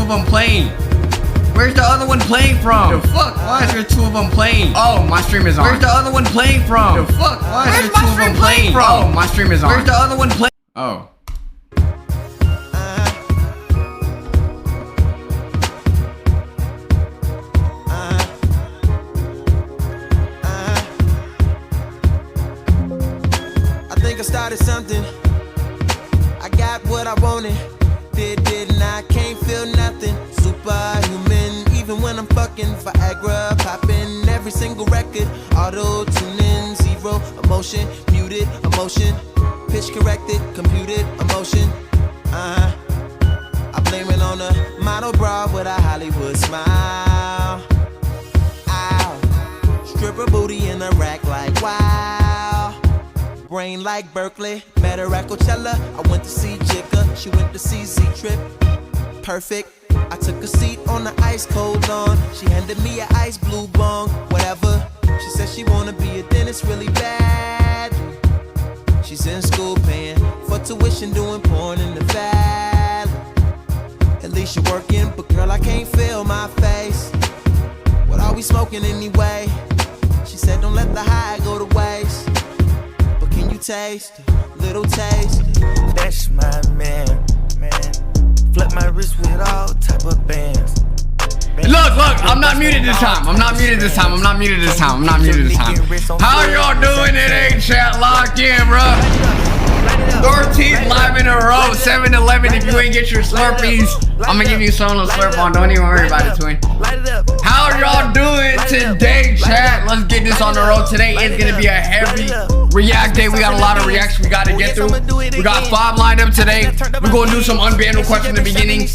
of them playing? Where's the other one playing from? The fuck? Why is there two of them playing? Oh, my stream is on. Where's the other one playing from? The fuck? Why is there two of them playing from? Oh, my stream is on. Where's the other one playing? Oh. I think I started something. I got what I wanted. Didn't I? Can't feel nothing. Superhuman, even when I'm fucking Viagra, popping every single record. Auto tuning, zero emotion, muted emotion, pitch corrected, computed emotion. I blame it on a model bra with a Hollywood smile. Ow, stripper booty in a rack like wow. Brain like Berkeley, met her at Coachella. I went to see Jigga, she went to see Z-Trip. Perfect. I took a seat on the ice cold lawn. She handed me an ice blue bong, whatever. She said she wanna be a dentist really bad. She's in school paying for tuition, doing porn in the valley. At least you're working, but girl, I can't feel my face. What are we smoking anyway? She said don't let the high go to waste. But can you taste a little taste? That's my man. Flip my wrist with all type of bands. Look, I'm not muted this time. I'm not muted this time. I'm not muted this time. I'm not muted this time. How y'all doing? It ain't chat locked in, bro. 13th live in a row. 7-Eleven. If you ain't get your Slurpees, I'm gonna give you some to slurp on. Don't even worry about it, twin. How y'all doing today, chat? Let's get this on the road. Today is gonna be a heavy react day. We got a lot of reacts we gotta get through. We got 5 lined up today. We're gonna do some unbanned requests in the beginning.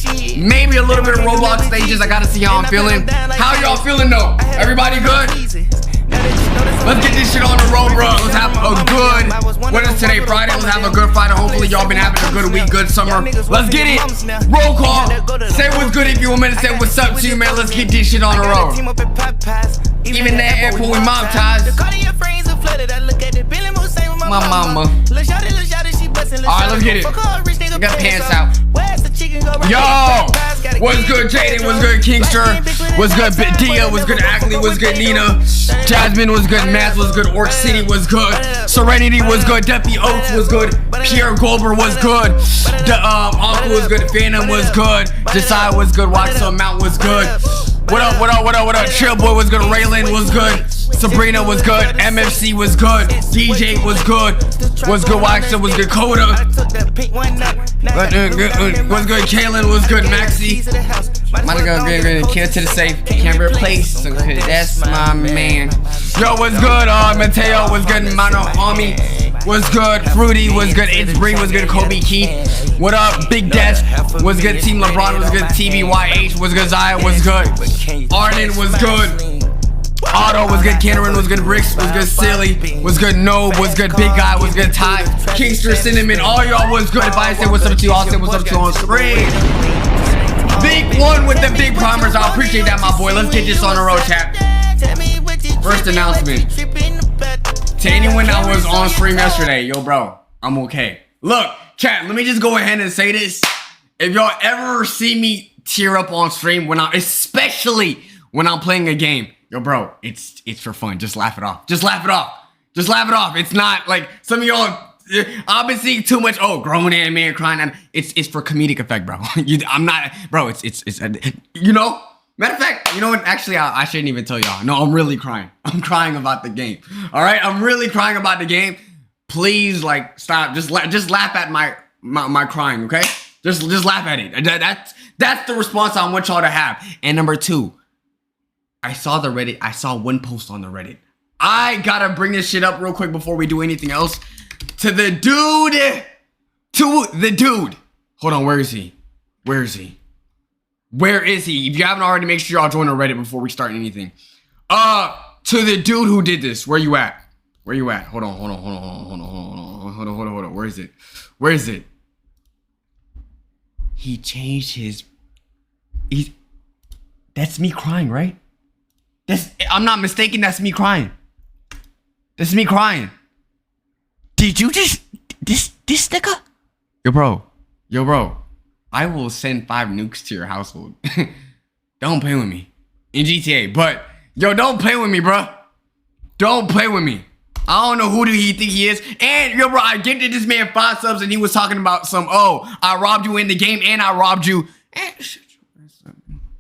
Maybe a little bit of Roblox stages. I gotta see how I'm feeling. How y'all feeling though? Everybody good? Let's get this shit on the road, bro. Let's have a good, what is today, Friday? Let's have a good Friday. Hopefully y'all been having a good week, good summer. Let's get it. Roll call. Say what's good if you want me to say what's up to you, man. Let's get this shit on the road. Even that airport we mob ties. My mama. Alright, let's get it. I got pants out. Yo! What's good, Jaden? What's good, Kingster? What's good, Dia? What's good, Ackley? What's good, Nina? Jasmine was good. Maz was good. Orc City was good. Serenity was good. Deppy Oaks was good. Pierre Goldberg was good. Uncle was good. Phantom was good. Josiah was good. YXL Mount was good. What up, what up, what up, what up? Chill Boy was good. Raylan was good. Sabrina was good. MFC was good. DJ was good. Was good. YXL was good. Coda was good. Kaylin was good. Maxi. Might go good. Kill to the safe. Can't replace. That's my man. Yo, what's good? Mateo was good. Mano Homie was good. Fruity was good. It's Bree was good. Kobe Keith. What up? Big Death was good. Team LeBron was good. TVYH was good. Zaya was good. Arden was good. Otto was good. Cameron was good. Bricks was good. Silly was good. Nobe was good. Big Guy was good. Ty, Kingster, Cinnamon, all y'all was good. If I say what's up to you, I'll say what's up to you on screen. Big one with the big primers. I appreciate that, my boy. Let's get this on the road, chat. First announcement. To anyone that was on stream yesterday, yo, bro, I'm okay. Look, chat, let me just go ahead and say this. If y'all ever see me tear up on stream when especially when I'm playing a game, yo, bro, it's for fun. Just laugh it off. Just laugh it off. Just laugh it off. It's not like some of y'all. I've been seeing too much. Oh, grown man crying. It's for comedic effect, bro. I'm not, bro. It's you know. Matter of fact, you know what? Actually, I shouldn't even tell y'all. No, I'm really crying. I'm crying about the game. All right, I'm really crying about the game. Please, like, stop. Just laugh at my crying, okay? Just laugh at it. That's the response I want y'all to have. And number 2, I saw the Reddit. I saw one post on the Reddit. I gotta bring this shit up real quick before we do anything else. To the dude. Hold on, where is he? Where is he? Where is he? If you haven't already, make sure y'all join the Reddit before we start anything. To the dude who did this, where you at? Where you at? Hold on. Where is it? Where is it? He changed his. That's me crying, right? I'm not mistaken. That's me crying. That's me crying. Did you just this nigga? Yo, bro. I will send 5 nukes to your household. Don't play with me in GTA. But yo, don't play with me, bro. Don't play with me. I don't know who do he think he is. And yo, bro, I gifted this man 5 subs and he was talking about some, oh, I robbed you in the game and I robbed you.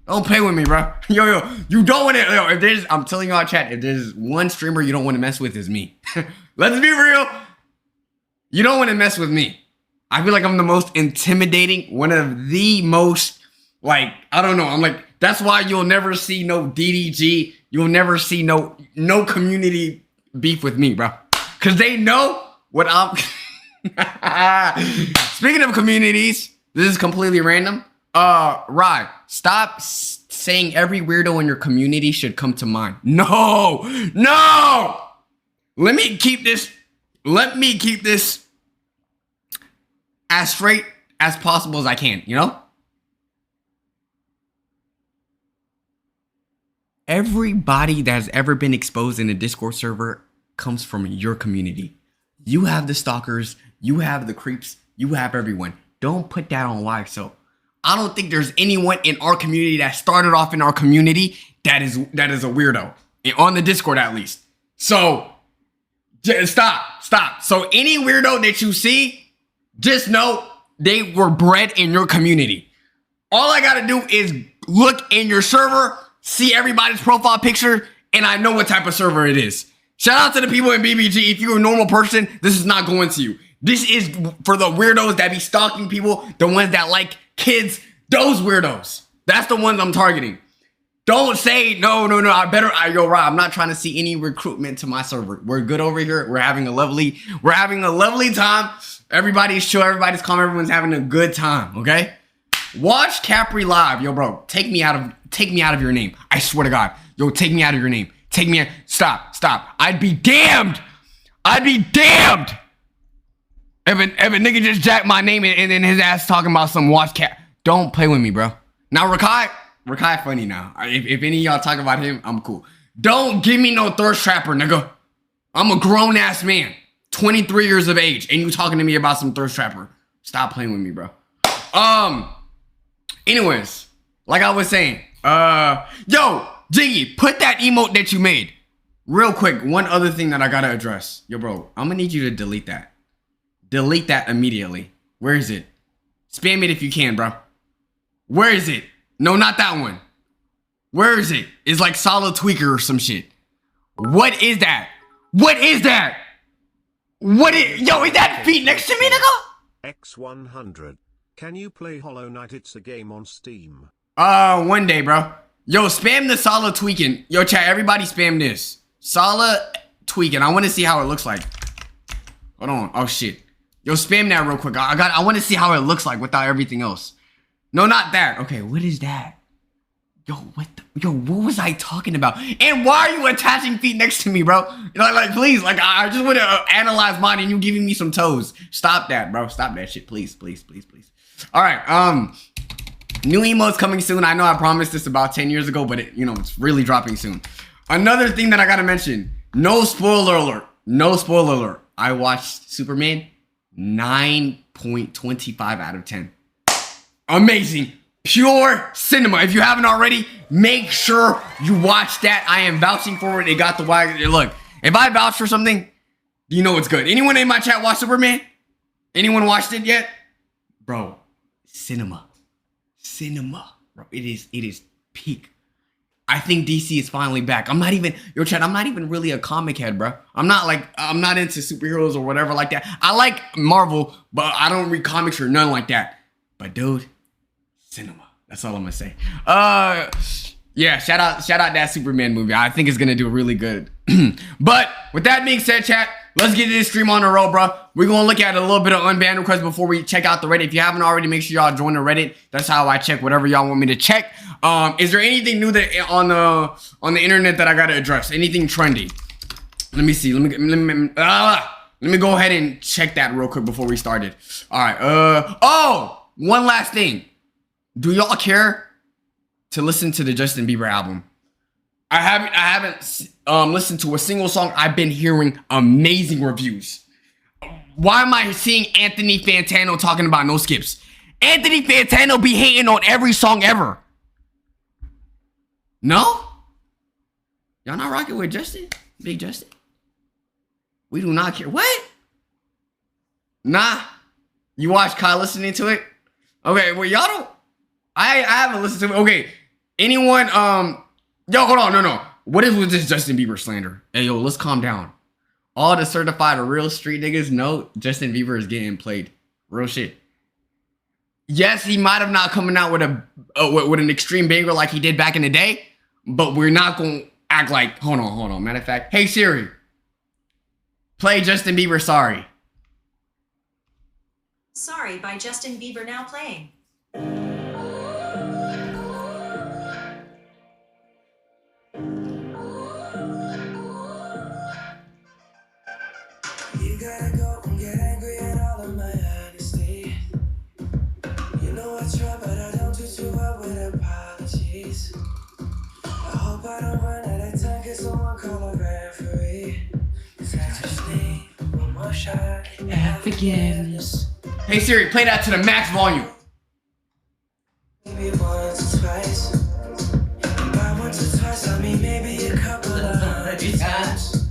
Don't play with me, bro. Yo, you don't want to. Yo, if there's, I'm telling y'all, chat, if there's one streamer you don't want to mess with, is me. Let's be real. You don't want to mess with me. I feel like I'm the most intimidating, one of the most, like, I don't know. I'm like, that's why you'll never see no DDG. You'll never see no community beef with me, bro. Because they know what I'm... Speaking of communities, this is completely random. Rod, stop saying every weirdo in your community should come to mind. No! Let me keep this as straight as possible as I can, you know? Everybody that has ever been exposed in a Discord server comes from your community. You have the stalkers, you have the creeps, you have everyone. Don't put that on YXL. I don't think there's anyone in our community that started off in our community that is a weirdo. On the Discord, at least. So, stop. So any weirdo that you see, just know they were bred in your community. All I gotta do is look in your server, see everybody's profile picture, and I know what type of server it is. Shout out to the people in BBG. If you're a normal person, this is not going to you. This is for the weirdos that be stalking people, the ones that like kids, those weirdos. That's the ones I'm targeting. Don't say, no, yo, Rob, I'm not trying to see any recruitment to my server. We're good over here. We're having a lovely time. Everybody's chill, everybody's calm, everyone's having a good time, okay? Watch Capri live. Yo, bro, take me out of your name. I swear to God. Yo, take me out of your name. Take me out. Stop. I'd be damned. If a nigga just jacked my name and then his ass talking about some watch Cap. Don't play with me, bro. Now, Rakai funny now. If any of y'all talk about him, I'm cool. Don't give me no thirst trapper, nigga. I'm a grown ass man, 23 years of age, and you talking to me about some thirst trapper. Stop playing with me, bro. Anyways, like I was saying, yo, Jiggy, put that emote that you made. Real quick, one other thing that I gotta address. Yo, bro, I'm gonna need you to delete that. Delete that immediately. Where is it? Spam it if you can, bro. Where is it? No, not that one. Where is it? It's like Salah Tweaker or some shit. What is that? Yo, is that feet next to me, nigga? X100. Can you play Hollow Knight? It's a game on Steam. One day, bro. Yo, spam the Salah tweaking. Yo, chat, everybody spam this. Salah tweaking. I want to see how it looks like. Hold on. Oh, shit. Yo, spam that real quick. I want to see how it looks like without everything else. No, not that. Okay, what is that? Yo, what was I talking about? And why are you attaching feet next to me, bro? Like, please, like, I just want to analyze mine and you giving me some toes. Stop that, bro. Stop that shit, please. All right, new emotes coming soon. I know I promised this about 10 years ago, but it's really dropping soon. Another thing that I gotta mention, no spoiler alert. I watched Superman 9.25 out of 10. Amazing. Pure cinema. If you haven't already, make sure you watch that. I am vouching for it. It got the wire. Look, if I vouch for something, you know it's good. Anyone in my chat watch Superman? Anyone watched it yet? Bro, cinema. Bro, it is peak. I think DC is finally back. I'm not even really a comic head, bro. I'm not into superheroes or whatever like that. I like Marvel, but I don't read comics or nothing like that. But dude, cinema. That's all I'm gonna say. Yeah, shout out that Superman movie. I think it's gonna do really good. But with that being said, chat, let's get this stream on the road, bro. We're gonna look at a little bit of unbanned requests before we check out the Reddit. If you haven't already, make sure y'all join the Reddit. That's how I check whatever y'all want me to check. Is there anything new that on the internet that I gotta address? Anything trendy? Let me see. Let me go ahead and check that real quick before we started. All right. One last thing. Do y'all care to listen to the Justin Bieber album? I haven't listened to a single song. I've been hearing amazing reviews. Why am I seeing Anthony Fantano talking about no skips? Anthony Fantano be hating on every song ever. No? Y'all not rocking with Justin? Big Justin? We do not care. What? Nah. You watch Kyle listening to it? Okay, well, y'all don't. I haven't listened to it. Okay. Anyone, yo, hold on. No. What is with this Justin Bieber slander? Hey, yo, let's calm down. All the certified real street niggas know Justin Bieber is getting played. Real shit. Yes, he might have not coming out with with an extreme banger like he did back in the day, but we're not gonna act like. Hold on. Matter of fact, hey Siri, play Justin Bieber Sorry. Sorry by Justin Bieber now playing. You gotta go and get angry at all of my honesty. You know I try, but I don't do too well with apologies. I hope I don't run out of time, cause someone call a referee. Cause I just need one more shot at forgiveness. Hey Siri, play that to the max volume. Maybe once or twice. And by once or twice, I mean maybe a couple of hundred times.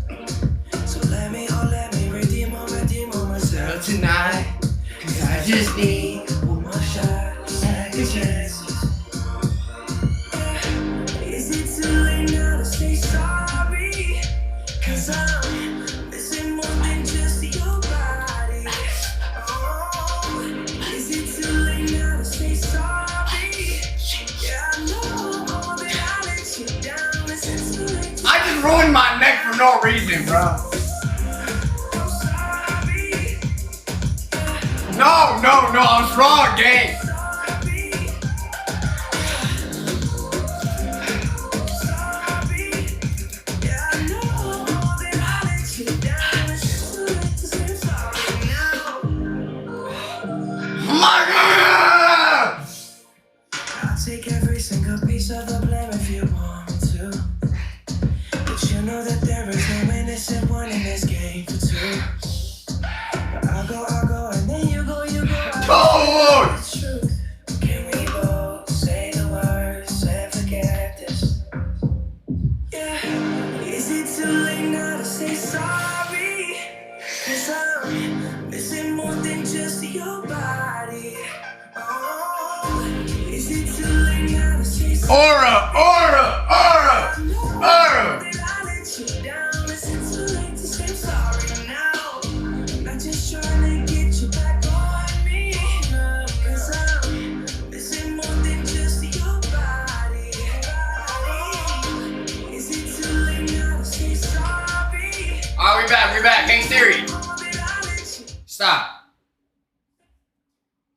So let me redeem on myself tonight. Cause I just need one more shot, second chances. Is it too late now to say sorry? Cause I'm missing more than just your body. Oh, is it too late now to say sorry? Yeah, I know that I let you down. Is it too late to I just ruined my neck for no reason, bro. No, I'm strong, gang. I'll take every single piece of the blame if you want me to. But you know that there is no innocent one in this game for two. But I'll go, and then you go. Oh! It's true. Can we both say the words and forget this? Yeah. Is it too late now to say sorry? Cause I'm missing more than just your body. Oh, is it too late now to say sorry? Aura! Did I let you down? Is it too late to say sorry now? I'm not just trying to get you back on me. Cause I'm missing more than just your body. Is it too late now to say sorry? Alright, we back. Hey Siri, stop.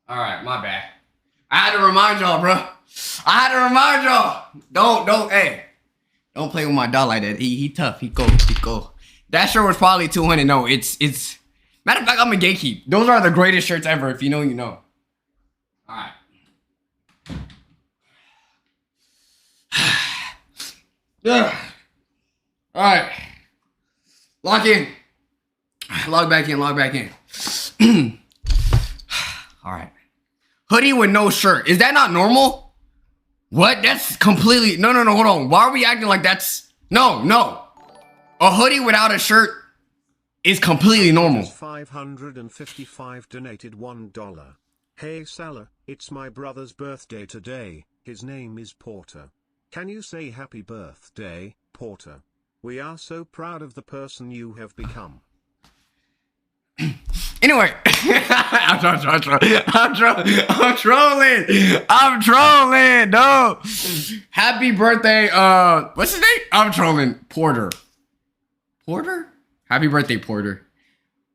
Alright, my bad. I had to remind y'all, bro. Don't play with my dog like that. He tough. He go. That shirt was probably 200. No, it's. Matter of fact, I'm a gatekeep. Those are the greatest shirts ever. If you know, you know. All right. Yeah. All right. Lock in. Log back in. All right. Hoodie with no shirt. Is that not normal? What? That's completely... No, hold on. Why are we acting like that's... No. A hoodie without a shirt is completely normal. 555 donated $1. Hey Salah, it's my brother's birthday today. His name is Porter. Can you say happy birthday, Porter? We are so proud of the person you have become. Anyway, I'm trolling. No. Happy birthday. What's his name? I'm trolling. Porter. Happy birthday, Porter.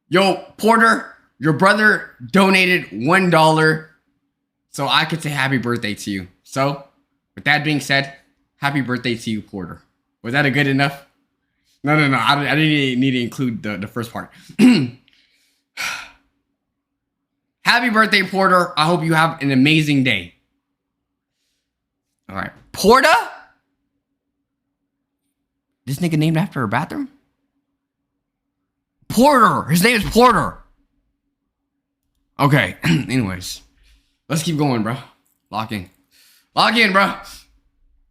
Yo, Porter, your brother donated $1 so I could say happy birthday to you. So, with that being said, happy birthday to you, Porter. Was that a good enough? No. I didn't need to include the first part. Happy birthday, Porter. I hope you have an amazing day. All right. Porta? This nigga named after a bathroom? Porter. His name is Porter. Okay. Anyways. Let's keep going, bro. Lock in. Lock in, bro.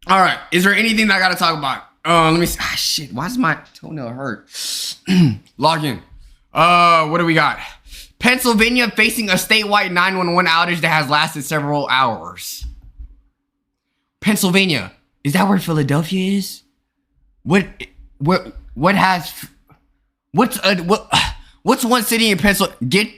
All right. Is there anything that I gotta talk about? Let me see. Ah, shit. Why does my toenail hurt? Log in. What do we got? Pennsylvania facing a statewide 911 outage that has lasted several hours. Pennsylvania. Is that where Philadelphia is? What's one city in Pennsylvania?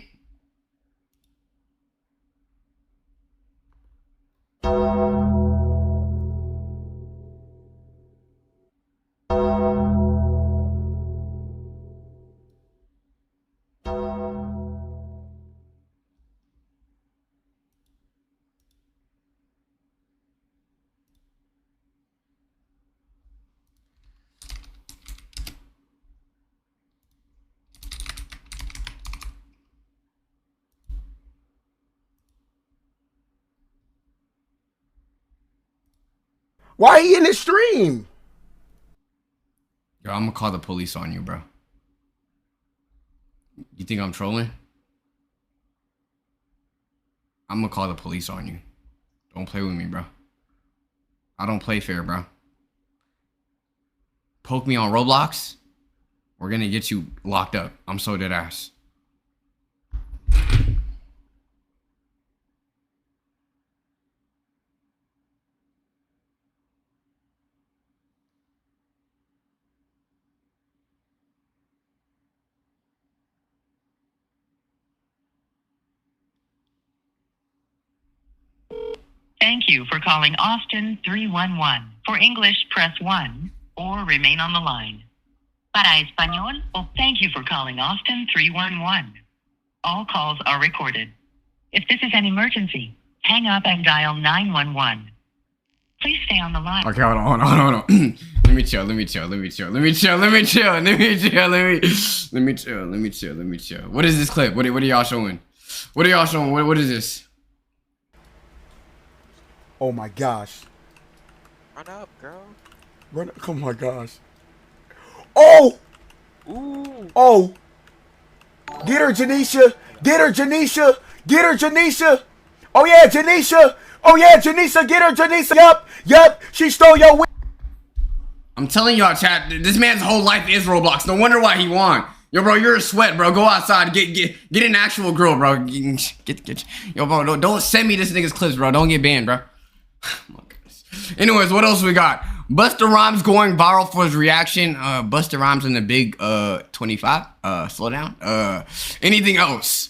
Why he in his stream? Yo, I'm gonna call the police on you, bro. You think I'm trolling? I'm gonna call the police on you. Don't play with me, bro. I don't play fair, bro. Poke me on Roblox, we're gonna get you locked up. I'm so dead ass. Thank you for calling Austin 311. For English, press 1 or remain on the line. Para español, thank you for calling Austin 311. All calls are recorded. If this is an emergency, hang up and dial 911. Please stay on the line. Okay, hold on. Let me chill. What is this clip? What are y'all showing? What is this? Oh my gosh. Run up, girl. Run up. Oh my gosh. Oh! Ooh. Oh! Get her, Janisha! Get her, Janisha! Get her, Janisha! Oh yeah, Janisha! Oh yeah, Janisha! Get her, Janisha! Yup! She stole your win. I'm telling y'all, chat, this man's whole life is Roblox. No wonder why he won. Yo, bro, you're a sweat, bro. Go outside. Get an actual girl, bro. Yo, bro, don't send me this nigga's clips, bro. Don't get banned, bro. Oh my goodness. Anyways, what else we got? Busta Rhymes going viral for his reaction. Busta Rhymes in the big 25. Slow down. Anything else?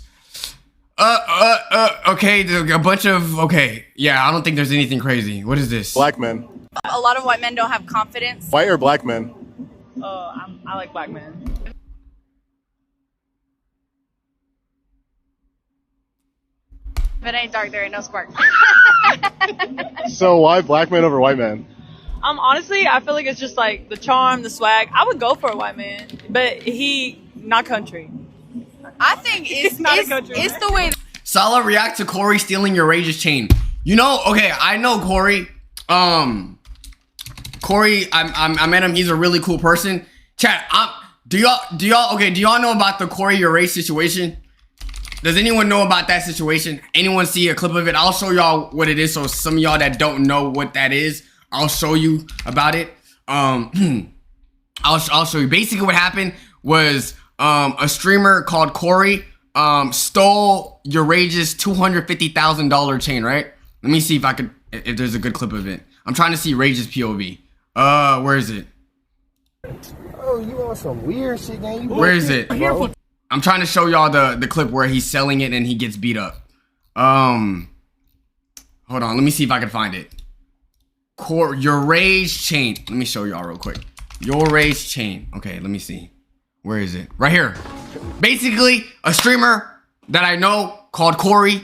Okay, a bunch of yeah, I don't think there's anything crazy. What is this? Black men. A lot of white men don't have confidence. White or black men? I like black men. If it ain't dark, there ain't no spark. So why black men over white men? Honestly, I feel like it's just like the charm, the swag. I would go for a white man, but he not country. I think it's not a country. It's the way. Salah react to Corey stealing your Rage's chain. You know, okay, I know Corey. Corey, I met him. He's a really cool person. Chat, do y'all know about the Corey your Rage situation? Does anyone know about that situation? Anyone see a clip of it? I'll show y'all what it is. So some of y'all that don't know what that is, I'll show you about it. I'll show you. Basically what happened was a streamer called Corey stole your Rage's $250,000 chain, right? Let me see if there's a good clip of it. I'm trying to see Rage's POV. Where is it? Oh, you on some weird shit, man. Where is it? I'm trying to show y'all the clip where he's selling it and he gets beat up. Hold on, let me see if I can find it. Your Rage chain. Let me show y'all real quick. Your Rage chain. Okay, let me see. Where is it? Right here. Basically, a streamer that I know called Corey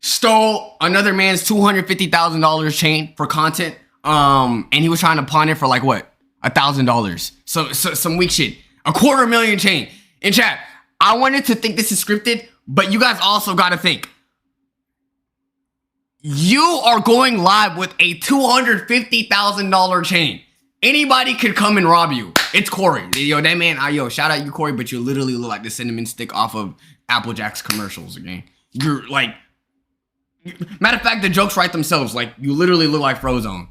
stole another man's $250,000 chain for content. And he was trying to pawn it for like what? $1,000. So some weak shit. $250,000 chain. In chat, I wanted to think this is scripted, but you guys also got to think. You are going live with a $250,000 chain. Anybody could come and rob you. It's Corey. Yo, that man, yo, shout out you, Corey, but you literally look like the cinnamon stick off of Applejack's commercials again. You're like, Matter of fact, the jokes write themselves. Like, you literally look like Frozone.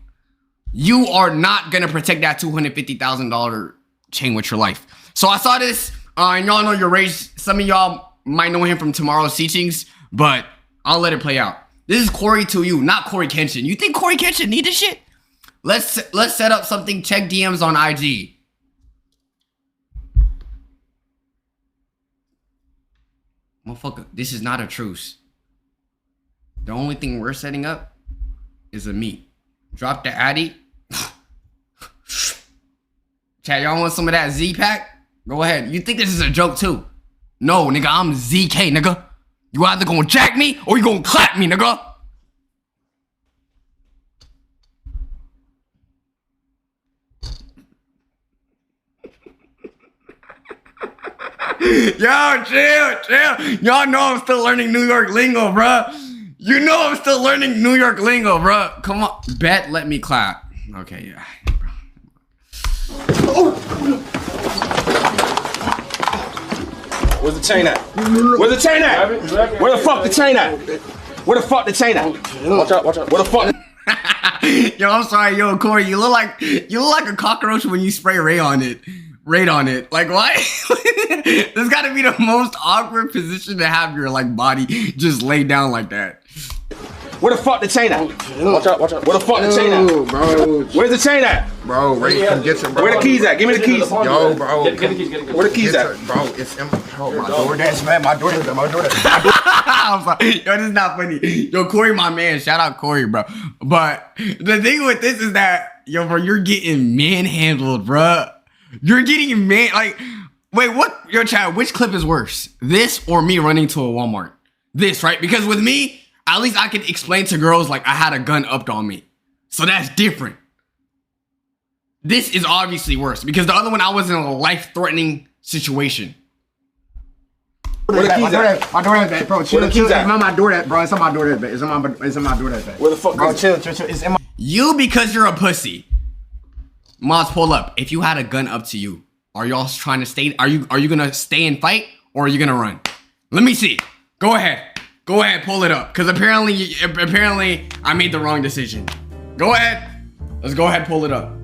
You are not gonna protect that $250,000 chain with your life. So I saw this, and y'all know your race. Some of y'all might know him from tomorrow's teachings, but I'll let it play out. This is Corey to you, not Corey Kenshin. You think Corey Kenshin need this shit? Let's set up something. Check DMs on IG. Motherfucker, this is not a truce. The only thing we're setting up is a meet. Drop the Addy. Chat, y'all want some of that Z-Pack? Go ahead. You think this is a joke too? No, nigga, I'm ZK, nigga. You either gonna jack me or you gonna clap me, nigga. Yo, chill. Y'all know I'm still learning New York lingo, bruh. You know I'm still learning New York lingo, bruh. Come on. Bet, let me clap. Okay, yeah. Where's the chain at? Where's the chain at? Where the fuck the chain at? Where the fuck the chain at? Watch out. Where the fuck? Yo, I'm sorry, yo, Corey. You look like a cockroach when you spray Raid on it. Like, why? This gotta be the most awkward position to have your like body just laid down like that. Where the fuck the chain at? Watch out. Where the fuck the chain at? Bro. Where's the chain at? Bro, Ray, come get some, bro. Where the keys at? Give me the keys. Yo, bro. Get the keys. Where the keys at? Bro, it's in my DoorDash, man. My DoorDash. I'm sorry. Yo, this is not funny. Yo, Corey, my man. Shout out Corey, bro. But the thing with this is that, yo, bro, you're getting manhandled, bro. You're getting like, wait, what? Yo, Chad, which clip is worse? This or me running to a Walmart? This, right? Because with me, at least I could explain to girls like I had a gun upped on me. So that's different. This is obviously worse because the other one I was in a life-threatening situation. Where the keys at? My DoorDash bag, bro. Chill. It's on my DoorDash, bro. It's on my DoorDash bag. It's on my DoorDash bag. Where the fuck? Bro, chill. It's in my. You because you're a pussy. Mods, pull up. If you had a gun up to you, are y'all trying to stay? Are you gonna stay and fight or are you gonna run? Let me see. Go ahead, pull it up. Cause apparently I made the wrong decision. Go ahead. Let's go ahead, pull it up.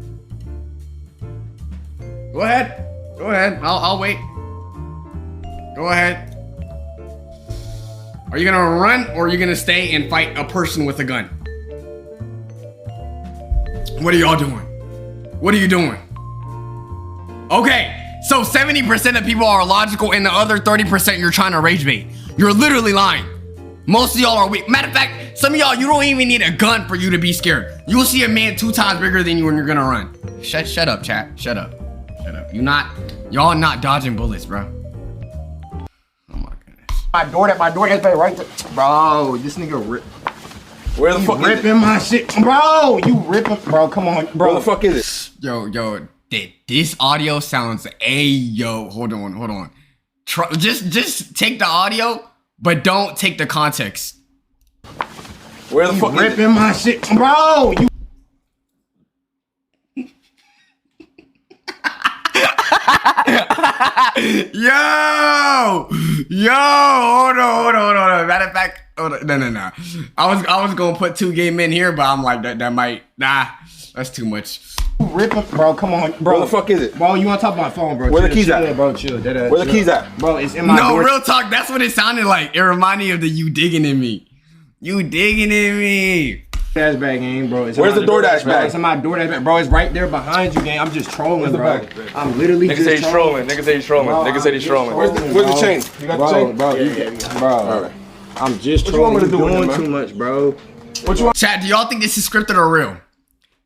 Go ahead. I'll wait. Go ahead. Are you gonna run or are you gonna stay and fight a person with a gun? What are y'all doing? What are you doing? Okay, so 70% of people are logical and the other 30% you're trying to rage bait. You're literally lying. Most of y'all are weak. Matter of fact, some of y'all, you don't even need a gun for you to be scared. You'll see a man 2 times bigger than you and you're gonna run. Shut up, chat. Shut up. Y'all not dodging bullets, bro. Oh my goodness. My DoorDash bag right there. Bro, this nigga rip. Where the fuck is it? Ripping my shit. Bro, you ripping. Bro, come on. Bro. Where the fuck is it? Yo, this audio sounds yo. Hold on. Just take the audio, but don't take the context. Where the fuck is it? Ripping my shit. Bro, you. Yo, hold on. Matter of fact, no. I was gonna put 2 game in here, but I'm like that might that's too much. Ripping, bro, come on, bro. Where the fuck is it? Bro, you wanna talk about my phone, bro? Where the keys at? Bro, chill. Where the keys at? Bro, it's in my door. Real talk. That's what it sounded like. It reminded me of the you digging in me. You digging in me. DoorDash bag, gang, bro. Where's the DoorDash bag? It's in my DoorDash bag, bro. It's right there behind you, gang. I'm just trolling, bro. I'm literally just trolling. Nigga say he's trolling. Nigga say he's trolling. Where's the chain? You got the chain? Bro. All right. I'm just trolling. You're doing too much, bro. What you want? Chat, do y'all think this is scripted or real?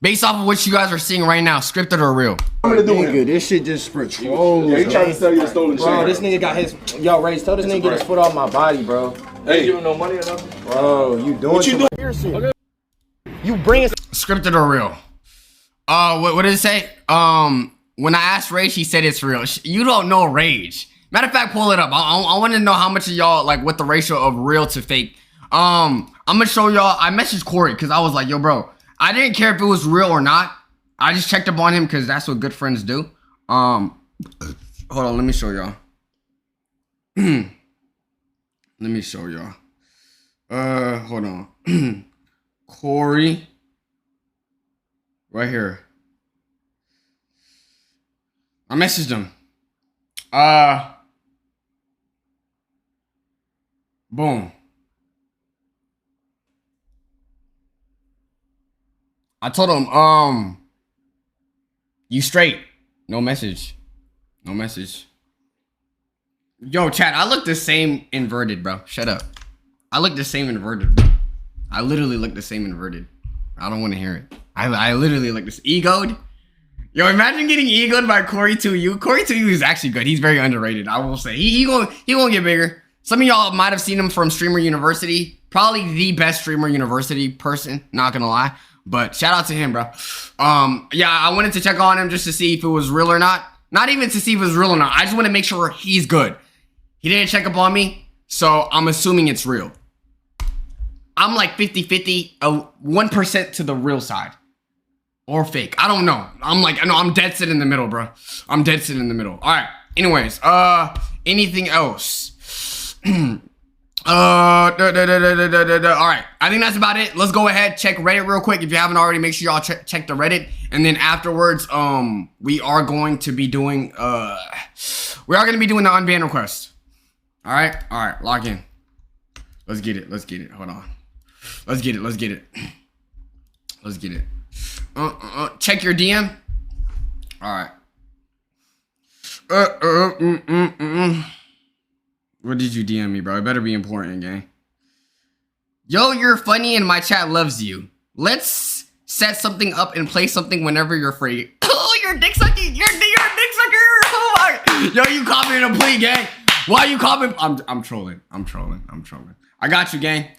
Based off of what you guys are seeing right now, scripted or real? Nigga, this shit just for trolls. Yeah, he trying to sell you the stolen shit. Bro, this nigga got his. Yo, Ray, tell this nigga get his foot off my body, bro. Hey, you giving no money or nothing? Bro, you doing? What you doing? Okay. You bring it. Scripted or real? What did it say? When I asked Rage, he said it's real. You don't know Rage. Matter of fact, pull it up. I want to know how much of y'all, like, what the ratio of real to fake. I'm gonna show y'all. I messaged Corey because I was like, yo, bro, I didn't care if it was real or not. I just checked up on him because that's what good friends do. Hold on, let me show y'all. Let me show y'all. Hold on. Corey. Right here. I messaged him. Boom. I told him, you straight. No message. No message. Yo, chat, I look the same inverted, bro. Shut up. I look the same inverted, bro. I literally look the same inverted. I don't want to hear it. I literally look this egoed. Yo, imagine getting egoed by Corey 2U. Corey 2U is actually good. He's very underrated, I will say. He won't get bigger. Some of y'all might have seen him from Streamer University. Probably the best Streamer University person, not gonna lie. But shout out to him, bro. Yeah, I wanted to check on him just to see if it was real or not. Not even to see if it was real or not. I just want to make sure he's good. He didn't check up on me, so I'm assuming it's real. I'm like 50-50, 1% to the real side. Or fake. I don't know. I'm dead set in the middle, bro. I'm dead set in the middle. All right. Anyways, anything else? All right. I think that's about it. Let's go ahead, check Reddit real quick. If you haven't already, make sure y'all check the Reddit. And then afterwards, we are going to be doing, the unban request. All right. All right. Lock in. Let's get it. Let's get it. Hold on. Let's get it. Let's get it. Let's get it. Check your DM. All right. What did you DM me, bro? It better be important, gang. Yo, you're funny and my chat loves you. Let's set something up and play something whenever you're free. Oh, you're dick sucking. You're a dick sucker. Oh my. Yo, you caught me in a plea, gang. Why you call me? I'm trolling. I'm trolling. I got you, gang.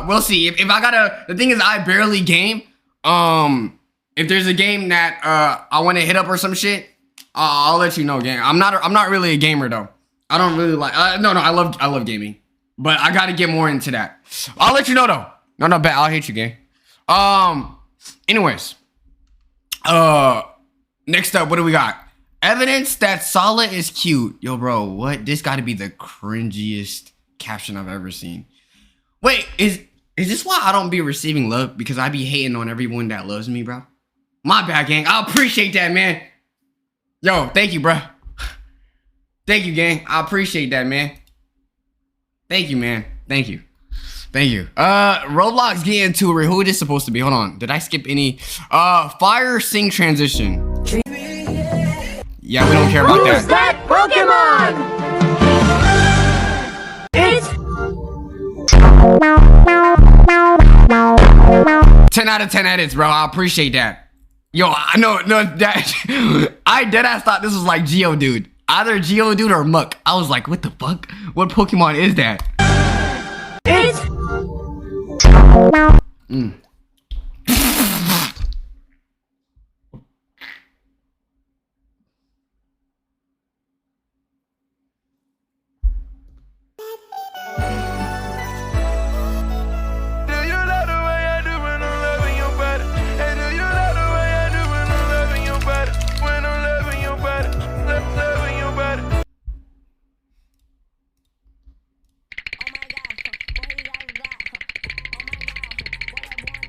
We'll see. If I gotta, the thing is, I barely game. If there's a game that I want to hit up or some shit, I'll let you know, gang. I'm not really a gamer though. I don't really like. No, I love gaming, but I gotta get more into that. I'll let you know though. No, bet I'll hate you, gang. Anyways, next up, what do we got? Evidence that Salah is cute. Yo, bro, what? This got to be the cringiest caption I've ever seen. Wait, is this why I don't be receiving love? Because I be hating on everyone that loves me, bro? My bad, gang. I appreciate that, man. Yo, thank you, bro. Thank you, gang. I appreciate that, man. Thank you, man. Thank you. Thank you. Roblox getting to it. Who is this supposed to be? Hold on. Did I skip any? Fire sing transition. Yeah, we don't care about that. Who's that Pokemon? It's 10 out of 10 edits, bro. I appreciate that. Yo, I know that I deadass thought this was like Geodude. Either Geodude or Muck. I was like, what the fuck? What Pokemon is that? It's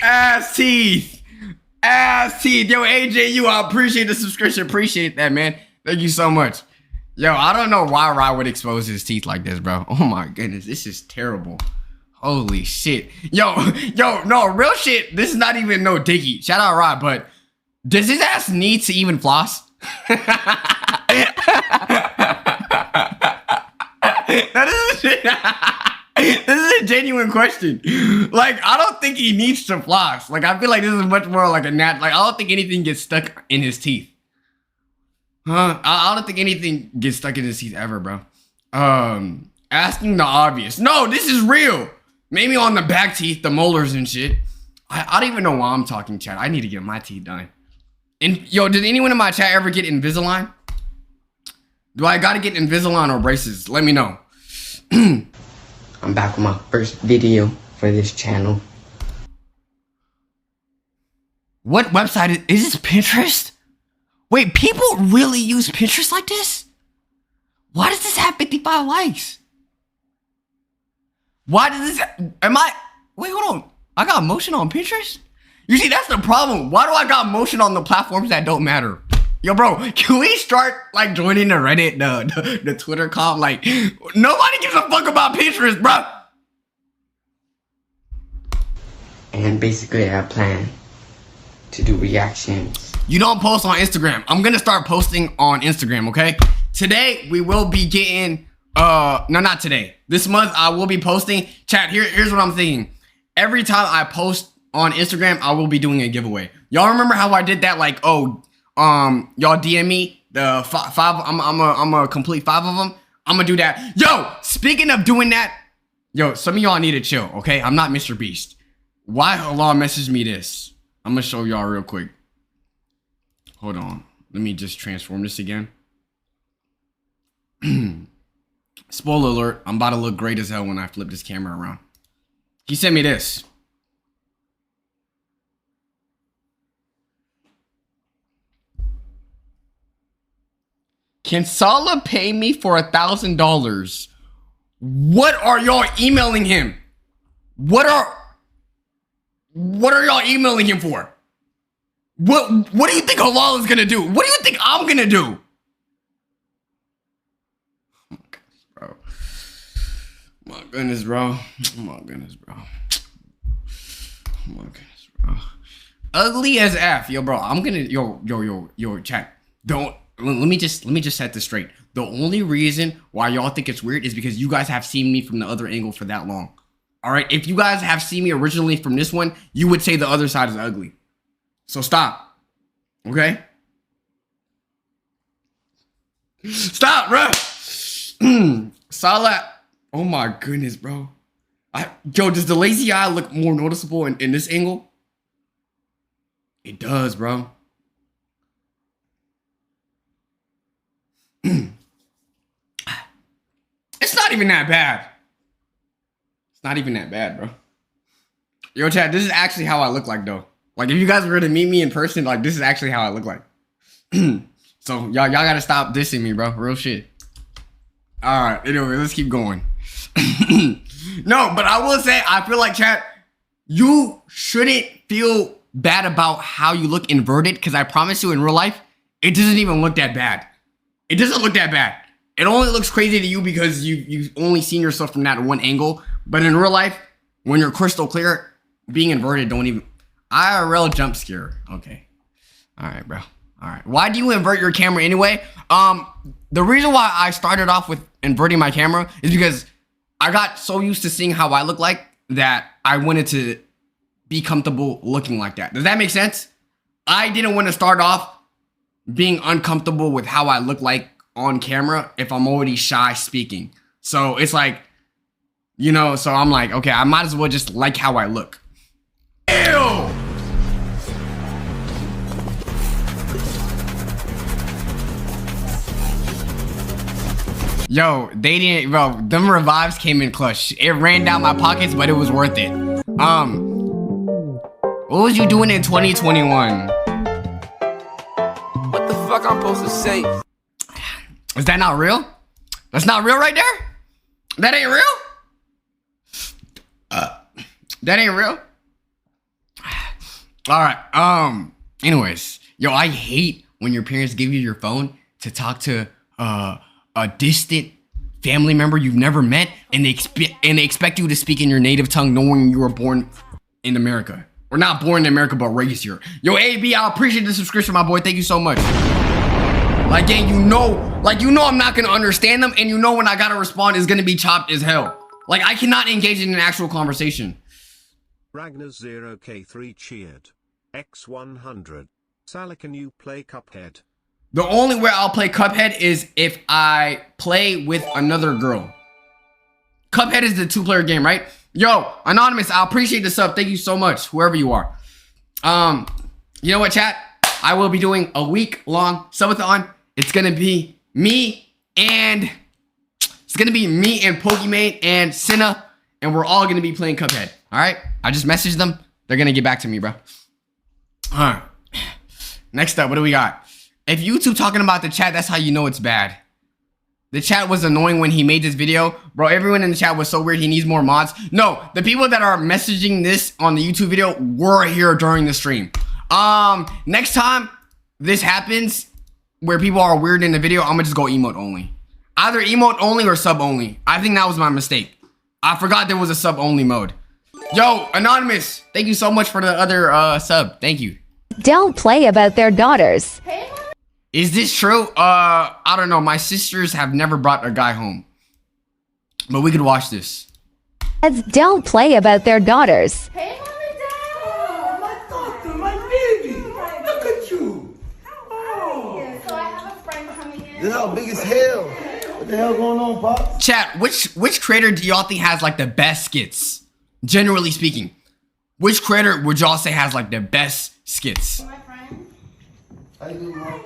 Ass teeth. Ass teeth. Yo, AJU, I appreciate the subscription. Appreciate that, man. Thank you so much. Yo, I don't know why Rye would expose his teeth like this, bro. Oh my goodness. This is terrible. Holy shit. Yo, no, real shit. This is not even no diggy. Shout out Rye, but does his ass need to even floss? This is a genuine question. Like, I don't think he needs to floss. Like, I feel like this is much more like a like, I don't think anything gets stuck in his teeth. Huh? I don't think anything gets stuck in his teeth ever, bro. Asking the obvious. No, this is real. Maybe on the back teeth, the molars and shit. I don't even know why I'm talking, chat. I need to get my teeth done. And, yo, did anyone in my chat ever get Invisalign? Do I gotta get Invisalign or braces? Let me know. I'm back with my first video for this channel. What website is this? Pinterest? Wait, people really use Pinterest like this? Why does this have 55 likes? Why does this? Wait, hold on. I got motion on Pinterest? You see, that's the problem. Why do I got motion on the platforms that don't matter? Yo, bro, can we start like joining the Reddit, the Twitter comp? Like, nobody gives a fuck about Pinterest, bro. And basically I plan to do reactions. You don't post on Instagram. I'm gonna start posting on Instagram, okay? Today we will be getting no, not today. This month I will be posting. Chat, here's what I'm thinking. Every time I post on Instagram, I will be doing a giveaway. Y'all remember how I did that? Like, y'all DM me the five. I'm a complete 5 of them. I'm gonna do that. Yo, speaking of doing that, yo, some of y'all need to chill, okay? I'm not Mr. Beast. Why Allah messaged me this? I'm gonna show y'all real quick. Hold on. Let me just transform this again. Spoiler alert, I'm about to look great as hell when I flip this camera around. He sent me this. Can Salah pay me for $1,000? What are y'all emailing him? What are y'all emailing him for? What do you think Halal is gonna do? What do you think I'm gonna do? Oh my goodness, bro. Oh my goodness, bro. Oh my goodness, bro. Ugly as F, yo, bro. I'm gonna yo, chat. Don't let me just set this straight. The only reason why y'all think it's weird is because you guys have seen me from the other angle for that long. All right, if you guys have seen me originally from this one, you would say the other side is ugly. So stop, okay? Stop, bro. Salah. Oh my goodness, bro. Yo, does the lazy eye look more noticeable in this angle? It does, bro. It's not even that bad. It's not even that bad, bro. Yo, chat, this is actually how I look like, though. Like, if you guys were to meet me in person, like, this is actually how I look like. So, y'all gotta stop dissing me, bro. Real shit. Alright, anyway, let's keep going. No, but I will say, I feel like, chat, you shouldn't feel bad about how you look inverted, because I promise you, in real life, it doesn't even look that bad. It doesn't look that bad. It only looks crazy to you because you've only seen yourself from that one angle. But in real life, when you're crystal clear, being inverted don't even... IRL jump scare. Okay. Alright, bro. Alright. Why do you invert your camera anyway? The reason why I started off with inverting my camera is because I got so used to seeing how I look like that I wanted to be comfortable looking like that. Does that make sense? I didn't want to start off being uncomfortable with how I look like on camera if I'm already shy speaking. So it's like, you know, so I'm like, okay, I might as well just like how I look. Ew! Yo, they didn't, bro, them revives came in clutch. It ran down my pockets, but it was worth it. What was you doing in 2021? What the fuck I'm supposed to say? Is that not real? That's not real right there? That ain't real? That ain't real? Alright, anyways. Yo, I hate when your parents give you your phone to talk to a distant family member you've never met and they expect you to speak in your native tongue knowing you were born in America. Or not born in America, but raised here. Yo, AB, I appreciate the subscription, my boy. Thank you so much. Like, gang, you know I'm not gonna understand them, and you know when I gotta respond is gonna be chopped as hell. Like, I cannot engage in an actual conversation. Ragnar 0K3 cheered. X100. Salah, can you play Cuphead? The only way I'll play Cuphead is if I play with another girl. Cuphead is the 2-player game, right? Yo, Anonymous, I appreciate the sub. Thank you so much, whoever you are. You know what, chat? I will be doing a week-long subathon. It's gonna be me and Pokimane and Senna, and we're all gonna be playing Cuphead. All right? I just messaged them. They're gonna get back to me, bro. All right. Next up, what do we got? If YouTube talking about the chat, that's how you know it's bad. The chat was annoying when he made this video. Bro, everyone in the chat was so weird. He needs more mods. No, the people that are messaging this on the YouTube video were here during the stream. Next time this happens where people are weird in the video, I'm gonna just go emote only. Either emote only or sub only. I think that was my mistake. I forgot there was a sub only mode. Yo, Anonymous, thank you so much for the other sub. Thank you. Don't play about their daughters. Is this true? I don't know. My sisters have never brought a guy home. But we could watch this. Don't play about their daughters. Hey, Mom and Dad! Oh, my daughter, my baby! Look at you! Oh. So I have a friend coming in. This how big as hell. What the hell going on, Pop? Chat, which creator do y'all think has like the best skits? Generally speaking. Which creator would y'all say has like the best skits? My friend. How you doing, Mom?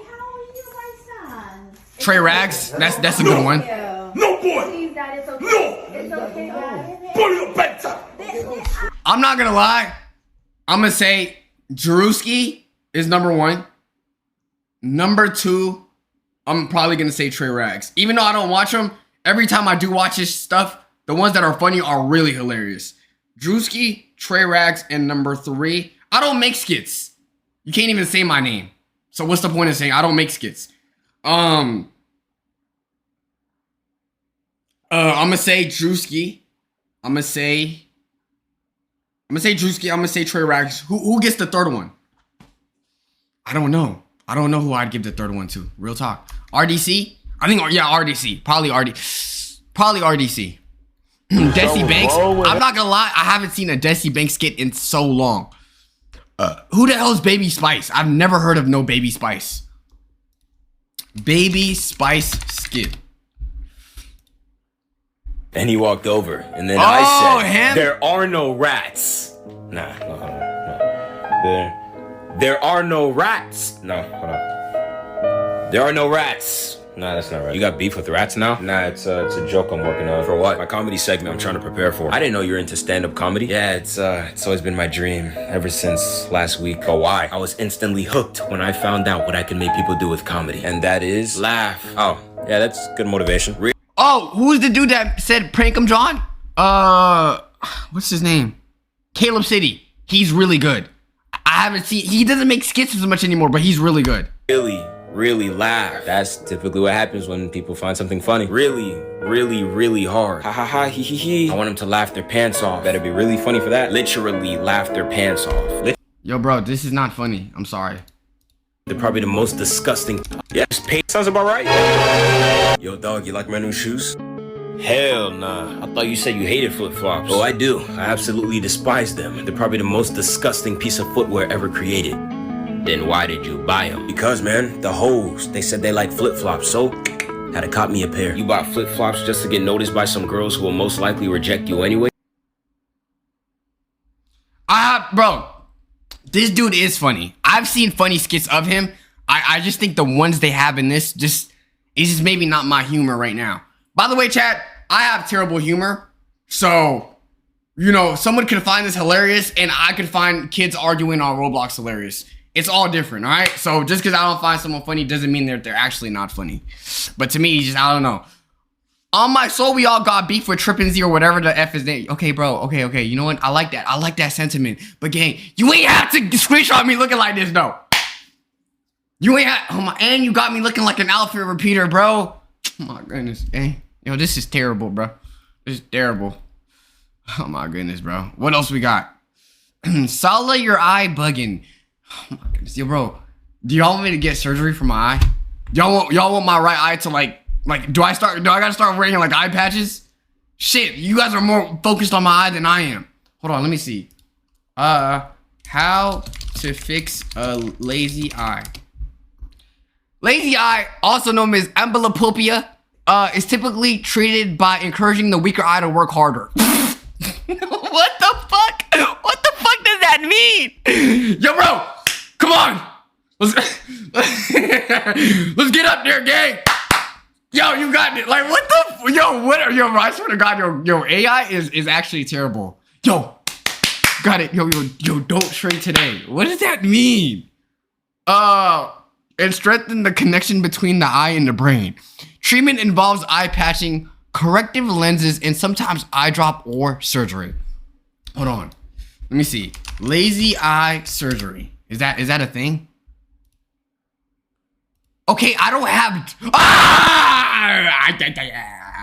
Trey Rags, that's a good one. No, boy! Please, Dad, it's okay. No! It's okay, Dad. Put your bedtime! I'm not gonna lie. I'm gonna say Drewski is number 1. Number 2, I'm probably gonna say Trey Rags. Even though I don't watch him, every time I do watch his stuff, the ones that are funny are really hilarious. Drewski, Trey Rags, and number 3, I don't make skits. You can't even say my name. So what's the point of saying I don't make skits? I'm gonna say Drewski. I'm gonna say Drewski. I'm gonna say Trey Rags. Who gets the third one? I don't know. I don't know who I'd give the third one to. Real talk. RDC? I think, yeah, RDC. Probably RDC. Desi Banks. I'm not gonna lie. I haven't seen a Desi Banks skit in so long. Who the hell is Baby Spice? I've never heard of no Baby Spice. Baby Spice skit. And he walked over, and then Oh, I said, him? "There are no rats." Nah, no, hold on, no. There are no rats. No, hold on. There are no rats. Nah, that's not right. You got beef with rats now? Nah, it's a joke I'm working on. For what? My comedy segment I'm trying to prepare for. I didn't know you were into stand-up comedy. Yeah, it's always been my dream ever since last week. But why? I was instantly hooked when I found out what I can make people do with comedy. And that is laugh. Oh, yeah, that's good motivation. Oh, who's the dude that said prank him, John? What's his name? Caleb City. He's really good. I haven't seen, he doesn't make skits as much anymore, but he's really good. Really laugh. That's typically what happens when people find something funny. Really hard. Ha ha ha, he he he. I want them to laugh their pants off. Better be really funny for that. Literally laugh their pants off. Yo, bro, this is not funny. I'm sorry. They're probably the most disgusting. Yeah, sounds about right. Yo, dog, you like my new shoes? Hell nah. I thought you said you hated flip-flops. Oh, I do. I absolutely despise them. They're probably the most disgusting piece of footwear ever created. Then why did you buy them? Because, man, the hoes, they said they like flip-flops, so had to cop me a pair. You bought flip-flops just to get noticed by some girls who will most likely reject you anyway? Bro, this dude is funny. I've seen funny skits of him. I just think the ones they have in this is just maybe not my humor right now. By the way, chat, I have terrible humor. So, you know, someone could find this hilarious and I could find kids arguing on Roblox hilarious. It's all different, all right? So just because I don't find someone funny doesn't mean that they're actually not funny. But to me, just, I don't know. On my soul, we all got beef with Trippin' Z or whatever the F is name. Okay, bro. Okay. You know what? I like that. I like that sentiment. But gang, you ain't have to screenshot me looking like this, though. You ain't have, oh my, and you got me looking like an outfit repeater, bro. Oh my goodness, gang. Yo, this is terrible, bro. This is terrible. Oh my goodness, bro. What else we got? Salah, your eye bugging. Oh my goodness, yo, bro. Do y'all want me to get surgery for my eye? Y'all want my right eye to like do I gotta start wearing like eye patches? Shit, you guys are more focused on my eye than I am. Hold on, let me see. How to fix a lazy eye. Lazy eye, also known as amblyopia, is typically treated by encouraging the weaker eye to work harder. What the fuck? What the fuck does that mean? Yo, bro, come on. Let's get up there, gang. Yo, you got it. Like, what the? Yo, I swear to God, yo, AI is actually terrible. Yo, got it. Yo, don't shrink today. What does that mean? and strengthen the connection between the eye and the brain. Treatment involves eye patching, corrective lenses, and sometimes eye drop or surgery. Hold on. Let me see. Lazy eye surgery. Is that a thing? Okay, I don't have...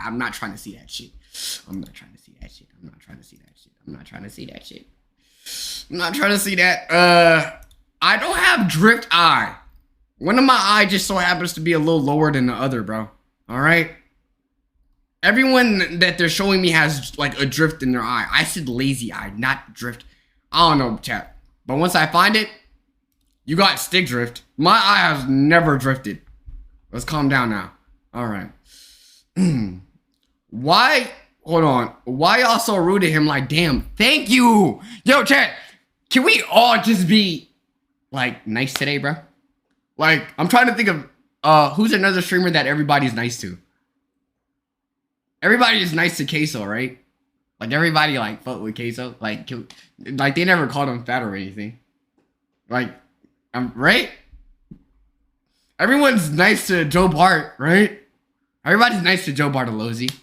I'm not trying to see that shit. I'm not trying to see that shit. I'm not trying to see that shit. I'm not trying to see that shit. I'm not trying to see that. I don't have drift eye. One of my eye just so happens to be a little lower than the other, bro. All right? Everyone that they're showing me has like a drift in their eye. I said lazy eye, not drift. I don't know, chat. But once I find it, you got stick drift. My eye has never drifted. Let's calm down now. All right. Why? Hold on. Why y'all so rude to him? Like, damn. Thank you. Yo, chat. Can we all just be like nice today, bro? Like, I'm trying to think of who's another streamer that everybody's nice to. Everybody is nice to Queso, right? Like everybody like fuck with Queso. Like they never called him fat or anything. Like, right? Everyone's nice to Joe Bart, right? Everybody's nice to Joe Bartolozzi.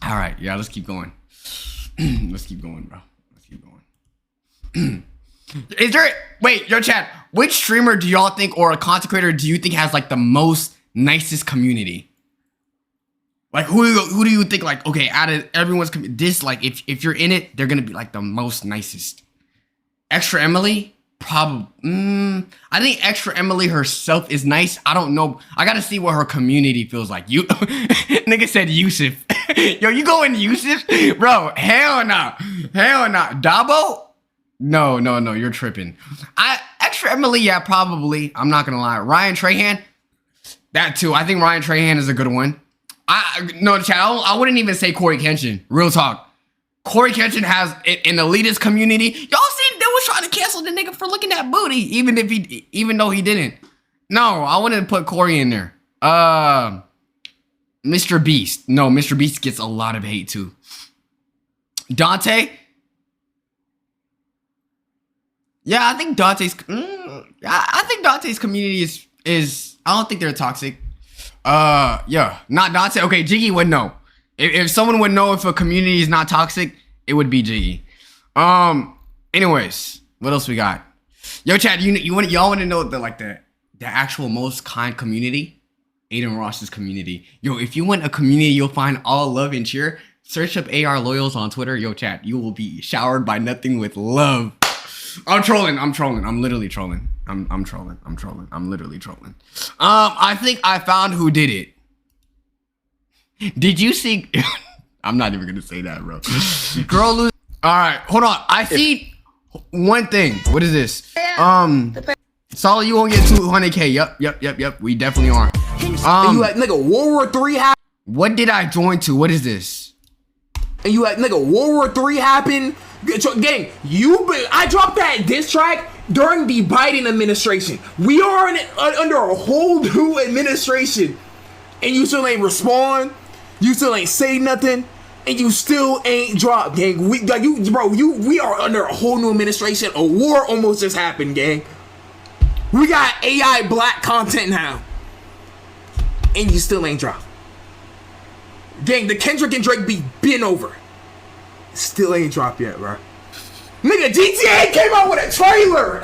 All right, yeah, let's keep going. Let's keep going, bro. Let's keep going. Is there... Wait, yo, chat. Which streamer do y'all think, or a content creator do you think has, like, the most nicest community? Like, who do you think, like, okay, out of everyone's... This, like, if you're in it, they're gonna be, like, the most nicest. Extra Emily? Probably. I think Extra Emily herself is nice. I don't know. I gotta see what her community feels like. You... Nigga said Yusuf. Yo, you going Yusuf? Bro, hell no. Hell no. Dabo? No, you're tripping. Extra Emily, yeah, probably. I'm not gonna lie. Ryan Trahan? That too. I think Ryan Trahan is a good one. No, chat, I wouldn't even say Corey Kenshin. Real talk. Corey Kenshin has an elitist community. Y'all seen they was trying to cancel the nigga for looking at booty, even though he didn't. No, I wouldn't put Corey in there. Mr. Beast. No, Mr. Beast gets a lot of hate too. Dante? Yeah, I think Dante's... I think Dante's community is... I don't think they're toxic. Yeah, not Dante. Okay, Jiggy would know. If someone would know if a community is not toxic, it would be Jiggy. Anyways, what else we got? Yo, chat, y'all want to know the actual most kind community? Aiden Ross's community. Yo, if you want a community, you'll find all love and cheer. Search up AR Loyals on Twitter. Yo, chat, you will be showered by nothing with love. I'm trolling. I'm literally trolling. I'm trolling. I'm literally trolling. I think I found who did it. Did you see? I'm not even gonna say that, bro. Girl lose. All right, hold on. I see one thing. What is this? Salah, you won't get 200K. Yep. We definitely are. And you like, nigga, World War III happened. What did I join to? What is this? And you like, nigga, World War III happened. Gang, I dropped that diss track during the Biden administration. We are under a whole new administration, and you still ain't respond. You still ain't say nothing, and you still ain't drop, gang. We are under a whole new administration. A war almost just happened, gang. We got AI black content now, and you still ain't drop. Gang, the Kendrick and Drake beat been over. Still ain't dropped yet, bro. Nigga, GTA came out with a trailer,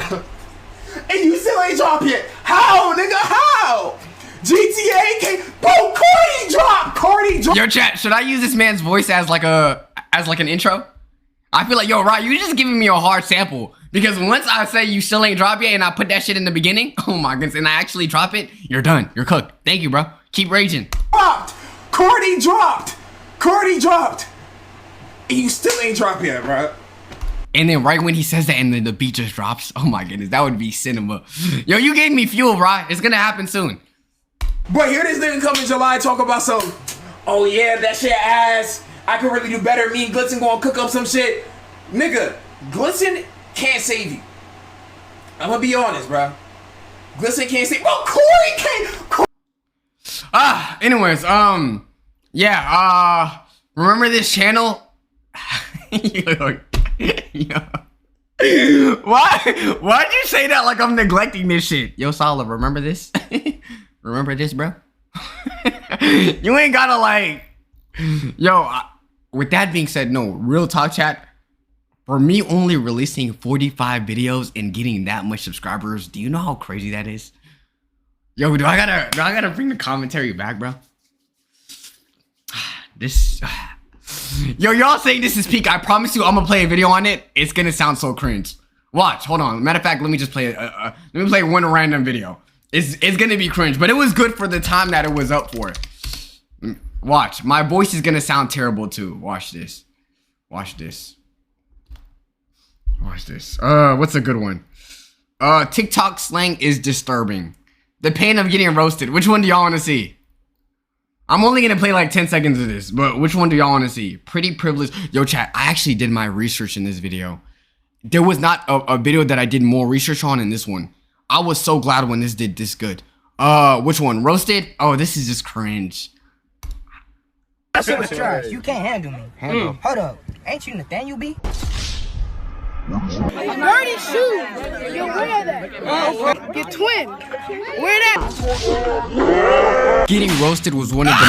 and you still ain't dropped yet. How, nigga? How? GTA came, bro. Cardi dropped. Yo, chat, should I use this man's voice as like an intro? I feel like, yo, Rod, you just giving me a hard sample, because once I say you still ain't dropped yet, and I put that shit in the beginning, oh my goodness, and I actually drop it, you're done. You're cooked. Thank you, bro. Keep raging. Cardi dropped. And you still ain't dropped yet, bro. And then right when he says that and then the beat just drops, oh my goodness, that would be cinema. Yo, you gave me fuel, bro. It's gonna happen soon. But here this nigga come in July talk about some, oh yeah, that shit ass. I could really do better. Me and Glitson gonna cook up some shit. Nigga, Glitson can't save you. I'm gonna be honest, bro. Glitson can't save you. Bro, Corey can't. Anyways, remember this channel? Yo. Why'd you say that like I'm neglecting this shit? Yo, Salah, remember this? Remember this, bro? You ain't gotta like... Yo, with that being said, no, real talk, chat. For me only releasing 45 videos and getting that much subscribers, do you know how crazy that is? Yo, do I gotta bring the commentary back, bro? This... Yo, y'all saying this is peak. I promise you I'm gonna play a video on it. It's gonna sound so cringe. Watch, hold on. Matter of fact, let me just play one random video. It's gonna be cringe, but it was good for the time that it was up for. Watch, my voice is gonna sound terrible too. Watch this. Watch this. Watch this. What's a good one? TikTok slang is disturbing. The pain of getting roasted. Which one do y'all want to see? I'm only gonna play like 10 seconds of this, but which one do y'all want to see? Pretty privileged. Yo, chat, I actually did my research in this video. There was not a video that I did more research on in this one. I was so glad when this did this good. Which one? Roasted? Oh, this is just cringe. That shit was trash. You can't handle me. Hold up. Ain't you Nathaniel B? Dirty shoes. You wear that. Your twin. Wear that. Getting roasted was one of the...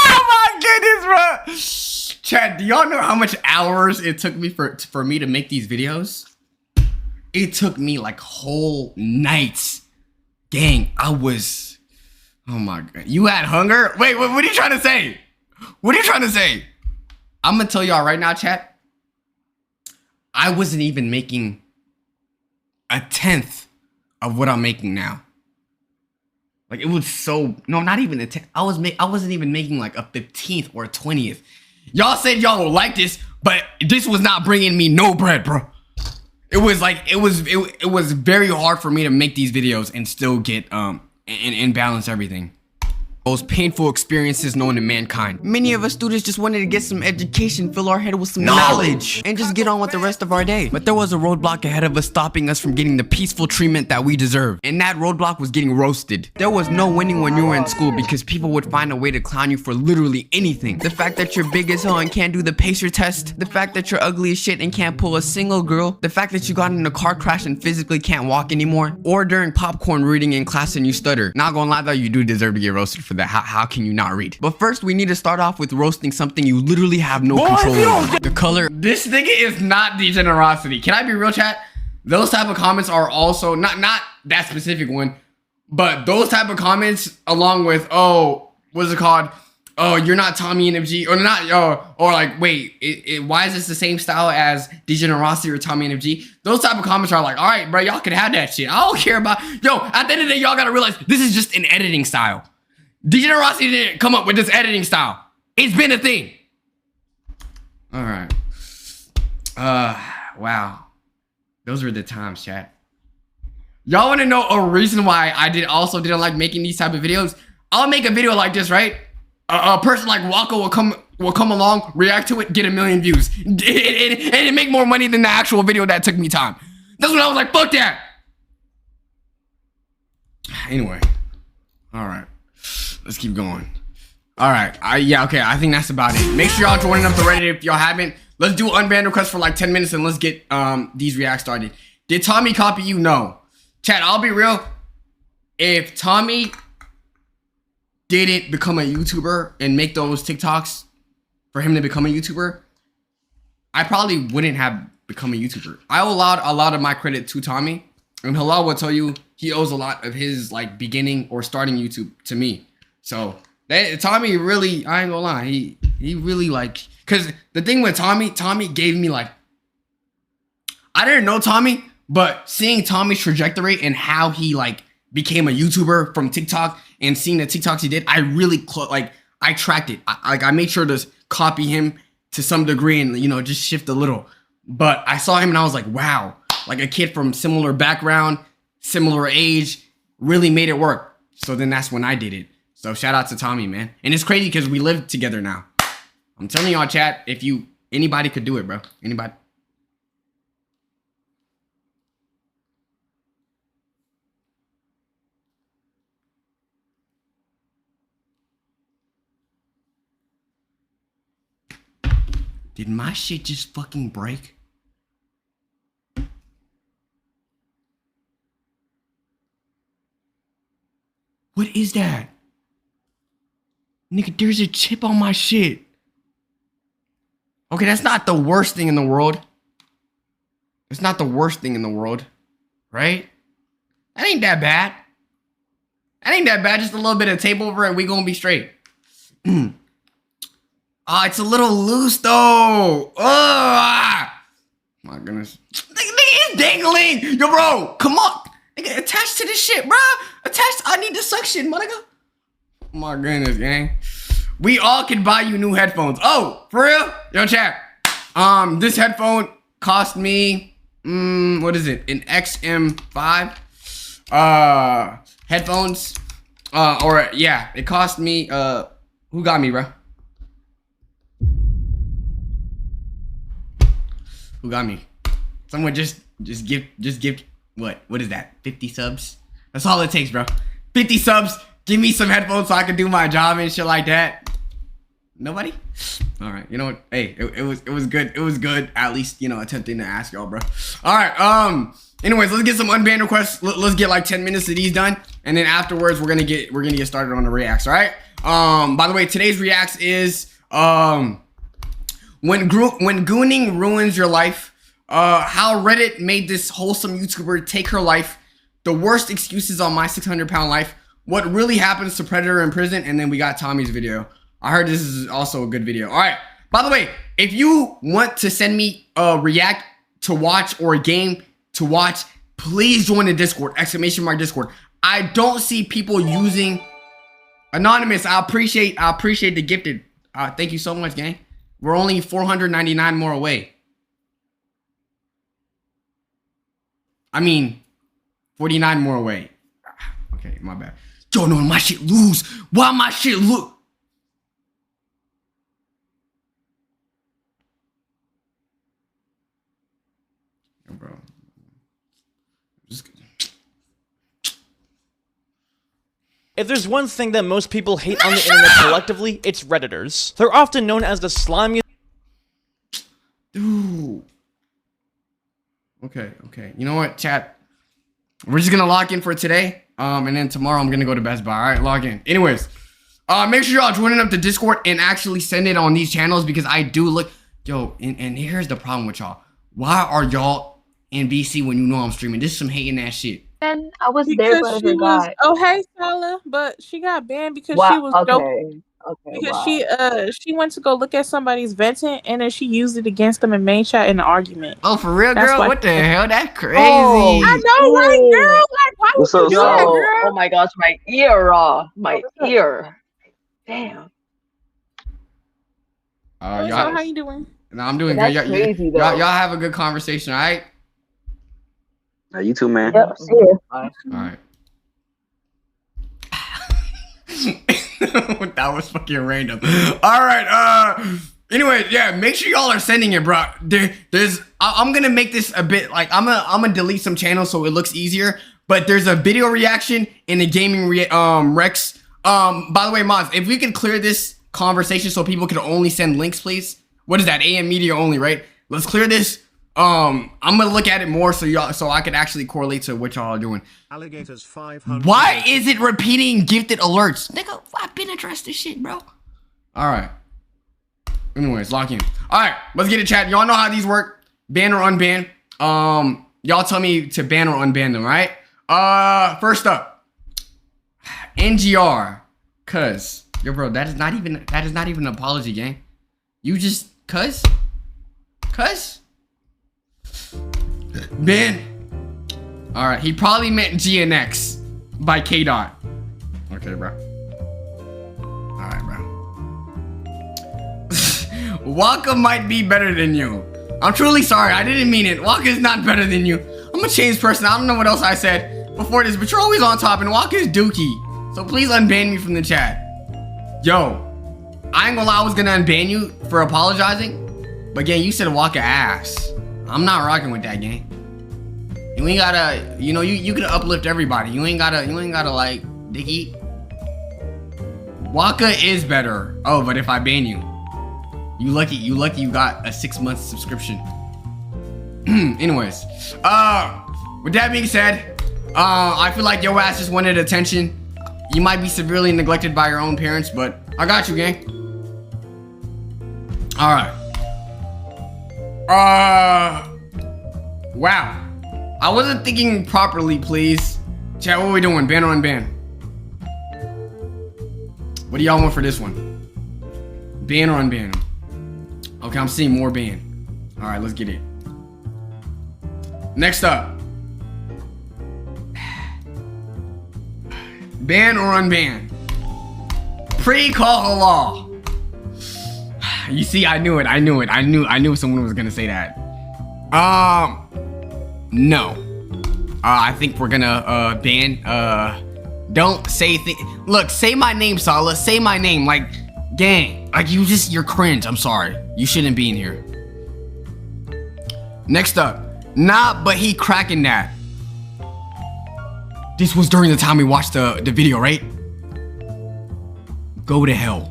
Oh my goodness, bro. Chad, do y'all know how much hours it took me for me to make these videos? It took me like whole nights. Gang, I was... Oh my god. You had hunger? Wait, what are you trying to say? What are you trying to say? I'm gonna tell y'all right now, chat. I wasn't even making a 10th of what I'm making now. Like it was so... No, not even a 10th. I wasn't even making like a 15th or a 20th. Y'all said y'all would like this, but this was not bringing me no bread, bro. It was like, it was very hard for me to make these videos and still get, and balance everything. Most painful experiences known to mankind. Many of us students just wanted to get some education, fill our head with some knowledge, and just get on with the rest of our day. But there was a roadblock ahead of us stopping us from getting the peaceful treatment that we deserve. And that roadblock was getting roasted. There was no winning when you were in school because people would find a way to clown you for literally anything. The fact that you're big as hell and can't do the pacer test. The fact that you're ugly as shit and can't pull a single girl. The fact that you got in a car crash and physically can't walk anymore. Or during popcorn reading in class and you stutter. Not gonna lie though, you do deserve to get roasted for that. How can you not read? But first, we need to start off with roasting something you literally have no control over. The color. This nigga is not degenerosity. Can I be real, chat? Those type of comments are also not that specific one, but those type of comments along with, oh, what's it called? Oh, you're not Tommy NFG, or not, or like, wait, why is this the same style as degenerosity or Tommy NFG? Those type of comments are like, all right, bro, y'all can have that shit. I don't care about, yo, at the end of the day, y'all gotta realize this is just an editing style. Degenerosity didn't come up with this editing style. It's been a thing. All right. Wow. Those were the times, chat. Y'all want to know a reason why I didn't like making these type of videos? I'll make a video like this, right? A person like Waka will come along, react to it, get 1 million views, and it make more money than the actual video that took me time. That's when I was like, fuck that. Anyway. All right. Let's keep going. All right. Yeah, okay. I think that's about it. Make sure y'all joining up the Reddit if y'all haven't. Let's do unbanned requests for like 10 minutes and let's get these reacts started. Did Tommy copy you? No. Chat, I'll be real. If Tommy didn't become a YouTuber and make those TikToks for him to become a YouTuber, I probably wouldn't have become a YouTuber. I owe a lot of my credit to Tommy. And Halal will tell you he owes a lot of his like beginning or starting YouTube to me. So that Tommy really, I ain't gonna lie, he really like, cause the thing with Tommy gave me like, I didn't know Tommy, but seeing Tommy's trajectory and how he like became a YouTuber from TikTok and seeing the TikToks he did, I really I tracked it. I made sure to copy him to some degree and, you know, just shift a little. But I saw him and I was like, wow, like a kid from similar background, similar age, really made it work. So then that's when I did it. So shout out to Tommy, man. And it's crazy because we live together now. I'm telling y'all, chat, if anybody could do it, bro. Anybody. Did my shit just fucking break? is that? Nigga, there's a chip on my shit. Okay, that's not the worst thing in the world. It's not the worst thing in the world, right? That ain't that bad. That ain't that bad. Just a little bit of tape over and we gonna be straight. It's a little loose though. Oh, my goodness. Nigga, it's dangling. Yo, bro, come on. Nigga, attached to this shit, bro. Attached. I need the suction, my nigga. Oh my goodness, gang. We all can buy you new headphones. Oh, for real? Yo, chat. This headphone cost me, what is it? An XM5 headphones. Or yeah, it cost me, who got me, bro? Who got me? Someone just give what is that? 50 subs? That's all it takes, bro. 50 subs. Give me some headphones so I can do my job and shit like that. Nobody? All right. You know what? Hey, it was good. It was good. At least, you know, attempting to ask y'all, bro. All right. Anyways, let's get some unbanned requests. Let's get like 10 minutes of these done, and then afterwards we're gonna get started on the reacts. All right. By the way, today's reacts is when gooning ruins your life. How Reddit made this wholesome YouTuber take her life. The worst excuses on my 600-pound life. What really happens to Predator in prison, and then we got Tommy's video. I heard this is also a good video. All right. By the way, if you want to send me a react to watch or a game to watch, please join the Discord. !Discord. I don't see people using Anonymous. I appreciate the gifted. Thank you so much, gang. We're only 499 more away. I mean, 49 more away. Okay, my bad. Yo, no, my shit lose. Why my shit look? Yo, bro. If there's one thing that most people hate on the internet collectively, it's Redditors. They're often known as the slimiest. Dude. Okay. You know what, chat? We're just gonna lock in for today. And then tomorrow I'm gonna go to Best Buy. All right, log in. Anyways, make sure y'all joining up the Discord and actually send it on these channels because I do look. Yo, and here's the problem with y'all. Why are y'all in BC when you know I'm streaming? This is some hating ass shit. And I was there, but she was. Oh, hey, Salah, but she got banned because she was joking. Okay, because she went to go look at somebody's venting and then she used it against them and main chat in an argument. Oh, for real, girl? What the hell? That's crazy. Oh, I know, right, girl? Like, why would you do that, girl? Oh my gosh, my ear, my ear. Damn. So how you doing? No, I'm doing good. Y'all have a good conversation, all right? You too, man. Yep, see you. All right. That was fucking random. All right. Anyway, yeah. Make sure y'all are sending it, bro. I'm gonna make this a bit like I'm gonna delete some channels so it looks easier. But there's a video reaction and a gaming Rex. By the way, mods, if we can clear this conversation so people can only send links, please. What is that? AM media only, right? Let's clear this. I'm gonna look at it more so I can actually correlate to what y'all are doing. Alligators 500. Why is it repeating gifted alerts? Nigga, I've been addressed this shit, bro. All right. Anyways, lock in. All right, let's get it, chat. Y'all know how these work. Ban or unban. Y'all tell me to ban or unban them, right? First up, NGR, cuz. Yo, bro, that is not even an apology, gang. You just cuz. Ben. All right, he probably meant GNX by K Dot. Okay, bro. All right, bro. Waka might be better than you. I'm truly sorry. I didn't mean it. Waka is not better than you. I'm a changed person. I don't know what else I said before this, but you're always on top, and Waka is dookie. So please unban me from the chat. Yo, I ain't gonna lie. I was gonna unban you for apologizing, but gang, you said Waka ass. I'm not rocking with that, gang. You ain't gotta, you know, you could uplift everybody. You ain't gotta like dick eat. Waka is better. Oh, but if I ban you, you lucky you got a 6-month subscription. Anyways, with that being said, I feel like your ass just wanted attention. You might be severely neglected by your own parents, but I got you, gang. All right. Wow. I wasn't thinking properly, please. Chat, what are we doing? Ban or unban? What do y'all want for this one? Ban or unban? Okay, I'm seeing more ban. All right, let's get it. Next up. Ban or unban? Pre-call law. You see, I knew it. I knew someone was gonna say that. No. I think we're gonna ban. Don't say look, say my name, Salah. Say my name, like, gang. Like, you're cringe. I'm sorry. You shouldn't be in here. Next up. Nah, but he cracking that. This was during the time we watched the video, right? Go to hell.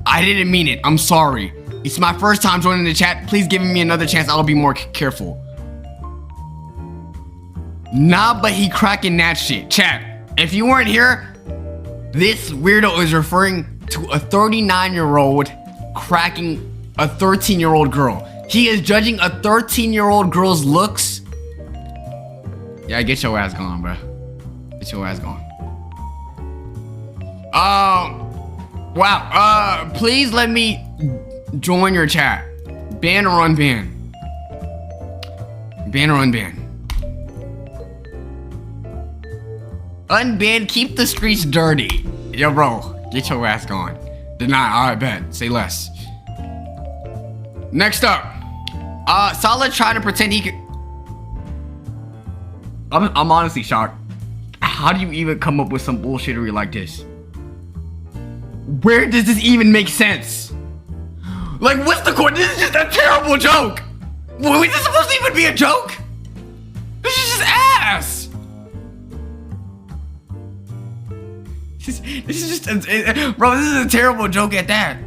I didn't mean it. I'm sorry. It's my first time joining the chat. Please give me another chance. I'll be more careful. Nah, but he cracking that shit. Chat, if you weren't here, this weirdo is referring to a 39-year-old cracking a 13-year-old girl. He is judging a 13-year-old girl's looks. Yeah, get your ass gone, bro. Get your ass gone. Wow. Please let me join your chat. Ban or unban? Ban or unban? Unban, keep the streets dirty. Yo, bro, get your ass gone. Deny, alright, bet. Say less. Next up. Salah trying to pretend he could... I'm honestly shocked. How do you even come up with some bullshittery like this? Where does this even make sense? Like, what's the core? This is just a terrible joke. Was this supposed to even be a joke? This is just ass. This is just, bro, this is a terrible joke at that.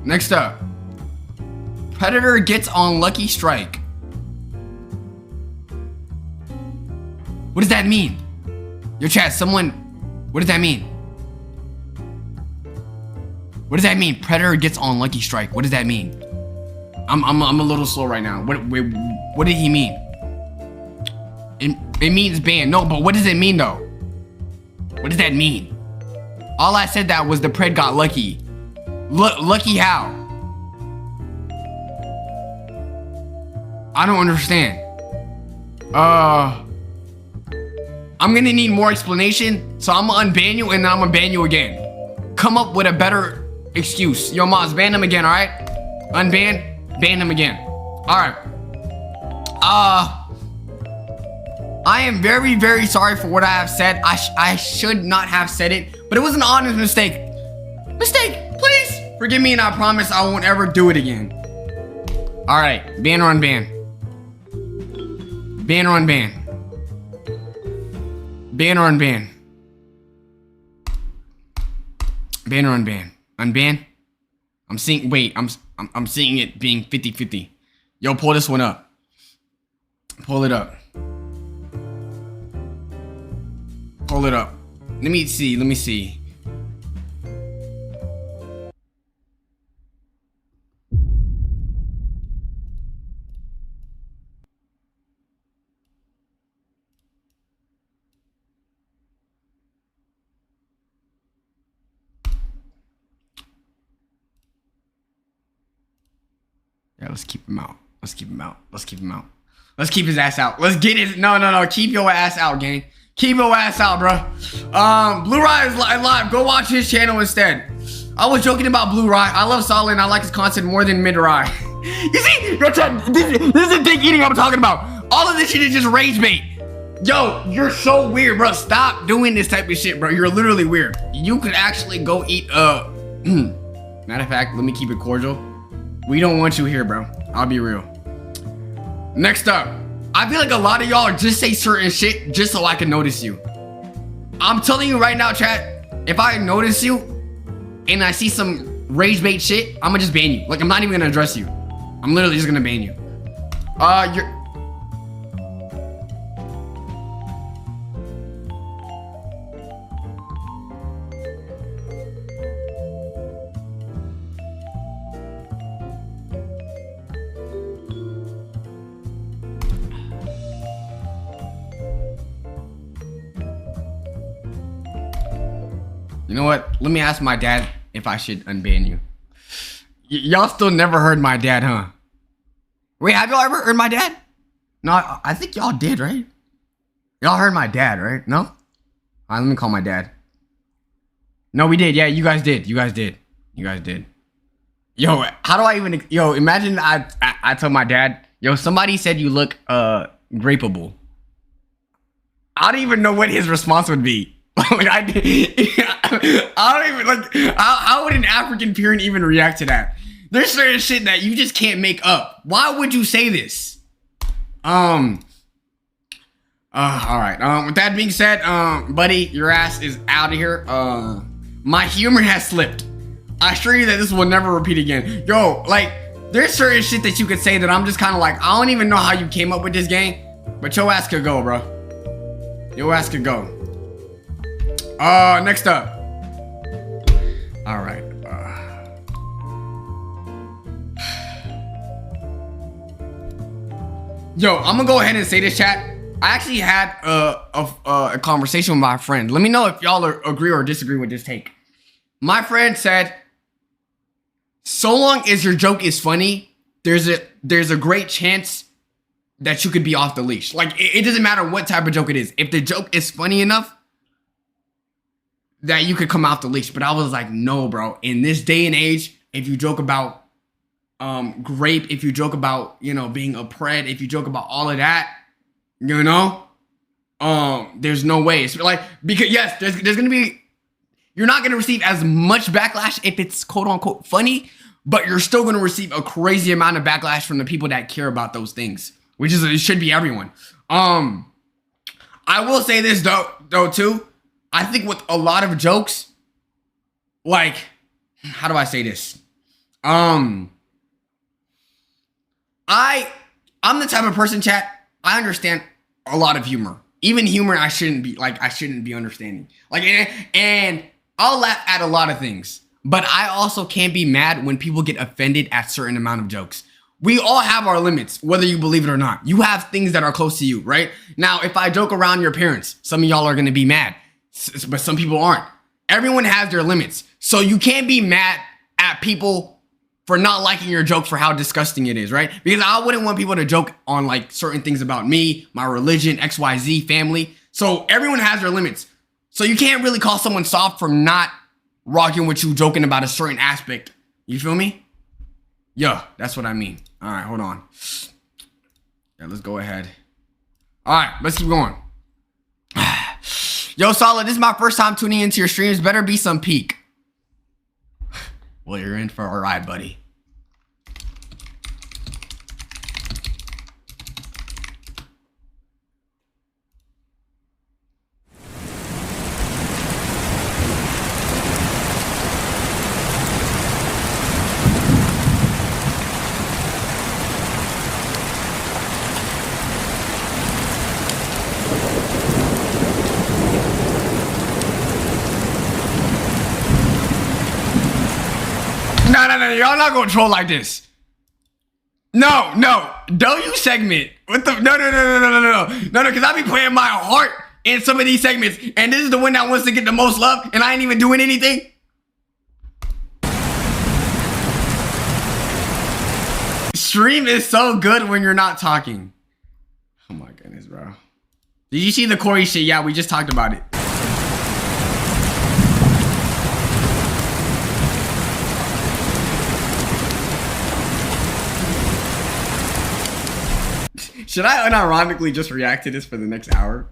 Next up. Predator gets on lucky strike. What does that mean? Your chat, someone, what does that mean? What does that mean? Predator gets on lucky strike. What does that mean? I'm a little slow right now. What did he mean? It means ban. No, but what does it mean though? What does that mean? All I said that was the pred got lucky. Lucky how? I don't understand. I'm gonna need more explanation, so I'm gonna unban you and then I'm gonna ban you again. Come up with a better excuse. Yo, Maz, ban him again, alright? Unban, ban him again. Alright. I am very, very sorry for what I have said. I should not have said it, but it was an honest mistake. Please forgive me and I promise I won't ever do it again. Alright, ban or unban? Ban or unban? Ban or unban? Ban or unban? Unban? I'm seeing, wait, I'm seeing it being 50-50. Yo, pull this one up. Pull it up. Pull it up. Let me see. Yeah, let's keep him out. Let's keep him out. Let's keep him out. Let's keep his ass out. Let's get his... No. Keep your ass out, gang. Keep your ass out, bro. Blue Rye is live. Go watch his channel instead. I was joking about Blue Rye. I love Salah and I like his content more than Mid Rye. You see? This is the dick eating I'm talking about. All of this shit is just rage bait. Yo, you're so weird, bro. Stop doing this type of shit, bro. You're literally weird. You could actually go eat, matter of fact, let me keep it cordial. We don't want you here, bro. I'll be real. Next up, I feel like a lot of y'all just say certain shit just so I can notice you. I'm telling you right now, chat, if I notice you and I see some rage bait shit, I'm gonna just ban you. Like, I'm not even gonna address you. I'm literally just gonna ban you. You're... You know what? Let me ask my dad if I should unban you. Y'all still never heard my dad, huh? Wait, have y'all ever heard my dad? No, I think y'all did, right? Y'all heard my dad, right? No? All right, let me call my dad. No, we did. Yeah, you guys did. You guys did. You guys did. Yo, how do I even... Yo, imagine I tell my dad, yo, somebody said you look grapeable. I don't even know what his response would be. Like, I don't even... Like, how would an African parent even react to that? There's certain shit that you just can't make up. Why would you say this? All right. With that being said, buddy, your ass is out of here. My humor has slipped. I assure you that this will never repeat again. Yo, like, there's certain shit that you could say that I'm just kind of like, I don't even know how you came up with this game, but your ass could go, bro. Your ass could go. Next up. All right. Yo, I'm gonna go ahead and say this, chat. I actually had a conversation with my friend. Let me know if y'all agree or disagree with this take. My friend said, so long as your joke is funny, there's a great chance that you could be off the leash. Like, it doesn't matter what type of joke it is. If the joke is funny enough, that you could come off the leash. But I was like, no, bro. In this day and age, if you joke about grape, if you joke about, you know, being a pred, if you joke about all of that, you know, there's no way. It's like, because yes, there's gonna be, you're not gonna receive as much backlash if it's quote unquote funny, but you're still gonna receive a crazy amount of backlash from the people that care about those things, which is, it should be everyone. I will say this though too. I think with a lot of jokes, like, how do I say this? I'm the type of person, chat, I understand a lot of humor. Even humor I shouldn't be understanding. Like, and I'll laugh at a lot of things. But I also can't be mad when people get offended at certain amount of jokes. We all have our limits, whether you believe it or not. You have things that are close to you, right? Now, if I joke around your parents, some of y'all are gonna be mad, but some people aren't. Everyone has their limits. So you can't be mad at people for not liking your joke for how disgusting it is, right? Because I wouldn't want people to joke on like certain things about me, my religion, XYZ, family. So everyone has their limits. So you can't really call someone soft for not rocking with you joking about a certain aspect. You feel me? Yeah, that's what I mean. All right, hold on. Yeah, let's go ahead. All right, let's keep going. Yo, Salah, this is my first time tuning into your streams. Better be some peak. Well, you're in for a ride, buddy. No, y'all not gonna troll like this. No, don't you segment. What the, no, because I be playing my heart in some of these segments, and this is the one that wants to get the most love, and I ain't even doing anything. Stream is so good when you're not talking. Oh my goodness, bro. Did you see the Corey shit? Yeah, we just talked about it. Should I unironically just react to this for the next hour?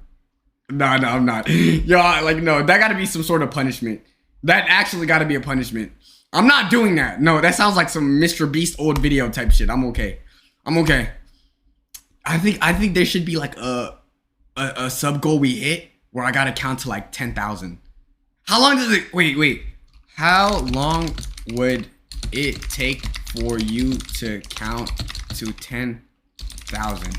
No, I'm not. Yo, like, no, that gotta be some sort of punishment. That actually gotta be a punishment. I'm not doing that. No, that sounds like some Mr. Beast old video type shit. I'm okay. I think there should be like a sub goal we hit where I gotta count to like 10,000. How long does it, wait. How long would it take for you to count to 10,000?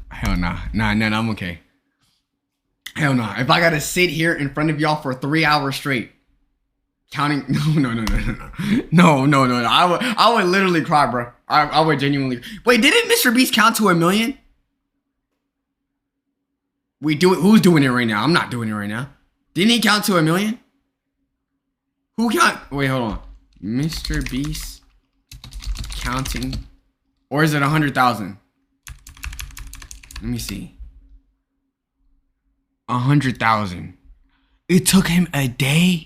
Hell nah, I'm okay. Hell nah. If I gotta sit here in front of y'all for 3 hours straight, Counting? No. I would literally cry, bro. I would genuinely. Wait, didn't Mr. Beast count to 1 million? We do it. Who's doing it right now? I'm not doing it right now. Didn't he count to 1 million? Who count? Wait, hold on. Mr. Beast counting, or is it 100,000? Let me see. 100,000. It took him a day.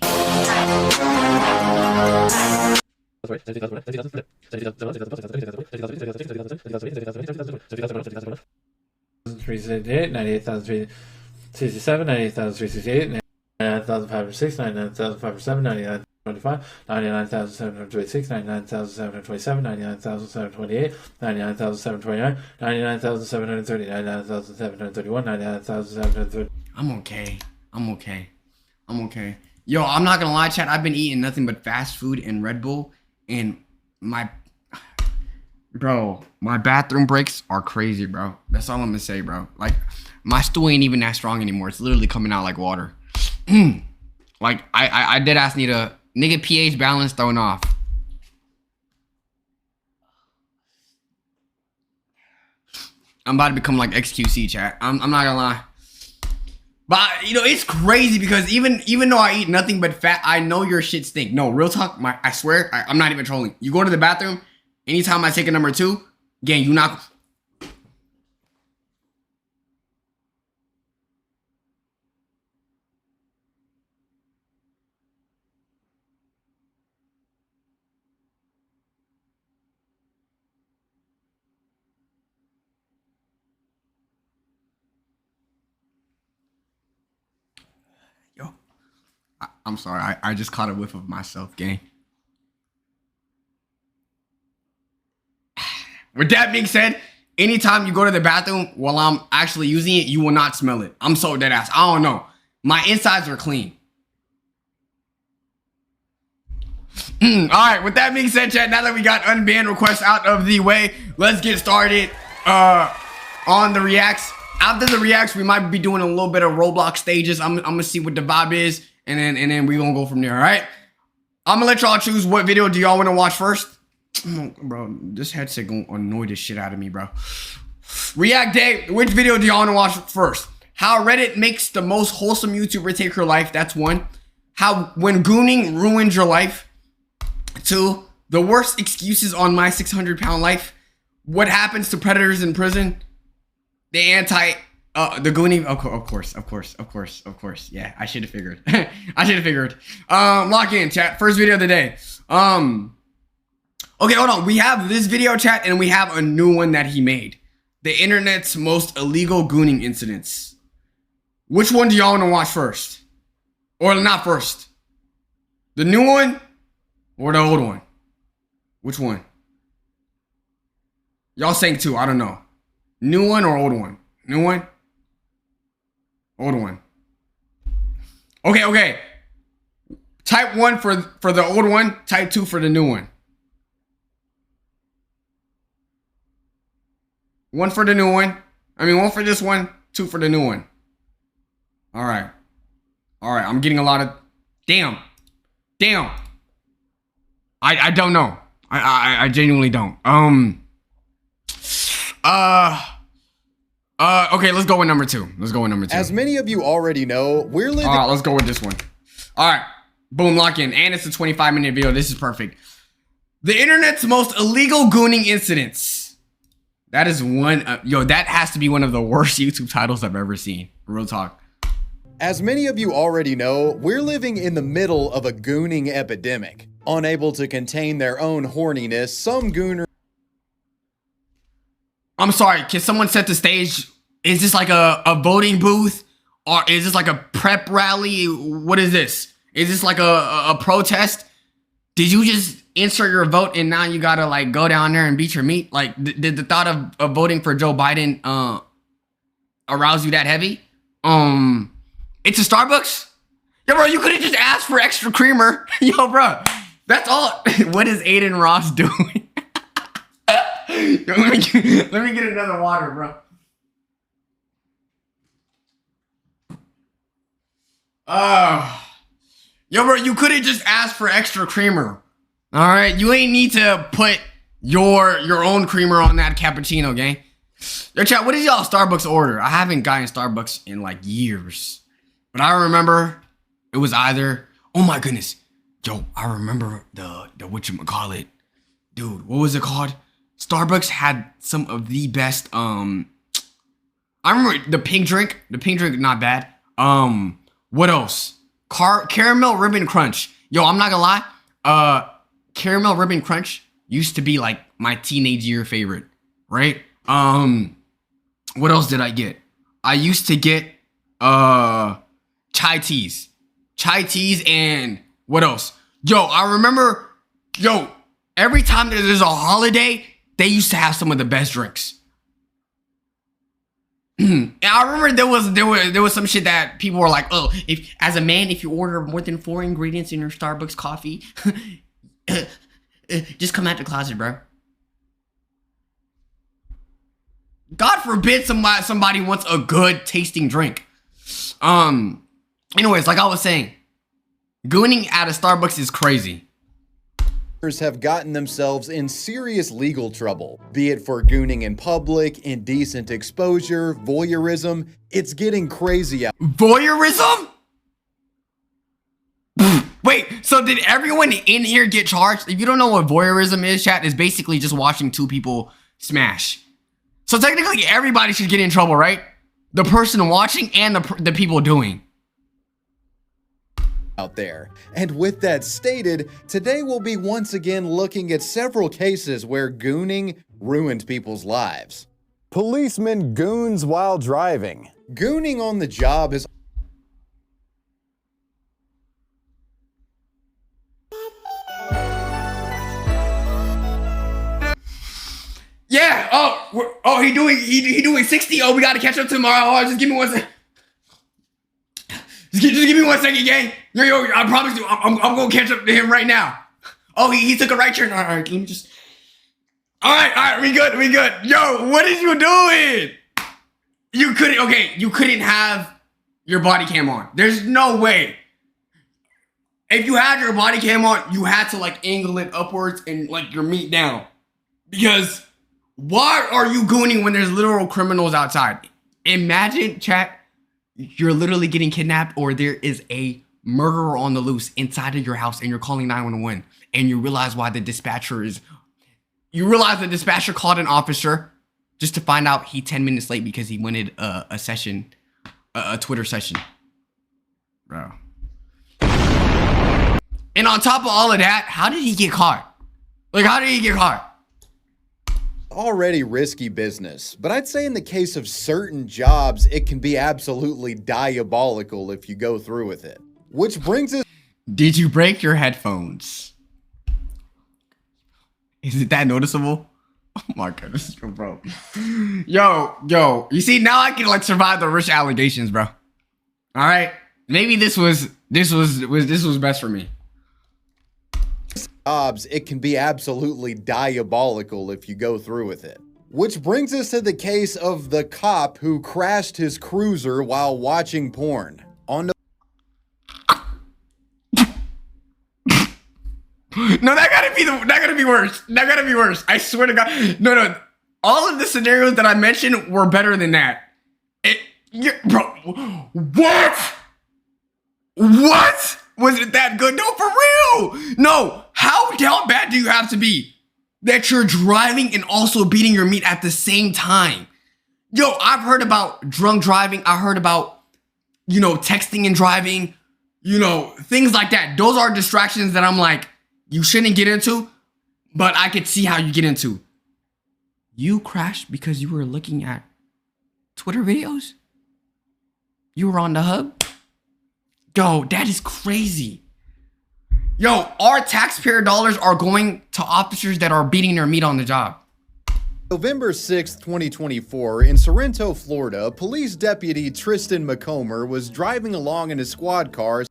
$368, 98,367, 98,368, 99,506, 99,507, 99,025, 99,726, 99,727, 99,728, 99,729, 99,730, 99,731, 99,730. I'm okay. Yo, I'm not gonna lie, chat. I've been eating nothing but fast food and Red Bull, and my bathroom breaks are crazy, bro. That's all I'm gonna say, bro. Like, my stool ain't even that strong anymore. It's literally coming out like water. Like, I dead ass need a nigga pH balance thrown off. I'm about to become like XQC, chat. I'm not gonna lie. But, you know, it's crazy because even though I eat nothing but fat, I know your shit stink. No, real talk, I swear, I'm not even trolling. You go to the bathroom, anytime I take a number 2, gang, you not... I'm sorry, I just caught a whiff of myself, gang. With that being said, anytime you go to the bathroom while I'm actually using it, you will not smell it. I'm so dead ass. I don't know. My insides are clean. Alright, with that being said, chat, now that we got unbanned requests out of the way, let's get started on the reacts. After the reacts, we might be doing a little bit of Roblox stages. I'm gonna see what the vibe is. And then we gonna go from there, all right? I'm gonna let y'all choose what video do y'all wanna watch first. Oh, bro, this headset gonna annoy the shit out of me, bro. React day, which video do y'all wanna watch first? How Reddit makes the most wholesome YouTuber take her life, that's 1. How when gooning ruins your life. 2, the worst excuses on my 600-pound life. What happens to predators in prison? The gooning, of course. Yeah, I should have figured. Lock in, chat. First video of the day. Okay, hold on. We have this video, chat, and we have a new one that he made. The internet's most illegal gooning incidents. Which one do y'all want to watch first? Or not first? The new one or the old one? Which one? Y'all saying 2, I don't know. New one or old one? New one? Old one. Okay. Type 1 for the old one. Type 2 for the new one. 1 for the new one. 1 for this one. 2 for the new one. All right. I'm getting a lot of... Damn. I don't know. I genuinely don't. Okay, let's go with number 2. As many of you already know, we're living... All right, let's go with this one. All right, boom, lock in. And it's a 25-minute video. This is perfect. The internet's most illegal gooning incidents. That is one... that has to be one of the worst YouTube titles I've ever seen. Real talk. As many of you already know, we're living in the middle of a gooning epidemic. Unable to contain their own horniness, some gooners... I'm sorry, can someone set the stage? Is this like a voting booth? Or is this like a prep rally? What is this? Is this like a protest? Did you just insert your vote and now you gotta like go down there and beat your meat? Like, did the thought of voting for Joe Biden arouse you that heavy? It's a Starbucks? Yo, bro, you could've just asked for extra creamer. Yo, bro, that's all. What is Aiden Ross doing? Yo, let me get another water, bro. Yo, bro, you could've just asked for extra creamer. All right, you ain't need to put your own creamer on that cappuccino, gang. Yo, chat, what is y'all Starbucks order? I haven't gotten Starbucks in like years. But I remember it was either, oh my goodness. Yo, I remember the whatchamacallit. Dude, what was it called? Starbucks had some of the best, I remember the pink drink. The pink drink, not bad. What else? Caramel Ribbon Crunch. Yo, I'm not gonna lie. Caramel Ribbon Crunch used to be like my teenage year favorite, right? What else did I get? I used to get chai teas. Chai teas and what else? Yo, I remember, every time there's a holiday, they used to have some of the best drinks. And I remember there was some shit that people were like, oh, if as a man, if you order more than 4 ingredients in your Starbucks coffee, just come out the closet, bro. God forbid somebody wants a good tasting drink. Anyways, like I was saying, gooning at a Starbucks is crazy. Have gotten themselves in serious legal trouble, be it for gooning in public, indecent exposure, voyeurism. It's getting crazy out. Voyeurism? Wait, so did everyone in here get charged? If you don't know what voyeurism is, chat, is basically just watching two people smash. So technically everybody should get in trouble, right? The person watching and the people doing. Out there. And with that stated, today we'll be once again looking at several cases where gooning ruined people's lives. Policeman goons while driving. Gooning on the job is Yeah. Oh, he doing 60. Oh, we gotta catch up tomorrow. Oh, just give me 1 second. Just give me 1 second, gang. Yo, I promise you, I'm gonna catch up to him right now. Oh, he took a right turn. All right, let me just. All right, we good. Yo, what is you doing? You couldn't have your body cam on. There's no way. If you had your body cam on, you had to like angle it upwards and like your meat down. Because why are you gooning when there's literal criminals outside? Imagine, chat, you're literally getting kidnapped or there is a murderer on the loose inside of your house and you're calling 911 and you realize why the dispatcher called an officer just to find out he 10 minutes late because he wanted a Twitter session. Bro. And on top of all of that, how did he get caught? Like, how did he get caught? Already risky business, but I'd say in the case of certain jobs, it can be absolutely diabolical if you go through with it. Which brings us... Did you break your headphones? Is it that noticeable? Oh my goodness, bro. Yo, you see, now I can like survive the rich allegations, bro. All right, maybe this was best for me. Jobs, it can be absolutely diabolical if you go through with it. Which brings us to the case of the cop who crashed his cruiser while watching porn. On the No, that gotta be worse. That gotta be worse. I swear to God. No. All of the scenarios that I mentioned were better than that. Bro, what? What? Was it that good? No, for real. No. How bad do you have to be that you're driving and also beating your meat at the same time? Yo, I've heard about drunk driving. I heard about, texting and driving, things like that. Those are distractions that I'm like, you shouldn't get into, but I could see how you get into. You crashed because you were looking at Twitter videos? You were on the hub? Yo, that is crazy. Yo, our taxpayer dollars are going to officers that are beating their meat on the job. November 6, 2024, in Sorrento, Florida, police deputy Tristan McComber was driving along in his squad car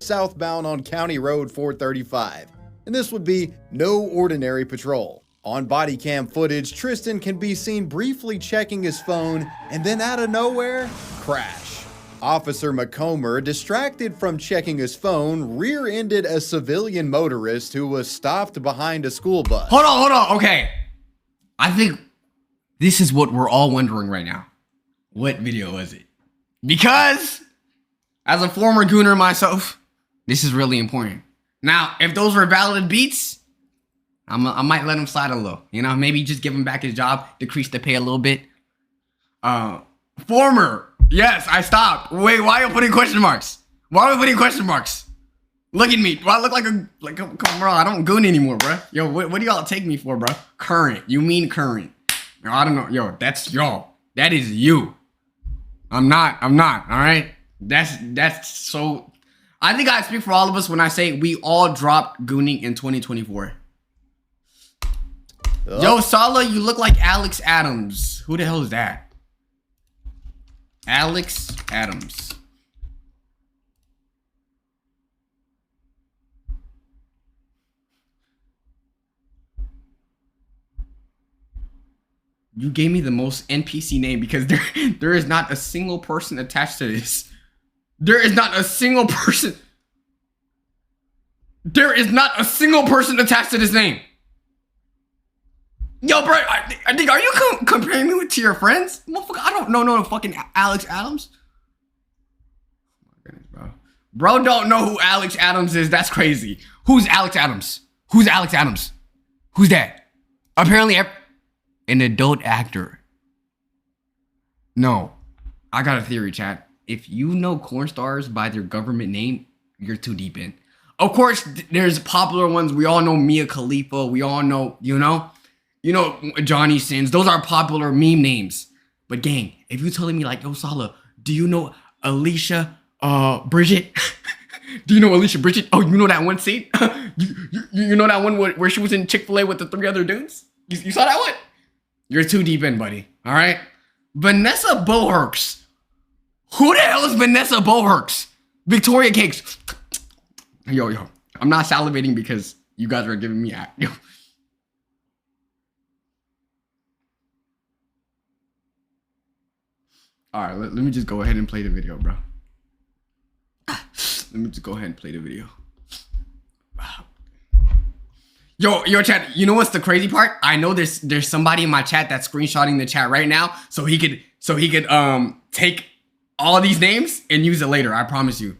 southbound on County Road 435. And this would be no ordinary patrol. On body cam footage, Tristan can be seen briefly checking his phone and then out of nowhere, crash. Officer McComber, distracted from checking his phone, rear-ended a civilian motorist who was stopped behind a school bus. Hold on. Okay. I think this is what we're all wondering right now. What video was it? Because as a former gooner myself, this is really important. Now, if those were valid beats, I might let him slide a little. You know, maybe just give him back his job, decrease the pay a little bit. Former. Yes, I stopped. Wait, why are you putting question marks? Why are we putting question marks? Look at me. Do I look like come on, bro? I don't goon anymore, bro. Yo, what do y'all take me for, bro? Current. You mean current. Yo, I don't know. Yo, that's y'all. That is you. I'm not, all right? That's so... I think I speak for all of us when I say we all dropped gooning in 2024. Yo, Salah, you look like Alex Adams. Who the hell is that? Alex Adams. You gave me the most NPC name because there is not a single person attached to this. There is not a single person. There is not a single person attached to this name. Yo, bro, I think, are you comparing me to your friends? Motherfucker, I don't know no fucking Alex Adams. Oh my goodness, bro. Bro don't know who Alex Adams is. That's crazy. Who's Alex Adams? Who's Alex Adams? Who's that? Apparently, an adult actor. No. I got a theory, chat. If you know corn stars by their government name, you're too deep in. Of course, there's popular ones. We all know Mia Khalifa. We all know, you know Johnny Sins. Those are popular meme names. But gang, if you telling me like, yo, Salah, do you know Alicia Bridget? Do you know Alicia Bridget? Oh, you know that one scene? you know that one where she was in Chick-fil-A with the 3 other dudes? You saw that one? You're too deep in, buddy. All right? Vanessa Boherks. Who the hell is Vanessa Boherks? Victoria Cakes. Yo. I'm not salivating because you guys are giving me yo. All right, let me just go ahead and play the video, bro. Let me just go ahead and play the video. Yo, chat. You know what's the crazy part? I know there's somebody in my chat that's screenshotting the chat right now, so he could take all these names and use it later. I promise you.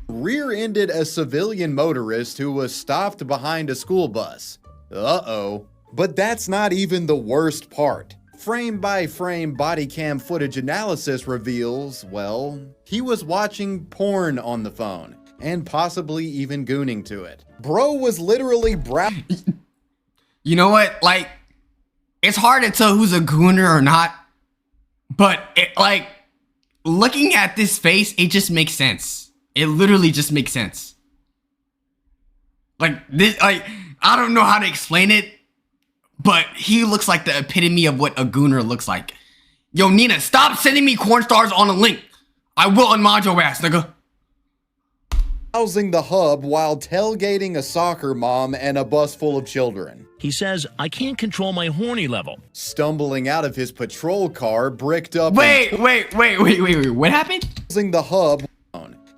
Rear-ended a civilian motorist who was stopped behind a school bus. Uh-oh. But that's not even the worst part. Frame-by-frame body cam footage analysis reveals, well, he was watching porn on the phone, and possibly even gooning to it. Bro was literally You know what? Like, it's hard to tell who's a gooner or not, but looking at this face, it just makes sense. It literally just makes sense. Like, this, I don't know how to explain it, but he looks like the epitome of what a gooner looks like. Yo, Nina, stop sending me corn stars on a link. I will unmod your ass, nigga. Browsing the hub while tailgating a soccer mom and a bus full of children. He says, I can't control my horny level. Stumbling out of his patrol car, bricked up. Wait. What happened? Browsing the hub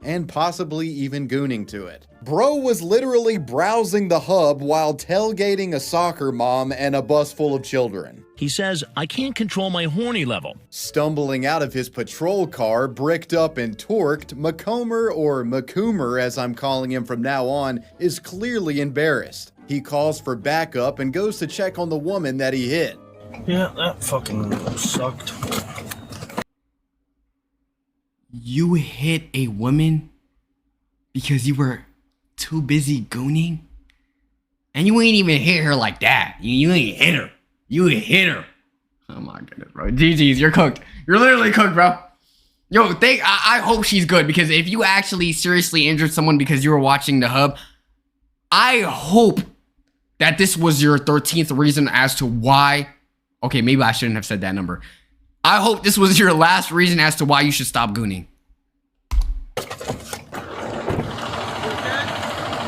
and possibly even gooning to it. Bro was literally browsing the hub while tailgating a soccer mom and a bus full of children. He says, I can't control my horny level. Stumbling out of his patrol car, bricked up and torqued, McComber, or McCoomer as I'm calling him from now on, is clearly embarrassed. He calls for backup and goes to check on the woman that he hit. Yeah, that fucking sucked. You hit a woman because you were too busy gooning? And you ain't even hit her like that. You ain't hit her. You hit her. Oh my goodness, bro. GG's, you're cooked. You're literally cooked, bro. Yo, I hope she's good, because if you actually seriously injured someone because you were watching the hub, I hope that this was your 13th reason as to why. Okay, maybe I shouldn't have said that number. I hope this was your last reason as to why you should stop gooning.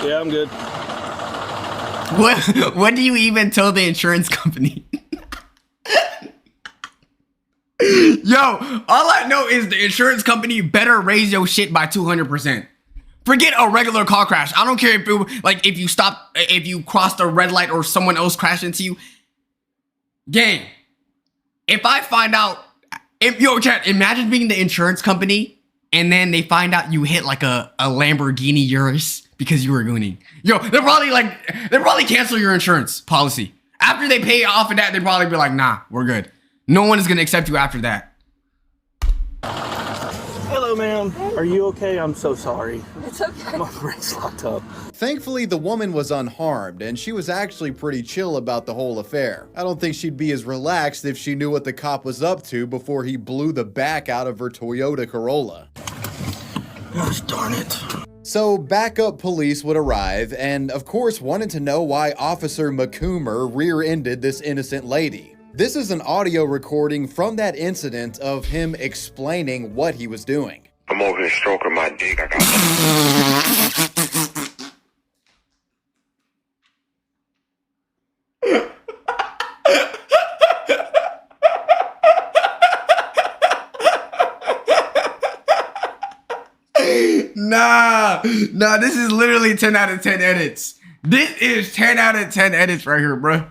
Yeah, I'm good. What do you even tell the insurance company? Yo, all I know is the insurance company better raise your shit by 200%. Forget a regular car crash. I don't care if it, like if you crossed a red light or someone else crashed into you. Gang, if I find out, chat, imagine being the insurance company and then they find out you hit like a Lamborghini Urus because you were gooning. Yo, they'll probably cancel your insurance policy. After they pay off of that, they'll probably be like, nah, we're good. No one is gonna accept you after that. Hello, ma'am. Are you okay? I'm so sorry. It's okay. My brain's locked up. Thankfully, the woman was unharmed, and she was actually pretty chill about the whole affair. I don't think she'd be as relaxed if she knew what the cop was up to before he blew the back out of her Toyota Corolla. Gosh darn it. So backup police would arrive and of course wanted to know why Officer McCoomer rear-ended this innocent lady. This is an audio recording from that incident of him explaining what he was doing. I'm over here stroking my dick. I got Nah, this is literally 10 out of 10 edits. This is 10 out of 10 edits right here, bro.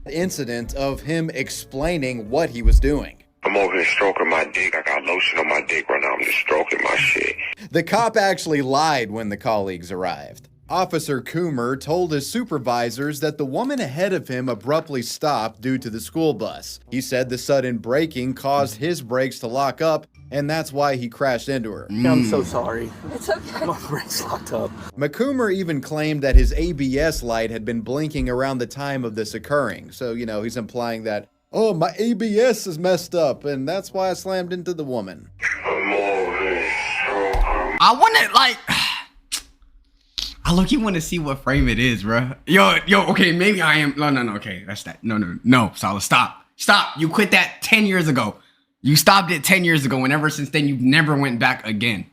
Incident of him explaining what he was doing. I'm over here stroking my dick. I got lotion on my dick right now. I'm just stroking my shit. The cop actually lied when the colleagues arrived. Officer Coomer told his supervisors that the woman ahead of him abruptly stopped due to the school bus. He said the sudden braking caused his brakes to lock up, and that's why he crashed into her. I'm so sorry. It's okay. My brain's locked up. McCoomer even claimed that his ABS light had been blinking around the time of this occurring. So, you know, he's implying that, oh, my ABS is messed up, and that's why I slammed into the woman. I want to, like... I look, you want to see what frame it is, bro. Yo, okay, maybe I am... No, okay, that's that. No, Salah, stop. You quit that 10 years ago. You stopped it 10 years ago, and ever since then, you've never went back again.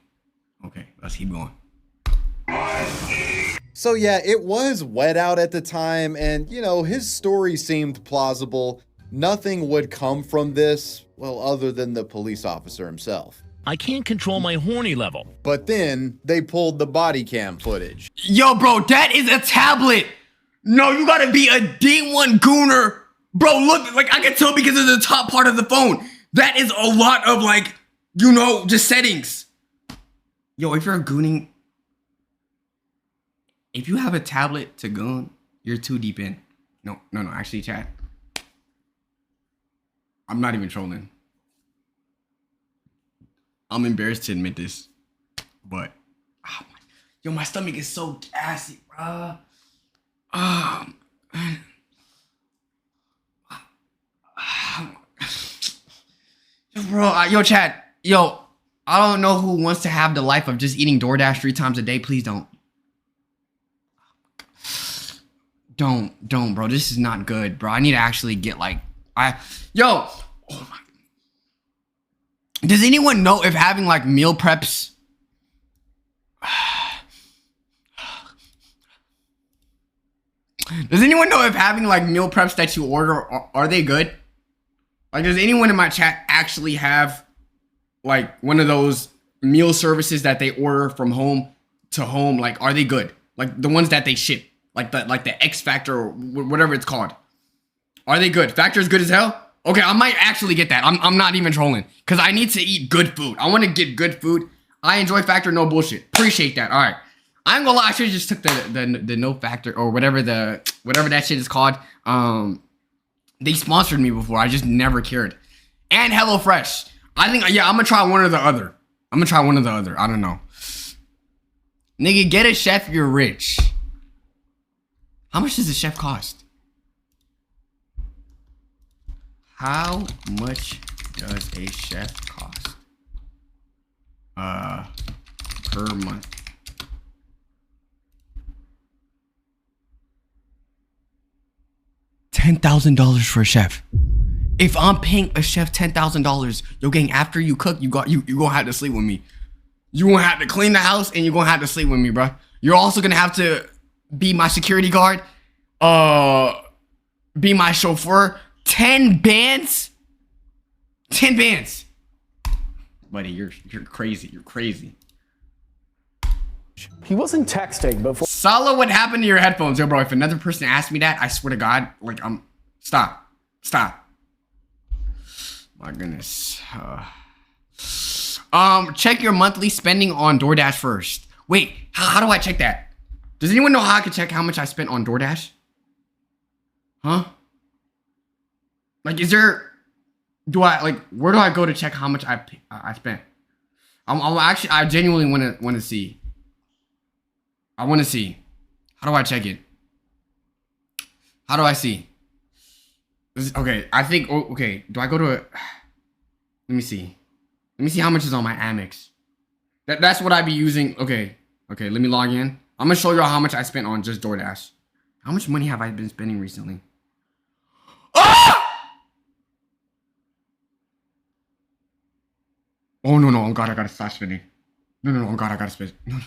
Okay, let's keep going. So yeah, it was wet out at the time, and, you know, his story seemed plausible. Nothing would come from this, well, other than the police officer himself. I can't control my horny level. But then, they pulled the body cam footage. Yo, bro, that is a tablet. No, you gotta be a D1 gooner. Bro, look, like, I can tell because of the top part of the phone. That is a lot of, like, you know, just settings. Yo, if you're gooning, if you have a tablet to goon, you're too deep in. No, actually, chat. I'm not even trolling. I'm embarrassed to admit this, but yo, my stomach is so gassy, bro. Yo, chat. Yo, I don't know who wants to have the life of just eating DoorDash 3 times a day. Please don't. Don't, bro. This is not good, bro. I need to actually get like, oh my. Does anyone know if having like meal preps? Does anyone know if having like meal preps that you order, are they good? Like, does anyone in my chat actually have like one of those meal services that they order from home to home? Like, are they good? Like the ones that they ship, like the X Factor or whatever it's called. Are they good? Factor is good as hell? Okay, I might actually get that. I'm not even trolling. Because I need to eat good food. I want to get good food. I enjoy Factor, no bullshit. Appreciate that. All right. I ain't gonna lie. I should have just took the no Factor or whatever that shit is called. They sponsored me before. I just never cared. And HelloFresh. I think, yeah, I'm gonna try one or the other. I don't know. Nigga, get a chef, you're rich. How much does a chef cost? How much does a chef cost? Per month. $10,000 for a chef. If I'm paying a chef $10,000, yo gang, after you cook, you gonna have to sleep with me. You gonna have to clean the house and you're gonna have to sleep with me, bro. You're also gonna have to be my security guard, be my chauffeur. 10 bands? 10 bands. Buddy, you're crazy. You're crazy. He wasn't texting before. Salah, what happened to your headphones? Yo, bro, if another person asked me that, I swear to God, like, stop. My goodness. Check your monthly spending on DoorDash first. Wait, how do I check that? Does anyone know how I can check how much I spent on DoorDash? Huh? Like, where do I go to check how much I spent? I genuinely want to see. I want to see. How do I check it? How do I see? Okay, I think, okay, do I go to let me see. Let me see how much is on my Amex. That's what I be using. Okay, let me log in. I'm gonna show y'all how much I spent on just DoorDash. How much money have I been spending recently? Oh, no, oh God, I gotta stop spending. No, oh God, I gotta spend. No.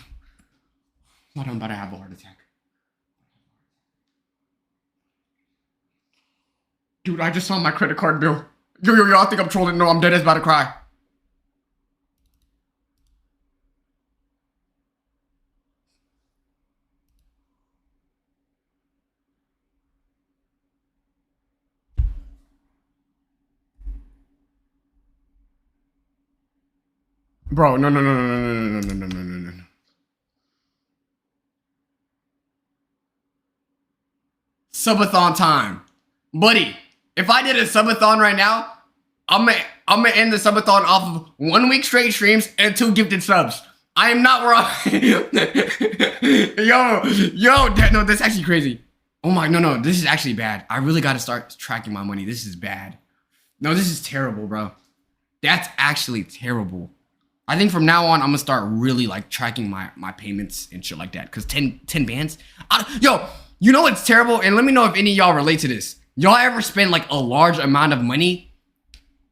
What, I'm about to have a heart attack. Dude, I just saw my credit card bill. Yo, I think I'm trolling. No, I'm dead as about to cry. Bro, no. Subathon time. Buddy, if I did a subathon right now, I'm gonna end the subathon off of 1 week straight streams and 2 gifted subs. I am not where no, that's actually crazy. Oh my, no, this is actually bad. I really gotta start tracking my money. This is bad. No, this is terrible, bro. That's actually terrible. I think from now on, I'm gonna start really like tracking my payments and shit like that. Cause 10 bands. Yo, you know what's terrible? And let me know if any of y'all relate to this. Y'all ever spend like a large amount of money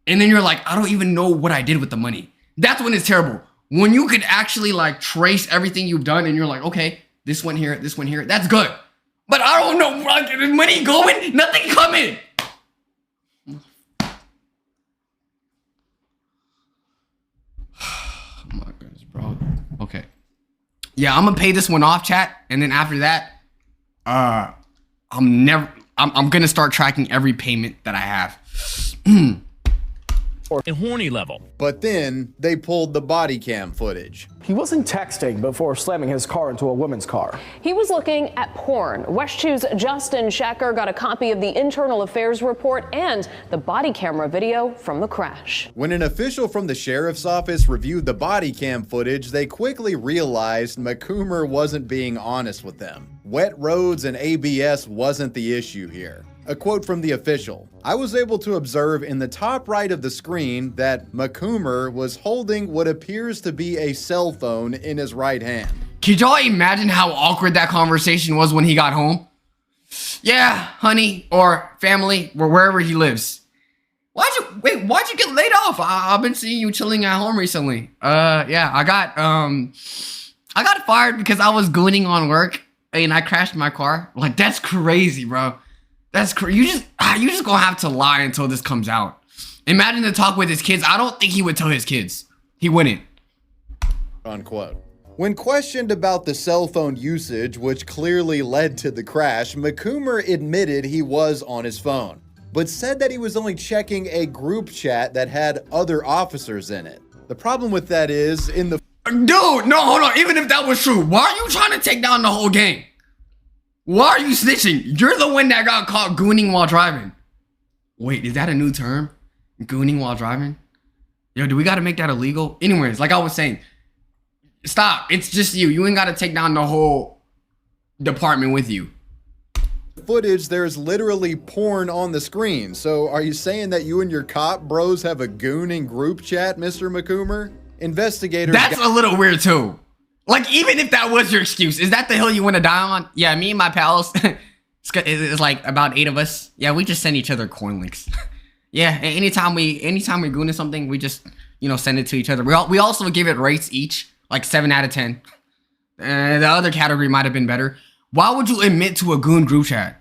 and then you're like, I don't even know what I did with the money. That's when it's terrible. When you could actually like trace everything you've done and you're like, okay, this one here, that's good. But I don't know, like, is money going? Nothing coming. Oh my goodness, bro. Okay. Yeah, I'm gonna pay this one off, chat, and then after that, I'm gonna start tracking every payment that I have. A horny level. But then they pulled the body cam footage. He wasn't texting before slamming his car into a woman's car. He was looking at porn. West 2's Justin Schecker got a copy of the internal affairs report and the body camera video from the crash. When an official from the sheriff's office reviewed the body cam footage, they quickly realized McCoomer wasn't being honest with them. Wet roads and ABS wasn't the issue here. A quote from the official: I was able to observe in the top right of the screen that McCoomer was holding what appears to be a cell phone in his right hand. Could y'all imagine how awkward that conversation was when he got home? Yeah, honey, or family, or wherever he lives. Why'd you get laid off? I've been seeing you chilling at home recently. Yeah, I got fired because I was gooning on work and I crashed my car. Like, that's crazy, bro. That's crazy. You just gonna have to lie until this comes out. Imagine the talk with his kids. I don't think he would tell his kids. He wouldn't. Unquote. When questioned about the cell phone usage, which clearly led to the crash, McCoomer admitted he was on his phone, but said that he was only checking a group chat that had other officers in it. The problem with that is, Dude, no, hold on. Even if that was true, why are you trying to take down the whole gang? Why are you snitching? You're the one that got caught gooning while driving. Wait, is that a new term? Gooning while driving? Yo, do we gotta make that illegal? Anyways, like I was saying, stop. It's just you. You ain't gotta take down the whole department with you. Footage, there's literally porn on the screen. So are you saying that you and your cop bros have a gooning group chat, Mr. McCoomer? Investigators. That's a little weird too. Like, even if that was your excuse, is that the hill you want to die on? Yeah, me and my pals, it's like about 8 of us. Yeah, we just send each other coin links. Yeah, anytime we gooning something, we just, send it to each other. We also give it rates each, like 7 out of 10. The other category might have been better. Why would you admit to a goon group chat?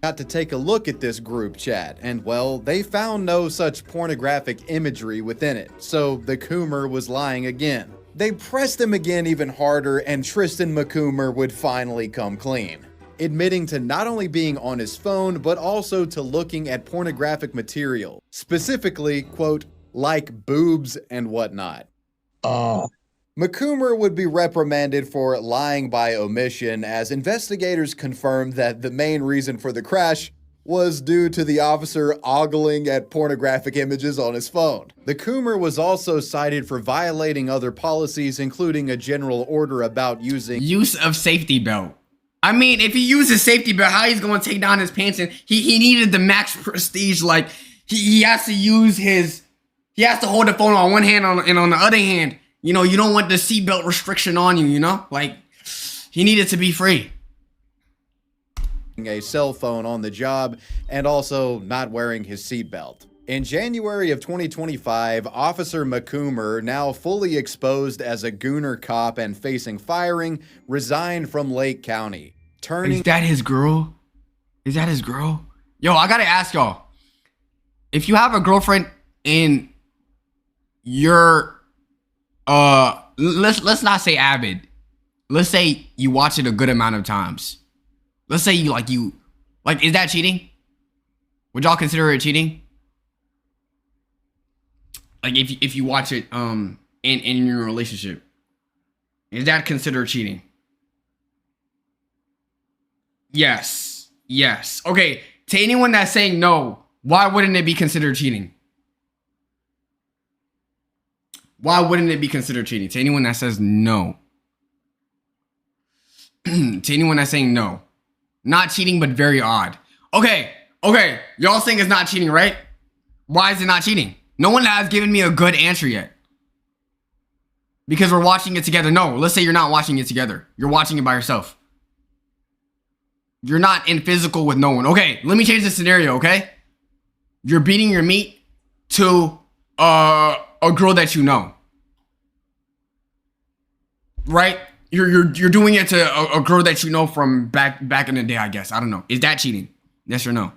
got to take a look at this group chat, and well, they found no such pornographic imagery within it, so the Coomer was lying again. They pressed him again even harder, and Tristan McCoomer would finally come clean, admitting to not only being on his phone, but also to looking at pornographic material, specifically, quote, like boobs and whatnot. McCoomer would be reprimanded for lying by omission, as investigators confirmed that the main reason for the crash was due to the officer ogling at pornographic images on his phone. The Coomer was also cited for violating other policies, including a general order about use of safety belt. I mean, if he uses safety belt, how he's going to take down his pants? And he needed the max prestige. Like he has to use he has to hold the phone on one hand and on the other hand. You know, you don't want the seatbelt restriction on you, you know? Like, he needed to be free. A cell phone on the job and also not wearing his seatbelt. In January of 2025, Officer McCoomer, now fully exposed as a gooner cop and facing firing, resigned from Lake County. Is that his girl? Is that his girl? Yo, I gotta ask y'all. If you have a girlfriend in your let's not say avid. Let's say you watch it a good amount of times. Let's say you is that cheating? Would y'all consider it cheating? Like if you watch it in your relationship, is that considered cheating? Yes. Okay, to anyone that's saying no, why wouldn't it be considered cheating? Why wouldn't it be considered cheating? To anyone that says no. To anyone that's saying no. Not cheating, but very odd. Okay. Y'all saying it's not cheating, right? Why is it not cheating? No one has given me a good answer yet. Because we're watching it together. No, let's say you're not watching it together. You're watching it by yourself. You're not in physical with no one. Okay, let me change the scenario, okay? You're beating your meat to a girl that you know, right? You're doing it to a girl that you know from back in the day, I guess. I don't know. Is that cheating? Yes or no?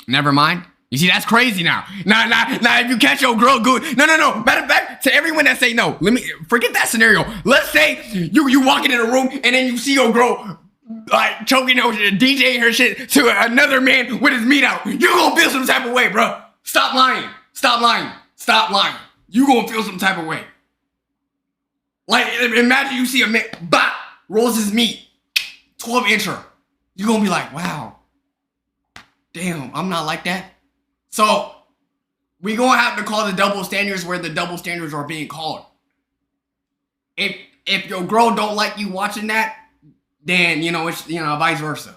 Never mind. You see, that's crazy now. Nah. If you catch your girl good, no. Matter of fact, to everyone that say no, let me forget that scenario. Let's say you walking in a room and then you see your girl like choking her, DJing her shit to another man with his meat out. You gonna feel some type of way, bro. Stop lying. You gonna feel some type of way. Like, imagine you see a man, rolls his meat, 12-incher. You gonna be like, wow, damn, I'm not like that. So, we gonna have to call the double standards where the double standards are being called. If your girl don't like you watching that, then, it's, vice versa.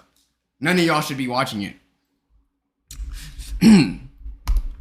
None of y'all should be watching it.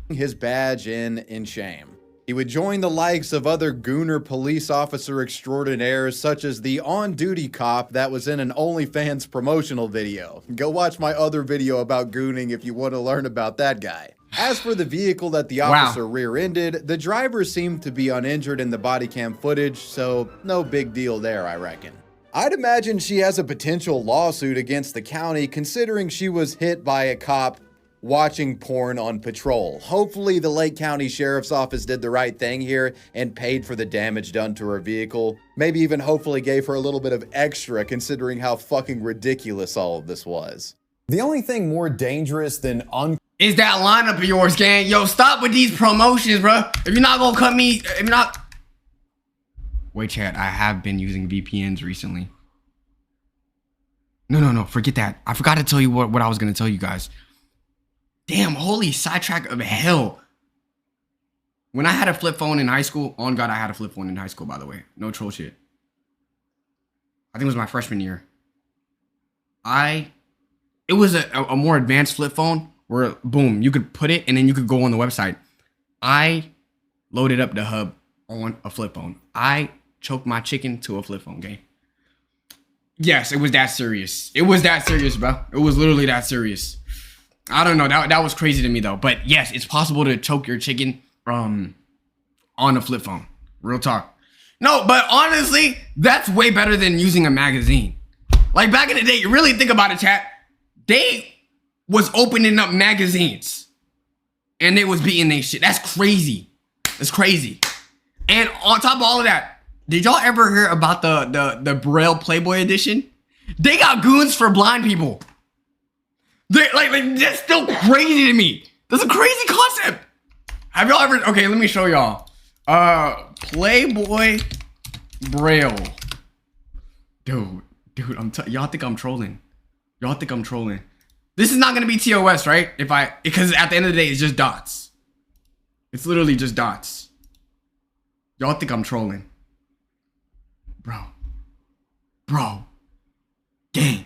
His badge in shame. He would join the likes of other gooner police officer extraordinaires, such as the on-duty cop that was in an OnlyFans promotional video. Go watch my other video about gooning if you want to learn about that guy. As for the vehicle that the officer rear-ended, the driver seemed to be uninjured in the body cam footage, so no big deal there, I reckon. I'd imagine she has a potential lawsuit against the county, considering she was hit by a cop watching porn on patrol. Hopefully the Lake County Sheriff's Office did the right thing here and paid for the damage done to her vehicle. Maybe even hopefully gave her a little bit of extra, considering how fucking ridiculous all of this was. The only thing more dangerous than is that lineup of yours, gang. Yo, stop with these promotions, bro. If you're not gonna cut me, if you're not... Wait, chat, I have been using VPNs recently. No, forget that. I forgot to tell you what I was gonna tell you guys. Damn, holy sidetrack of hell. When I had a flip phone in high school, on God, I had a flip phone in high school, by the way. No troll shit. I think it was my freshman year. It was a more advanced flip phone where, boom, you could put it and then you could go on the website. I loaded up the hub on a flip phone. I choked my chicken to a flip phone, gang. Yes, it was that serious. It was that serious, bro. It was literally that serious. I don't know. That was crazy to me, though. But yes, it's possible to choke your chicken on a flip phone. Real talk. No, but honestly, that's way better than using a magazine. Like, back in the day, you really think about it, chat. They was opening up magazines and they was beating their shit. That's crazy. That's crazy. And on top of all of that, did y'all ever hear about the Braille Playboy edition? They got goons for blind people. They like that's still crazy to me. That's a crazy concept. Have y'all ever? Okay, let me show y'all. Playboy Braille. Dude, y'all think I'm trolling? Y'all think I'm trolling? This is not gonna be TOS, right? Because at the end of the day, it's just dots. It's literally just dots. Y'all think I'm trolling? Bro. Gang.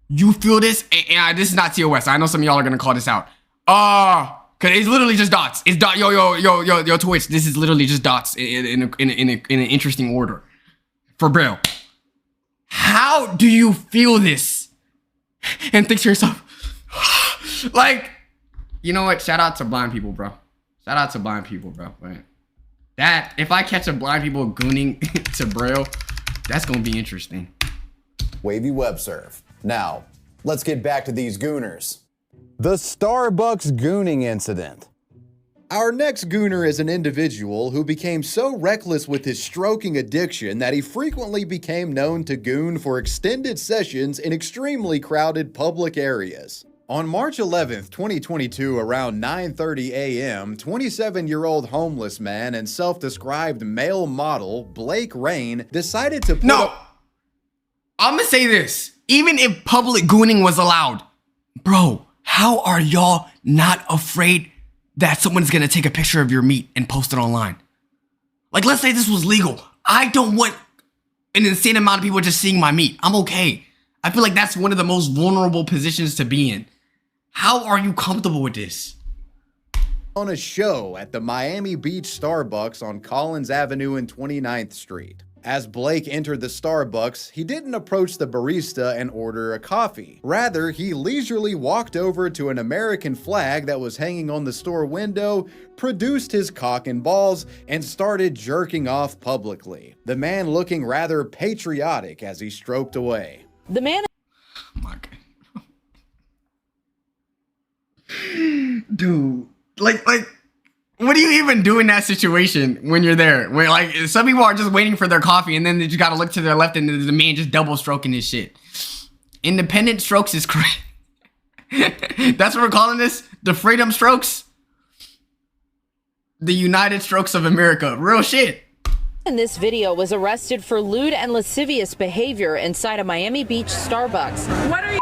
You feel this? And this is not TOS. I know some of y'all are gonna call this out. Cause it's literally just dots. It's dot. Yo, Twitch. This is literally just dots in an interesting order for Braille. How do you feel this? And think to yourself, like, you know what? Shout out to blind people, bro. Right? That if I catch a blind people gooning to Braille, that's gonna be interesting. Wavy web serve. Now, let's get back to these gooners. The Starbucks gooning incident. Our next gooner is an individual who became so reckless with his stroking addiction that he frequently became known to goon for extended sessions in extremely crowded public areas. On March 11th, 2022, around 9:30 a.m., 27-year-old homeless man and self-described male model Blake Rain decided to I'm gonna say this. Even if public gooning was allowed, bro, how are y'all not afraid that someone's gonna take a picture of your meat and post it online? Like, let's say this was legal. I don't want an insane amount of people just seeing my meat. I'm okay. I feel like that's one of the most vulnerable positions to be in. How are you comfortable with this? On a show at the Miami Beach Starbucks on Collins Avenue and 29th Street. As Blake entered the Starbucks, he didn't approach the barista and order a coffee. Rather, he leisurely walked over to an American flag that was hanging on the store window, produced his cock and balls, and started jerking off publicly. The man looking rather patriotic as he stroked away. The man... Oh my God. Dude, like, what do you even do in that situation when you're there? When, like, some people are just waiting for their coffee and then they just gotta look to their left and there's a man just double stroking his shit. Independent strokes is crazy. That's what we're calling this? The freedom strokes? The United Strokes of America. Real shit. In this video was arrested for lewd and lascivious behavior inside a Miami Beach Starbucks. What are you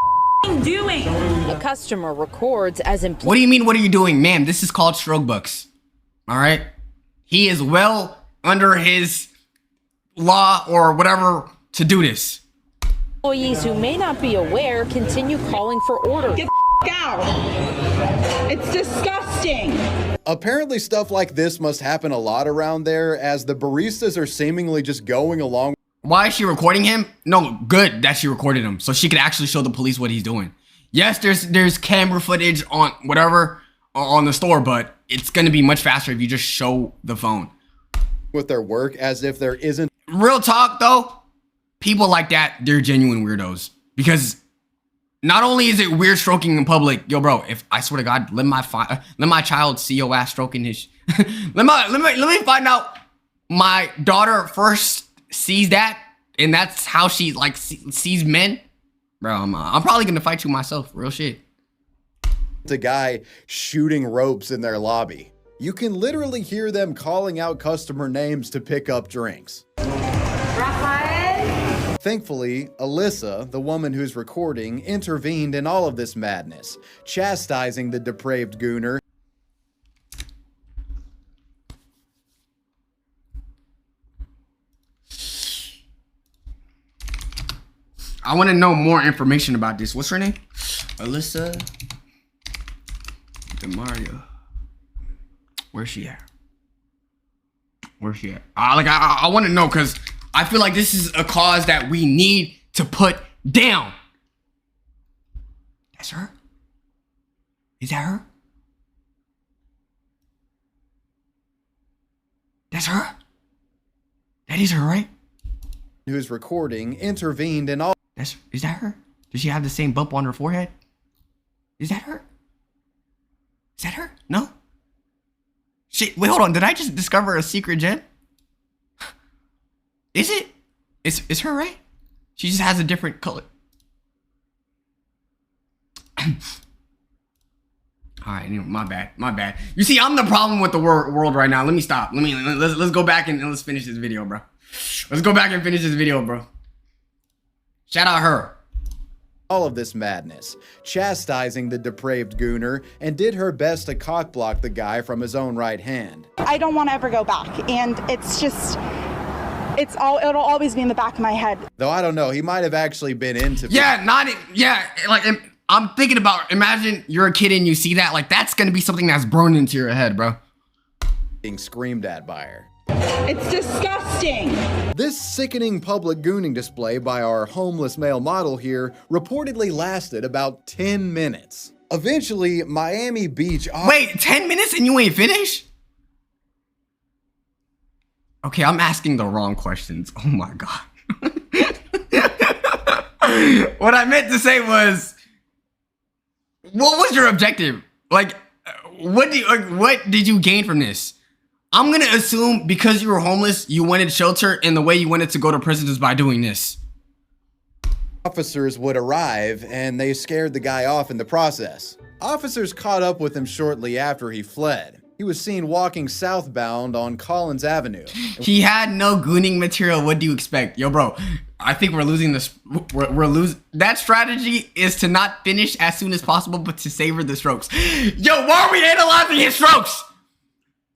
doing? A customer records as in... What do you mean, what are you doing? Ma'am, this is called stroke bucks. All right? He is well under his law or whatever to do this. Employees who may not be aware continue calling for orders. Get the out. It's disgusting. Apparently stuff like this must happen a lot around there, as the baristas are seemingly just going along. Why is she recording him? No, good that she recorded him, so she could actually show the police what he's doing. Yes, there's camera footage on whatever on the store, but it's gonna be much faster if you just show the phone. With their work as if there isn't. Real talk though, people like that, they're genuine weirdos. Because not only is it weird stroking in public, yo bro, if I swear to God, let my child see your ass stroking his let me find out my daughter first sees that and that's how she like sees men. Bro, I'm probably gonna fight you myself, real shit. The guy shooting ropes in their lobby. You can literally hear them calling out customer names to pick up drinks. Rafael? Thankfully, Alyssa, the woman who's recording, intervened in all of this madness, chastising the depraved gooner. I want to know more information about this. What's her name? Alyssa DeMaria. Where's she at? Where's she at? I want to know because I feel like this is a cause that we need to put down. That's her? Is that her? That's her? That is her, right? Who's recording intervened in all. Is that her? Does she have the same bump on her forehead? Is that her? Is that her? No? Shit, wait, hold on. Did I just discover a secret gem? Is it? It's her, right? She just has a different color. Alright, my bad. You see, I'm the problem with the world right now. Let me stop. Let's go back and let's finish this video, bro. Let's go back and finish this video, bro. Shout out her. All of this madness, chastising the depraved gooner, and did her best to cockblock the guy from his own right hand. I don't want to ever go back, and it's just, it'll always be in the back of my head. Though I don't know, he might have actually been into. Like I'm thinking about, imagine you're a kid and you see that, like that's gonna be something that's burned into your head, bro. Being screamed at by her. It's disgusting. This sickening public gooning display by our homeless male model here reportedly lasted about 10 minutes. Eventually, Miami Beach... Wait, 10 minutes and you ain't finished? Okay, I'm asking the wrong questions. Oh my God. What I meant to say was, what was your objective? Like, what did you gain from this? I'm gonna assume because you were homeless, you wanted shelter, and the way you wanted to go to prison is by doing this. Officers would arrive, and they scared the guy off in the process. Officers caught up with him shortly after he fled. He was seen walking southbound on Collins Avenue. He had no gooning material. What do you expect? Yo, bro, I think we're losing this. We're losing. That strategy is to not finish as soon as possible, but to savor the strokes. Yo, why are we analyzing his strokes?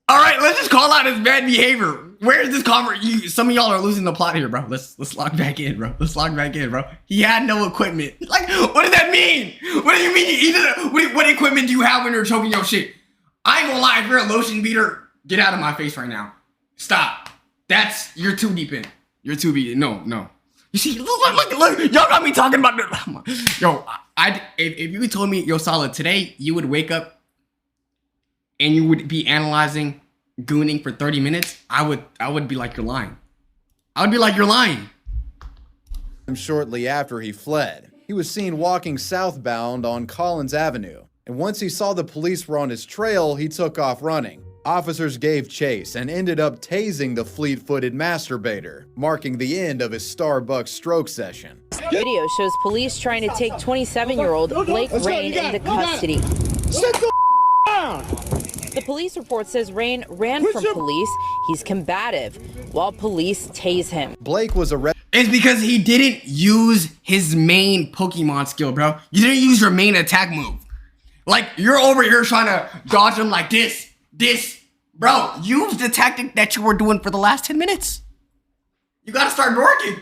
All right, let's just call out his bad behavior. Where is this conversation? Some of y'all are losing the plot here, bro. Let's log back in, bro. Let's log back in, bro. He had no equipment. Like, what does that mean? What do you mean? What equipment do you have when you're choking your shit? I ain't gonna lie. If you're a lotion beater, get out of my face right now. Stop. You're too deep in. You're too deep in. No. You see, look. Y'all got me talking about the. Yo, if you told me, yo, Salah, today you would wake up and you would be analyzing gooning for 30 minutes, I would be like, you're lying. I would be like, you're lying. Shortly after he fled, he was seen walking southbound on Collins Avenue. And once he saw the police were on his trail, he took off running. Officers gave chase and ended up tasing the fleet-footed masturbator, marking the end of his Starbucks stroke session. Video shows police trying to take 27-year-old Blake Rain into custody. Sit the down! The police report says Rain ran from police. He's combative while police tase him. Blake was arrested. It's because he didn't use his main Pokemon skill, bro. You didn't use your main attack move. Like, you're over here trying to dodge him like this. Bro, use the tactic that you were doing for the last 10 minutes. You gotta start working.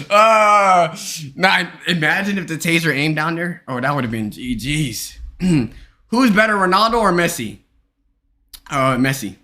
Now imagine if the taser aimed down there. Oh, that would have been GG's. Who's better, Ronaldo or Messi? Messi.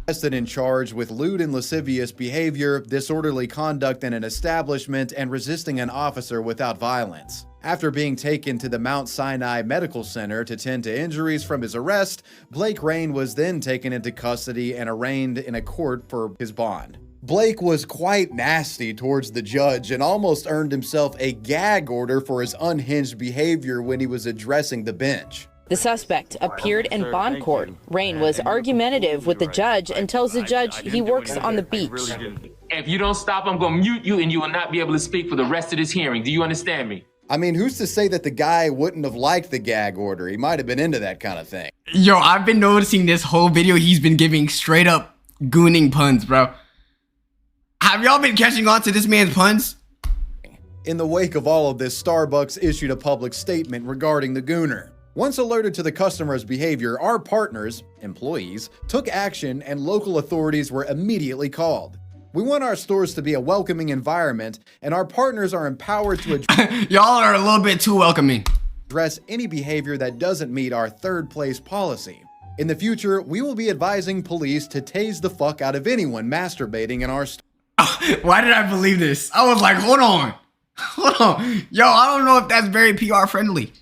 Arrested and charged with lewd and lascivious behavior, disorderly conduct in an establishment, and resisting an officer without violence. After being taken to the Mount Sinai Medical Center to tend to injuries from his arrest, Blake Rain was then taken into custody and arraigned in a court for his bond. Blake was quite nasty towards the judge and almost earned himself a gag order for his unhinged behavior when he was addressing the bench. The suspect appeared in bond court. Rain was argumentative with the judge and tells the judge he works on the beach. If you don't stop, I'm going to mute you and you will not be able to speak for the rest of this hearing. Do you understand me? I mean, who's to say that the guy wouldn't have liked the gag order? He might have been into that kind of thing. Yo, I've been noticing this whole video he's been giving straight up gooning puns, bro. Have y'all been catching on to this man's puns? In the wake of all of this, Starbucks issued a public statement regarding the gooner. Once alerted to the customer's behavior, our partners, employees, took action and local authorities were immediately called. We want our stores to be a welcoming environment, and our partners are empowered to y'all are a little bit too welcoming. Address any behavior that doesn't meet our third place policy. In the future, we will be advising police to tase the fuck out of anyone masturbating in our store. Why did I believe this? I was like, hold on. Yo, I don't know if that's very PR friendly.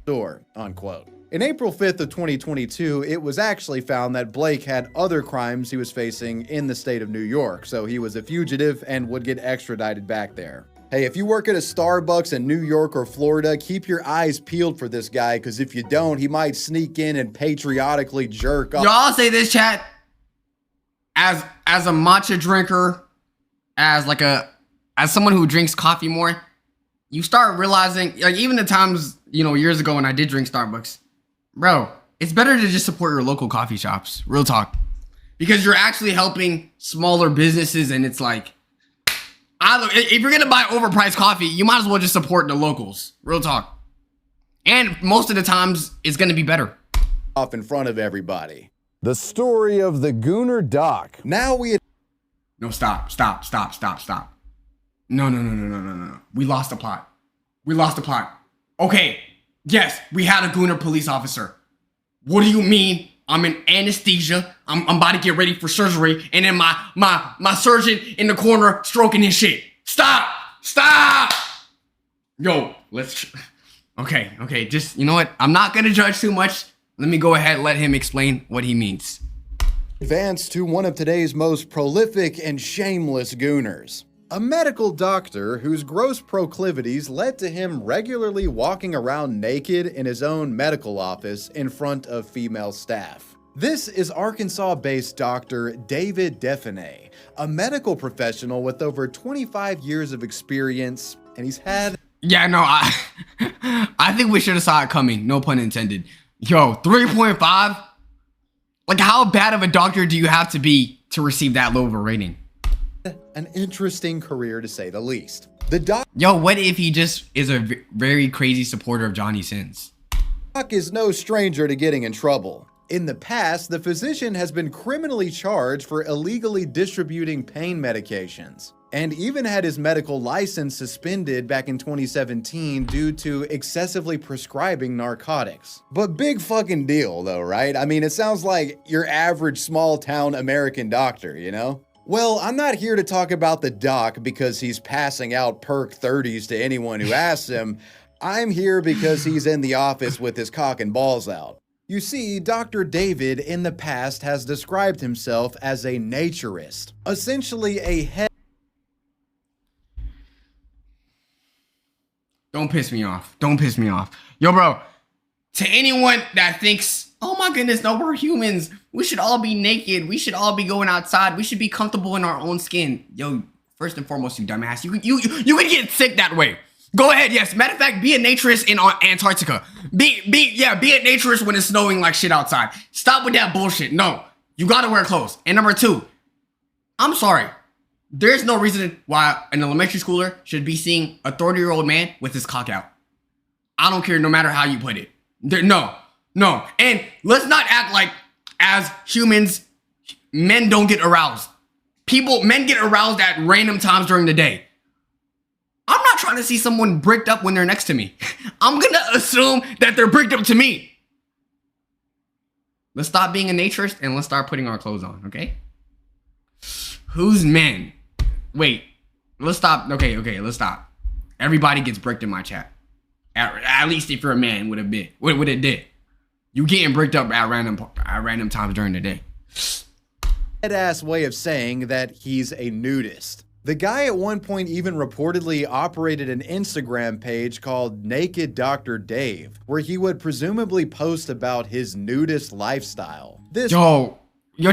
Store, unquote. In April 5th of 2022, it was actually found that Blake had other crimes he was facing in the state of New York, so he was a fugitive and would get extradited back there. Hey, if you work at a Starbucks in New York or Florida, keep your eyes peeled for this guy, because if you don't, he might sneak in and patriotically jerk off. Y'all say this, chat, as a matcha drinker, as someone who drinks coffee more, you start realizing, like, even the times, you know, years ago when I did drink Starbucks, bro, it's better to just support your local coffee shops. Real talk. Because you're actually helping smaller businesses, and it's like, if you're gonna buy overpriced coffee, you might as well just support the locals. Real talk. And most of the times, it's gonna be better. Off in front of everybody. The story of the Gooner Doc. Now we... No, stop. No. We lost the plot. Okay, yes, we had a Gooner police officer. What do you mean? I'm in anesthesia. I'm about to get ready for surgery, and then my surgeon in the corner stroking his shit. Stop! Yo, let's... Okay, just, you know what? I'm not gonna judge too much. Let me go ahead and let him explain what he means. Advance to one of today's most prolific and shameless gooners. A medical doctor whose gross proclivities led to him regularly walking around naked in his own medical office in front of female staff. This is Arkansas-based Dr. David Define, a medical professional with over 25 years of experience, and he's had... Yeah, no, I think we should have saw it coming, no pun intended. Yo, 3.5? Like, how bad of a doctor do you have to be to receive that low of a rating? An interesting career, to say the least. Yo, what if he just is a very crazy supporter of Johnny Sins? Doc is no stranger to getting in trouble. In the past, the physician has been criminally charged for illegally distributing pain medications, and even had his medical license suspended back in 2017 due to excessively prescribing narcotics. But big fucking deal though, right? I mean, it sounds like your average small town American doctor, you know? Well, I'm not here to talk about the doc because he's passing out perk 30s to anyone who asks him. I'm here because he's in the office with his cock and balls out. You see, Dr. David in the past has described himself as a naturist, essentially a head... Don't piss me off. Yo, bro, to anyone that thinks, oh my goodness, no, we're humans. We should all be naked. We should all be going outside. We should be comfortable in our own skin. Yo, first and foremost, you dumbass, you can get sick that way. Go ahead, yes. Matter of fact, be a naturist in Antarctica. Be a naturist when it's snowing like shit outside. Stop with that bullshit. No, you gotta wear clothes. And number two, I'm sorry. There's no reason why an elementary schooler should be seeing a 30-year-old man with his cock out. I don't care, no matter how you put it. No. And let's not act like, as humans, men don't get aroused. Men get aroused at random times during the day. I'm not trying to see someone bricked up when they're next to me. I'm gonna assume that they're bricked up to me. Let's stop being a naturist and let's start putting our clothes on, okay? Who's men? Wait, let's stop. Okay, let's stop. Everybody gets bricked in my chat. At least if you're a man, would have been. What it did. You getting bricked up at random times during the day. Head-ass way of saying that he's a nudist. The guy at one point even reportedly operated an Instagram page called Naked Dr. Dave, where he would presumably post about his nudist lifestyle. Yo,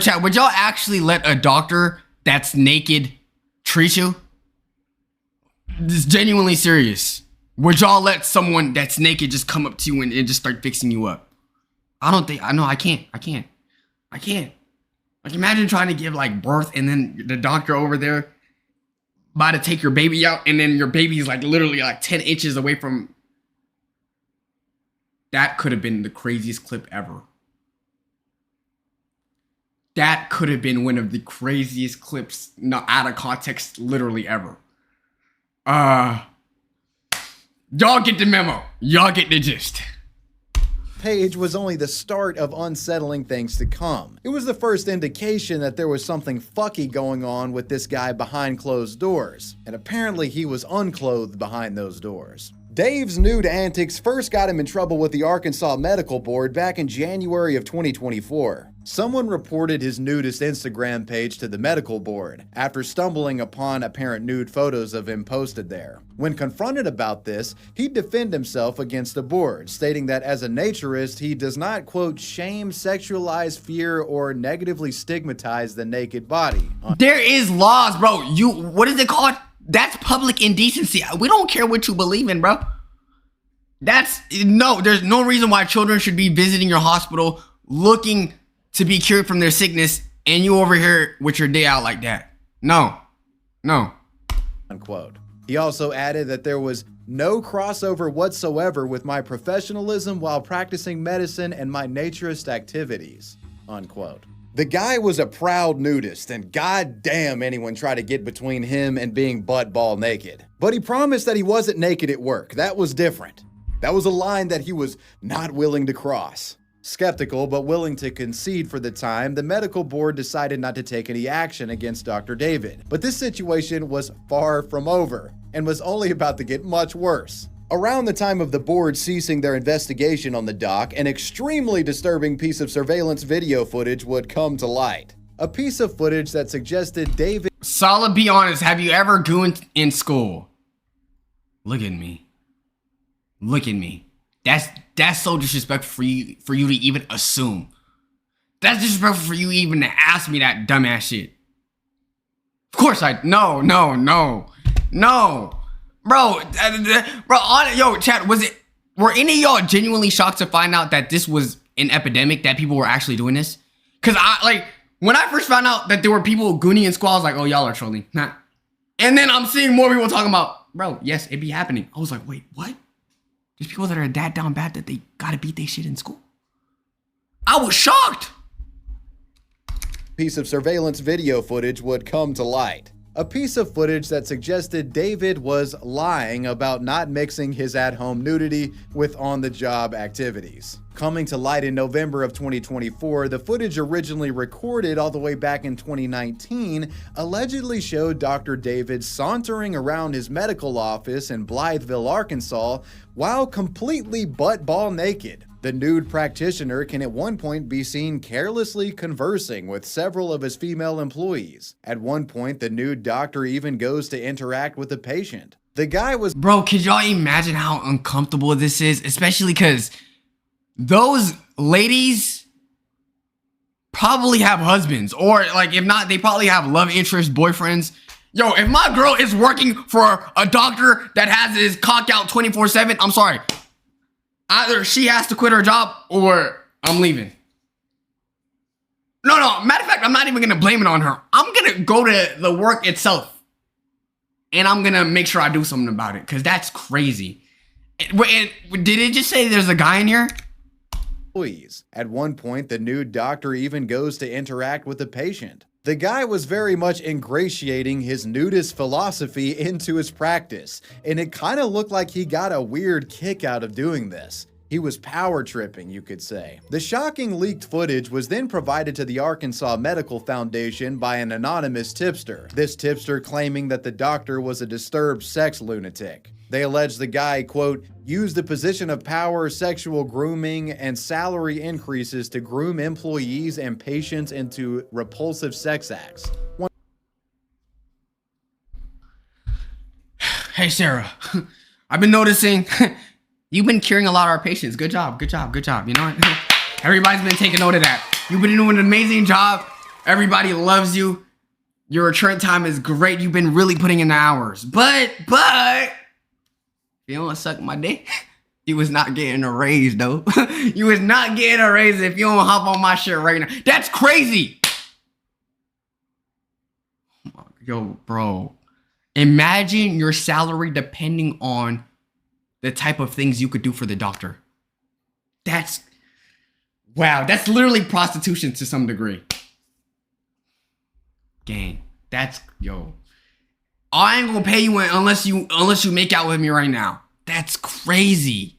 chat, would y'all actually let a doctor that's naked treat you? This is genuinely serious. Would y'all let someone that's naked just come up to you and just start fixing you up? I can't. Like, imagine trying to give like birth and then the doctor over there about to take your baby out and then your baby's like literally like 10 inches away from... That could have been the craziest clip ever. That could have been one of the craziest clips, not out of context, literally ever. Y'all get the memo. Y'all get the gist. Page was only the start of unsettling things to come. It was the first indication that there was something fucky going on with this guy behind closed doors, and apparently he was unclothed behind those doors. Dave's nude antics first got him in trouble with the Arkansas Medical Board back in January of 2024. Someone reported his nudist Instagram page to the medical board after stumbling upon apparent nude photos of him posted there. When confronted about this, he'd defend himself against the board, stating that as a naturist, he does not, quote, shame, sexualize, fear, or negatively stigmatize the naked body. There is laws, bro. What is it called? That's public indecency. We don't care what you believe in, bro. There's no reason why children should be visiting your hospital looking to be cured from their sickness and you over here with your day out like that. No. Unquote. He also added that there was no crossover whatsoever with my professionalism while practicing medicine and my naturist activities. Unquote. The guy was a proud nudist, and goddamn anyone tried to get between him and being butt-ball naked. But he promised that he wasn't naked at work. That was different. That was a line that he was not willing to cross. Skeptical but willing to concede for the time, the medical board decided not to take any action against Dr. David. But this situation was far from over and was only about to get much worse. Around the time of the board ceasing their investigation on the doc, an extremely disturbing piece of surveillance video footage would come to light. A piece of footage that suggested David... Salah, be honest, have you ever gooned in school? Look at me. Look at me. That's so disrespectful for you to even assume. That's disrespectful for you even to ask me that dumbass shit. Of course no. Bro, yo, chat, were any of y'all genuinely shocked to find out that this was an epidemic, that people were actually doing this? Cause when I first found out that there were people gooning in school, I was like, oh, y'all are trolling. Nah. And then I'm seeing more people talking about, bro, yes, it be happening. I was like, wait, what? There's people that are that down bad that they gotta beat their shit in school? I was shocked. Piece of surveillance video footage would come to light. A piece of footage that suggested David was lying about not mixing his at-home nudity with on-the-job activities. Coming to light in November of 2024, the footage originally recorded all the way back in 2019 allegedly showed Dr. David sauntering around his medical office in Blytheville, Arkansas, while completely butt-ball naked. The nude practitioner can at one point be seen carelessly conversing with several of his female employees. At one point, the nude doctor even goes to interact with the patient. The guy was... Bro, could y'all imagine how uncomfortable this is? Especially because those ladies probably have husbands. Or, if not, they probably have love interest boyfriends. Yo, if my girl is working for a doctor that has his cock out 24/7, I'm sorry. Either she has to quit her job or I'm leaving. No, matter of fact, I'm not even going to blame it on her. I'm going to go to the work itself. And I'm going to make sure I do something about it. Because that's crazy. Did it just say there's a guy in here? Please. At one point, the nude doctor even goes to interact with the patient. The guy was very much ingratiating his nudist philosophy into his practice, and it kind of looked like he got a weird kick out of doing this. He was power tripping, you could say. The shocking leaked footage was then provided to the Arkansas Medical Foundation by an anonymous tipster. This tipster claiming that the doctor was a disturbed sex lunatic. They alleged the guy, quote, used the position of power, sexual grooming, and salary increases to groom employees and patients into repulsive sex acts. Hey, Sarah, I've been noticing you've been curing a lot of our patients. Good job. You know what? Everybody's been taking note of that. You've been doing an amazing job. Everybody loves you. Your return time is great. You've been really putting in the hours. But you don't want to suck my dick? You was not getting a raise, though. You was not getting a raise if you don't hop on my shit right now. That's crazy. Yo, bro. Imagine your salary depending on the type of things you could do for the doctor. Wow, that's literally prostitution to some degree. Gang, yo. I ain't gonna pay you unless you make out with me right now. That's crazy.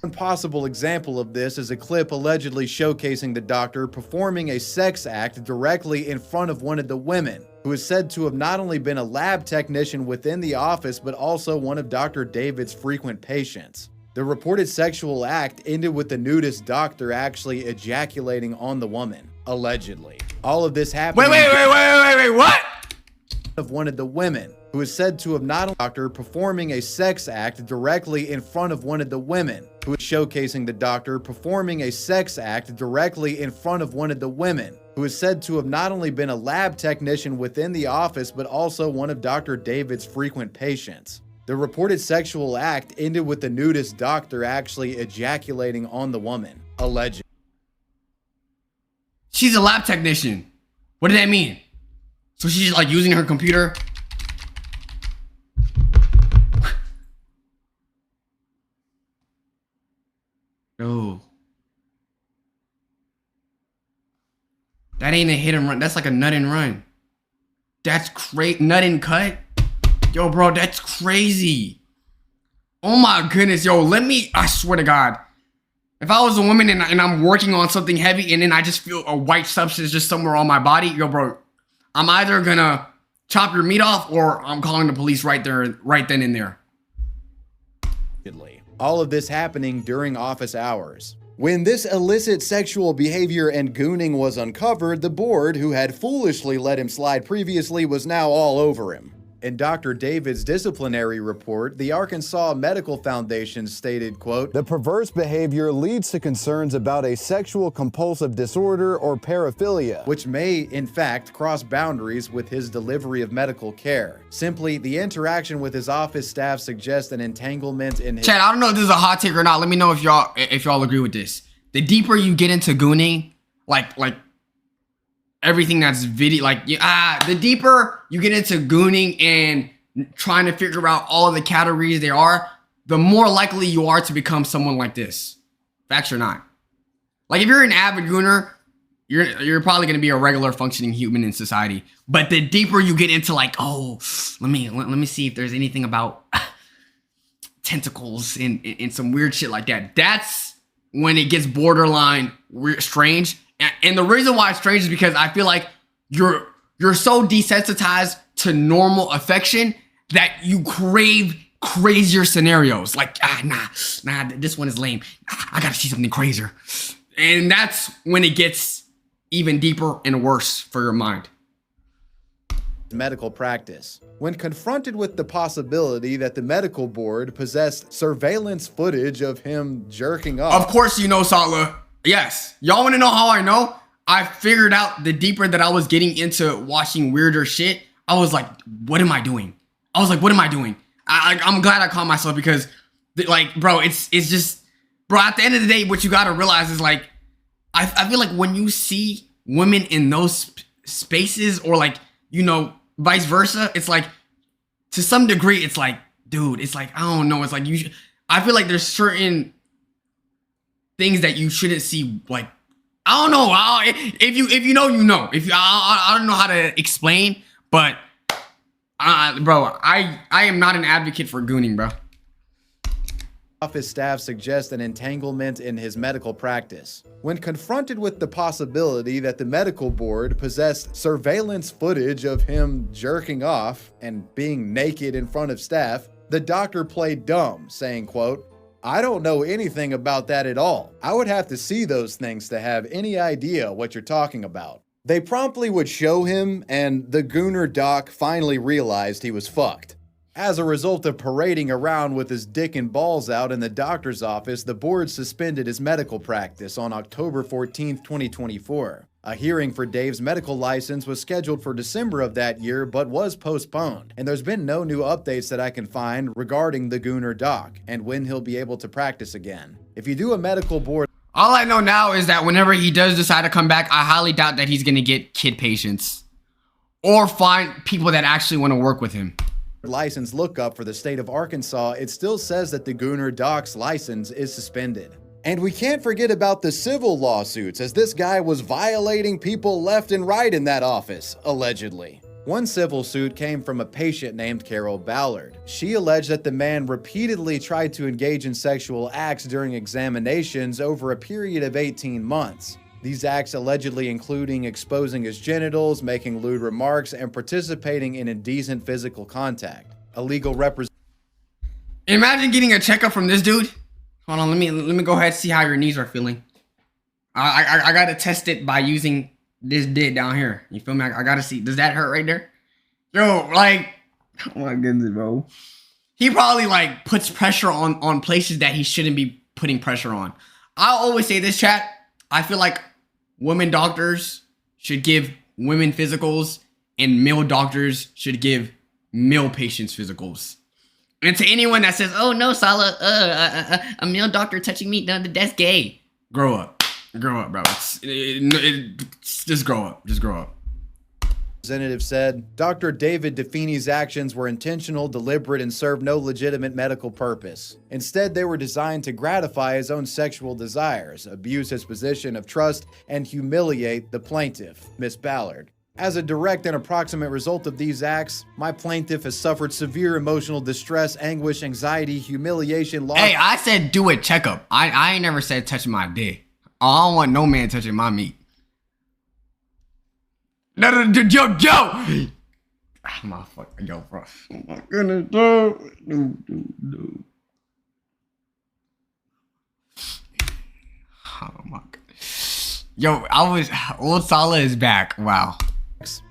One possible example of this is a clip allegedly showcasing the doctor performing a sex act directly in front of one of the women, who is said to have not only been a lab technician within the office, but also one of Dr. David's frequent patients. The reported sexual act ended with the nudist doctor actually ejaculating on the woman, allegedly. All of this happened. Wait, what? Of one of the women, who is said to have not only doctor performing a sex act directly in front of one of the women, who is showcasing the doctor performing a sex act directly in front of one of the women, who is said to have not only been a lab technician within the office, but also one of Dr. David's frequent patients. The reported sexual act ended with the nudist doctor actually ejaculating on the woman, allegedly. She's a lab technician. What did that mean? So she's like using her computer? Yo. That ain't a hit and run. That's like a nut and run. That's crazy. Nut and cut? Yo, bro, that's crazy. Oh my goodness. Yo, I swear to God. If I was a woman and I'm working on something heavy and then I just feel a white substance just somewhere on my body, yo, bro, I'm either gonna chop your meat off or I'm calling the police right then and there. All of this happening during office hours. When this illicit sexual behavior and gooning was uncovered, the board, who had foolishly let him slide previously, was now all over him. In Dr. David's disciplinary report, the Arkansas Medical Foundation stated, quote, "The perverse behavior leads to concerns about a sexual compulsive disorder or paraphilia, which may, in fact, cross boundaries with his delivery of medical care. Simply, the interaction with his office staff suggests an entanglement in his..." Chad, I don't know if this is a hot take or not. Let me know if y'all agree with this. The deeper you get into gooning, like everything that's video, the deeper you get into gooning and trying to figure out all the categories they are, the more likely you are to become someone like this. Facts or not. Like if you're an avid gooner, you're probably gonna be a regular functioning human in society. But the deeper you get into let me see if there's anything about tentacles and some weird shit like that. That's when it gets borderline weird, strange. And the reason why it's strange is because I feel like you're so desensitized to normal affection that you crave crazier scenarios. Like, nah, this one is lame. I gotta see something crazier. And that's when it gets even deeper and worse for your mind. Medical practice. When confronted with the possibility that the medical board possessed surveillance footage of him jerking off. Of course you know, Salah. Yes. Y'all want to know how I know? I figured out the deeper that I was getting into watching weirder shit, I was like, what am I doing? I'm glad I caught myself because, bro, it's just, bro, at the end of the day, what you got to realize is I feel like when you see women in those spaces or vice versa, it's like, to some degree, it's like, dude, it's like, I don't know. It's like, I feel like there's certain things that you shouldn't see, I don't know. If you know, you know. I don't know how to explain, but bro, I am not an advocate for gooning, bro. Office staff suggest an entanglement in his medical practice. When confronted with the possibility that the medical board possessed surveillance footage of him jerking off and being naked in front of staff, the doctor played dumb, saying, quote, "I don't know anything about that at all. I would have to see those things to have any idea what you're talking about." They promptly would show him, and the gooner doc finally realized he was fucked. As a result of parading around with his dick and balls out in the doctor's office, the board suspended his medical practice on October 14th, 2024. A hearing for Dave's medical license was scheduled for December of that year, but was postponed. And there's been no new updates that I can find regarding the gooner doc and when he'll be able to practice again. If you do a medical board... All I know now is that whenever he does decide to come back, I highly doubt that he's going to get kid patients or find people that actually want to work with him. License lookup for the state of Arkansas, it still says that the gooner doc's license is suspended. And we can't forget about the civil lawsuits, as this guy was violating people left and right in that office, allegedly. One civil suit came from a patient named Carol Ballard. She alleged that the man repeatedly tried to engage in sexual acts during examinations over a period of 18 months. These acts allegedly including exposing his genitals, making lewd remarks, and participating in indecent physical contact. A legal representative. Imagine getting a checkup from this dude. Hold on, let me go ahead and see how your knees are feeling. I gotta test it by using this dick down here. You feel me? I gotta see. Does that hurt right there? Yo, like, oh my goodness, bro. He probably like puts pressure on places that he shouldn't be putting pressure on. I always say this, chat. I feel like women doctors should give women physicals and male doctors should give male patients physicals. And to anyone that says, "Oh no, Salah, a male doctor touching me, that's gay," grow up. Grow up, bro. Just grow up. Just grow up. Representative said, Dr. David Defini's actions were intentional, deliberate, and served no legitimate medical purpose. Instead, they were designed to gratify his own sexual desires, abuse his position of trust, and humiliate the plaintiff, Miss Ballard. As a direct and approximate result of these acts, my plaintiff has suffered severe emotional distress, anguish, anxiety, humiliation, loss. Hey, I said do a checkup. I ain't never said touch my dick. I don't want no man touching my meat. No, Joe! My fucking yo, bro. Oh my goodness, bro. No. Oh my god. Yo, old Salah is back. Wow.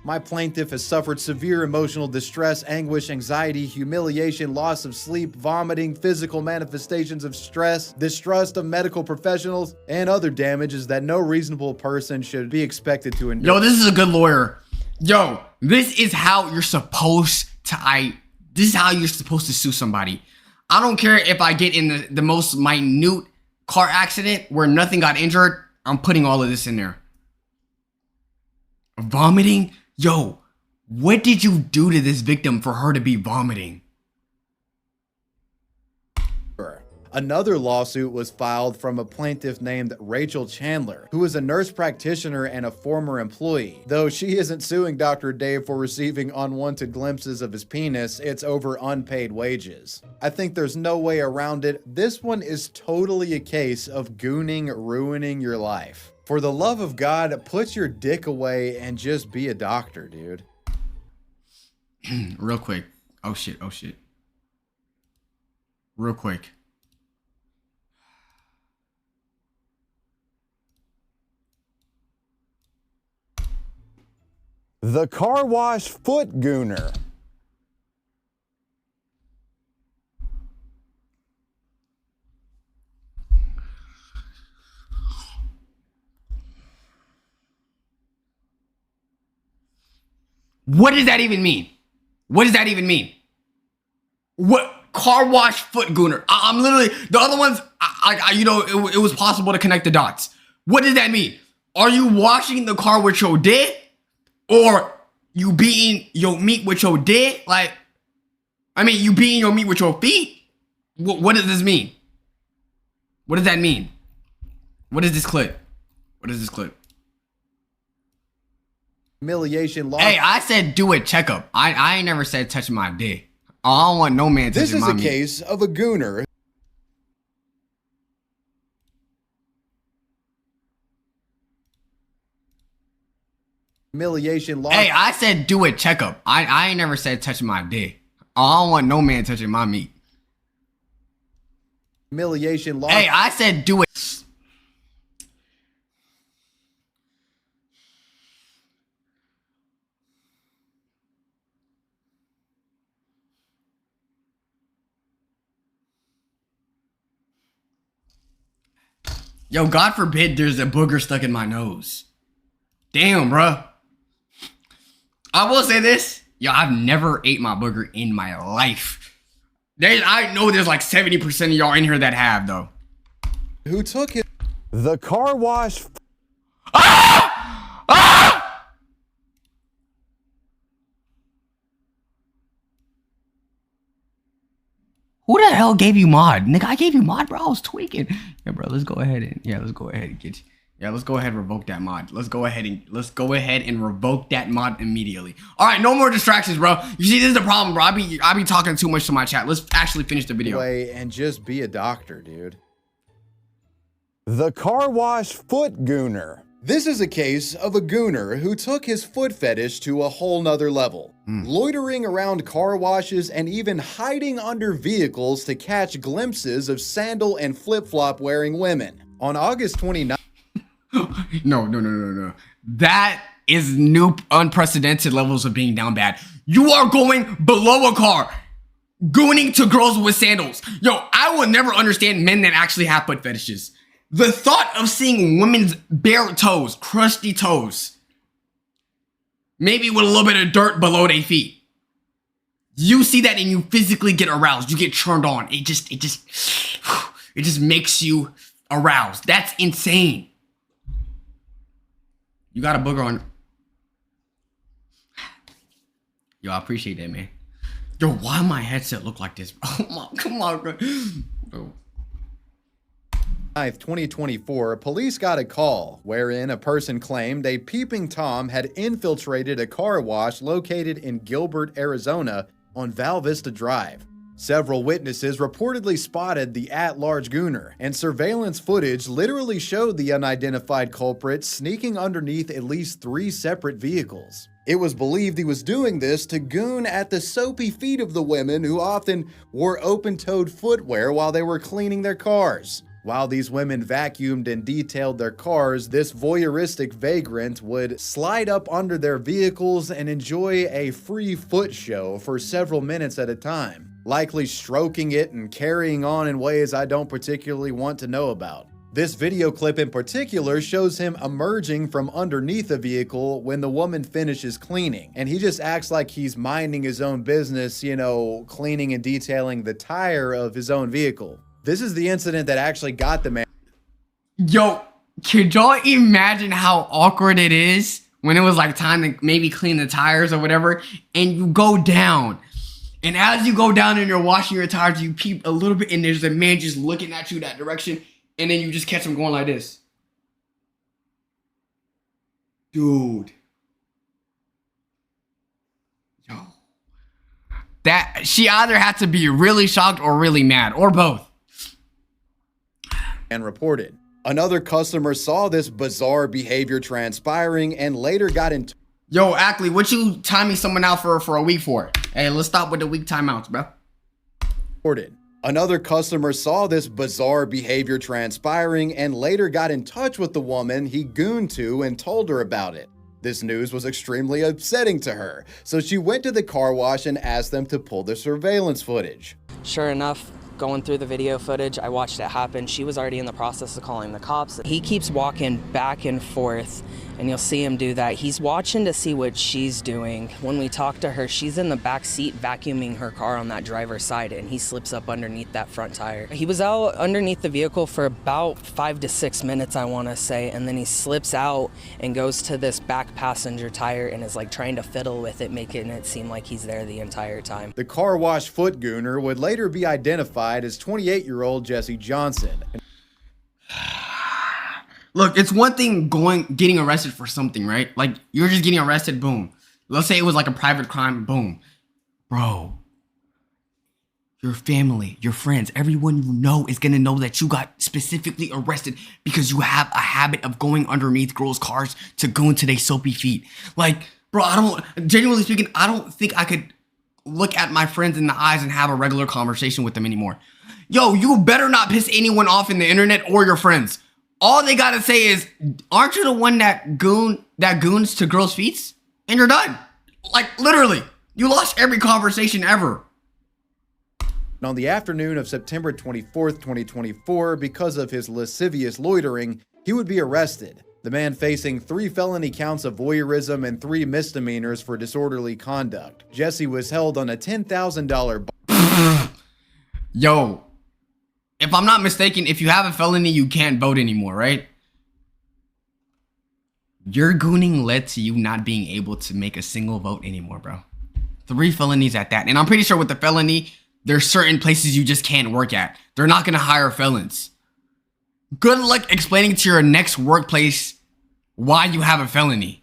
My plaintiff has suffered severe emotional distress, anguish, anxiety, humiliation, loss of sleep, vomiting, physical manifestations of stress, distrust of medical professionals, and other damages that no reasonable person should be expected to endure. Yo, this is a good lawyer. Yo, this is how you're supposed to sue somebody. I don't care if I get in the most minute car accident where nothing got injured. I'm putting all of this in there. Vomiting? Yo, what did you do to this victim for her to be vomiting? Another lawsuit was filed from a plaintiff named Rachel Chandler, who is a nurse practitioner and a former employee. Though she isn't suing Dr. Dave for receiving unwanted glimpses of his penis, it's over unpaid wages. I think there's no way around it. This one is totally a case of gooning ruining your life. For the love of God, put your dick away and just be a doctor, dude. Real quick. Oh shit. Real quick. The car wash foot gooner. What does that even mean? What does that even mean? What car wash foot gooner? I'm literally the other ones. It was possible to connect the dots. What does that mean? Are you washing the car with your dick, or you beating your meat with your dick? You beating your meat with your feet? What does this mean? What does that mean? What is this clip? What is this clip? Humiliation, loss. Hey, I said do a checkup. I ain't never said touch my dick. I don't want no man touching my meat. This is a case of a gooner. Humiliation, loss. Hey, I said do a checkup. I ain't never said touch my dick. I don't want no man touching my meat. Humiliation, loss. Hey, I said do it. Yo, God forbid there's a booger stuck in my nose. Damn, bruh. I will say this. Yo, I've never ate my booger in my life. I know there's like 70% of y'all in here that have, though. Who took it? The car wash. Who the hell gave you mod? Nigga, I gave you mod, bro. I was tweaking. Yeah, bro, let's go ahead and get Yeah, let's go ahead and revoke that mod. Let's go ahead and revoke that mod immediately. All right, no more distractions, bro. You see, this is the problem, bro. I be talking too much to my chat. Let's actually finish the video. And just be a doctor, dude. The car wash foot gooner. This is a case of a gooner who took his foot fetish to a whole nother level. Loitering around car washes and even hiding under vehicles to catch glimpses of sandal and flip-flop wearing women. On August 29th. No. That is new unprecedented levels of being down bad. You are going below a car. Gooning to girls with sandals. Yo, I will never understand men that actually have foot fetishes. The thought of seeing women's bare toes, crusty toes, maybe with a little bit of dirt below their feet. You see that and you physically get aroused. You get turned on. It just makes you aroused. That's insane. You got a booger on. Yo, I appreciate that, man. Yo, why my headset look like this? Oh my, come on, bro. 2024, police got a call wherein a person claimed a peeping Tom had infiltrated a car wash located in Gilbert, Arizona on Val Vista Drive. Several witnesses reportedly spotted the at-large gooner, and surveillance footage literally showed the unidentified culprit sneaking underneath at least 3 separate vehicles. It was believed he was doing this to goon at the soapy feet of the women who often wore open-toed footwear while they were cleaning their cars. While these women vacuumed and detailed their cars, this voyeuristic vagrant would slide up under their vehicles and enjoy a free foot show for several minutes at a time, likely stroking it and carrying on in ways I don't particularly want to know about. This video clip in particular shows him emerging from underneath a vehicle when the woman finishes cleaning, and he just acts like he's minding his own business, you know, cleaning and detailing the tire of his own vehicle. This is the incident that actually got the man. Yo, could y'all imagine how awkward it is when it was like time to maybe clean the tires or whatever, and you go down, and as you go down and you're washing your tires, you peep a little bit, and there's a man just looking at you that direction, and then you just catch him going like this. Dude. Yo. That, she either had to be really shocked or really mad, or both. And reported. Another customer saw this bizarre behavior transpiring and later got in. Yo, Ackley, what you timing someone out for a week for? Hey, let's stop with the week timeouts, bro. Reported. Another customer saw this bizarre behavior transpiring and later got in touch with the woman he gooned to and told her about it. This news was extremely upsetting to her, so she went to the car wash and asked them to pull the surveillance footage. Sure enough, going through the video footage, I watched it happen. She was already in the process of calling the cops. He keeps walking back and forth, and you'll see him do that. He's watching to see what she's doing. When we talk to her, she's in the back seat vacuuming her car on that driver's side, and he slips up underneath that front tire. He was out underneath the vehicle for about 5 to 6 minutes, I want to say, and then he slips out and goes to this back passenger tire and is like trying to fiddle with it, making it seem like he's there the entire time. The car wash foot gooner would later be identified as 28-year-old Jesse Johnson. Look, it's one thing getting arrested for something, right? Like, you're just getting arrested, boom. Let's say it was like a private crime, boom. Bro, your family, your friends, everyone you know is gonna know that you got specifically arrested because you have a habit of going underneath girls' cars to go into their soapy feet. Like, bro, genuinely speaking, I don't think I could look at my friends in the eyes and have a regular conversation with them anymore. Yo, you better not piss anyone off in the internet or your friends. All they gotta say is, aren't you the one that goons to girls' feet? And you're done. Like, literally, you lost every conversation ever. On the afternoon of September 24th, 2024, because of his lascivious loitering, he would be arrested. The man facing 3 felony counts of voyeurism and 3 misdemeanors for disorderly conduct. Jesse was held on a $10,000 Yo, if I'm not mistaken, if you have a felony, you can't vote anymore, right? Your gooning led to you not being able to make a single vote anymore, bro. 3 felonies at that. And I'm pretty sure with the felony, there's certain places you just can't work at. They're not gonna hire felons. Good luck explaining to your next workplace why you have a felony.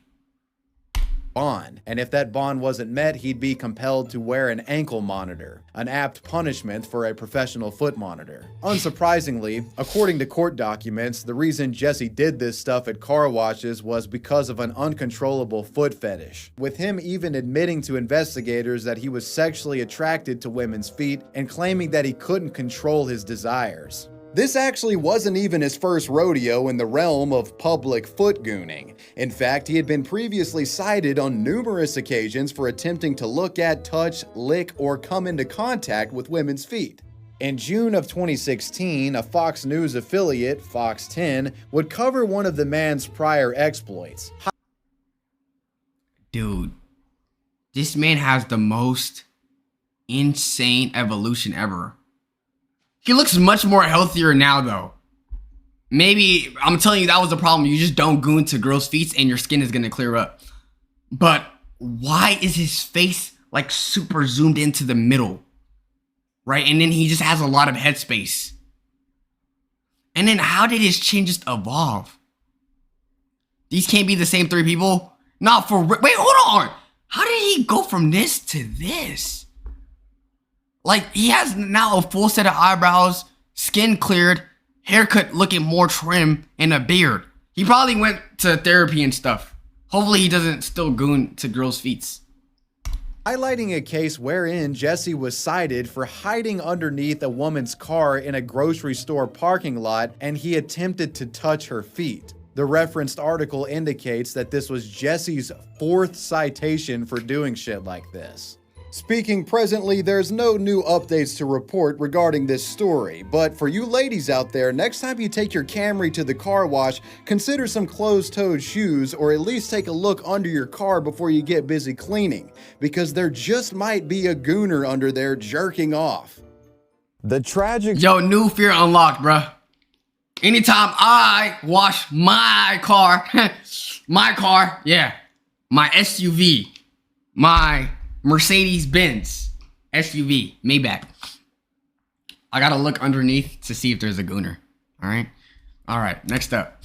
Bond, and if that bond wasn't met, he'd be compelled to wear an ankle monitor, an apt punishment for a professional foot monitor. Unsurprisingly, according to court documents, the reason Jesse did this stuff at car washes was because of an uncontrollable foot fetish, with him even admitting to investigators that he was sexually attracted to women's feet and claiming that he couldn't control his desires. This actually wasn't even his first rodeo in the realm of public foot gooning. In fact, he had been previously cited on numerous occasions for attempting to look at, touch, lick, or come into contact with women's feet. In June of 2016, a Fox News affiliate, Fox 10, would cover one of the man's prior exploits. Dude, this man has the most insane evolution ever. He looks much more healthier now, though. Maybe, I'm telling you, that was the problem. You just don't goon to girls' feet and your skin is going to clear up. But why is his face like super zoomed into the middle? Right? And then he just has a lot of headspace. And then how did his chin just evolve? These can't be the same three people. Not for... Wait, hold on. How did he go from this to this? Like, he has now a full set of eyebrows, skin cleared, haircut looking more trim, and a beard. He probably went to therapy and stuff. Hopefully he doesn't still goon to girls' feet. Highlighting a case wherein Jesse was cited for hiding underneath a woman's car in a grocery store parking lot and he attempted to touch her feet. The referenced article indicates that this was Jesse's 4th citation for doing shit like this. Speaking presently, there's no new updates to report regarding this story, but for you ladies out there, next time you take your Camry to the car wash, consider some closed-toed shoes or at least take a look under your car before you get busy cleaning, because there just might be a gooner under there jerking off. The tragic... Yo, new fear unlocked, bruh. Anytime I wash my car, my SUV, my Mercedes-Benz SUV, Maybach, I gotta look underneath to see if there's a gooner. All right, next up.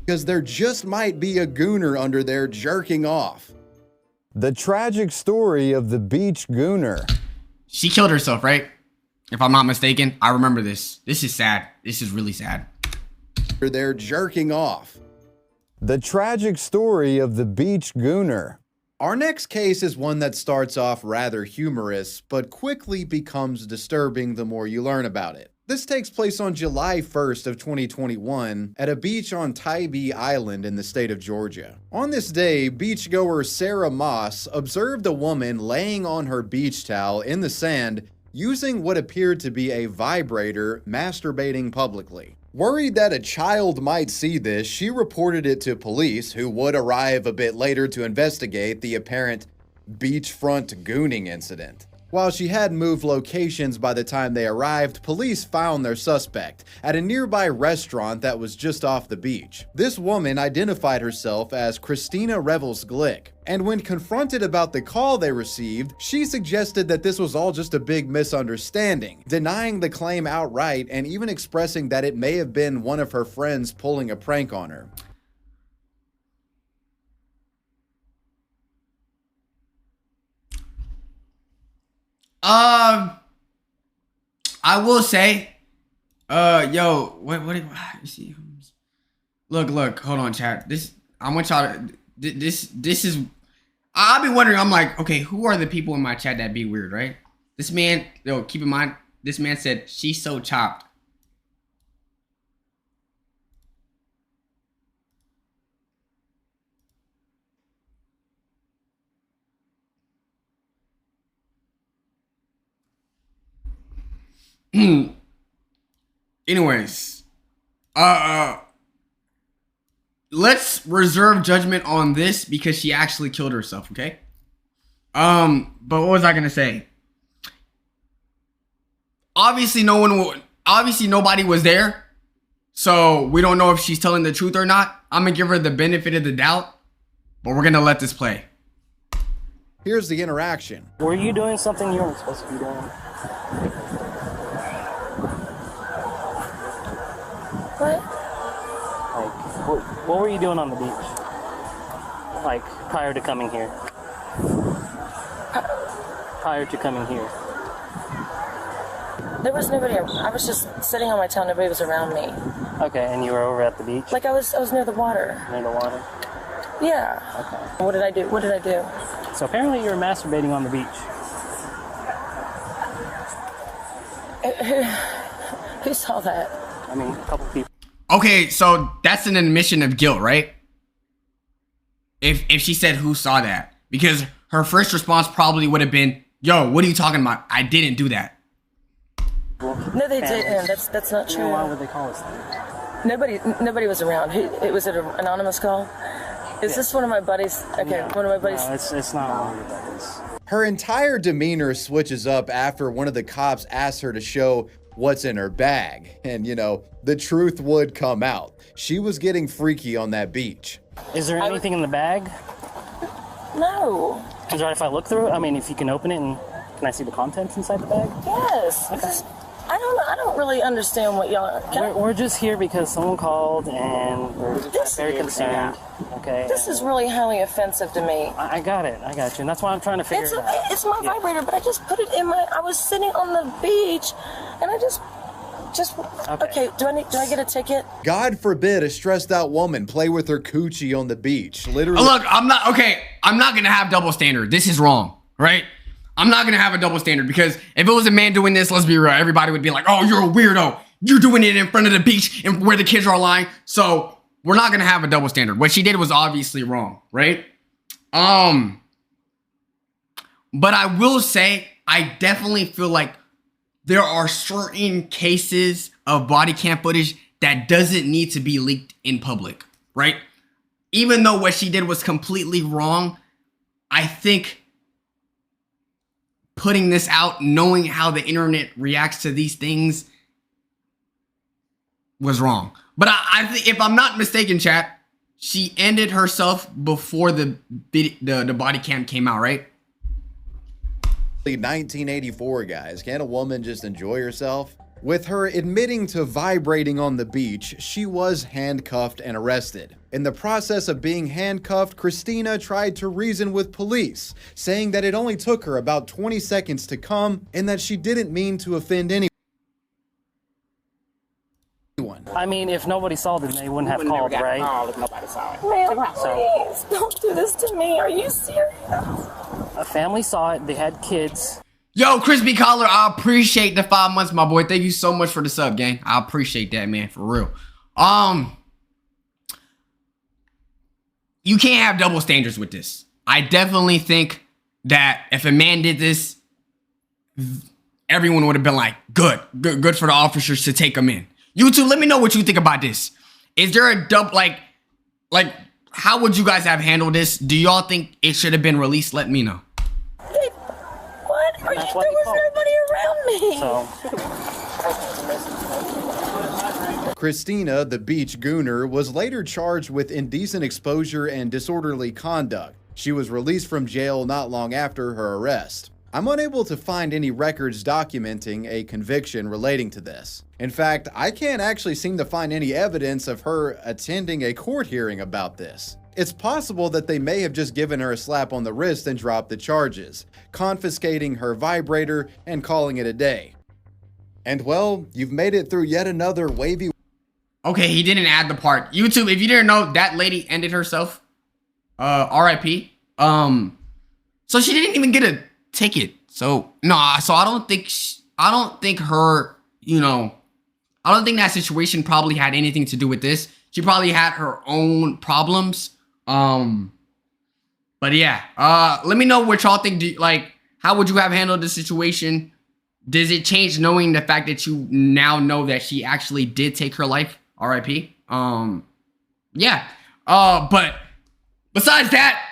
Because there just might be a gooner under there jerking off. The tragic story of the beach gooner. She killed herself, right? If I'm not mistaken. I remember this. This is sad. This is really sad. They're jerking off. The tragic story of the beach gooner. Our next case is one that starts off rather humorous, but quickly becomes disturbing the more you learn about it. This takes place on July 1st of 2021 at a beach on Tybee Island in the state of Georgia. On this day, beachgoer Sarah Moss observed a woman laying on her beach towel in the sand using what appeared to be a vibrator, masturbating publicly. Worried that a child might see this, she reported it to police, who would arrive a bit later to investigate the apparent beachfront gooning incident. While she had moved locations by the time they arrived, police found their suspect at a nearby restaurant that was just off the beach. This woman identified herself as Christina Revels Glick, and when confronted about the call they received, she suggested that this was all just a big misunderstanding, denying the claim outright and even expressing that it may have been one of her friends pulling a prank on her. I will say, yo, what, you see? Look, hold on, chat. I want y'all to, this is, I've been wondering, I'm like, okay, who are the people in my chat that be weird, right? This man, yo, keep in mind, this man said, she's so chopped. Anyways, let's reserve judgment on this because she actually killed herself, okay? But what was I gonna say? Obviously nobody was there, so we don't know if she's telling the truth or not. I'm gonna give her the benefit of the doubt, but we're gonna let this play. Here's the interaction. Were you doing something you weren't supposed to be doing? What? What were you doing on the beach? Like, prior to coming here? Prior to coming here. There was nobody. I was just sitting on my tail. Nobody was around me. Okay, and you were over at the beach? Like I was near the water. Near the water? Yeah. Okay. What did I do? What did I do? So apparently you were masturbating on the beach. Who saw that? I mean, a couple people. Okay, so that's an admission of guilt, right? If she said who saw that, because her first response probably would have been, "Yo, what are you talking about? I didn't do that." No, they didn't. That's not true. Why would they call us that? Nobody was around. It was an anonymous call. Is this one of my buddies? Okay, one of my buddies. No, it's not one of your buddies. Her entire demeanor switches up after one of the cops asks her to show what's in her bag. And, you know, the truth would come out. She was getting freaky on that beach. Is there anything in the bag? No. Is it right if I look through it? I mean, if you can open it and can I see the contents inside the bag? Yes. Okay. I don't really understand what y'all. We're just here because someone called and we're very concerned. Okay. This is really highly offensive to me. I got it. I got you. And that's why I'm trying to figure it out. It's my vibrator, but I just put it in my. I was sitting on the beach, and I just. Okay. Do I get a ticket? God forbid a stressed out woman play with her coochie on the beach. Literally. Look, I'm not gonna have double standard. This is wrong, right? I'm not gonna have a double standard because if it was a man doing this, let's be real, everybody would be like, "Oh, you're a weirdo. You're doing it in front of the beach and where the kids are lying." So we're not gonna have a double standard. What she did was obviously wrong, right? But I will say, I definitely feel like there are certain cases of body cam footage that doesn't need to be leaked in public, right? Even though what she did was completely wrong, I think putting this out, knowing how the internet reacts to these things, was wrong. But I think, if I'm not mistaken, chat, she ended herself before the body cam came out, right? 1984, guys. Can a woman just enjoy herself? With her admitting to vibrating on the beach, she was handcuffed and arrested. In the process of being handcuffed, Christina tried to reason with police, saying that it only took her about 20 seconds to come and that she didn't mean to offend anyone. I mean, if nobody saw them, they wouldn't have called, right? If nobody saw it. Man, please, don't do this to me. Are you serious? A family saw it. They had kids. Yo, Crispy Collar, I appreciate the 5 months, my boy. Thank you so much for the sub, gang. I appreciate that, man, for real. You can't have double standards with this. I definitely think that if a man did this, everyone would have been like, good for the officers to take him in. You two, let me know what you think about this. Is there a double, like, how would you guys have handled this? Do y'all think it should have been released? Let me know. What? There was nobody around me. Christina, the beach gooner, was later charged with indecent exposure and disorderly conduct. She was released from jail not long after her arrest. I'm unable to find any records documenting a conviction relating to this. In fact, I can't actually seem to find any evidence of her attending a court hearing about this. It's possible that they may have just given her a slap on the wrist and dropped the charges, confiscating her vibrator and calling it a day. And well, you've made it through yet another wavy... Okay, he didn't add the part. YouTube, if you didn't know, that lady ended herself. RIP. So she didn't even get a ticket. So I don't think her, you know, I don't think that situation probably had anything to do with this. She probably had her own problems. But yeah, let me know what y'all think. How would you have handled the situation? Does it change knowing the fact that you now know that she actually did take her life? RIP. Yeah. But besides that,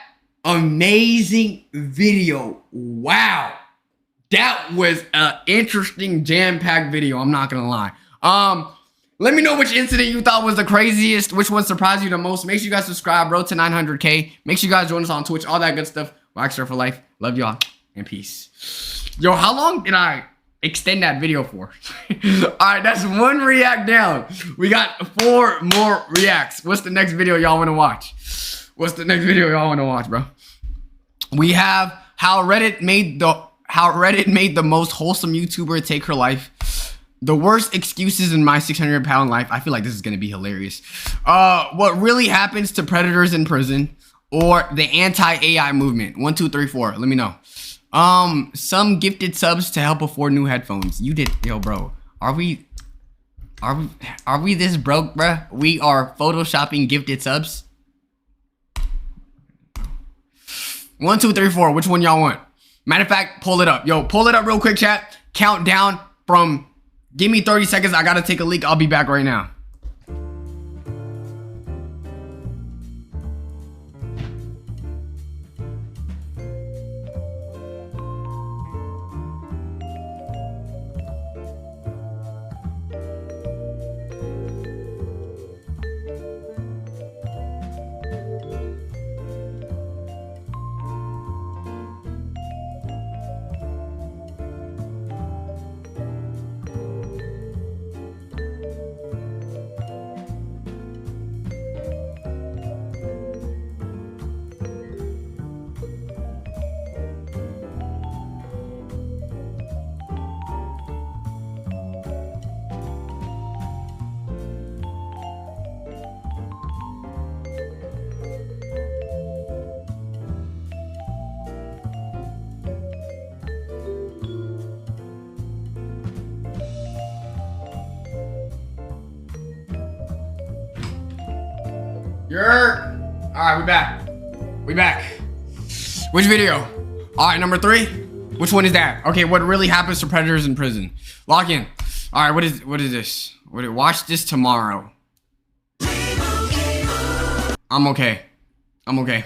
amazing video. Wow. That was an interesting jam-packed video. I'm not gonna lie. Let me know which incident you thought was the craziest, which one surprised you the most. Make sure you guys subscribe, bro, to 900K. Make sure you guys join us on Twitch, all that good stuff. YXL for life. Love y'all, and peace. Yo, how long did I extend that video for? Alright, that's one react down. We got 4 more reacts. What's the next video y'all want to watch? What's the next video y'all want to watch, bro? We have how Reddit made the most wholesome YouTuber take her life. The worst excuses in my 600-pound life. I feel like this is gonna be hilarious. What really happens to predators in prison, or the anti-AI movement. 1, 2, 3, 4. Let me know. Some gifted subs to help afford new headphones. You did, yo, bro. Are we this broke, bruh? We are photoshopping gifted subs. 1, 2, 3, 4. Which one y'all want? Matter of fact, pull it up. Yo, pull it up real quick, chat. Count down from, give me 30 seconds. I gotta take a leak. I'll be back right now. Alright, we back. We back. Which video? Alright, number 3. Which one is that? Okay, what really happens to predators in prison? Log in. Alright, what is this? Watch this tomorrow. I'm okay. I'm okay.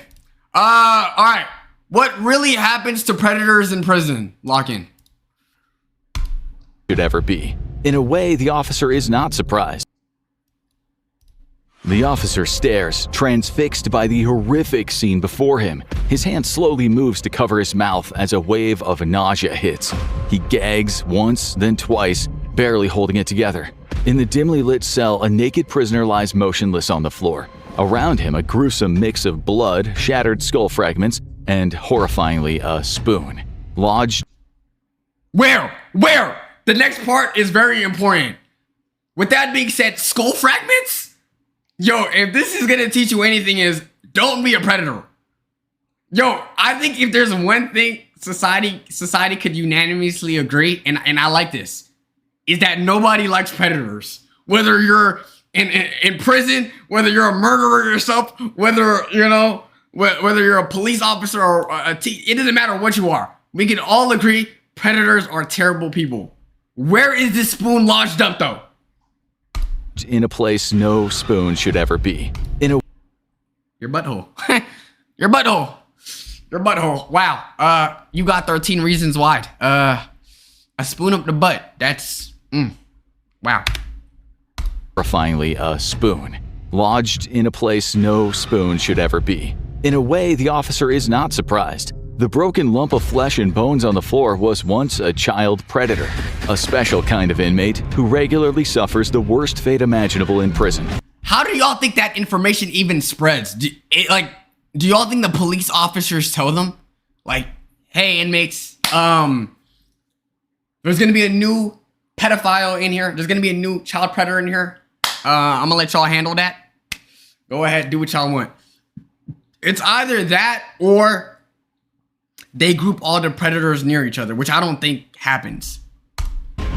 Alright. What really happens to predators in prison? Lock in. Should ever be. In a way, the officer is not surprised. The officer stares, transfixed by the horrific scene before him. His hand slowly moves to cover his mouth as a wave of nausea hits. He gags once, then twice, barely holding it together. In the dimly lit cell, a naked prisoner lies motionless on the floor. Around him, a gruesome mix of blood, shattered skull fragments, and, horrifyingly, a spoon. Lodged... Where? The next part is very important. With that being said, skull fragments? Yo, if this is gonna teach you anything, is don't be a predator. Yo, I think if there's one thing society could unanimously agree, and I like this, is that nobody likes predators. Whether you're in prison, whether you're a murderer yourself, whether you're a police officer or it doesn't matter what you are. We can all agree predators are terrible people. Where is this spoon lodged up though? In a place no spoon should ever be. Your butthole. Your butthole. Your butthole. Wow. You got 13 reasons why. A spoon up the butt. That's wow. Horrifyingly, a spoon. Lodged in a place no spoon should ever be. In a way, the officer is not surprised. The broken lump of flesh and bones on the floor was once a child predator, a special kind of inmate who regularly suffers the worst fate imaginable in prison. How do y'all think that information even spreads? Do y'all think the police officers tell them? Like, hey, inmates, there's gonna be a new pedophile in here. There's gonna be a new child predator in here. I'm gonna let y'all handle that. Go ahead, do what y'all want. It's either that or they group all the predators near each other, which I don't think happens.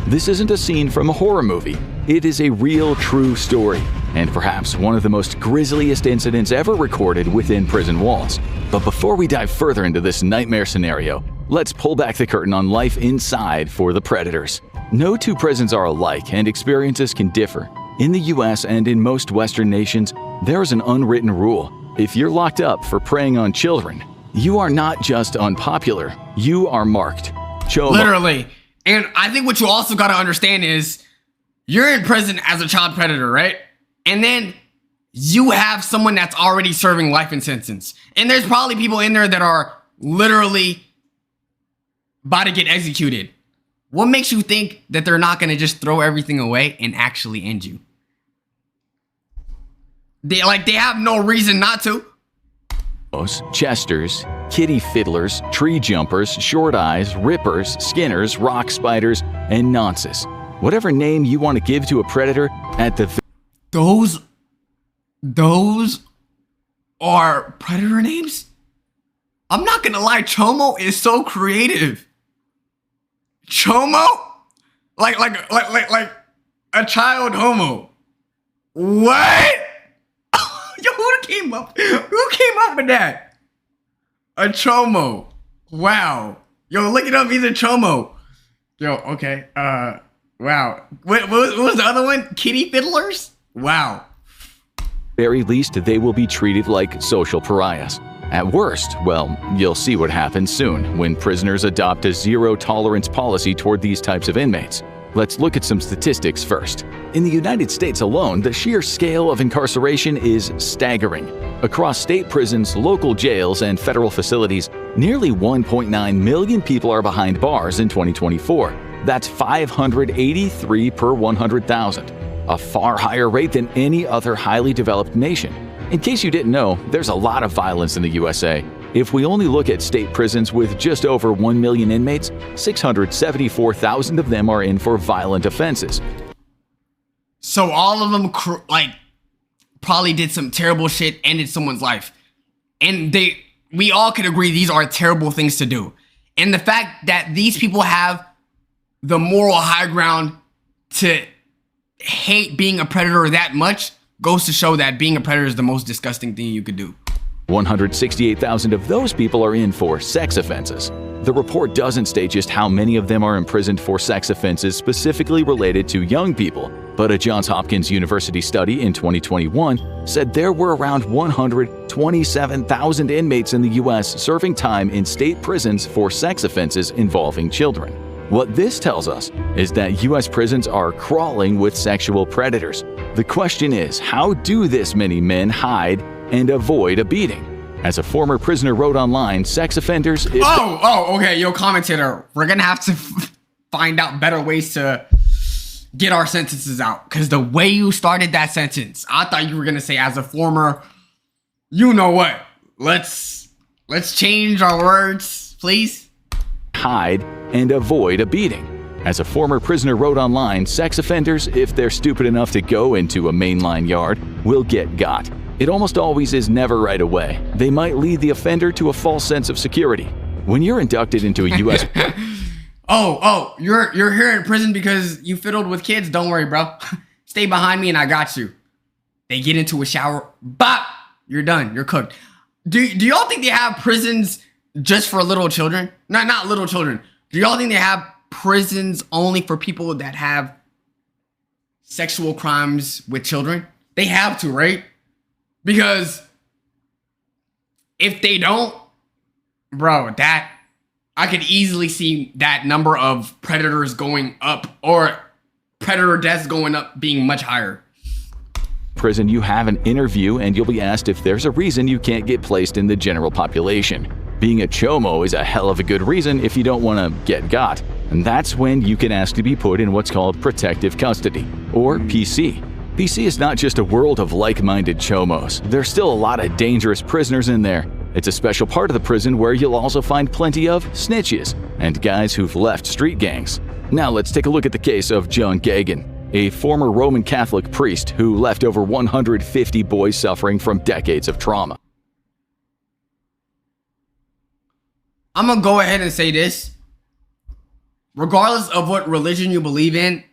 This isn't a scene from a horror movie. It is a real, true story, and perhaps one of the most grisliest incidents ever recorded within prison walls. But before we dive further into this nightmare scenario, let's pull back the curtain on life inside for the predators. No two prisons are alike, and experiences can differ. In the US and in most Western nations, there is an unwritten rule. If you're locked up for preying on children, you are not just unpopular, you are marked. Literally. And I think what you also got to understand is you're in prison as a child predator, right? And then you have someone that's already serving life in sentence. And there's probably people in there that are literally about to get executed. What makes you think that they're not gonna just throw everything away and actually end you? They have no reason not to. Chesters, kitty fiddlers, tree jumpers, short eyes, rippers, skinners, rock spiders, and nonces. Whatever name you want to give to a predator at the those are predator names? I'm not gonna lie, Chomo is so creative. Chomo? Like a child homo. What? Yo, who came up with that? A Chomo. Wow. Yo, look it up. He's a Chomo. Yo, okay. Wow. What was the other one? Kitty fiddlers? Wow. very least, they will be treated like social pariahs. At worst, well, you'll see what happens soon when prisoners adopt a zero-tolerance policy toward these types of inmates. Let's look at some statistics first. In the United States alone, the sheer scale of incarceration is staggering. Across state prisons, local jails, and federal facilities, nearly 1.9 million people are behind bars in 2024. That's 583 per 100,000, a far higher rate than any other highly developed nation. In case you didn't know, there's a lot of violence in the USA. If we only look at state prisons with just over 1 million inmates, 674,000 of them are in for violent offenses. So all of them probably did some terrible shit, ended someone's life. And we all could agree these are terrible things to do. And the fact that these people have the moral high ground to hate being a predator that much goes to show that being a predator is the most disgusting thing you could do. 168,000 of those people are in for sex offenses. The report doesn't state just how many of them are imprisoned for sex offenses specifically related to young people, but a Johns Hopkins University study in 2021 said there were around 127,000 inmates in the U.S. serving time in state prisons for sex offenses involving children. What this tells us is that U.S. prisons are crawling with sexual predators. The question is, how do this many men hide and avoid a beating? As a former prisoner wrote online, sex offenders... Okay, yo, commentator, we're gonna have to find out better ways to get our sentences out. Because the way you started that sentence, I thought you were gonna say, as a former... You know what? Let's change our words, please. Hide and avoid a beating. As a former prisoner wrote online, sex offenders, if they're stupid enough to go into a mainline yard, will get got. It almost always is never right away. They might lead the offender to a false sense of security. When you're inducted into a U.S. You're here in prison because you fiddled with kids? Don't worry, bro. Stay behind me and I got you. They get into a shower, bop, you're done. You're cooked. Do y'all think they have prisons just for little children? Not little children. Do y'all think they have prisons only for people that have sexual crimes with children? They have to, right? Because if they don't, bro, that I could easily see that number of predators going up or predator deaths going up being much higher. Prison, you have an interview and you'll be asked if there's a reason you can't get placed in the general population. Being a chomo is a hell of a good reason if you don't want to get got. And that's when you can ask to be put in what's called protective custody, or PC. PC is not just a world of like-minded chomos. There's still a lot of dangerous prisoners in there. It's a special part of the prison where you'll also find plenty of snitches and guys who've left street gangs. Now let's take a look at the case of John Gagan, a former Roman Catholic priest who left over 150 boys suffering from decades of trauma. I'm gonna go ahead and say this. Regardless of what religion you believe in,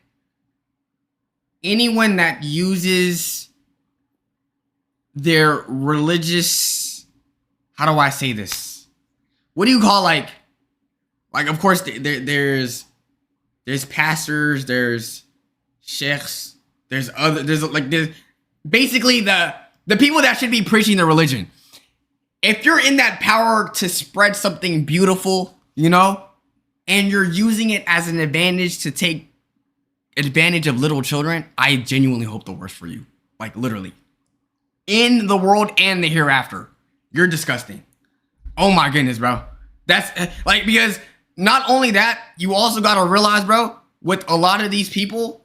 anyone that uses their religious, how do I say this? What do you call like of course there's pastors, there's sheikhs, there's basically the people that should be preaching the religion. If you're in that power to spread something beautiful, you know, and you're using it as an advantage to take advantage of little children, I genuinely hope the worst for you. Like, literally. In the world and the hereafter. You're disgusting. Oh my goodness, bro. That's, because not only that, you also gotta realize, bro, with a lot of these people,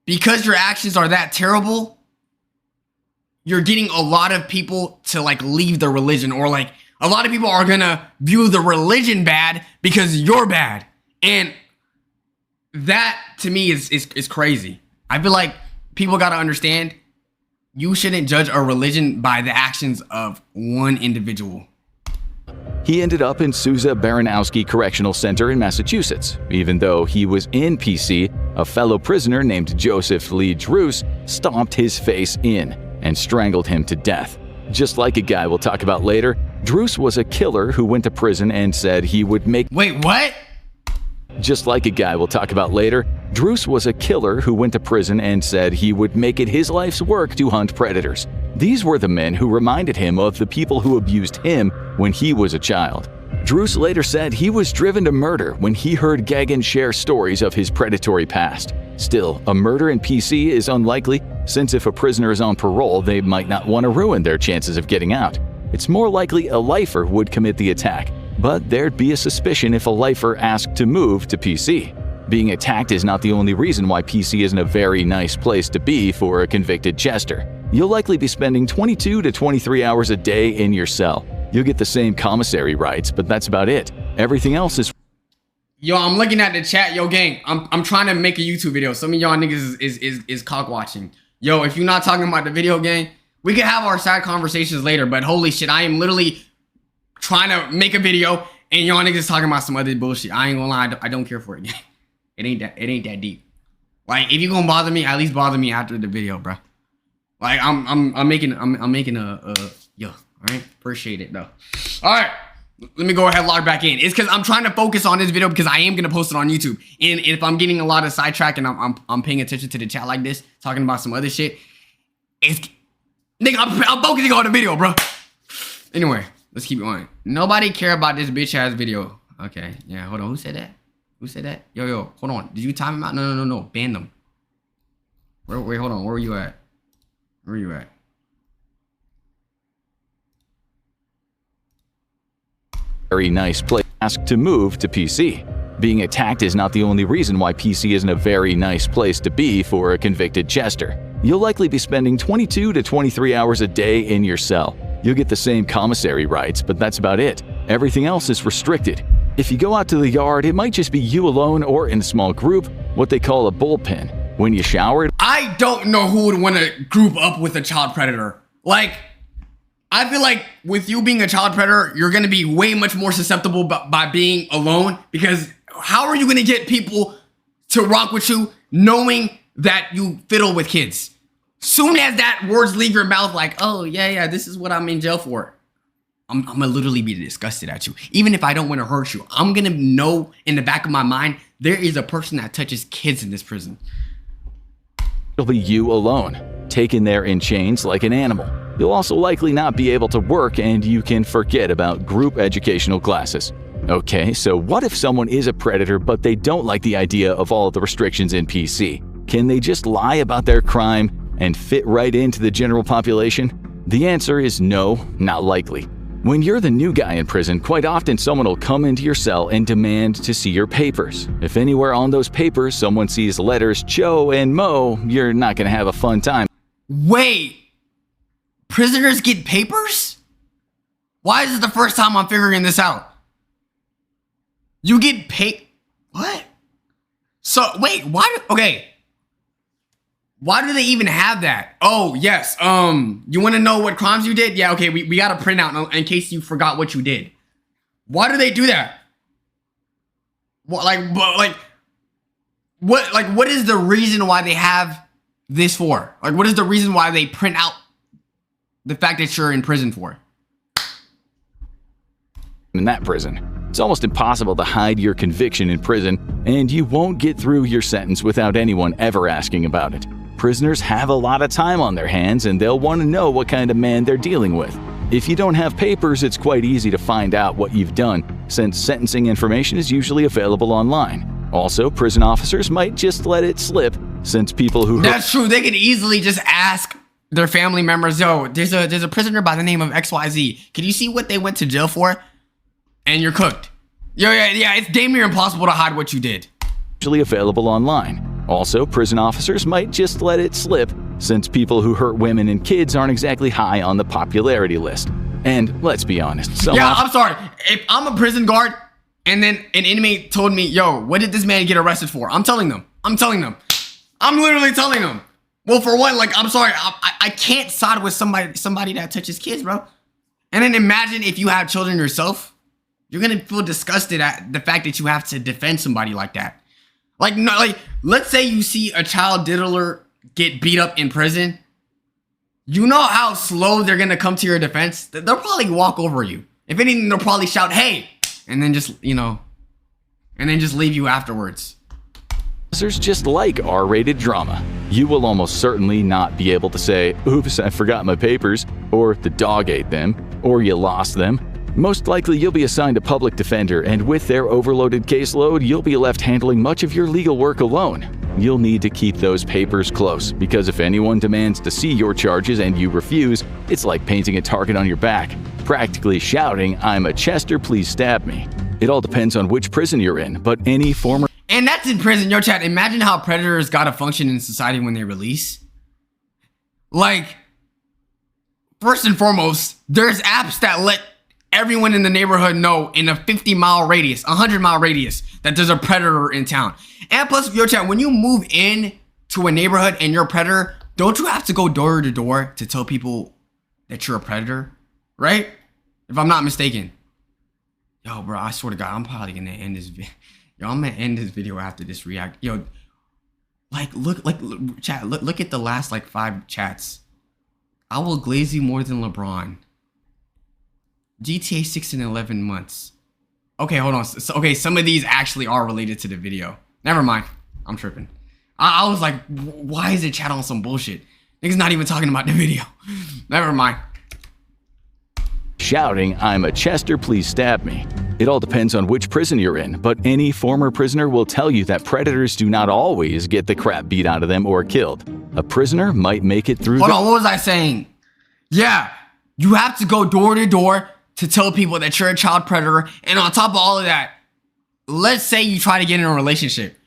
because your actions are that terrible, you're getting a lot of people to like leave the religion, or like a lot of people are gonna view the religion bad because you're bad. And that to me is crazy. I feel like people gotta understand, you shouldn't judge a religion by the actions of one individual. He ended up in Sousa Baranowski Correctional Center in Massachusetts. Even though he was in PC, a fellow prisoner named Joseph Lee Druce stomped his face in and strangled him to death. Just like a guy we'll talk about later, Druce was a killer who went to prison and said he would make— Wait, what? Just like a guy we'll talk about later, Druce was a killer who went to prison and said he would make it his life's work to hunt predators. These were the men who reminded him of the people who abused him when he was a child. Druce later said he was driven to murder when he heard Gagan share stories of his predatory past. Still, a murder in PC is unlikely, since if a prisoner is on parole, they might not want to ruin their chances of getting out. It's more likely a lifer would commit the attack, but there'd be a suspicion if a lifer asked to move to PC. Being attacked is not the only reason why PC isn't a very nice place to be for a convicted jester. You'll likely be spending 22 to 23 hours a day in your cell. You'll get the same commissary rights, but that's about it. Everything else is— Yo, I'm looking at the chat. Yo, gang, I'm trying to make a YouTube video. Some of y'all niggas is cock watching. Yo, if you're not talking about the video, gang, we can have our side conversations later, but holy shit, I am literally trying to make a video and y'all niggas talking about some other bullshit. I ain't gonna lie, I don't care for it. It ain't that deep. Like, if you gonna bother me, at least bother me after the video, bro. Like, I'm making a yo, all right? Appreciate it though. All right, let me go ahead and log back in. It's because I'm trying to focus on this video because I am gonna post it on YouTube. And if I'm getting a lot of sidetrack and I'm paying attention to the chat like this, talking about some other shit, nigga, I'm focusing on the video, bro. Anyway, let's keep going. Nobody care about this bitch ass video. Okay, yeah, hold on. Who said that? Who said that? Yo, hold on. Did you time him out? No. Ban them. Wait, hold on. Where were you at? Where are you at? very nice place. Asked to move to PC. Being attacked is not the only reason why PC isn't a very nice place to be for a convicted jester. You'll likely be spending 22 to 23 hours a day in your cell. You'll get the same commissary rights, but that's about it. Everything else is restricted. If you go out to the yard, it might just be you alone or in a small group, what they call a bullpen. When you shower— I don't know who would want to group up with a child predator. Like, I feel like with you being a child predator, you're going to be way much more susceptible by being alone, because how are you going to get people to rock with you knowing that you fiddle with kids? Soon as that words leave your mouth like, oh, yeah, this is what I'm in jail for, I'm going to literally be disgusted at you. Even if I don't want to hurt you, I'm going to know in the back of my mind, there is a person that touches kids in this prison. It'll be you alone, taken there in chains like an animal. You'll also likely not be able to work, and you can forget about group educational classes. Okay, so what if someone is a predator but they don't like the idea of all of the restrictions in PC? Can they just lie about their crime and fit right into the general population? The answer is no, not likely. When you're the new guy in prison, quite often someone will come into your cell and demand to see your papers. If anywhere on those papers someone sees letters Joe and Mo, you're not going to have a fun time. Wait, prisoners get papers? Why is this the first time I'm figuring this out? You get what? So, wait, okay. Why do they even have that? Oh, yes. You want to know what crimes you did? Yeah, okay, we got a printout in case you forgot what you did. Why do they do that? What, what is the reason why they have this for? Like, what is the reason why they print out the fact that you're in prison for? In that prison, it's almost impossible to hide your conviction in prison, and you won't get through your sentence without anyone ever asking about it. Prisoners have a lot of time on their hands, and they'll want to know what kind of man they're dealing with. If you don't have papers, it's quite easy to find out what you've done, since sentencing information is usually available online. Also, prison officers might just let it slip, since people who— That's true, they could easily just ask their family members, yo, there's a prisoner by the name of XYZ. Can you see what they went to jail for? And you're cooked. Yo, yeah, it's damn near impossible to hide what you did. Usually available online. Also, prison officers might just let it slip, since people who hurt women and kids aren't exactly high on the popularity list. And let's be honest, I'm sorry. If I'm a prison guard and then an inmate told me, yo, what did this man get arrested for? I'm telling them. I'm literally telling them. Well, for one, like, I'm sorry, I can't side with somebody that touches kids, bro. And then imagine if you have children yourself, you're gonna feel disgusted at the fact that you have to defend somebody like that. Like, no, like, let's say you see a child diddler get beat up in prison. You know how slow they're gonna come to your defense? They'll probably walk over you. If anything, they'll probably shout, hey, and then just, you know, and then just leave you afterwards. Officers just like R-rated drama. You will almost certainly not be able to say, oops, I forgot my papers, or the dog ate them, or you lost them. Most likely you'll be assigned a public defender, and with their overloaded caseload, you'll be left handling much of your legal work alone. You'll need to keep those papers close, because if anyone demands to see your charges and you refuse, it's like painting a target on your back, practically shouting, I'm a Chester, please stab me. It all depends on which prison you're in, but any former... And that's in prison. Yo, chat, imagine how predators gotta function in society when they release. Like, first and foremost, there's apps that let everyone in the neighborhood know in a 50-mile radius, 100-mile radius, that there's a predator in town. And plus, yo, chat, when you move in to a neighborhood and you're a predator, don't you have to go door to door to tell people that you're a predator? Right? If I'm not mistaken. Yo, bro, I swear to God, I'm probably gonna end this video. Yo, I'm gonna end this video after this react. Yo, like, look, chat, look at the last, like, 5 chats. I will glaze you more than LeBron. GTA 6 in 11 months. Okay, hold on. So, okay, some of these actually are related to the video. Never mind. I'm tripping. I was like, why is it chat on some bullshit? Niggas not even talking about the video. Never mind. Shouting, I'm a Chester, please stab me. It all depends on which prison you're in, but any former prisoner will tell you that predators do not always get the crap beat out of them or killed. A prisoner might make it through. Hold on, what was I saying? Yeah, you have to go door to door to tell people that you're a child predator. And on top of all of that, let's say you try to get in a relationship.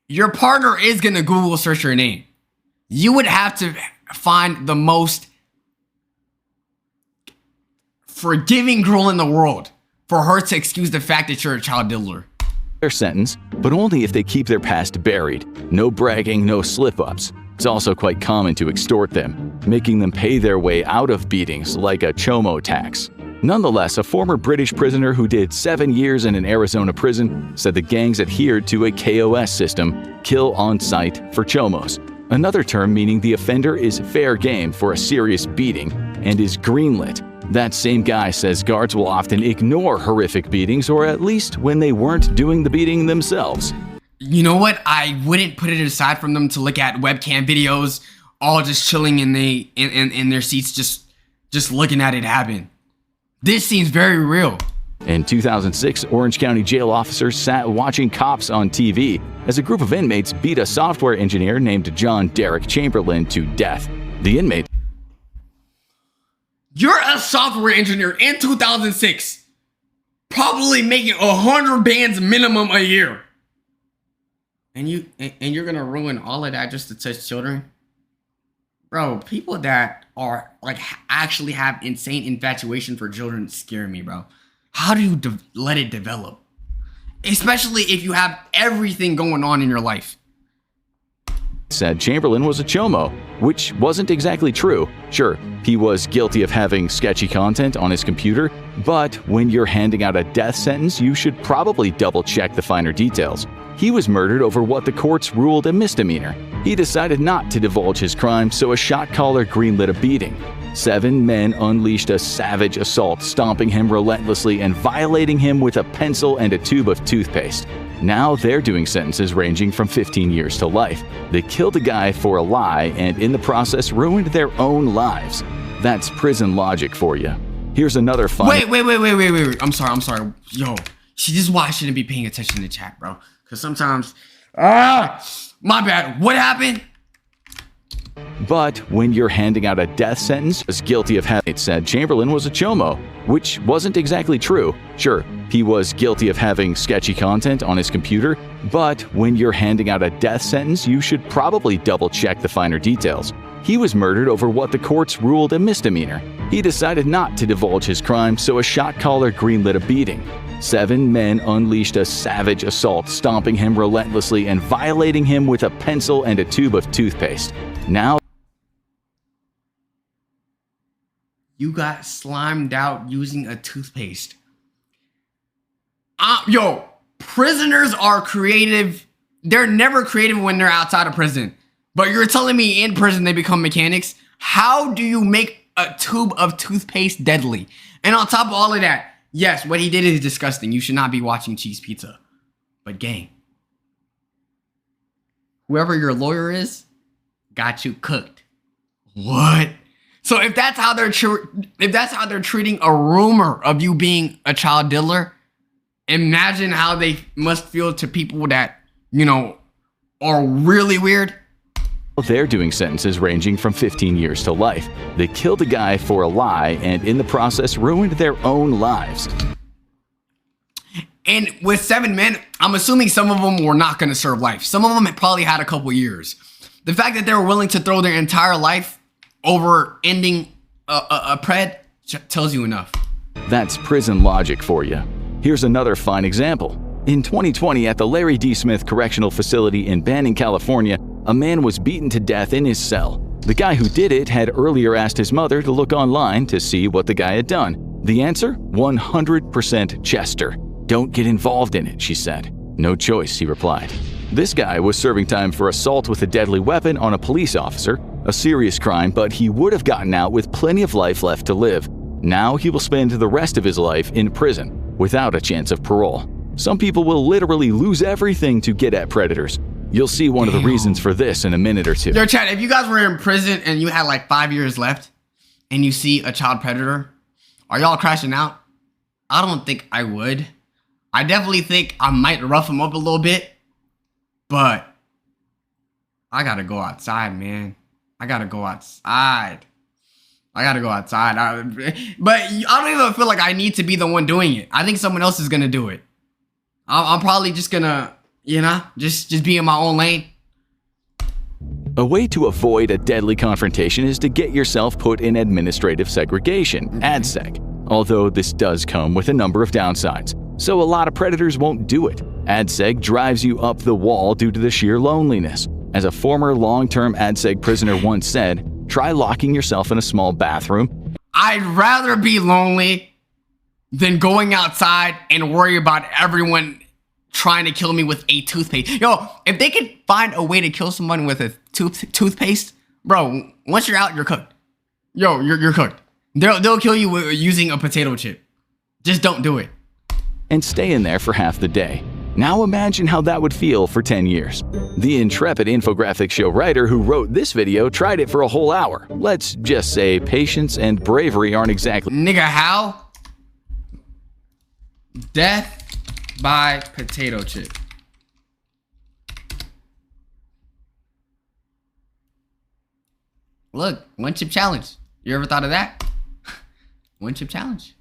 Your partner is going to Google search your name. You would have to find the most forgiving girl in the world for her to excuse the fact that you're a child diddler. Their sentence, but only if they keep their past buried. No bragging, no slip-ups. It's also quite common to extort them, making them pay their way out of beatings like a chomo tax. Nonetheless, a former British prisoner who did 7 years in an Arizona prison said the gangs adhered to a KOS system, kill on sight for chomos, another term meaning the offender is fair game for a serious beating and is greenlit. That same guy says guards will often ignore horrific beatings, or at least when they weren't doing the beating themselves. You know what? I wouldn't put it aside from them to look at webcam videos, all just chilling in their seats, just looking at it happen. This seems very real. In 2006, Orange County jail officers sat watching cops on TV as a group of inmates beat a software engineer named John Derek Chamberlain to death. The inmate... You're a software engineer in 2006, probably making 100 bands minimum a year. And you're gonna ruin all of that just to touch children? Bro, people that are like actually have insane infatuation for children scare me, bro. How do you let it develop? Especially if you have everything going on in your life. Said Chamberlain was a chomo, which wasn't exactly true. Sure, he was guilty of having sketchy content on his computer, but when you're handing out a death sentence, you should probably double-check the finer details. He was murdered over what the courts ruled a misdemeanor. He decided not to divulge his crime, so a shot caller greenlit a beating. 7 men unleashed a savage assault, stomping him relentlessly and violating him with a pencil and a tube of toothpaste. Now they're doing sentences ranging from 15 years to life. They killed a guy for a lie and in the process ruined their own lives. That's prison logic for you. Here's another fun... Wait. I'm sorry. Yo, this is why I shouldn't be paying attention to chat, bro. Because sometimes... my bad. What happened? But when you're handing out a death sentence, as guilty of having it said Chamberlain was a chomo, which wasn't exactly true. Sure, he was guilty of having sketchy content on his computer, but when you're handing out a death sentence, you should probably double-check the finer details. He was murdered over what the courts ruled a misdemeanor. He decided not to divulge his crime, so a shot caller greenlit a beating. 7 men unleashed a savage assault, stomping him relentlessly and violating him with a pencil and a tube of toothpaste. Now, you got slimed out using a toothpaste. Yo, prisoners are creative. They're never creative when they're outside of prison. But you're telling me in prison they become mechanics? How do you make a tube of toothpaste deadly? And on top of all of that, yes, what he did is disgusting. You should not be watching Cheese Pizza. But gang, whoever your lawyer is, got you cooked. What? So if that's how they're treating a rumor of you being a child diddler, imagine how they must feel to people that, you know, are really weird. they're doing sentences ranging from 15 years to life. They killed a guy for a lie and in the process ruined their own lives. And with 7 men, I'm assuming some of them were not going to serve life. Some of them had probably had a couple years. The fact that they were willing to throw their entire life over ending a pred tells you enough. That's prison logic for you. Here's another fine example. In 2020, at the Larry D. Smith Correctional Facility in Banning, California, a man was beaten to death in his cell. The guy who did it had earlier asked his mother to look online to see what the guy had done. The answer? 100% Chester. "Don't get involved in it," she said. "No choice," he replied. This guy was serving time for assault with a deadly weapon on a police officer, a serious crime, but he would have gotten out with plenty of life left to live. Now he will spend the rest of his life in prison, without a chance of parole. Some people will literally lose everything to get at predators. You'll see one of the reasons for this in a minute or two. Yo, Chad, if you guys were in prison and you had like 5 years left and you see a child predator, are y'all crashing out? I don't think I would. I definitely think I might rough him up a little bit, but I gotta go outside, man. I gotta go outside. But I don't even feel like I need to be the one doing it. I think someone else is gonna do it. I'm probably just gonna, you know, just be in my own lane. A way to avoid a deadly confrontation is to get yourself put in administrative segregation, ADSEG. Although this does come with a number of downsides, so a lot of predators won't do it. ADSEG drives you up the wall due to the sheer loneliness. As a former long-term ADSEG prisoner once said, try locking yourself in a small bathroom. I'd rather be lonely than going outside and worry about everyone trying to kill me with a toothpaste. Yo, if they could find a way to kill someone with a toothpaste, bro, once you're out, you're cooked. Yo, you're cooked. They'll kill you using a potato chip. Just don't do it. And stay in there for half the day. Now imagine how that would feel for 10 years. The intrepid infographic show writer who wrote this video tried it for a whole hour. Let's just say patience and bravery aren't exactly— Nigga, how? Death by potato chip. Look, 1 chip challenge. You ever thought of that? 1 chip challenge.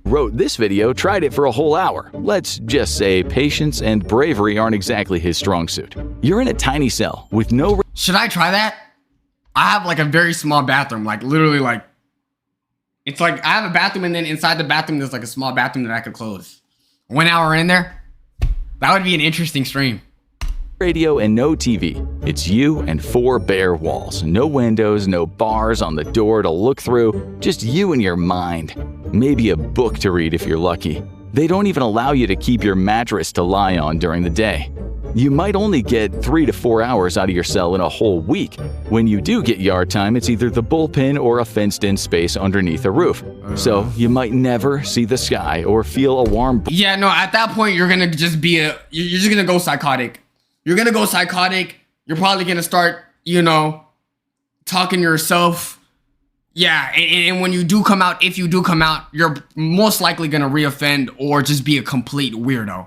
Wrote this video tried it for a whole hour. Let's just say patience and bravery aren't exactly his strong suit. You're in a tiny cell with no— Should I try that? I have like a very small bathroom, like literally like, it's like I have a bathroom and then inside the bathroom there's like a small bathroom that I could close. 1 hour in there, that would be an interesting stream. Radio and no TV. It's you and 4 bare walls. No windows, no bars on the door to look through. Just you and your mind. Maybe a book to read if you're lucky. They don't even allow you to keep your mattress to lie on during the day. You might only get 3 to 4 hours out of your cell in a whole week. When you do get yard time, it's either the bullpen or a fenced-in space underneath a roof. So you might never see the sky or feel a warm— Yeah, no, at that point you're gonna just be you're just gonna go psychotic. You're gonna go psychotic. You're probably gonna start, you know, talking to yourself. Yeah, and when you do come out, if you do come out, you're most likely gonna reoffend or just be a complete weirdo.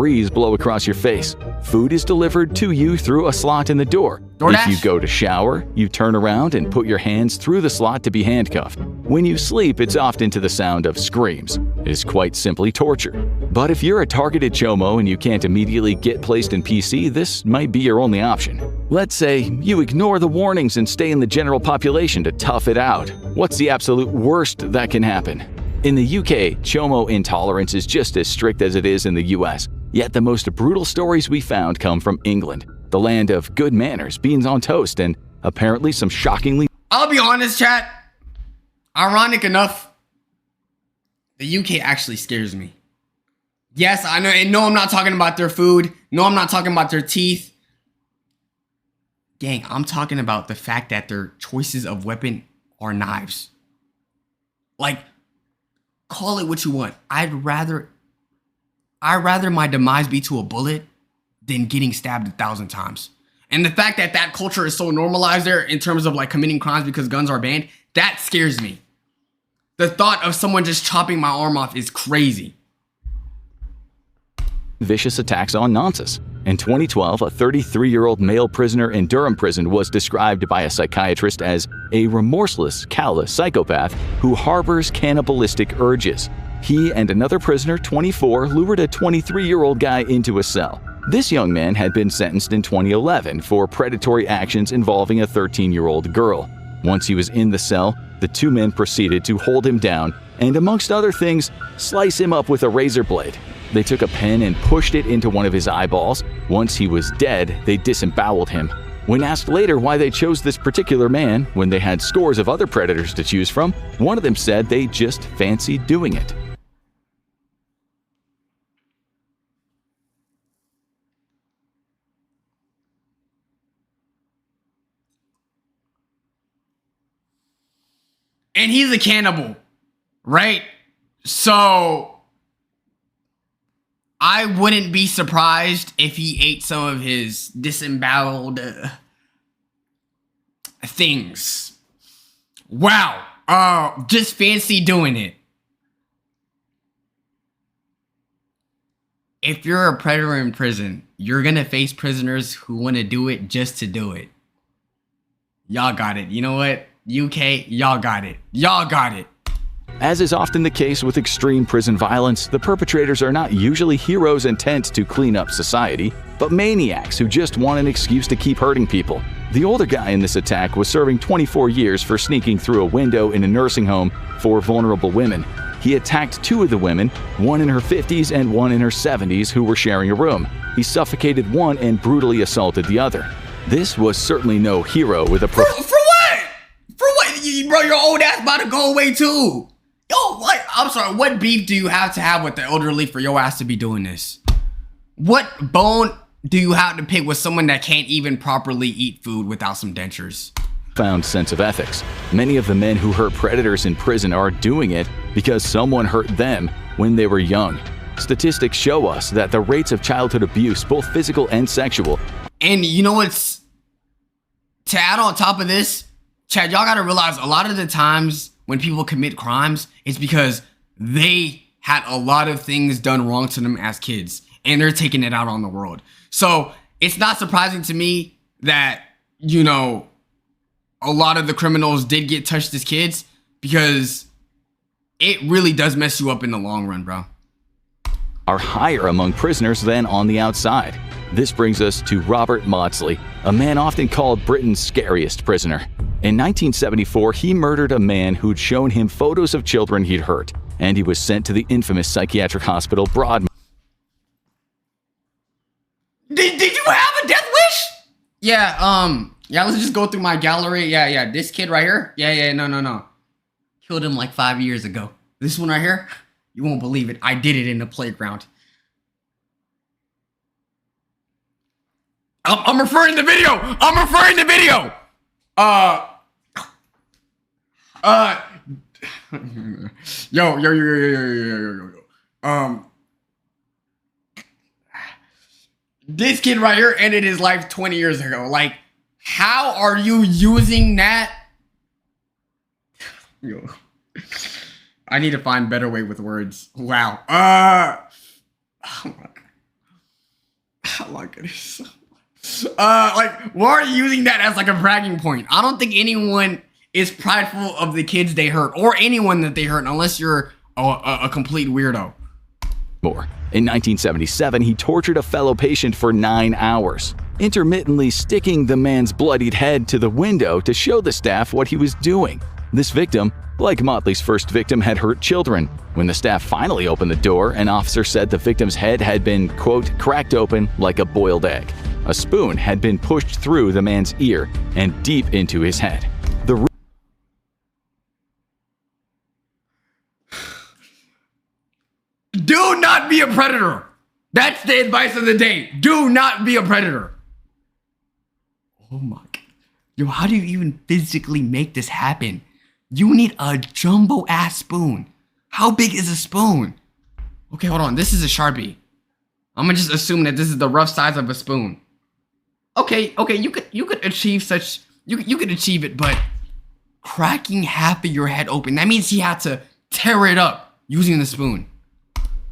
breeze blow across your face. Food is delivered to you through a slot in the door. DoorDash? If you go to shower, you turn around and put your hands through the slot to be handcuffed. When you sleep, it's often to the sound of screams. It is quite simply torture. But if you're a targeted chomo and you can't immediately get placed in PC, this might be your only option. Let's say you ignore the warnings and stay in the general population to tough it out. What's the absolute worst that can happen? In the UK, chomo intolerance is just as strict as it is in the US. Yet the most brutal stories we found come from England, the land of good manners, beans on toast, and apparently some shockingly— I'll be honest, chat. Ironic enough, the UK actually scares me. Yes, I know, and no, I'm not talking about their food. No, I'm not talking about their teeth. Gang, I'm talking about the fact that their choices of weapon are knives. Like, call it what you want. I'd rather my demise be to a bullet than getting stabbed 1,000 times. And the fact that that culture is so normalized there in terms of like committing crimes because guns are banned, that scares me. The thought of someone just chopping my arm off is crazy. vicious attacks on nonsense. In 2012, a 33-year-old male prisoner in Durham prison was described by a psychiatrist as a remorseless, callous psychopath who harbors cannibalistic urges. He and another prisoner, 24, lured a 23-year-old guy into a cell. This young man had been sentenced in 2011 for predatory actions involving a 13-year-old girl. Once he was in the cell, the two men proceeded to hold him down and, amongst other things, slice him up with a razor blade. They took a pen and pushed it into one of his eyeballs. Once he was dead, they disemboweled him. When asked later why they chose this particular man when they had scores of other predators to choose from, one of them said they just fancied doing it. And he's a cannibal, right? So I wouldn't be surprised if he ate some of his disemboweled things. Wow. Just fancy doing it. If you're a predator in prison, you're gonna face prisoners who want to do it just to do it. Y'all got it. You know what? UK, y'all got it. Y'all got it. As is often the case with extreme prison violence, the perpetrators are not usually heroes intent to clean up society, but maniacs who just want an excuse to keep hurting people. The older guy in this attack was serving 24 years for sneaking through a window in a nursing home for vulnerable women. He attacked two of the women, one in her 50s and one in her 70s, who were sharing a room. He suffocated one and brutally assaulted the other. This was certainly no hero with a For what? For what? Bro, your old ass about to go away too. Yo, what? I'm sorry, what beef do you have to have with the elderly for your ass to be doing this? What bone do you have to pick with someone that can't even properly eat food without some dentures? Found sense of ethics. Many of the men who hurt predators in prison are doing it because someone hurt them when they were young. Statistics show us that the rates of childhood abuse, both physical and sexual. And you know what's, to add on top of this, Chad, y'all gotta realize a lot of the times when people commit crimes, it's because they had a lot of things done wrong to them as kids, and they're taking it out on the world. So it's not surprising to me that, you know, a lot of the criminals did get touched as kids, because it really does mess you up in the long run, bro. Are higher among prisoners than on the outside. This brings us to Robert Maudsley, a man often called Britain's scariest prisoner. In 1974, he murdered a man who'd shown him photos of children he'd hurt, and he was sent to the infamous psychiatric hospital Broadmoor. Did you have a death wish? Yeah, let's just go through my gallery. Yeah, this kid right here. Yeah, no. Killed him like 5 years ago. This one right here, you won't believe it. I did it in the playground. I'm referring to video. Yo. This kid right here ended his life 20 years ago. Like, how are you using that? Yo. I need to find better way with words. Wow. Oh my God. Oh my goodness. Like, why are you using that as like a bragging point? I don't think anyone is prideful of the kids they hurt or anyone that they hurt unless you're a complete weirdo. More. In 1977, he tortured a fellow patient for 9 hours, intermittently sticking the man's bloodied head to the window to show the staff what he was doing. This victim, like Motley's first victim, had hurt children. When the staff finally opened the door, an officer said the victim's head had been, quote, cracked open like a boiled egg. A spoon had been pushed through the man's ear and deep into his head. Do not be a predator. That's the advice of the day. Do not be a predator. Oh my God. Yo, how do you even physically make this happen? You need a jumbo ass spoon. How big is a spoon? Okay, hold on. This is a Sharpie. I'm gonna just assume that this is the rough size of a spoon. Okay, you could achieve such, you could achieve it, but cracking half of your head open, that means he had to tear it up using the spoon.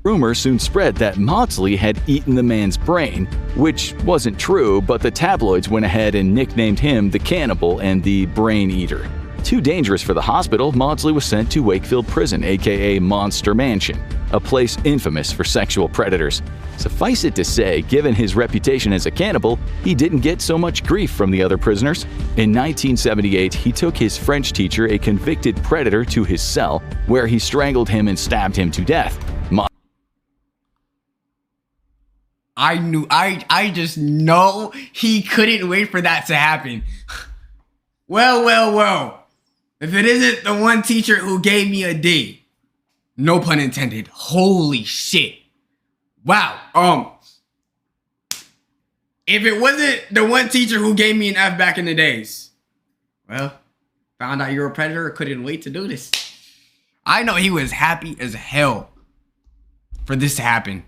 Rumor soon spread that Maudsley had eaten the man's brain, which wasn't true, but the tabloids went ahead and nicknamed him the Cannibal and the Brain Eater. Too dangerous for the hospital, Maudsley was sent to Wakefield Prison, aka Monster Mansion, a place infamous for sexual predators. Suffice it to say, given his reputation as a cannibal, he didn't get so much grief from the other prisoners. In 1978, he took his French teacher, a convicted predator, to his cell, where he strangled him and stabbed him to death. I just know he couldn't wait for that to happen. Well. If it isn't the one teacher who gave me a D. No pun intended. Holy shit. Wow. If it wasn't the one teacher who gave me an F back in the days. Well, found out you're a predator, couldn't wait to do this. I know he was happy as hell for this to happen.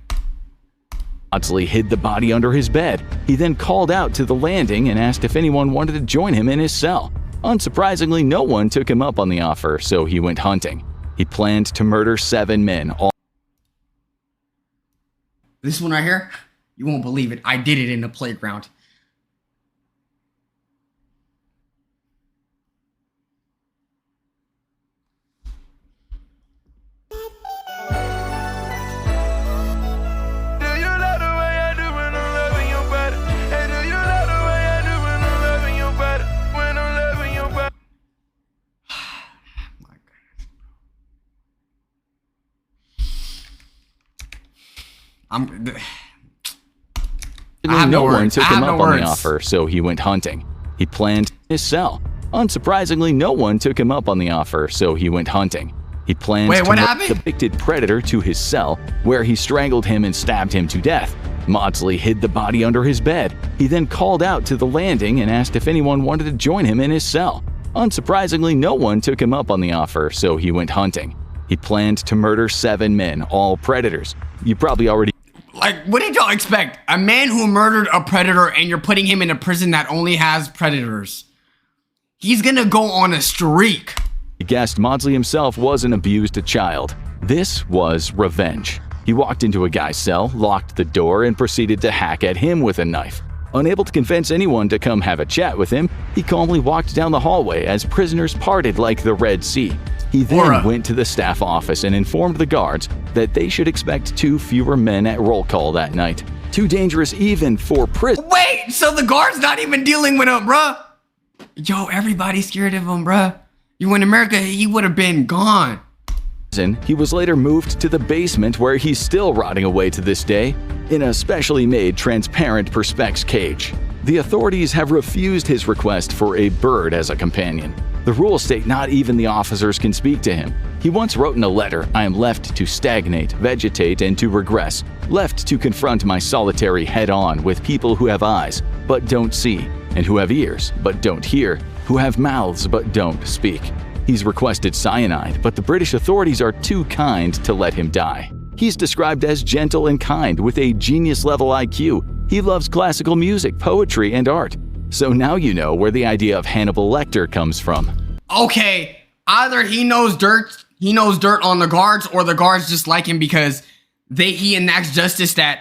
Maudsley hid the body under his bed. He then called out to the landing and asked if anyone wanted to join him in his cell. Unsurprisingly, no one took him up on the offer, so he went hunting. He planned to murder 7 men. This one right here, you won't believe it. I did it in the playground. No one took him up on the offer, so he went hunting. He planned his cell. Unsurprisingly, no one took him up on the offer, so he went hunting. He planned to murder the convicted predator to his cell, where he strangled him and stabbed him to death. Maudsley hid the body under his bed. He then called out to the landing and asked if anyone wanted to join him in his cell. Unsurprisingly, no one took him up on the offer, so he went hunting. He planned to murder 7 men, all predators. You probably already... Like, what did y'all expect? A man who murdered a predator and you're putting him in a prison that only has predators. He's gonna go on a streak. He guessed Maudsley himself was an abused child. This was revenge. He walked into a guy's cell, locked the door, and proceeded to hack at him with a knife. Unable to convince anyone to come have a chat with him, he calmly walked down the hallway as prisoners parted like the Red Sea. He then went to the staff office and informed the guards that they should expect 2 fewer men at roll call that night. Too dangerous even for prison. Wait, so the guard's not even dealing with him, bruh? Yo, everybody's scared of him, bruh. You in America, he would have been gone. He was later moved to the basement where he's still rotting away to this day, in a specially made transparent Perspex cage. The authorities have refused his request for a bird as a companion. The rules state not even the officers can speak to him. He once wrote in a letter, "I am left to stagnate, vegetate, and to regress, left to confront my solitary head-on with people who have eyes, but don't see, and who have ears, but don't hear, who have mouths, but don't speak." He's requested cyanide, but the British authorities are too kind to let him die. He's described as gentle and kind with a genius-level IQ. He loves classical music, poetry, and art. So now you know where the idea of Hannibal Lecter comes from. Okay, either he knows dirt on the guards, or the guards just like him because he enacts justice that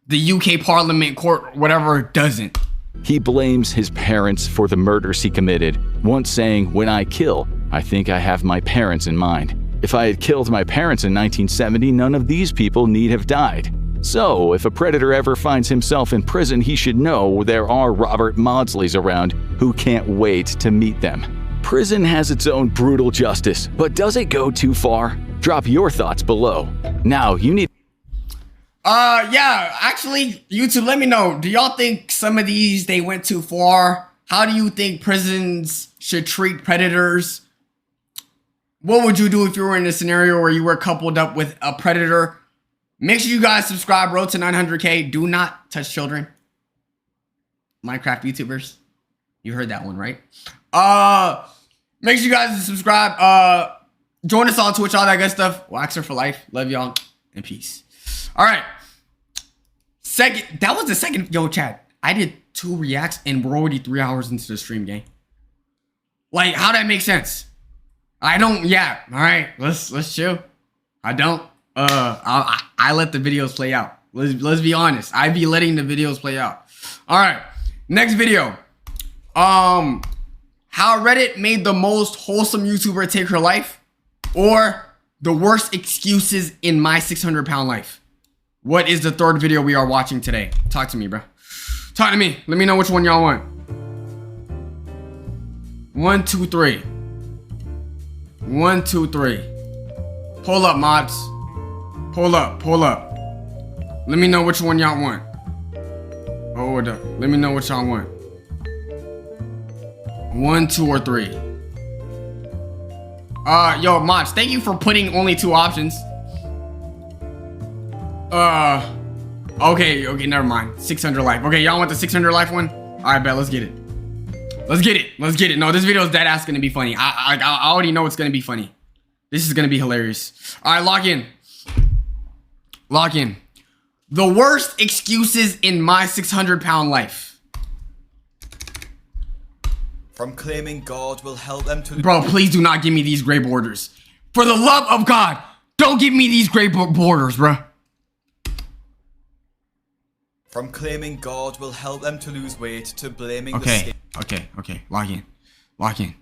the UK Parliament Court, whatever, doesn't. He blames his parents for the murders he committed, once saying, "When I kill, I think I have my parents in mind. If I had killed my parents in 1970, none of these people need have died." So, if a predator ever finds himself in prison, he should know there are Robert Maudsleys around who can't wait to meet them. Prison has its own brutal justice, but does it go too far? Drop your thoughts below. Now, you need... Yeah, actually, YouTube, let me know. Do y'all think some of these, they went too far? How do you think prisons should treat predators? What would you do if you were in a scenario where you were coupled up with a predator? Make sure you guys subscribe. Road to 900K. Do not touch children. Minecraft YouTubers. You heard that one, right? Make sure you guys subscribe. Join us on Twitch, all that good stuff. YXL for life. Love y'all and peace. All right. That was the second. Yo, chat. I did 2 reacts and we're already 3 hours into the stream, gang. Like, how that make sense? I don't. Yeah. All right. Let's chill. I don't. I let the videos play out. Let's be honest. I be letting the videos play out. All right. Next video. How Reddit made the most wholesome YouTuber take her life, or the worst excuses in my 600-pound life. What is the third video we are watching today? Talk to me, bro. Talk to me. Let me know which one y'all want. 1, 2, 3. 1, 2, 3. Pull up, mods. Pull up. Let me know which one y'all want. Hold up. Let me know what y'all want. 1, 2, or 3. Yo, mods, thank you for putting only 2 options. Okay, never mind. 600 life. Okay, y'all want the 600 life one? Alright, bet, let's get it. Let's get it. No, this video is dead ass gonna be funny. I already know it's gonna be funny. This is gonna be hilarious. Alright, lock in. The worst excuses in my 600-pound life. From claiming God will help them to... Bro, please do not give me these gray borders. For the love of God, don't give me these gray borders, bro. From claiming God will help them to lose weight to blaming Okay. Lock in.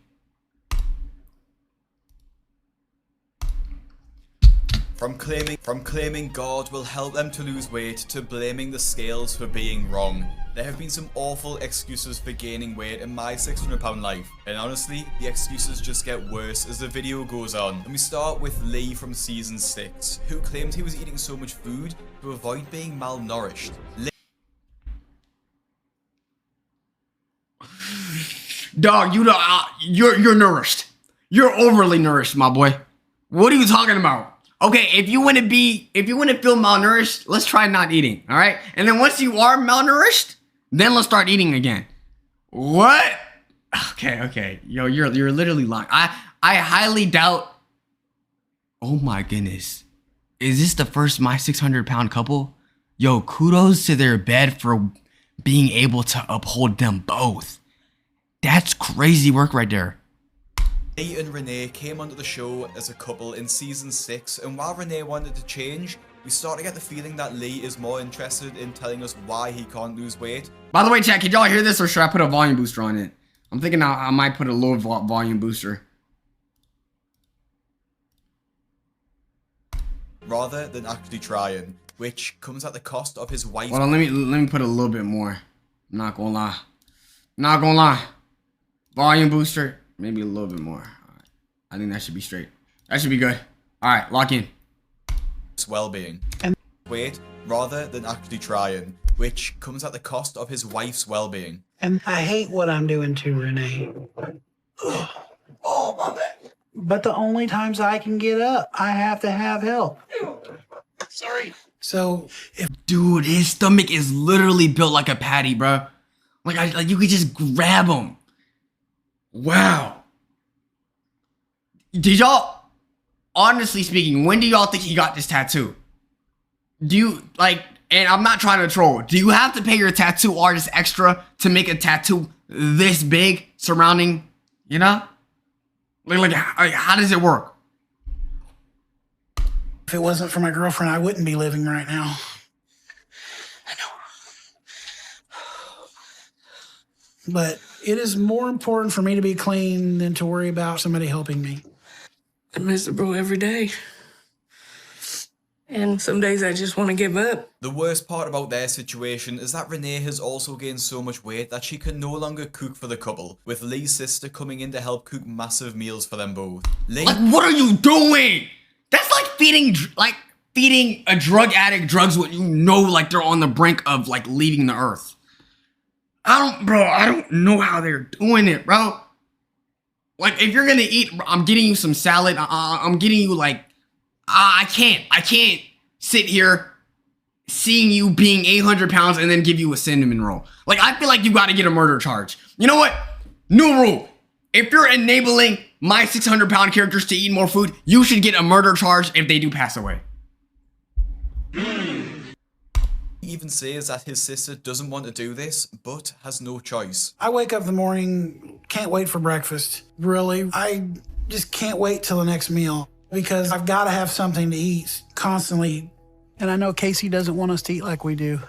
From claiming God will help them to lose weight to blaming the scales for being wrong. There have been some awful excuses for gaining weight in my 600-pound life, and honestly, the excuses just get worse as the video goes on. And we start with Lee from season 6, who claimed he was eating so much food to avoid being malnourished. Dog, you're nourished. You're overly nourished, my boy. What are you talking about? Okay, if you want to feel malnourished, let's try not eating, all right? And then once you are malnourished, then let's start eating again. What? Okay. Yo, you're literally lying. I highly doubt. Oh my goodness. Is this the first my 600-pound couple? Yo, kudos to their bed for being able to uphold them both. That's crazy work right there. Lee and Renee came onto the show as a couple in season 6, and while Renee wanted to change, we start to get the feeling that Lee is more interested in telling us why he can't lose weight. By the way, chat, can y'all hear this, or should I put a volume booster on it? I'm thinking I might put a low volume booster. Rather than actually trying, which comes at the cost of his wife. Hold on, let me put a little bit more. I'm not gonna lie. Volume booster. Maybe a little bit more. All right. I think that should be straight. That should be good. All right, lock in. Well-being and weight rather than actually trying, which comes at the cost of his wife's well-being. And I hate what I'm doing to Renee. Oh, my back. But the only times I can get up, I have to have help. Sorry. So, dude, his stomach is literally built like a patty, bro. Like you could just grab him. Wow. Did y'all, honestly speaking, when do y'all think he got this tattoo? Do you, and I'm not trying to troll, do you have to pay your tattoo artist extra to make a tattoo this big surrounding, you know? Like how does it work? If it wasn't for my girlfriend, I wouldn't be living right now. I But it is more important for me to be clean than to worry about somebody helping me. I miss the bro every day. And some days I just want to give up. The worst part about their situation is that Renee has also gained so much weight that she can no longer cook for the couple, with Lee's sister coming in to help cook massive meals for them both. Lee, like, what are you doing? That's like feeding a drug addict drugs when you know like they're on the brink of like leaving the earth. I don't know how they're doing it, bro. Like, if you're gonna eat, I'm getting you some salad. I'm getting you like, I can't sit here seeing you being 800 pounds and then give you a cinnamon roll. Like, I feel like you gotta get a murder charge. You know what? New rule. If you're enabling my 600-pound characters to eat more food, you should get a murder charge if they do pass away. He even says that his sister doesn't want to do this, but has no choice. I wake up in the morning, can't wait for breakfast. Really, I just can't wait till the next meal because I've got to have something to eat constantly. And I know Casey doesn't want us to eat like we do,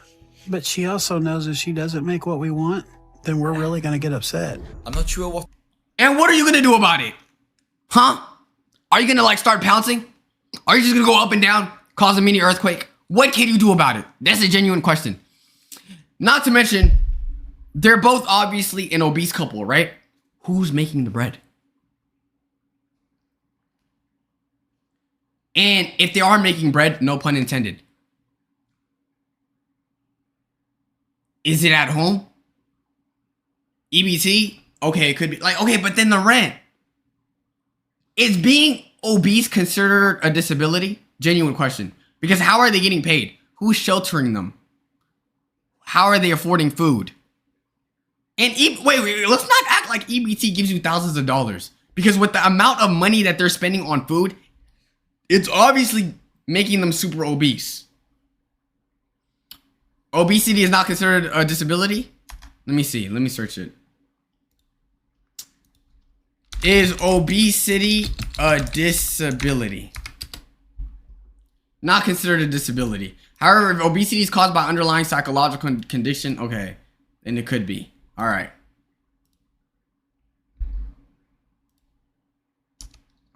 but she also knows if she doesn't make what we want, then we're really going to get upset. I'm not sure what... And what are you going to do about it? Huh? Are you going to like start pouncing? Are you just going to go up and down, cause a mini earthquake? What can you do about it? That's a genuine question. Not to mention, they're both obviously an obese couple, right? Who's making the bread? And if they are making bread, no pun intended, is it at home? EBT? Okay, it could be. Like, okay, but then the rent. Is being obese considered a disability? Genuine question. Because how are they getting paid? Who's sheltering them? How are they affording food? And wait, let's not act like EBT gives you thousands of dollars. Because with the amount of money that they're spending on food, it's obviously making them super obese. Obesity is not considered a disability? Let me see. Let me search it. Is obesity a disability? Not considered a disability. However, if obesity is caused by underlying psychological condition, okay, then it could be. All right.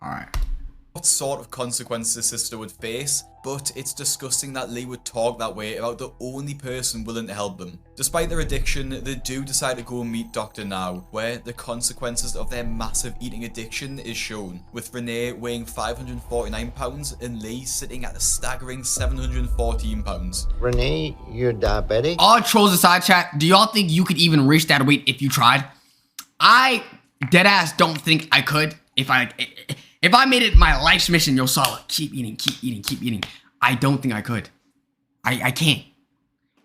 All right. What sort of consequences his sister would face, but it's disgusting that Lee would talk that way about the only person willing to help them. Despite their addiction, they do decide to go and meet Dr. Now, where the consequences of their massive eating addiction is shown, with Renee weighing 549 pounds and Lee sitting at a staggering 714 pounds. Renee, you're diabetic? All trolls aside, chat, do y'all think you could even reach that weight if you tried? I deadass don't think I could if I made it my life's mission, yo, Salah, keep eating, keep eating, keep eating. I don't think I could. I can't.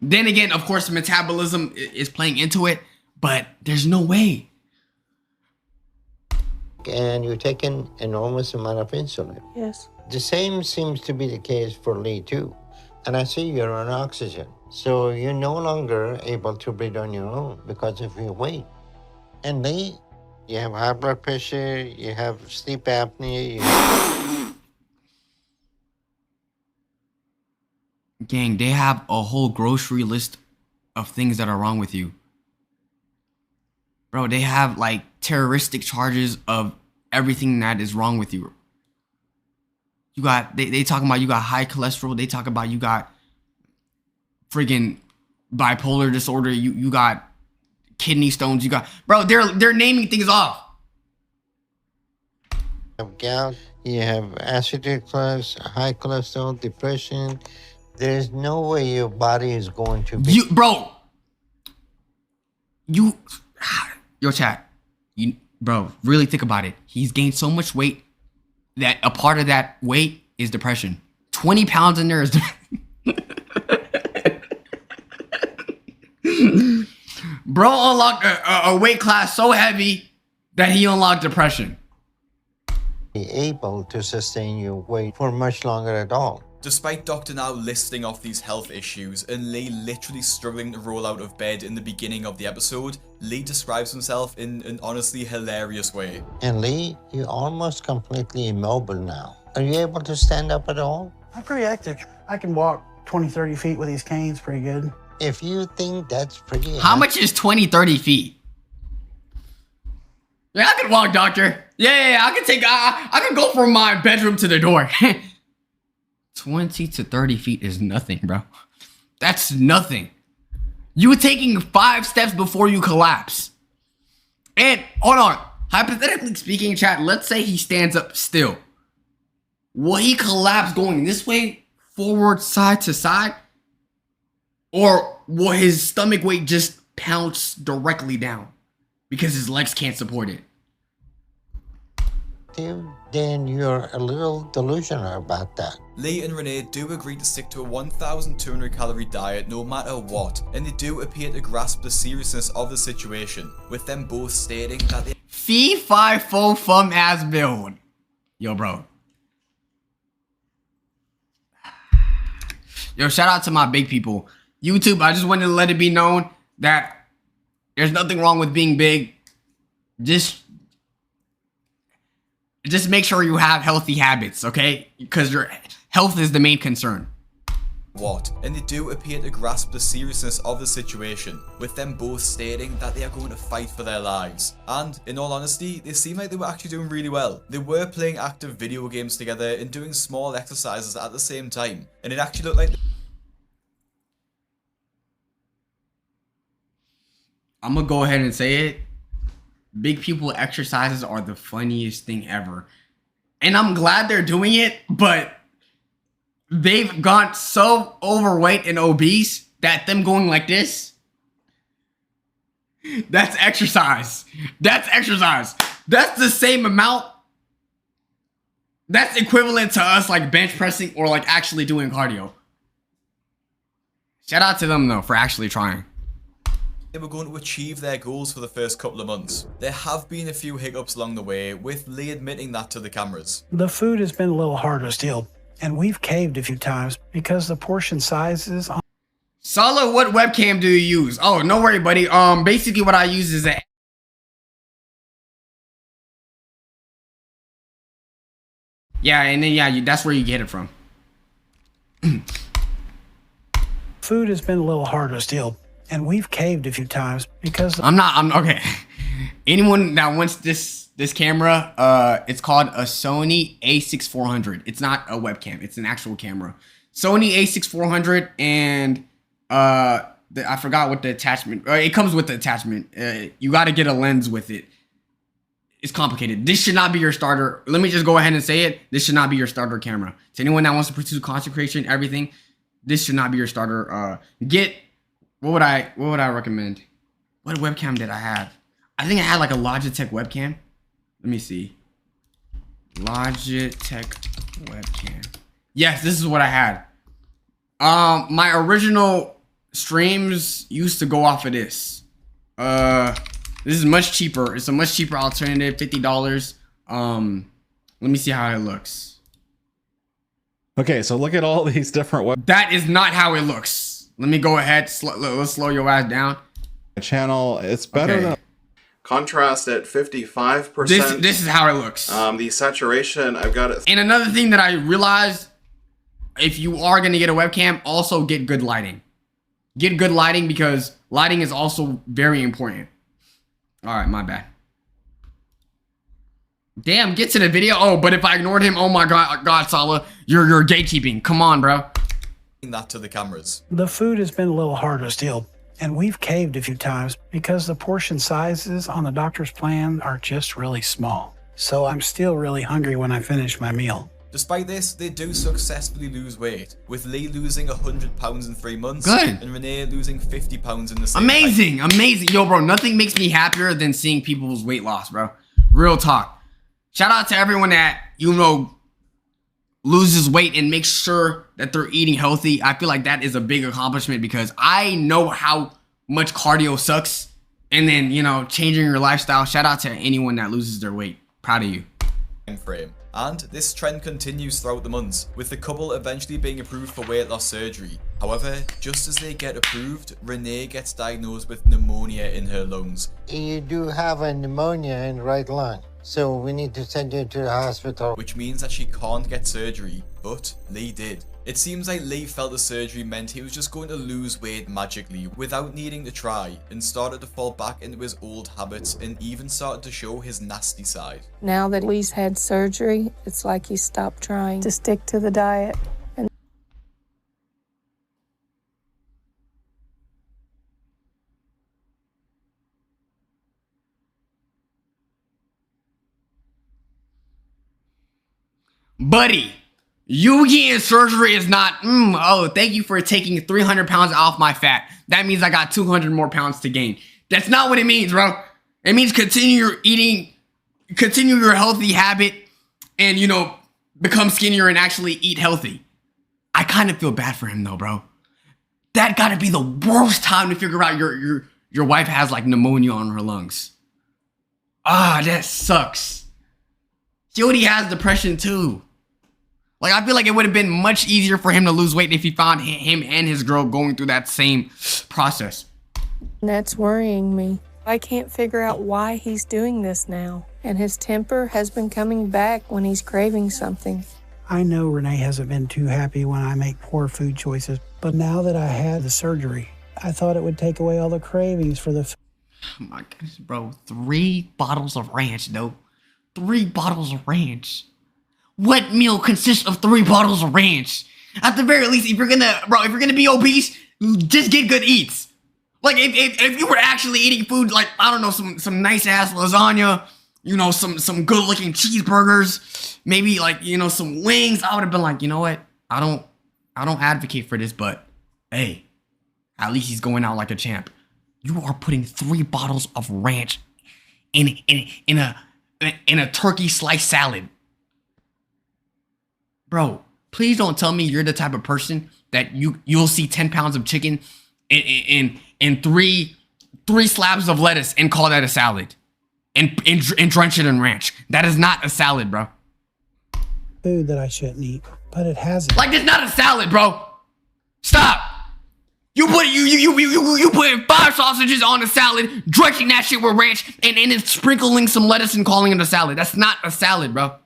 Then again, of course, metabolism is playing into it, but there's no way. And you're taking enormous amount of insulin. Yes. The same seems to be the case for Lee, too. And I see you're on oxygen. So you're no longer able to breathe on your own because of your weight. And Lee, you have high blood pressure, you have sleep apnea. Gang, they have a whole grocery list of things that are wrong with you. Bro, they have like terroristic charges of everything that is wrong with you. You got, they talking about you got high cholesterol. They talk about you got friggin' bipolar disorder. You got kidney stones. You got, bro, they're naming things off. You have gout, you have acid reflux, high cholesterol, depression. There's no way your body is going to be... Yo, chat. Bro, really think about it. He's gained so much weight that a part of that weight is depression. 20 pounds in there is... Bro unlocked a weight class so heavy that he unlocked depression. Be able to sustain your weight for much longer at all. Despite Dr. Now listing off these health issues and Lee literally struggling to roll out of bed in the beginning of the episode, Lee describes himself in an honestly hilarious way. And Lee, you're almost completely immobile now. Are you able to stand up at all? I'm pretty active. I can walk 20, 30 feet with these canes pretty good. If you think that's pretty... How much is 20, 30 feet? Yeah, I can walk, doctor. Yeah, I can take. I can go from my bedroom to the door. 20 to 30 feet is nothing, bro. That's nothing. You were taking 5 steps before you collapse. And hold on. Hypothetically speaking, chat, let's say he stands up still. Will he collapse going this way, forward, side to side? Or will his stomach weight just pounce directly down because his legs can't support it? Then you're a little delusional about that. Lee and Renee do agree to stick to a 1,200 calorie diet no matter what, and they do appear to grasp the seriousness of the situation, with them both stating that they Fee fi fo fum ass build. Yo, bro. Yo, shout out to my big people. YouTube, I just wanted to let it be known that there's nothing wrong with being big. Just make sure you have healthy habits, okay? Because your health is the main concern. and they do appear to grasp the seriousness of the situation, with them both stating that they are going to fight for their lives. And in all honesty, they seem like they were actually doing really well. They were playing active video games together and doing small exercises at the same time, and it actually looked like I'm gonna go ahead and say it. Big people exercises are the funniest thing ever. And I'm glad they're doing it, but they've got so overweight and obese that them going like this, that's exercise. That's exercise. That's the same amount. That's equivalent to us like bench pressing or like actually doing cardio. Shout out to them though for actually trying. They were going to achieve their goals for the first couple of months. There have been a few hiccups along the way, with Lee admitting that to the cameras. The food has been a little hard to steal, and we've caved a few times because the portion sizes. Salah, what webcam do you use? Oh, no worry, buddy. Basically what I use is a... Yeah, and then that's where you get it from. Food has been a little hard to steal, and we've caved a few times because I'm okay. Anyone that wants this camera, it's called a Sony a6400. It's not a webcam, it's an actual camera. Sony a6400, and I forgot what the attachment, it comes with the attachment. You got to get a lens with it. It's complicated. This should not be your starter. Let me just go ahead and say it. This should not be your starter camera. To anyone that wants to pursue content creation, everything, this should not be your starter. What would I recommend? What webcam did I have? I think I had like a Logitech webcam. Let me see. Logitech webcam. Yes, this is what I had. My original streams used to go off of this. This is much cheaper. It's a much cheaper alternative, $50. Let me see how it looks. Okay, so look at all these different That is not how it looks. Let me go ahead. Let's slow your ass down. Channel, it's better than contrast at 55%. This is how it looks. The saturation, I've got it. And another thing that I realized, if you are gonna get a webcam, also get good lighting. Get good lighting because lighting is also very important. All right, my bad. Damn, get to the video. Oh, but if I ignored him, oh my God, Salah, you're gatekeeping. Come on, bro. That to the cameras. The food has been a little hard to steal, and we've caved a few times because the portion sizes on the doctor's plan are just really small. So I'm still really hungry when I finish my meal. Despite this, they do successfully lose weight, with Lee losing 100 pounds in 3 months. Good. And Renee losing 50 pounds in the same Amazing, amazing. Yo, bro, nothing makes me happier than seeing people's weight loss, bro. Real talk. Shout out to everyone that, loses weight and makes sure that they're eating healthy. I feel like that is a big accomplishment because I know how much cardio sucks. And then, changing your lifestyle. Shout out to anyone that loses their weight. Proud of you. Frame. And this trend continues throughout the months, with the couple eventually being approved for weight loss surgery. However, just as they get approved, Renee gets diagnosed with pneumonia in her lungs. You do have a pneumonia in the right lung. So we need to send you to the hospital. Which means that she can't get surgery, but Lee did. It seems like Lee felt the surgery meant he was just going to lose weight magically without needing to try, and started to fall back into his old habits and even started to show his nasty side. Now that Lee's had surgery, it's like he stopped trying to stick to the diet. Buddy, you getting surgery is not, oh, thank you for taking 300 pounds off my fat. That means I got 200 more pounds to gain. That's not what it means, bro. It means continue your eating, continue your healthy habit, and, you know, become skinnier and actually eat healthy. I kind of feel bad for him, though, bro. That gotta be the worst time to figure out your wife has, like, pneumonia on her lungs. Ah, that sucks. She already has depression, too. Like, I feel like it would have been much easier for him to lose weight if he found him and his girl going through that same process. That's worrying me. I can't figure out why he's doing this now. And his temper has been coming back when he's craving something. I know Renee hasn't been too happy when I make poor food choices, but now that I had the surgery, I thought it would take away all the cravings for the food. Oh my goodness, bro. 3 bottles of ranch, though. 3 bottles of ranch. What meal consists of 3 bottles of ranch? At the very least, if you're gonna be obese, just get good eats. Like, if you were actually eating food, like, I don't know, some nice ass lasagna, you know, some good looking cheeseburgers, maybe, like, you know, some wings, I would have been like, you know what? I don't advocate for this, but hey, at least he's going out like a champ. You are putting 3 bottles of ranch in a turkey slice salad. Bro, please don't tell me you're the type of person that you'll see 10 pounds of chicken in 3 slabs of lettuce and call that a salad and drench it in ranch. That is not a salad, bro. Food that I shouldn't eat, but it hasn't. Like, it's not a salad, bro. Stop. You put 5 sausages on a salad, drenching that shit with ranch, and then sprinkling some lettuce and calling it a salad. That's not a salad, bro.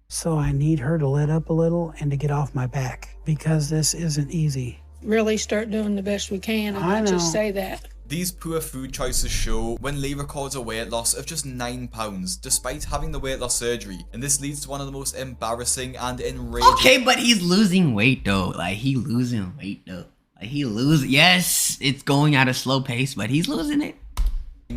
So I need her to let up a little and to get off my back, because this isn't easy. Really start doing the best we can and not just say that. These poor food choices show when Lee records a weight loss of just 9 pounds, despite having the weight loss surgery, and this leads to one of the most embarrassing and enraging— Okay, but he's losing weight, though. Like, he losing weight, though. Like, yes, it's going at a slow pace, but he's losing it.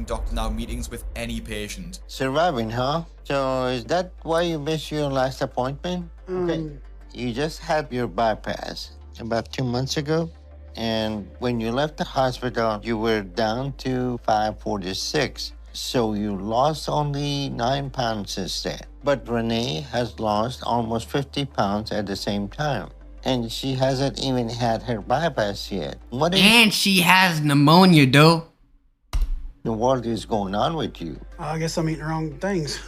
Doctor now meetings with any patient. Surviving, huh? So is that why you missed your last appointment? Okay. You just had your bypass about 2 months ago. And when you left the hospital, you were down to 546. So you lost only 9 pounds since then. But Renee has lost almost 50 pounds at the same time. And she hasn't even had her bypass yet. And she has pneumonia, though. The world is going on with you? I guess I'm eating the wrong things.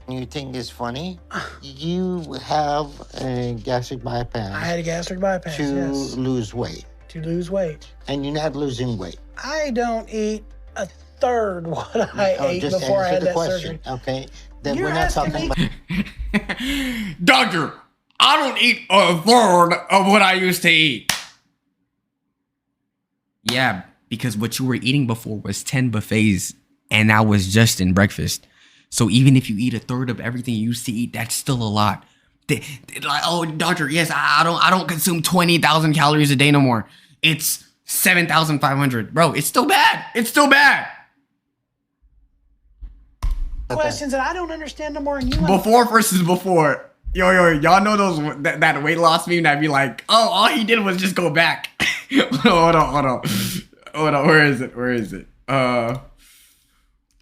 You think it's funny? You have a gastric bypass. I had a gastric bypass, to yes. lose weight. To lose weight. And you're not losing weight. I don't eat a third what I ate just before I had answer the that question, surgery. okay? Then You're we're not talking about... Doctor, I don't eat a third of what I used to eat. Yeah, because what you were eating before was 10 buffets, and that was just in breakfast. So even if you eat a third of everything you used to eat, that's still a lot. Like, oh, doctor, yes, I don't consume 20,000 calories a day no more. It's 7,500. Bro, it's still bad. It's still bad. Questions that I don't understand no more than you. Before versus before. Yo, y'all know those that weight loss meme that be like, oh, all he did was just go back. Hold on. Where is it?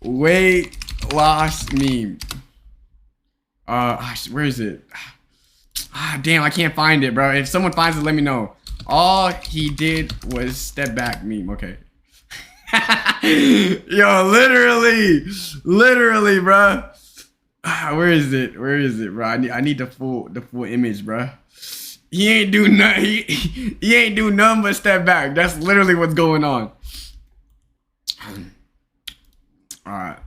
Weight loss meme. Where is it? Damn, I can't find it, bro. If someone finds it, let me know. All he did was step back meme. Okay. Yo, literally, bro. Where is it, bro? I need the full image, bro. He ain't do nothing. He ain't do nothing but step back. That's literally what's going on. All right.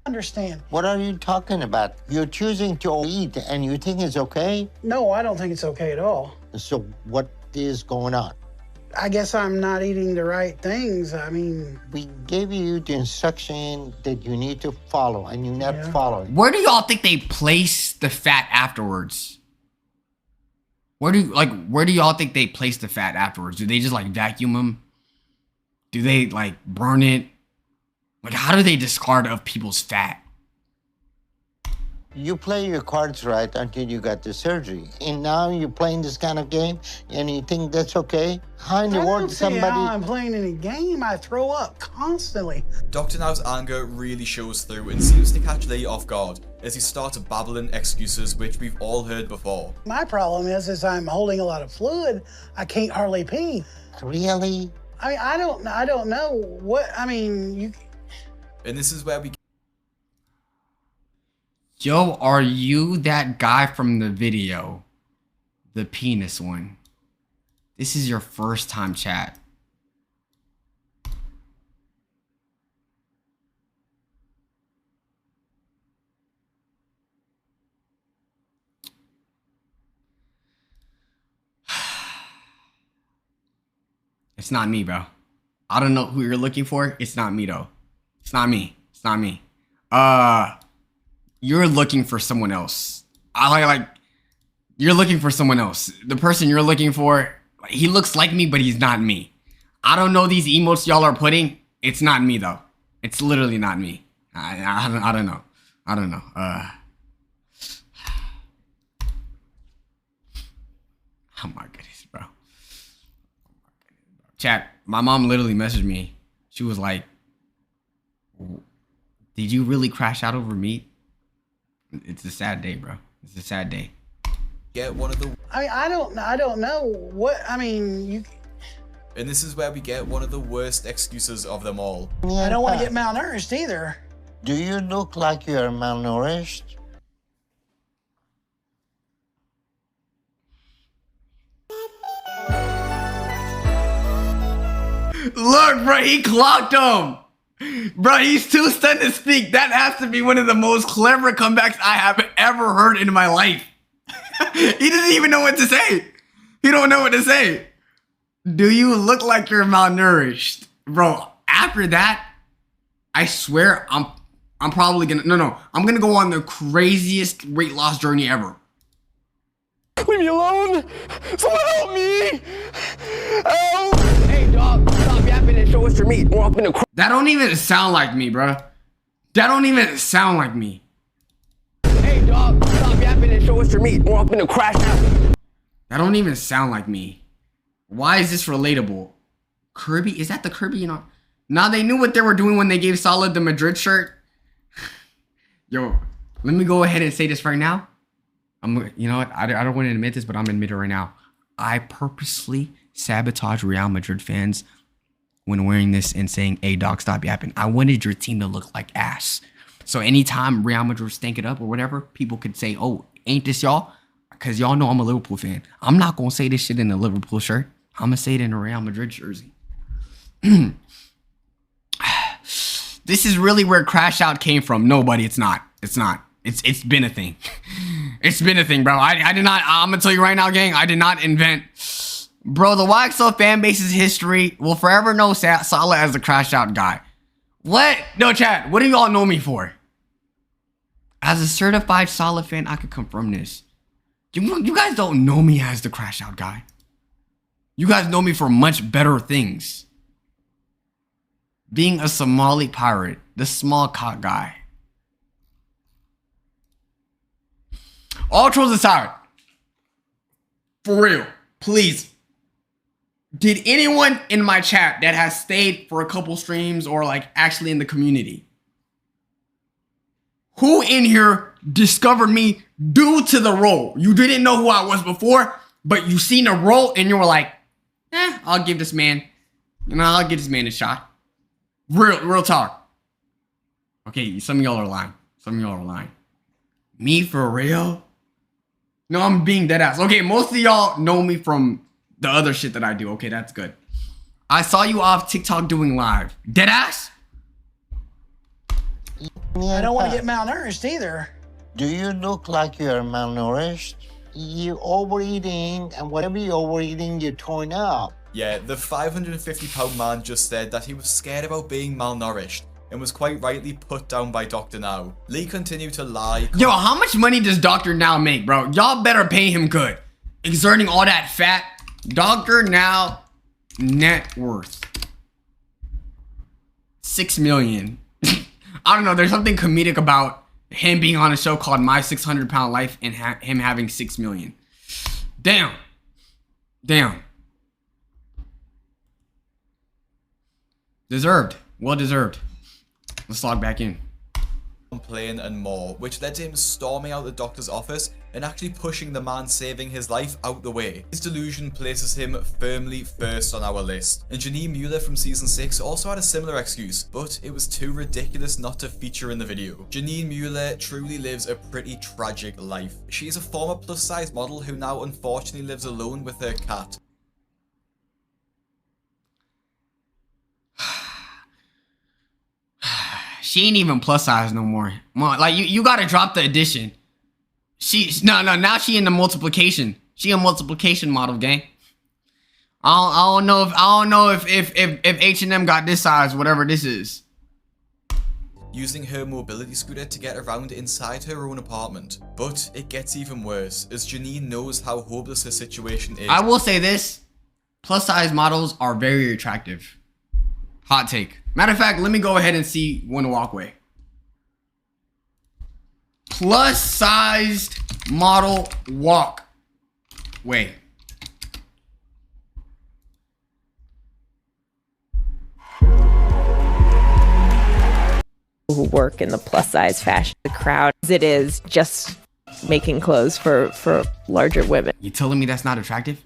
Understand. What are you talking about? You're choosing to eat and you think it's okay? No, I don't think it's okay at all. So what is going on? I guess I'm not eating the right things. I mean, we gave you the instruction that you need to follow and you're not following. Where do y'all think they place the fat afterwards? Where do y'all think they place the fat afterwards? Do they just like vacuum them? Do they like burn it? Like, how do they discard of people's fat? You play your cards right until you got the surgery. And now you're playing this kind of game and you think that's okay? How in the world somebody... I'm playing any game. I throw up constantly. Dr. Now's anger really shows through and seems to catch Lee off guard as he starts babbling excuses which we've all heard before. My problem is I'm holding a lot of fluid. I can't hardly pee. Really? I mean, I don't know what, I mean, you... And this is where we... Yo, are you that guy from the video? The penis one. This is your first time chat. It's not me, bro. I don't know who you're looking for. It's not me, though. It's not me. It's not me. You're looking for someone else. You're looking for someone else. The person you're looking for, he looks like me, but he's not me. I don't know these emotes y'all are putting. It's not me, though. It's literally not me. I don't know. I don't know. Oh my goodness, bro. Chat, my mom literally messaged me. She was like, did you really crash out over meat? It's a sad day, bro. It's a sad day. Get one of the... I don't know what, I mean, you... And this is where we get one of the worst excuses of them all. I don't want to get malnourished either. Do you look like you're malnourished? Look, bro, he clocked him. Bro, he's too stunned to speak. That has to be one of the most clever comebacks I have ever heard in my life. He doesn't even know what to say. He don't know what to say. Do you look like you're malnourished? Bro, after that, I swear I'm probably gonna I'm gonna go on the craziest weight loss journey ever. Leave me alone! Someone help me! Help! Hey dog, stop yapping and show us your meat. Or I'm gonna That don't even sound like me, bro. That don't even sound like me. Hey dog, stop yapping and show us your meat. Or I'm gonna crash out. That don't even sound like me. Why is this relatable? Kirby? Is that the Kirby? You know? Now they knew what they were doing when they gave Salah the Madrid shirt. Yo, let me go ahead and say this right now. You know what? I don't want to admit this, but I'm admitting it right now. I purposely sabotage Real Madrid fans when wearing this and saying, hey, dog, stop yapping. I wanted your team to look like ass. So anytime Real Madrid stank it up or whatever, people could say, oh, ain't this y'all? Because y'all know I'm a Liverpool fan. I'm not going to say this shit in a Liverpool shirt. I'm going to say it in a Real Madrid jersey. This is really where Crash Out came from. No, buddy, it's not. It's not. It's been a thing. It's been a thing, bro. I did not, I'm going to tell you right now, gang, I did not invent. Bro, the YXL fan base's history will forever know Salah as the Crash Out guy. What? No, chat, what do y'all know me for? As a certified Salah fan, I could confirm this. You guys don't know me as the Crash Out guy. You guys know me for much better things. Being a Somali pirate, the small cock guy. All trolls aside, for real, please. Did anyone in my chat that has stayed for a couple streams or like actually in the community, who in here discovered me due to the role? You didn't know who I was before, but you seen a role and you were like, I'll give this man, I'll give this man a shot. Real talk. Okay, some of y'all are lying. Some of y'all are lying. Me for real? No, I'm being dead ass. Okay, most of y'all know me from the other shit that I do. Okay, that's good. I saw you off TikTok doing live. Dead ass? I don't want to get malnourished either. Do you look like you're malnourished? You're overeating, and whatever you're overeating, you're torn up. Yeah, the 550-pound man just said that he was scared about being malnourished and was quite rightly put down by Dr. Now. Lee continued to lie. Yo, how much money does Dr. Now make, bro? Y'all better pay him good. Exerting all that fat. Dr. Now net worth $6 million. I don't know, there's something comedic about him being on a show called My 600 Pound Life and him having $6 million. Damn. Deserved. Well deserved. Let's log back in. Complain and more, which led to him storming out the doctor's office and actually pushing the man saving his life out the way. His delusion places him firmly first on our list. And Janine Mueller from season 6 also had a similar excuse, but it was too ridiculous not to feature in the video. Janine Mueller truly lives a pretty tragic life. She is a former plus-size model who now unfortunately lives alone with her cat. She ain't even plus size no more. Like you gotta drop the addition. Now she in the multiplication. She a multiplication model, gang. I don't know if H&M got this size, whatever this is. Using her mobility scooter to get around inside her own apartment. But it gets even worse, as Janine knows how hopeless her situation is. I will say this, plus size models are very attractive. Hot take. Matter of fact, let me go ahead and see one walkway. Plus sized model walkway. Who work in the plus size fashion, the crowd as it is just making clothes for larger women. You telling me that's not attractive?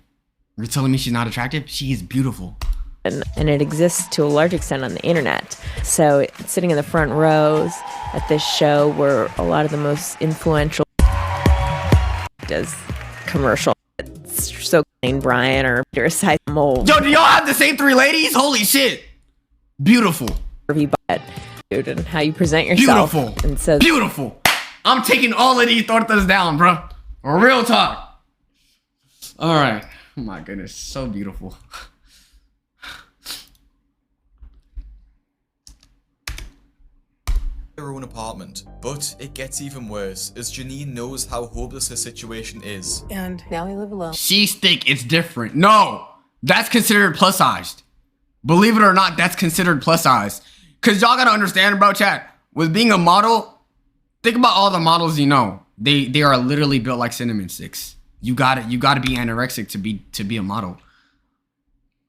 You're telling me she's not attractive? She is beautiful. And it exists to a large extent on the internet. So sitting in the front rows at this show were a lot of the most influential does commercial. It's so Lane Bryant or side mold. Yo, do y'all have the same three ladies? Holy shit. Beautiful. Dude, and how you present yourself. Beautiful. And so beautiful. I'm taking all of these tortas down, bro. Real talk. All right. Oh my goodness. So beautiful. Her own apartment. But it gets even worse, as Janine knows how hopeless her situation is. And now I live alone. She's thick, it's different. No, that's considered plus sized. Believe it or not, that's considered plus size. Cause y'all gotta understand, bro, chat. With being a model, think about all the models you know. They are literally built like cinnamon sticks. You gotta be anorexic to be a model.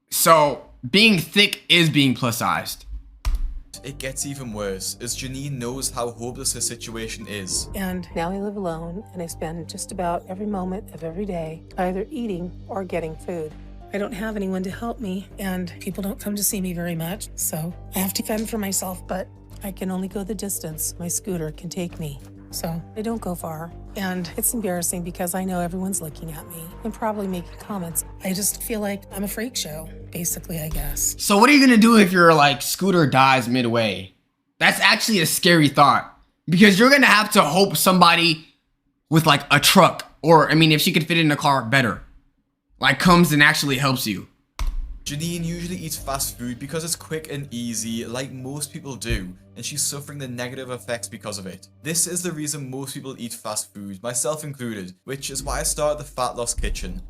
So being thick is being plus sized. It gets even worse, as Janine knows how hopeless her situation is. And now I live alone, and I spend just about every moment of every day either eating or getting food. I don't have anyone to help me, and people don't come to see me very much, so I have to fend for myself, but I can only go the distance my scooter can take me. So I don't go far, and it's embarrassing because I know everyone's looking at me and probably making comments. I just feel like I'm a freak show, basically, I guess. So what are you gonna do if your like scooter dies midway? That's actually a scary thought, because you're gonna have to hope somebody with like a truck, or I mean, if she could fit in a car, better, like comes and actually helps you. Janine usually eats fast food because it's quick and easy, like most people do, and she's suffering the negative effects because of it. This is the reason most people eat fast food, myself included, which is why I started the Fat Loss Kitchen.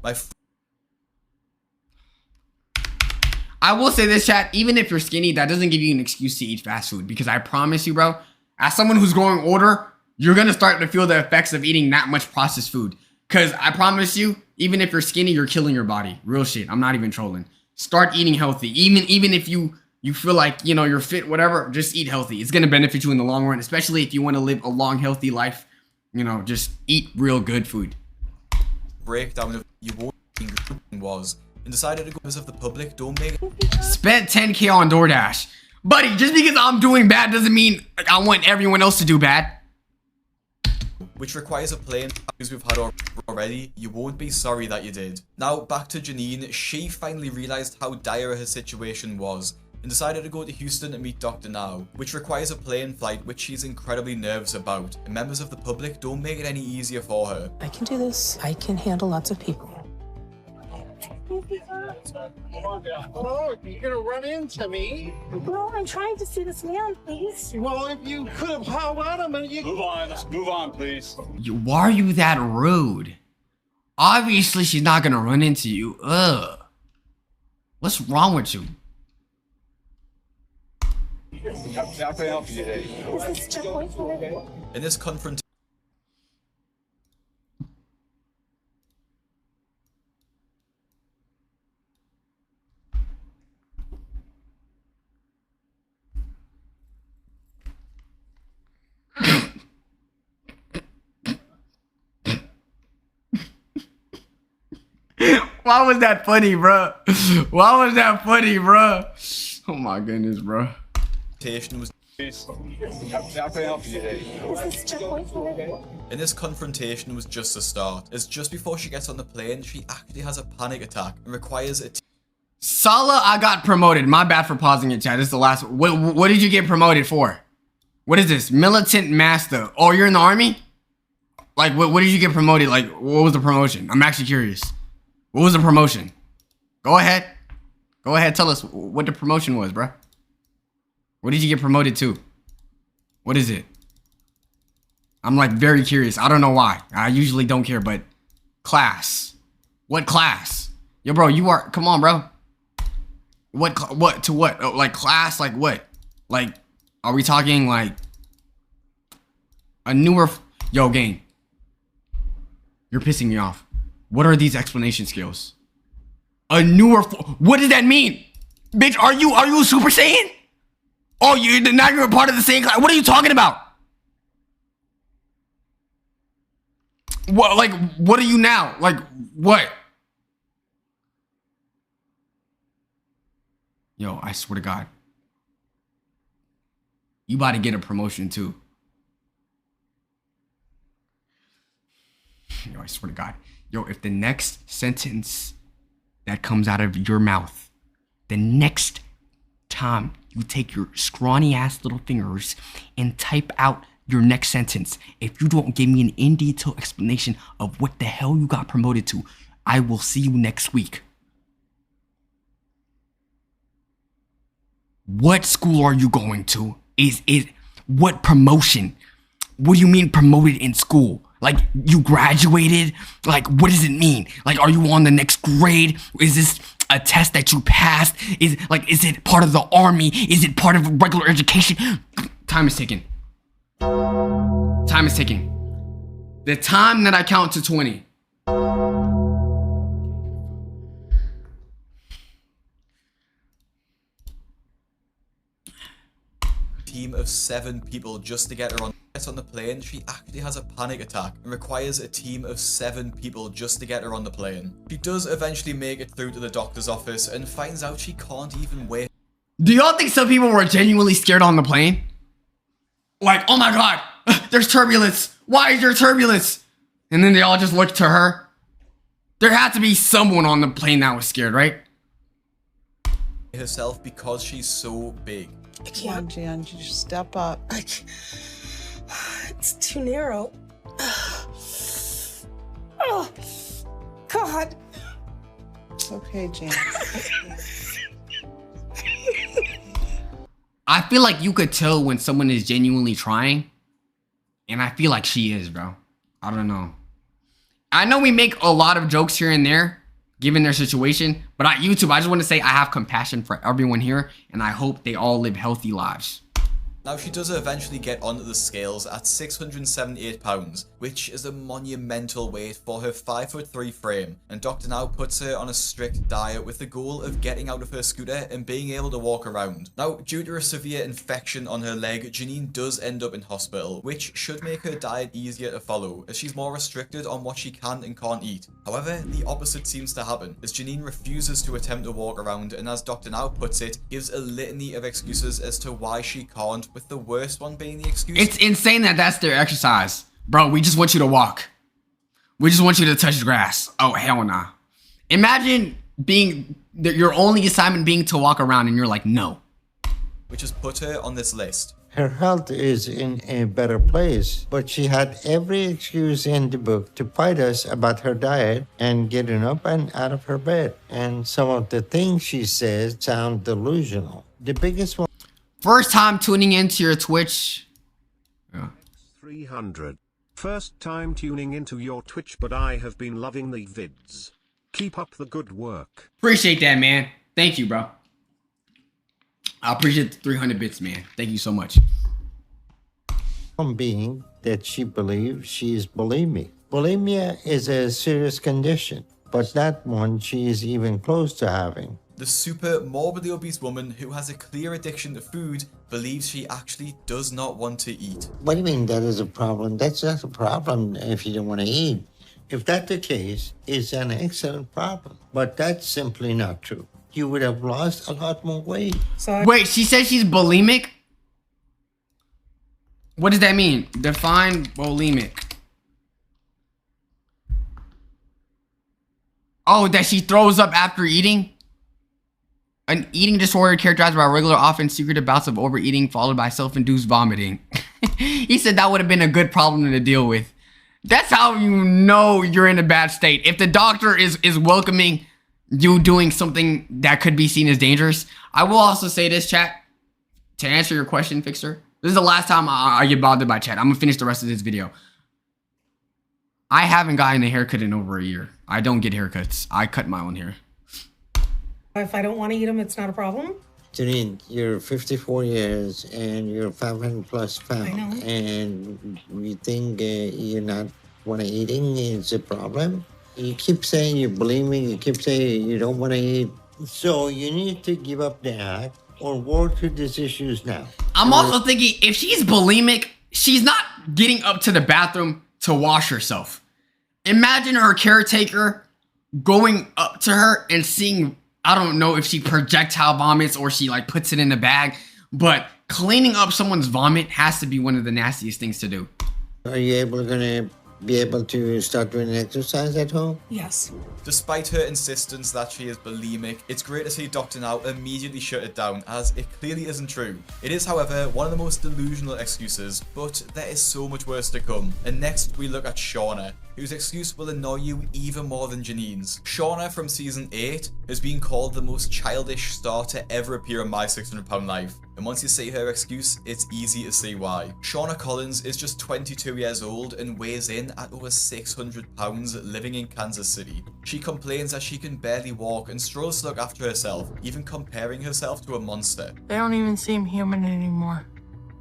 I will say this, chat, even if you're skinny, that doesn't give you an excuse to eat fast food, because I promise you, bro, as someone who's growing older, you're gonna start to feel the effects of eating that much processed food. Because I promise you, even if you're skinny, you're killing your body. Real shit, I'm not even trolling. Start eating healthy. Even if you feel like, you know, you're fit, whatever, just eat healthy. It's gonna benefit you in the long run, especially if you want to live a long, healthy life. You know, just eat real good food. Breakdown of you was and decided to go because of the public don't make it. Spent 10K on DoorDash. Buddy, just because I'm doing bad doesn't mean like, I want everyone else to do bad. Which requires a plan, as we've had already. You won't be sorry that you did. Now back to Janine. She finally realized how dire her situation was and decided to go to Houston to meet Dr. Now, which requires a plane flight which she's incredibly nervous about, and members of the public don't make it any easier for her. I can do this. I can handle lots of people. Oh, you're gonna run into me? No, I'm trying to see this man, please. Well, if you could have held on a minute, you... Move on, please. Why are you that rude? Obviously, she's not gonna run into you. Ugh. What's wrong with you? How can I help you today? Is this checkpoint for me? In this confrontation, Why was that funny, bro? Why was that funny, bro? Oh my goodness, bro. was How can I help you today? Is this checkpoint for me? And this confrontation was just a start, as just before she gets on the plane, she actually has a panic attack and requires a Salah, I got promoted. My bad for pausing it, chat. This is the last. What did you get promoted for? What is this? Militant master. Oh, you're in the army? Like, what did you get promoted? Like, what was the promotion? I'm actually curious. What was the promotion? Go ahead. Go ahead. Tell us what the promotion was, bro. What did you get promoted to? What is it? I'm like very curious. I don't know why. I usually don't care, but class. What class? Yo, bro, you are. Come on, bro. What to what? Oh, like class? Like what? Like, are we talking like a newer? Yo, gang. You're pissing me off. What are these explanation skills? A newer. What does that mean, bitch? Are you a Super Saiyan? Oh, now you're a part of the same class. What are you talking about? What, like, what are you now? Like, what? Yo, I swear to God. You about to get a promotion too. Yo, I swear to God. Yo, if the next sentence that comes out of your mouth, the next time you take your scrawny ass little fingers and type out your next sentence, if you don't give me an in detail explanation of what the hell you got promoted to, I will see you next week. What school are you going to? Is what promotion? What do you mean promoted in school? Like, you graduated? Like, what does it mean? Like, are you on the next grade? Is this a test that you passed? Is it part of the army? Is it part of regular education? Time is ticking. Time is ticking. The time that I count to 20. team of 7 people just to get her on. Gets on the plane, she actually has a panic attack and requires a team of 7 people just to get her on the plane. She does eventually make it through to the doctor's office and finds out she can't even wait. Do y'all think some people were genuinely scared on the plane? Like, oh my God, there's turbulence. Why is there turbulence? And then they all just looked to her. There had to be someone on the plane that was scared, right? Herself because she's so big. I can't, Jan. You just step up. It's too narrow. Oh, God. It's okay, Jan. I feel like you could tell when someone is genuinely trying. And I feel like she is, bro. I don't know. I know we make a lot of jokes here and there, given their situation. But on YouTube, I just want to say I have compassion for everyone here. And I hope they all live healthy lives. Now she does eventually get onto the scales at 678 pounds, which is a monumental weight for her 5'3" frame, and Dr. Now puts her on a strict diet with the goal of getting out of her scooter and being able to walk around. Now, due to a severe infection on her leg, Janine does end up in hospital, which should make her diet easier to follow, as she's more restricted on what she can and can't eat. However, the opposite seems to happen, as Janine refuses to attempt to walk around, and as Dr. Now puts it, gives a litany of excuses as to why she can't, with the worst one being the excuse. It's insane that that's their exercise. Bro, we just want you to walk. We just want you to touch the grass. Oh, hell nah. Imagine being your only assignment being to walk around and you're like, no, which has put her on this list. Her health is in a better place, but she had every excuse in the book to fight us about her diet and getting up and out of her bed. And some of the things she says sound delusional. The biggest one. First time tuning into your Twitch. 300. First time tuning into your Twitch, but I have been loving the vids. Keep up the good work. Appreciate that, man. Thank you, bro. I appreciate the 300 bits, man. Thank you so much. One being that she believes she is bulimic. Bulimia is a serious condition, but not one she is even close to having. The super morbidly obese woman who has a clear addiction to food believes she actually does not want to eat. What do you mean that is a problem? That's not a problem if you don't want to eat. If that's the case, it's an excellent problem. But that's simply not true. You would have lost a lot more weight. Wait, she said she's bulimic? What does that mean? Define bulimic. Oh, that she throws up after eating? An eating disorder characterized by regular, often secretive bouts of overeating followed by self-induced vomiting. He said that would have been a good problem to deal with. That's how you know you're in a bad state. If the doctor is welcoming you doing something that could be seen as dangerous. I will also say this, chat, to answer your question, Fixer. This is the last time I get bothered by chat. I'm gonna finish the rest of this video. I haven't gotten a haircut in over a year. I don't get haircuts. I cut my own hair. If I don't want to eat them, it's not a problem. Janine, you're 54 years and you're 500 plus pounds. And you think you're not want to eating is a problem? You keep saying you're bulimic, you keep saying you don't want to eat. So you need to give up that or work through these issues now. I'm also thinking if she's bulimic, she's not getting up to the bathroom to wash herself. Imagine her caretaker going up to her and seeing, I don't know if she projectile vomits or she like puts it in a bag, but cleaning up someone's vomit has to be one of the nastiest things to do. Are you gonna be able to start doing exercise at home? Yes. Despite her insistence that she is bulimic, it's great to see Dr. Now immediately shut it down, as it clearly isn't true. It is, however, one of the most delusional excuses, but there is so much worse to come. And next, we look at Shauna, whose excuse will annoy you even more than Janine's. Shauna from season 8 has been called the most childish star to ever appear in My 600 Pound Life. And once you see her excuse, it's easy to see why. Shauna Collins is just 22 years old and weighs in at over 600 pounds, living in Kansas City. She complains that she can barely walk and struggles to look after herself, even comparing herself to a monster. They don't even seem human anymore.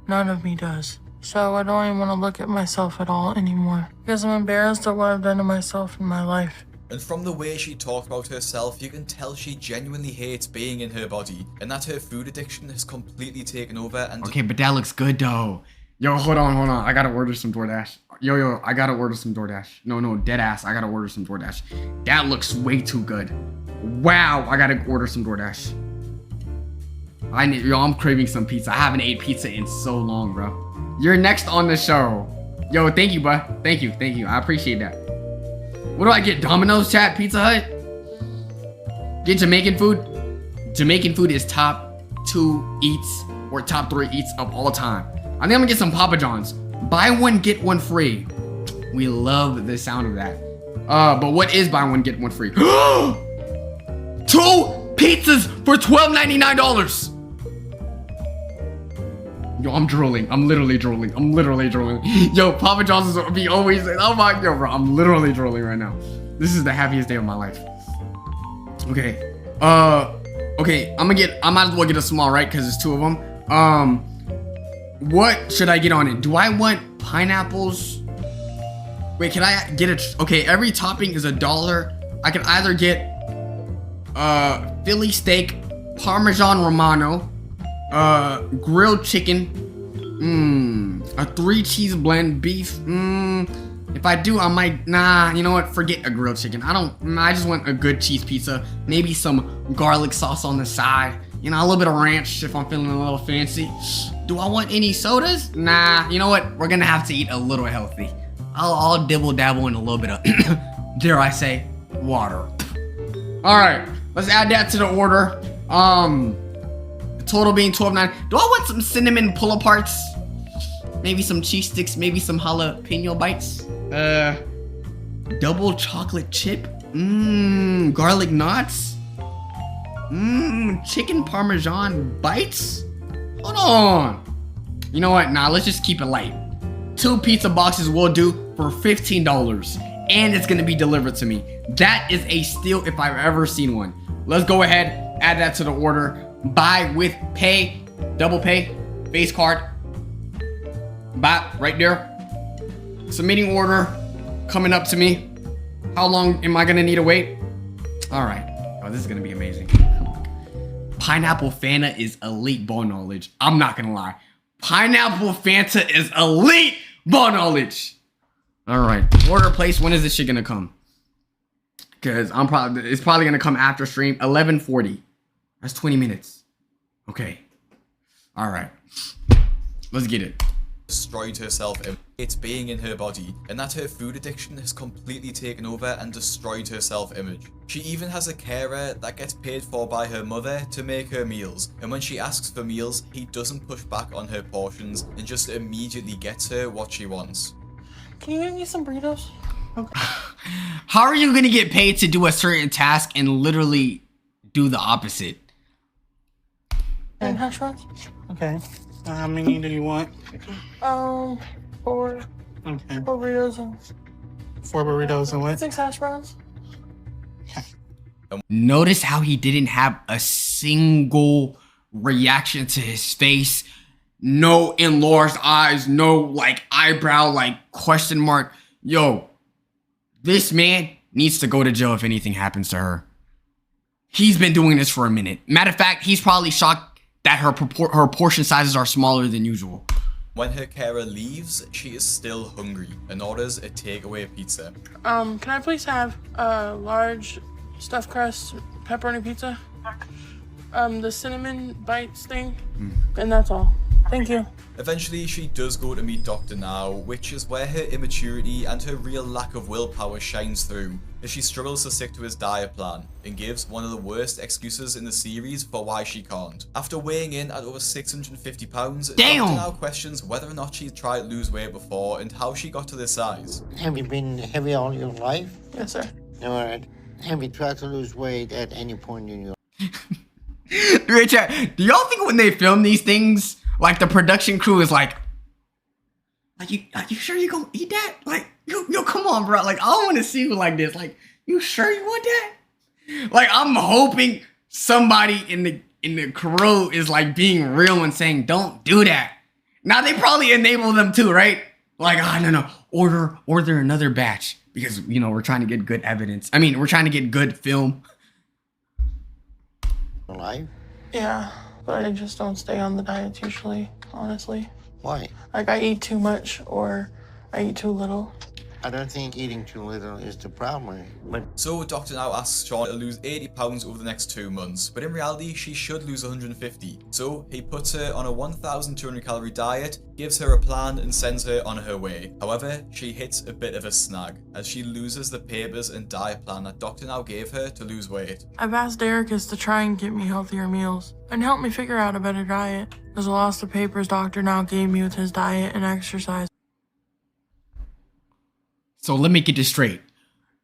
None of me does. So I don't even want to look at myself at all anymore, because I'm embarrassed at what I've done to myself in my life. And from the way she talked about herself, you can tell she genuinely hates being in her body, and that her food addiction has completely taken over. And okay, but that looks good though. Yo, hold on. I gotta order some DoorDash. Yo, I gotta order some DoorDash. No, dead ass. I gotta order some DoorDash. That looks way too good. Wow, I gotta order some DoorDash. I'm craving some pizza. I haven't ate pizza in so long, bro. You're next on the show. Yo, thank you, bud. Thank you. I appreciate that. What do I get? Domino's, chat? Pizza Hut? Get Jamaican food? Jamaican food is top 2 eats or top 3 eats of all time. I think I'm gonna get some Papa John's. Buy one, get one free. We love the sound of that. But what is buy one, get one free? 2 pizzas for $12.99. Yo, I'm drooling. I'm literally drooling. Yo, Papa John's will be always, oh my god, bro, I'm literally drooling right now. This is the happiest day of my life. Okay. Okay, I might as well get a small, right? Because there's 2 of them. What should I get on it? Do I want pineapples? Wait, can I get okay, every topping is $1. I can either get Philly steak, Parmesan Romano, grilled chicken, a 3 cheese blend beef. If I do, I might, you know what, forget a grilled chicken. I just want a good cheese pizza, maybe some garlic sauce on the side, you know, a little bit of ranch if I'm feeling a little fancy. Do I want any sodas? Nah, you know what, we're gonna have to eat a little healthy. I'll dibble dabble in a little bit of, dare I say, water. All right, let's add that to the order. The Total being $12.9. Do I want some cinnamon pull-aparts? Maybe some cheese sticks, maybe some jalapeno bites. Double chocolate chip. Garlic knots. Chicken parmesan bites. Hold on. You know what? Nah, let's just keep it light. 2 pizza boxes will do for $15. And it's gonna be delivered to me. That is a steal if I've ever seen one. Let's go ahead, add that to the order. Buy with pay, double pay, face card. Buy right there. Submitting order, coming up to me. How long am I gonna need to wait? All right, oh, this is gonna be amazing. Pineapple Fanta is elite ball knowledge. I'm not gonna lie. Pineapple Fanta is elite ball knowledge. All right, order placed. When is this shit gonna come? Cause it's probably gonna come after stream. 11:40. That's 20 minutes. Okay. All right. Let's get it. Destroyed herself. It's being in her body, and that her food addiction has completely taken over and destroyed her self-image. She even has a carer that gets paid for by her mother to make her meals, and when she asks for meals, he doesn't push back on her portions and just immediately gets her what she wants. Can you give me some burritos? Okay. How are you gonna get paid to do a certain task and literally do the opposite? And hash browns? Okay. How many do you want? 4. Okay. 4 burritos and 4 burritos and what? 6 hash browns. Notice how he didn't have a single reaction to his face. No enlarged eyes, no like eyebrow, like question mark. Yo, this man needs to go to jail if anything happens to her. He's been doing this for a minute. Matter of fact, he's probably shocked that her portion sizes are smaller than usual. When her carer leaves, she is still hungry and orders a takeaway pizza. Can I please have a large stuffed crust pepperoni pizza? The cinnamon bites thing, and that's all. Thank you. Eventually, she does go to meet Dr. Now, which is where her immaturity and her real lack of willpower shines through, as she struggles to stick to his diet plan, and gives one of the worst excuses in the series for why she can't. After weighing in at over 650 pounds, Damn. Dr. Now questions whether or not she's tried to lose weight before and how she got to this size. Have you been heavy all your life? Yes, sir. All right. Have you tried to lose weight at any point in your Great chat. Do y'all think when they film these things, like the production crew is like are you sure you gonna eat that? Like, yo, come on, bro. Like, I don't want to see you like this. Like, you sure you want that? Like, I'm hoping somebody in the crew is like being real and saying, don't do that. Now they probably enable them too, right? Like, no, order another batch because you know we're trying to get good evidence. I mean, we're trying to get good film. life? Yeah, but I just don't stay on the diets usually, honestly. Why? Like, I eat too much or I eat too little. I don't think eating too little is the problem. But So Dr. Now asks Sean to lose 80 pounds over the next 2 months, but in reality she should lose 150. So he puts her on a 1,200 calorie diet, gives her a plan and sends her on her way. However, she hits a bit of a snag as she loses the papers and diet plan that Dr. Now gave her to lose weight. I've asked Ericus to try and get me healthier meals and help me figure out a better diet. Because I lost the papers Dr. Now gave me with his diet and exercise. So let me get this straight.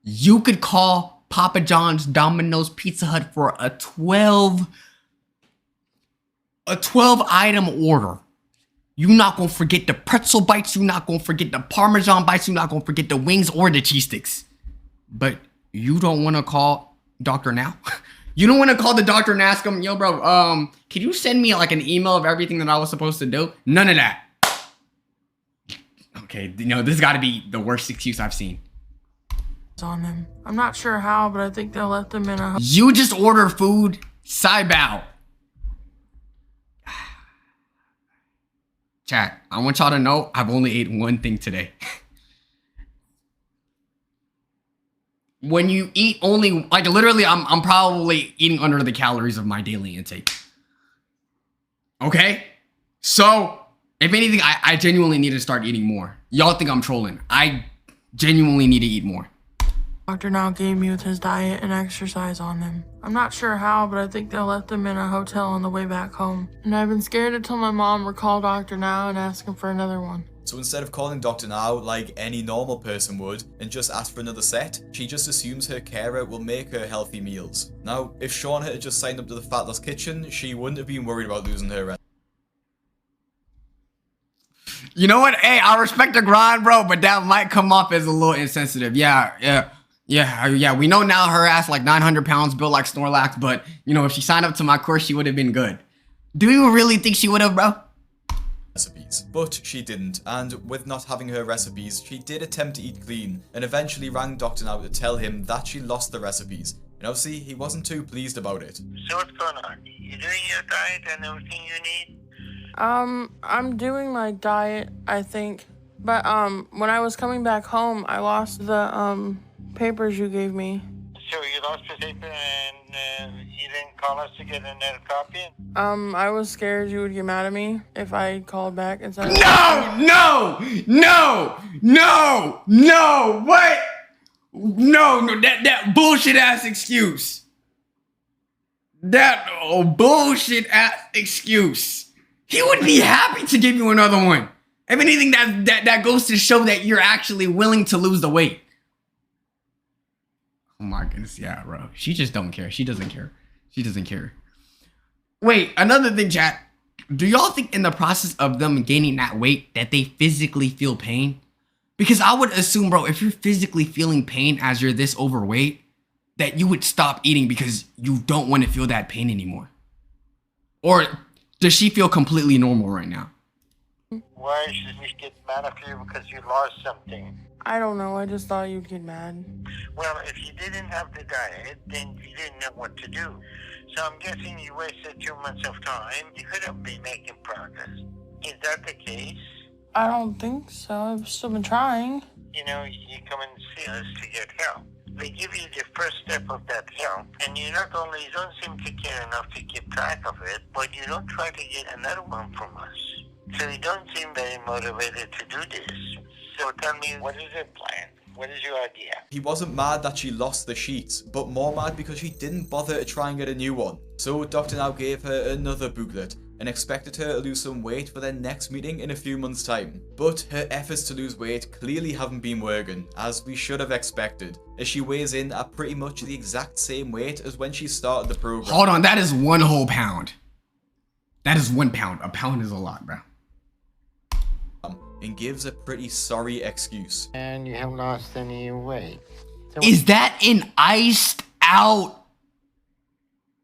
You could call Papa John's, Domino's, Pizza Hut for a 12 item order. You're not gonna forget the pretzel bites. You're not gonna forget the Parmesan bites. You're not gonna forget the wings or the cheese sticks. But you don't want to call Dr. Now? You don't want to call the doctor and ask him, yo, bro, can you send me like an email of everything that I was supposed to do? None of that. Okay, you know, this got to be the worst excuse I've seen. On them. I'm not sure how, but I think they'll let them in a... You just order food, Saibao. Chat, I want y'all to know I've only ate one thing today. When you eat only, like literally, I'm probably eating under the calories of my daily intake. Okay? So, if anything, I genuinely need to start eating more. Y'all think I'm trolling. I genuinely need to eat more. Dr. Now gave me with his diet and exercise on him. I'm not sure how, but I think they left him in a hotel on the way back home. And I've been scared to tell my mom or call Dr. Now and ask him for another one. So instead of calling Dr. Now like any normal person would and just ask for another set, she just assumes her carer will make her healthy meals. Now, if Shauna had just signed up to the Fat Loss Kitchen, she wouldn't have been worried about losing her recipe. You know what? Hey, I respect the grind, bro, but that might come off as a little insensitive. Yeah. We know now her ass like 900 pounds, built like Snorlax, but, you know, if she signed up to my course, she would have been good. Do you really think she would have, bro? Recipes. But she didn't, and with not having her recipes, she did attempt to eat clean, and eventually rang Dr. Now to tell him that she lost the recipes. And obviously, he wasn't too pleased about it. So what's going on? You doing your diet and everything you need? I'm doing my diet, I think. But, when I was coming back home, I lost the, papers you gave me. So you lost the paper and you didn't call us to get another copy? I was scared you would get mad at me if I called back and said... No! What? No, that bullshit ass excuse. That bullshit ass excuse. He would be happy to give you another one. If anything, that goes to show that you're actually willing to lose the weight. Oh my goodness, yeah, bro. She just don't care. She doesn't care. Wait, another thing, chat. Do y'all think in the process of them gaining that weight that they physically feel pain? Because I would assume, bro, if you're physically feeling pain as you're this overweight, that you would stop eating because you don't want to feel that pain anymore. Or does she feel completely normal right now? Why should we get mad at you because you lost something? I don't know, I just thought you'd get mad. Well, if you didn't have the diet, then you didn't know what to do. So I'm guessing you wasted 2 months of time. You could have been making progress. Is that the case? I don't think so. I've still been trying. You know, you come and see us to get help. We give you the first step of that help, and you not only don't seem to care enough to keep track of it, but you don't try to get another one from us. So you don't seem very motivated to do this. So tell me, what is your plan? What is your idea? He wasn't mad that she lost the sheets, but more mad because she didn't bother to try and get a new one. So Dr. Now gave her another booklet and expected her to lose some weight for their next meeting in a few months' time. But her efforts to lose weight clearly haven't been working, as we should have expected, as she weighs in at pretty much the exact same weight as when she started the program. Hold on, that is 1 whole pound. That is 1 pound. A pound is a lot, bro. And gives a pretty sorry excuse. And you have lost any weight. So is that an iced out?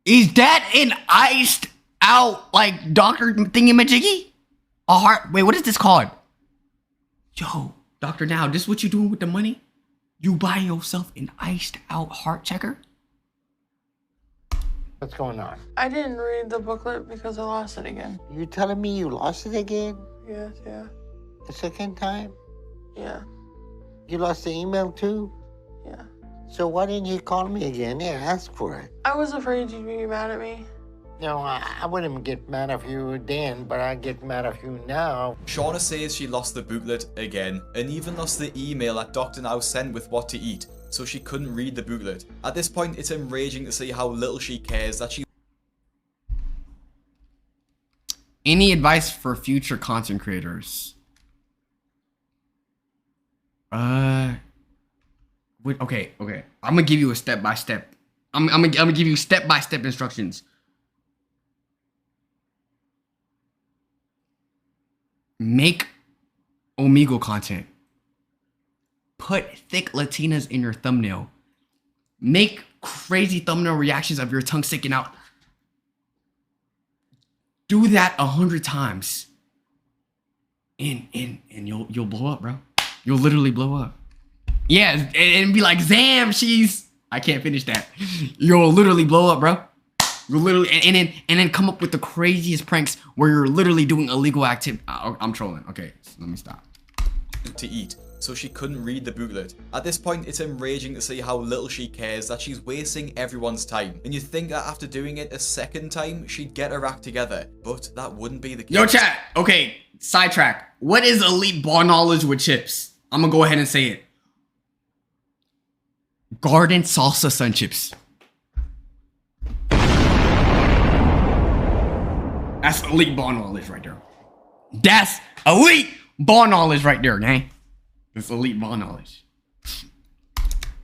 Is that an iced out, like, Dr. Thingamajiggy? A heart? Wait, what is this called? Yo, Dr. Now, this what you doing with the money? You buy yourself an iced out heart checker? What's going on? I didn't read the booklet because I lost it again. You telling me you lost it again? Yes, yeah. The second time? Yeah. You lost the email too? Yeah. So why didn't you call me again and ask for it? I was afraid you'd be mad at me. No, I wouldn't get mad at you then, but I get mad at you now. Shauna says she lost the booklet again, and even lost the email that Dr. Now sent with what to eat, so she couldn't read the booklet. At this point, it's enraging to see how little she cares that she... Any advice for future content creators? Okay. I'm gonna give you a step-by-step. I'm gonna give you step-by-step instructions. Make Omegle content. Put thick Latinas in your thumbnail. Make crazy thumbnail reactions of your tongue sticking out. Do that 100 times. And you'll blow up, bro. You'll literally blow up. Yeah, and be like, Zam, she's... I can't finish that. You'll literally blow up, bro. You'll literally... And then come up with the craziest pranks where you're literally doing illegal activity. I'm trolling. Okay, so let me stop. To eat, so she couldn't read the booklet. At this point, it's enraging to see how little she cares that she's wasting everyone's time. And you'd think that after doing it a second time, she'd get her act together. But that wouldn't be the case. Yo, chat. Okay, sidetrack. What is elite ball knowledge with chips? I'm gonna go ahead and say it. Garden salsa sun chips. That's elite ball knowledge right there. That's elite ball knowledge right there, gang. That's elite ball knowledge.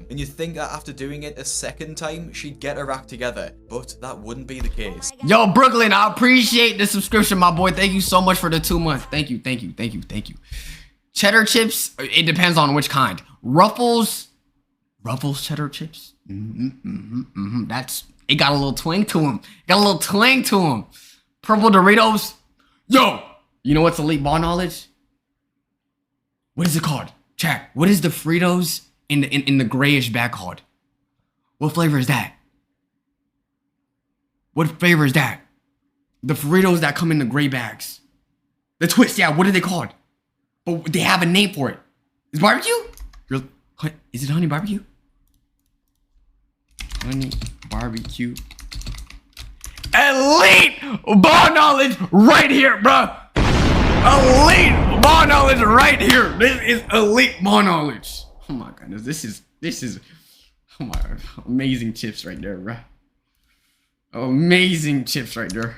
And you'd think that after doing it a second time, she'd get her act together, but that wouldn't be the case. Yo, Brooklyn, I appreciate the subscription, my boy. Thank you so much for the 2 months. Thank you, thank you, thank you, thank you. Cheddar chips, it depends on which kind. Ruffles cheddar chips. That's, it got a little twang to them. Purple Doritos. Yo, you know what's elite ball knowledge? What is it called? Chat, what is the Fritos in the grayish bag called? What flavor is that? What flavor is that? The Fritos that come in the gray bags. The twist, yeah, what are they called? But they have a name for it. Is barbecue? Is it honey barbecue? Honey barbecue. Elite ball knowledge right here, bro. Elite ball knowledge right here. This is elite ball knowledge. Oh my goodness, this is oh my, amazing chips right there, bro. Amazing chips right there.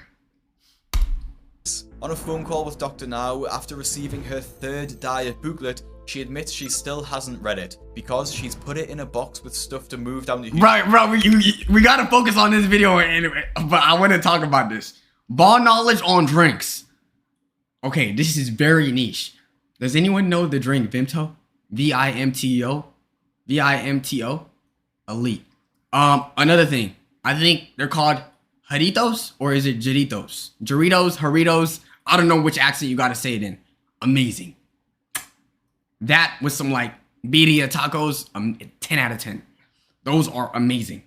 On a phone call with Dr. Now, after receiving her 3rd diet booklet, she admits she still hasn't read it because she's put it in a box with stuff to move down the... Right, bro, we gotta focus on this video anyway, but I want to talk about this. Ball knowledge on drinks. Okay, this is very niche. Does anyone know the drink Vimto? V-I-M-T-O? V-I-M-T-O? Elite. Another thing. I think they're called Jaritos, or is it Jaritos? Jaritos. I don't know which accent you gotta say it in. Amazing. That with some like birria tacos, 10 out of 10. Those are amazing.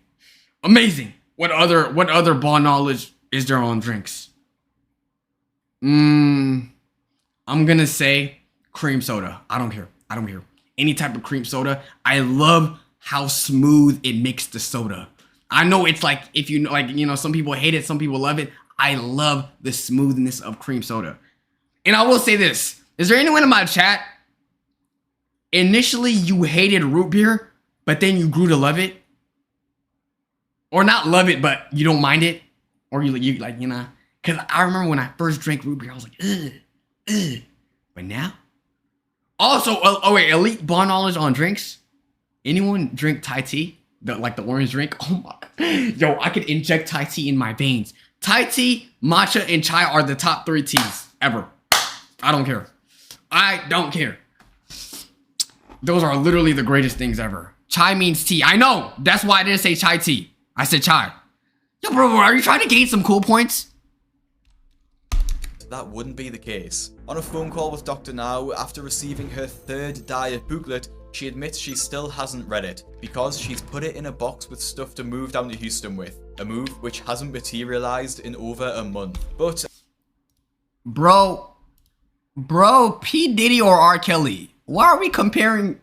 Amazing. What other ball knowledge is there on drinks? I'm gonna say cream soda. I don't care. Any type of cream soda. I love how smooth it makes the soda. I know it's like, if you know, like, you know, some people hate it, some people love it. I love the smoothness of cream soda. And I will say this. Is there anyone in my chat? Initially, you hated root beer, but then you grew to love it? Or not love it, but you don't mind it? Or you like, you know? Because I remember when I first drank root beer, I was like, ugh. But now? Also, oh wait, elite ball knowledge on drinks. Anyone drink Thai tea? Like the orange drink? Oh my God. Yo, I could inject Thai tea in my veins. Thai tea, matcha, and chai are the top 3 teas ever. I don't care. I don't care. Those are literally the greatest things ever. Chai means tea. I know. That's why I didn't say chai tea. I said chai. Yo, bro, are you trying to gain some cool points? That wouldn't be the case. On a phone call with Dr. Now, after receiving her 3rd diet booklet, she admits she still hasn't read it because she's put it in a box with stuff to move down to Houston with. A move which hasn't materialized in over a month. But... Bro, P. Diddy or R. Kelly? Why are we comparing?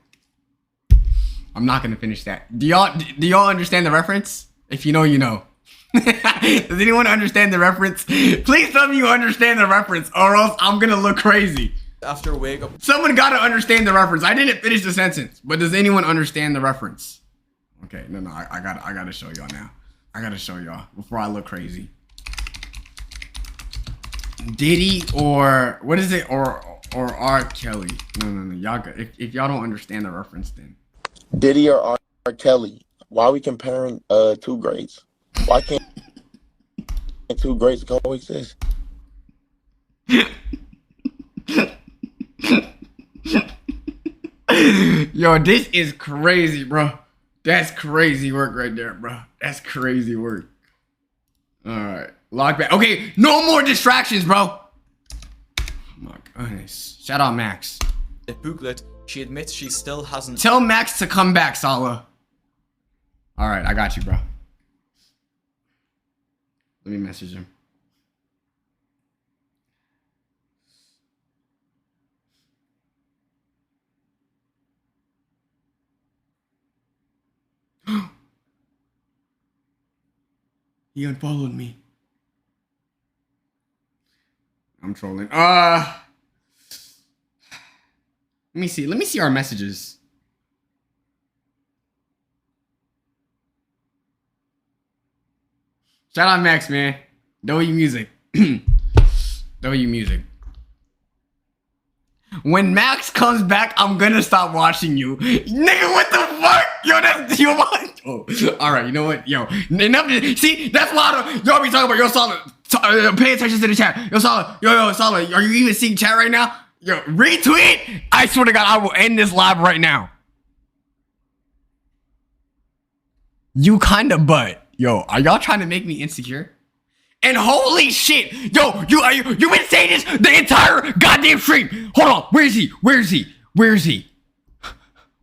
I'm not gonna finish that. Do y'all understand the reference? If you know, you know. Does anyone understand the reference? Please tell me you understand the reference, or else I'm gonna look crazy. After a wake up, someone gotta understand the reference. I didn't finish the sentence, but does anyone understand the reference? Okay, no, I gotta show y'all now. I gotta show y'all before I look crazy. Diddy or what is it? Or R. Kelly? No. Y'all, if y'all don't understand the reference, then Diddy or R. Kelly? Why are we comparing 2 greats? Why can't 2 greats coexist? Yo, this is crazy, bro. That's crazy work right there, bro. That's crazy work. All right, lock back. Okay, no more distractions, bro. Oh my goodness. Shout out Max. The booklet, she admits she still hasn't. Tell Max to come back, Salah. All right, I got you, bro. Let me message him. He unfollowed me. I'm trolling. Let me see our messages. Shout out Max, man. W music. W music. When Max comes back, I'm gonna stop watching you. Nigga, what the fuck? Yo, that's you want. Oh, alright, you know what? Yo, enough. See, that's why y'all be talking about yo Salah. Pay attention to the chat. Yo, Salah. Yo, Salah. Are you even seeing chat right now? Yo, retweet. I swear to God, I will end this live right now. You kinda butt. Yo, are y'all trying to make me insecure? And holy shit, yo, you been saying this the entire goddamn stream. Hold on, where is he? Where is he? Where is he?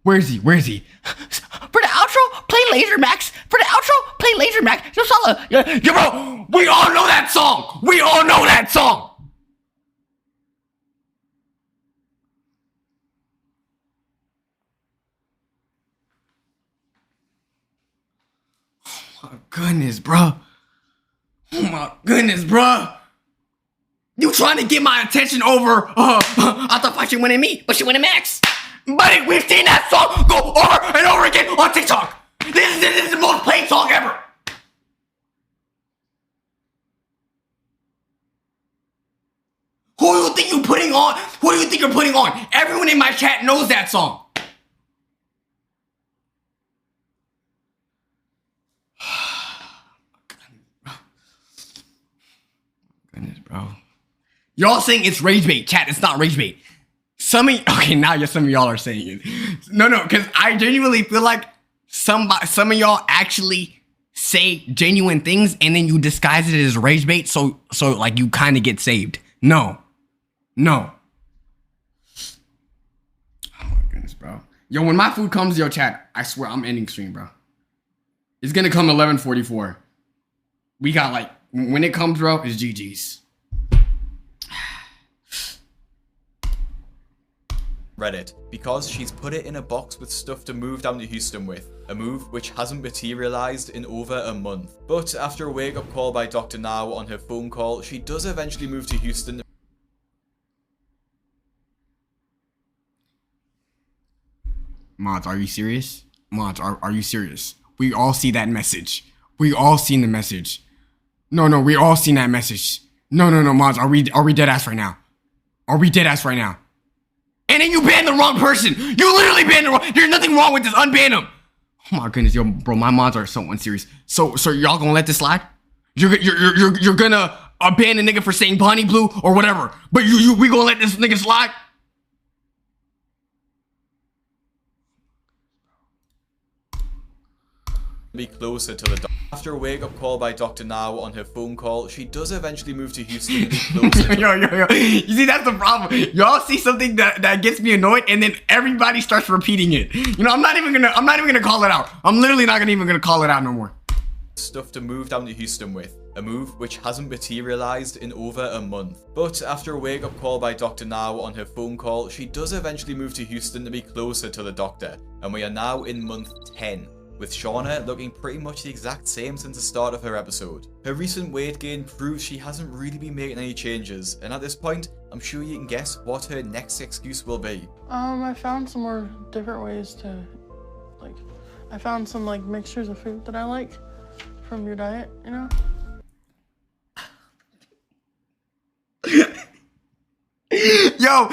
Where is he? Where is he? For the outro, play Laser Max. For the outro, play Laser Max. Yo, Salah, yo, bro, we all know that song. We all know that song. Oh my goodness, bro. Oh my goodness, bro. You trying to get my attention over, I thought she winning me, but she winning Max. But we've seen that song go over and over again on TikTok. This is the most played song ever. Who do you think you're putting on? Who do you think you're putting on? Everyone in my chat knows that song. Goodness, bro. Y'all saying it's rage bait. Chat, it's not rage bait. Some of y'all are saying it. No, because I genuinely feel like some of y'all actually say genuine things and then you disguise it as rage bait so like you kind of get saved. No. Oh my goodness, bro. Yo, when my food comes, yo, chat, I swear I'm ending stream, bro. It's gonna come 11:44. We got like, when it comes, bro, it's GG's. Reddit, because she's put it in a box with stuff to move down to Houston with, a move which hasn't materialized in over a month. But after a wake-up call by Dr. Now on her phone call, she does eventually move to Houston. Mods, are you serious? Mods, are you serious? We all see that message. We all seen the message. No, we all seen that message. No, mods, are we dead ass right now? Are we dead ass right now? And then you banned the wrong person. You literally banned the wrong. There's nothing wrong with this. Unban him. Oh my goodness, yo, bro, my mods are so unserious. So y'all gonna let this slide? You're gonna ban a nigga for saying Bonnie Blue or whatever, but we gonna let this nigga slide? Be closer to the after a wake-up call by Dr. Now on her phone call, she does eventually move to Houston to be closer to yo. You see, that's the problem. Y'all see something that gets me annoyed, and then everybody starts repeating it. You know, I'm not even gonna call it out. I'm literally not even gonna call it out no more. Stuff to move down to Houston with, a move which hasn't materialized in over a month. But after a wake-up call by Dr. Now on her phone call, she does eventually move to Houston to be closer to the doctor, and we are now in month 10. With Shauna looking pretty much the exact same since the start of her episode. Her recent weight gain proves she hasn't really been making any changes, and at this point, I'm sure you can guess what her next excuse will be. I found some more different ways to, I found some mixtures of food that I like from your diet, you know? Yo,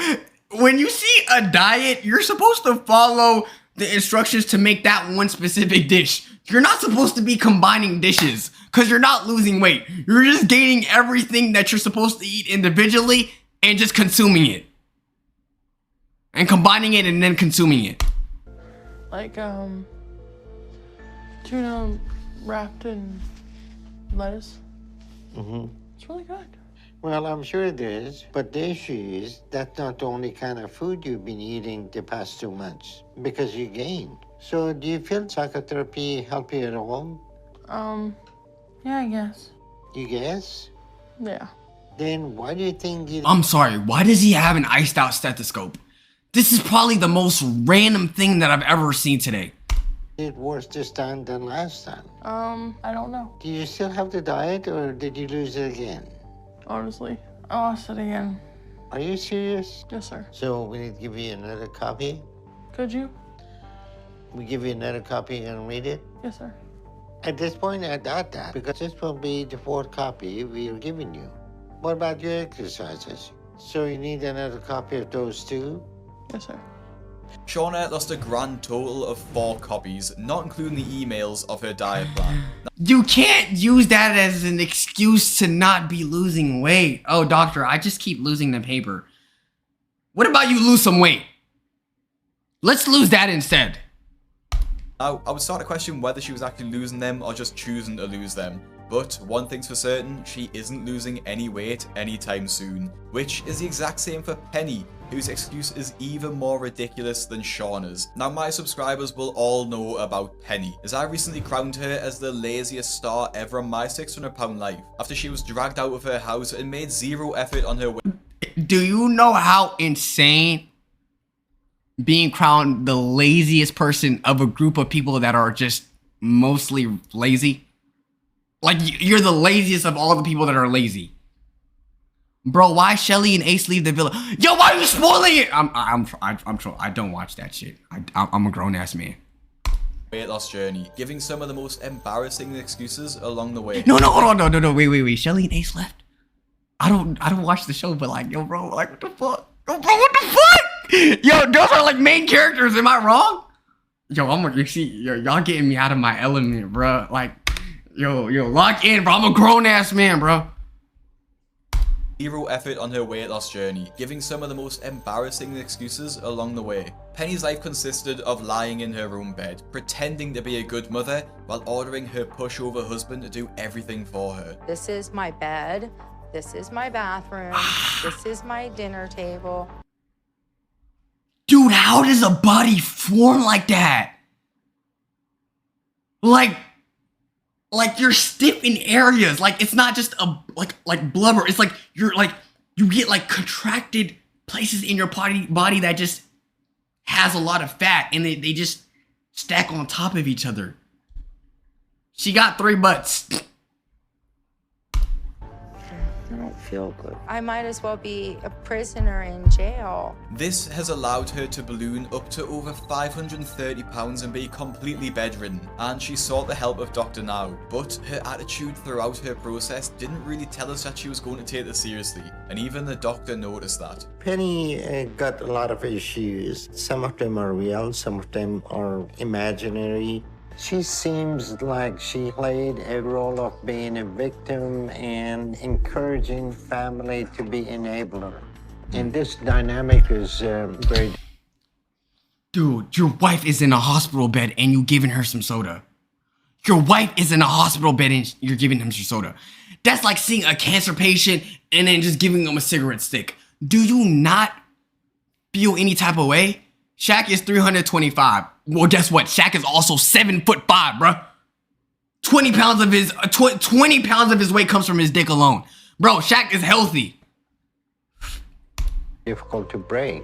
when you see a diet, you're supposed to follow the instructions to make that one specific dish. You're not supposed to be combining dishes because you're not losing weight. You're just gaining everything that you're supposed to eat individually and just consuming it. And combining it and then consuming it. Like, tuna wrapped in lettuce. It's really good. Well, I'm sure it is, but the issue is that's not the only kind of food you've been eating the past 2 months, because you gained. So do you feel psychotherapy help you at all? Yeah, I guess. You guess? Yeah. Then why do you think you... I'm sorry, why does he have an iced out stethoscope? This is probably the most random thing that I've ever seen today. Did worse this time than last time? I don't know. Do you still have the diet, or did you lose it again? Honestly, I lost it again. Are you serious? Yes, sir. So we need to give you another copy? Could you? We give you another copy and read it? Yes, sir. At this point, I doubt that because this will be the 4th copy we are giving you. What about your exercises? So you need another copy of those too? Yes, sir. Shauna lost a grand total of 4 copies, not including the emails of her diet plan. You can't use that as an excuse to not be losing weight. Oh, doctor, I just keep losing the paper. What about you lose some weight? Let's lose that instead. Now, I would start to question whether she was actually losing them or just choosing to lose them. But one thing's for certain, she isn't losing any weight anytime soon. Which is the exact same for Penny, whose excuse is even more ridiculous than Shauna's. Now, my subscribers will all know about Penny, as I recently crowned her as the laziest star ever on my £600 life, after she was dragged out of her house and made zero effort on her way. Do you know how insane being crowned the laziest person of a group of people that are just mostly lazy? Like, you're the laziest of all the people that are lazy. Bro, why Shelly and Ace leave the villa? Yo, why are you spoiling it? I don't watch that shit. I'm a grown ass man. Weight loss journey, giving some of the most embarrassing excuses along the way. No, hold on, no, wait. Shelly and Ace left. I don't watch the show, but like, yo, bro, like, what the fuck? Yo, bro, what the fuck? Yo, those are like main characters. Am I wrong? Yo, y'all getting me out of my element, bro. Like, yo, lock in, bro. I'm a grown ass man, bro. Zero effort on her weight loss journey, giving some of the most embarrassing excuses along the way. Penny's life consisted of lying in her own bed, pretending to be a good mother, while ordering her pushover husband to do everything for her. This is my bed. This is my bathroom. This is my dinner table. Dude, how does a body form like that? Like you're stiff in areas. Like, it's not just a like blubber. It's like you get like contracted places in your body that just has a lot of fat, and they just stack on top of each other. She got 3 butts. I don't feel good. I might as well be a prisoner in jail. This has allowed her to balloon up to over 530 pounds and be completely bedridden, and she sought the help of Dr. Now, but her attitude throughout her process didn't really tell us that she was going to take this seriously, and even the doctor noticed that. Penny got a lot of issues. Some of them are real, some of them are imaginary. She seems like she played a role of being a victim and encouraging family to be enabler. And this dynamic is very... Dude, your wife is in a hospital bed and you giving her some soda. Your wife is in a hospital bed and you're giving him some soda. That's like seeing a cancer patient and then just giving them a cigarette stick. Do you not feel any type of way? Shaq is 325. Well, guess what? Shaq is also 7'5", bruh. 20 pounds of his weight comes from his dick alone. Bro, Shaq is healthy. Difficult to break.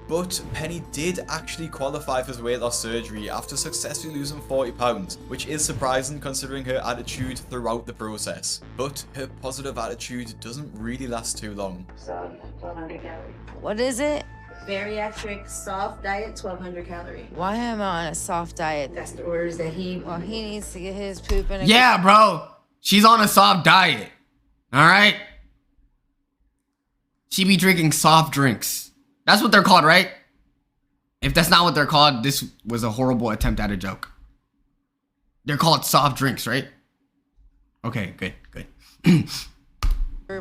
But Penny did actually qualify for weight loss surgery after successfully losing 40 pounds, which is surprising considering her attitude throughout the process. But her positive attitude doesn't really last too long. What is it? Bariatric soft diet, 1,200 calorie. Why am I on a soft diet? That's the orders that he... Well, he needs to get his poop in a... Yeah, bro. She's on a soft diet. All right? She be drinking soft drinks. That's what they're called, right? If that's not what they're called, this was a horrible attempt at a joke. They're called soft drinks, right? Okay, good.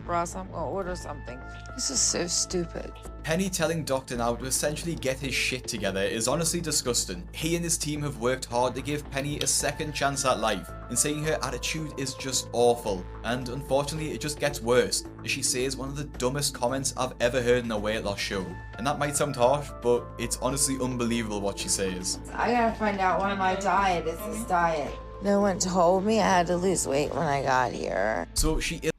Ross, I'm gonna order something. This is so stupid. Penny telling Dr. Now to essentially get his shit together is honestly disgusting. He and his team have worked hard to give Penny a second chance at life, and saying her attitude is just awful. And unfortunately, it just gets worse, as she says one of the dumbest comments I've ever heard in a weight loss show. And that might sound harsh, but it's honestly unbelievable what she says. I gotta find out why my diet is this diet. No one told me I had to lose weight when I got here. So she is...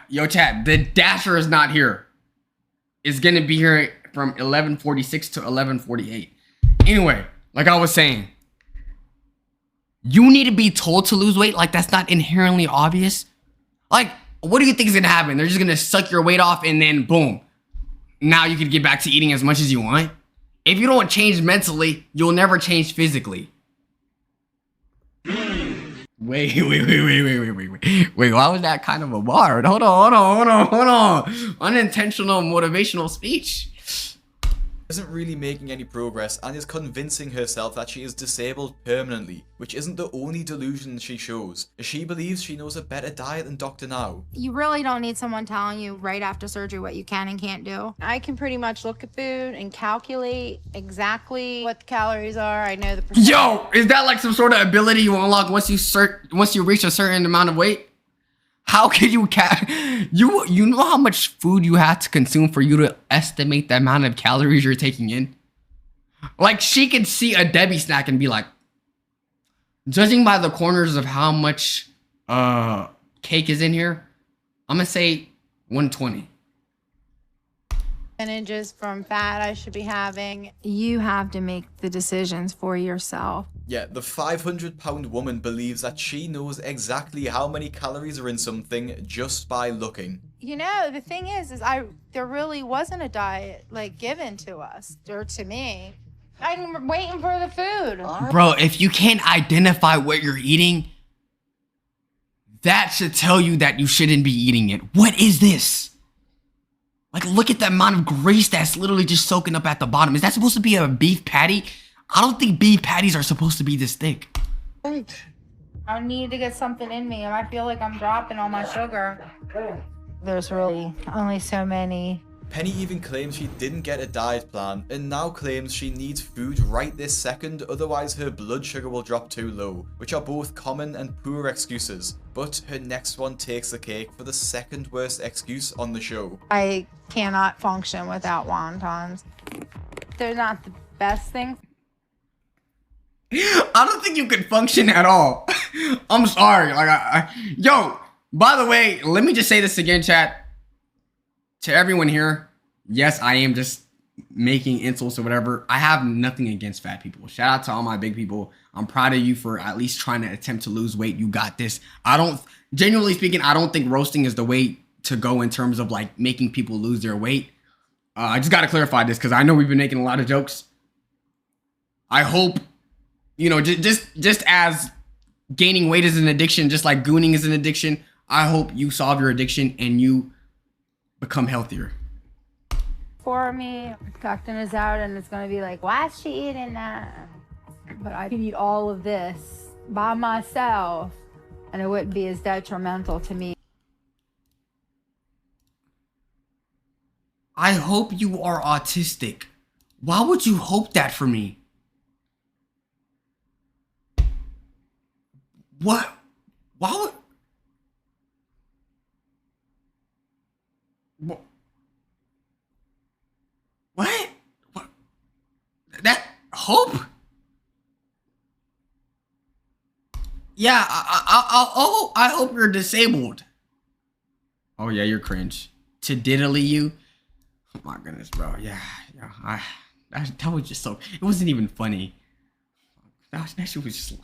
Yo, chat, the Dasher is not here. It's gonna be here from 11:46 to 11:48. Anyway, like I was saying, You need to be told to lose weight? Like, that's not inherently obvious? Like, what do you think is gonna happen? They're just gonna suck your weight off and then boom. Now you can get back to eating as much as you want? If you don't change mentally, you'll never change physically. Wait, why was that kind of a bar? Hold on. Unintentional motivational speech. Isn't really making any progress and is convincing herself that she is disabled permanently, which isn't the only delusion she shows, as she believes she knows a better diet than Dr. Now. You really don't need someone telling you right after surgery what you can and can't do. I can pretty much look at food and calculate exactly what the calories are. I know the percent. Yo, is that like some sort of ability you unlock once you reach a certain amount of weight? How can you you know how much food you have to consume for you to estimate the amount of calories you're taking in? Like, she could see a Debbie snack and be like, judging by the corners of how much cake is in here, I'm gonna say 120. Percentages from fat I should be having. You have to make the decisions for yourself. Yeah, the 500-pound woman believes that she knows exactly how many calories are in something just by looking. You know, the thing is there really wasn't a diet like given to us or to me. I'm waiting for the food. Bro, if you can't identify what you're eating, that should tell you that you shouldn't be eating it. What is this? Like, look at the amount of grease that's literally just soaking up at the bottom. Is that supposed to be a beef patty? I don't think beef patties are supposed to be this thick. I need to get something in me, and I feel like I'm dropping all my sugar. There's really only so many. Penny even claims she didn't get a diet plan and now claims she needs food right this second, otherwise her blood sugar will drop too low, which are both common and poor excuses. But her next one takes the cake for the second worst excuse on the show. I cannot function without wontons. They're not the best thing. I don't think you can function at all. I'm sorry. Like, yo, by the way, let me just say this again, chat. To everyone here, yes, I am just making insults or whatever. I have nothing against fat people. Shout out to all my big people. I'm proud of you for at least trying to attempt to lose weight. You got this. Genuinely speaking, I don't think roasting is the way to go in terms of like making people lose their weight. I just got to clarify this because I know we've been making a lot of jokes. I hope, you know, just as gaining weight is an addiction, just like gooning is an addiction, I hope you solve your addiction and you become healthier. For me, Dr. is out and it's gonna be like, why is she eating that? But I can eat all of this by myself and it wouldn't be as detrimental to me. I hope you are autistic. Why would you hope that for me? What? Why would... What? That hope? Yeah, I hope you're disabled. Oh yeah, you're cringe. To diddly you? Oh my goodness, bro. Yeah. That was just so. It wasn't even funny. That shit was just.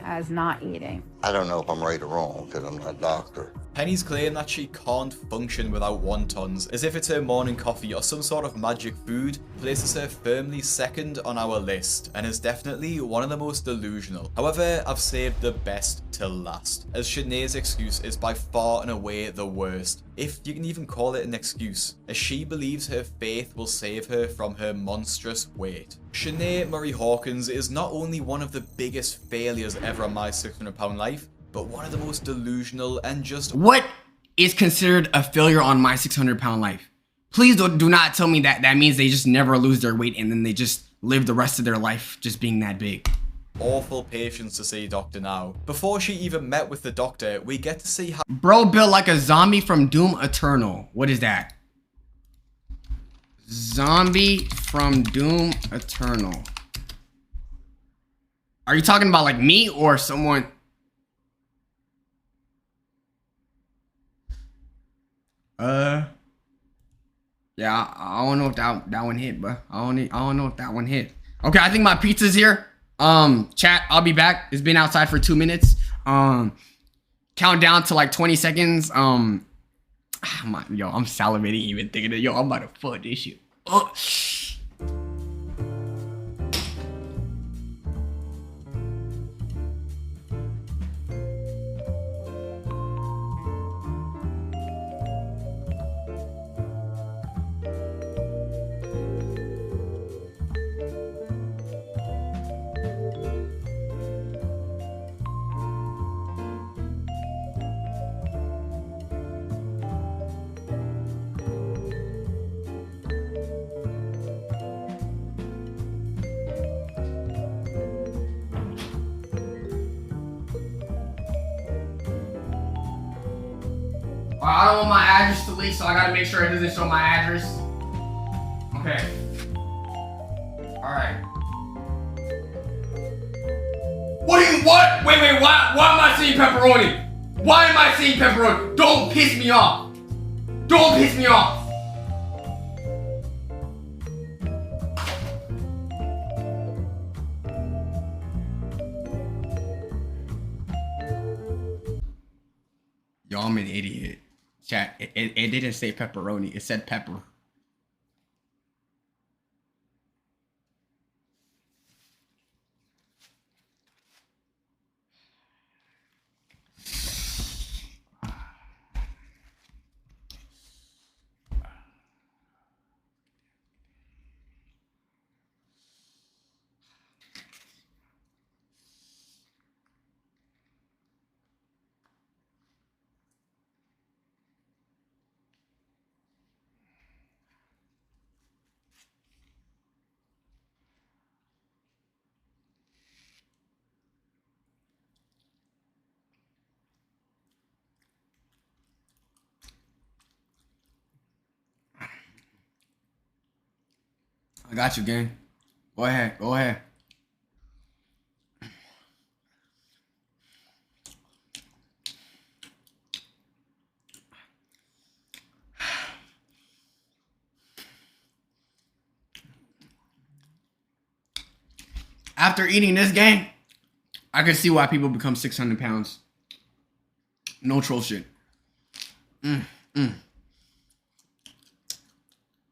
As not eating. I don't know if I'm right or wrong because I'm not a doctor. Penny's claim that she can't function without wontons, as if it's her morning coffee or some sort of magic food, places her firmly second on our list, and is definitely one of the most delusional. However, I've saved the best till last, as Shanae's excuse is by far and away the worst, if you can even call it an excuse, as she believes her faith will save her from her monstrous weight. Shanae Murray Hawkins is not only one of the biggest failures ever on my 600-pound life, but one of the most delusional and just... What is considered a failure on my 600-pound life? Please do not tell me that means they just never lose their weight and then they just live the rest of their life just being that big. Awful patience to see Dr. Now. Before she even met with the doctor, we get to see how... Bro built like a zombie from Doom Eternal. What is that? Zombie from Doom Eternal. Are you talking about like me or someone? Yeah, I don't know if that one hit, but I don't know if that one hit. Okay, I think my pizza's here. Chat, I'll be back. It's been outside for 2 minutes. Count down to like 20 seconds. I'm salivating even thinking that, yo, I'm about to fuck this shit. I don't want my address to leak, so I gotta make sure it doesn't show my address. Okay. Alright. What? Wait, why am I seeing pepperoni? Why am I seeing pepperoni? Don't piss me off. Don't piss me off. Yo, I'm an idiot. Chat, it didn't say pepperoni, it said pepper. I got you, gang. Go ahead. After eating this, gang, I can see why people become 600 pounds. No troll shit.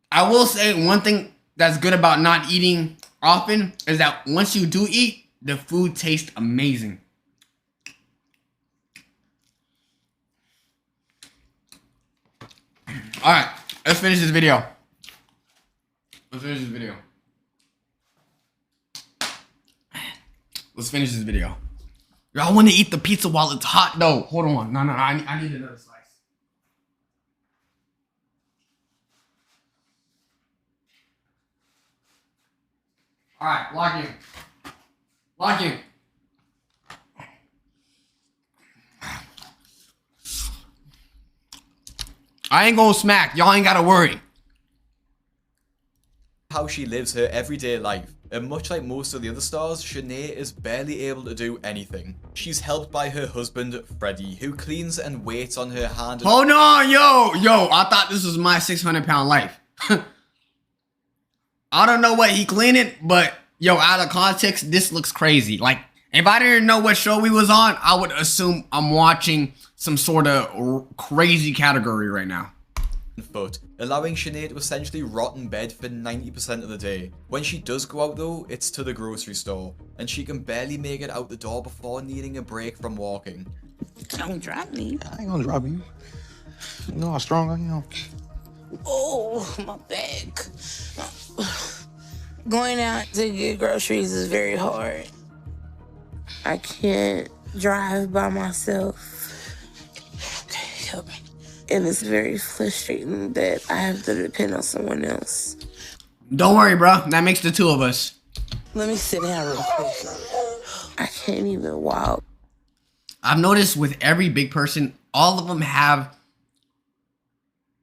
I will say one thing that's good about not eating often is that once you do eat, the food tastes amazing. Alright, let's finish this video. Let's finish this video. Y'all want to eat the pizza while it's hot though. Hold on. No, I need another slice. Alright, lock in. I ain't gonna smack. Y'all ain't gotta worry. How she lives her everyday life. And much like most of the other stars, Shanae is barely able to do anything. She's helped by her husband, Freddie, who cleans and waits on her hand. Hold on, yo, I thought this was my 600-pound life. I don't know what he cleaning, but yo, out of context, this looks crazy. Like, if I didn't know what show we was on, I would assume I'm watching some sort of crazy category right now. Foot, allowing Shanae to essentially rot in bed for 90% of the day. When she does go out though, it's to the grocery store, and she can barely make it out the door before needing a break from walking. Don't drive me. I ain't gonna drive you. You know how strong I am. Oh, my back. Going out to get groceries is very hard. I can't drive by myself. Okay, help me. And it's very frustrating that I have to depend on someone else. Don't worry, bro. That makes the two of us. Let me sit down real quick. I can't even walk. I've noticed with every big person, all of them have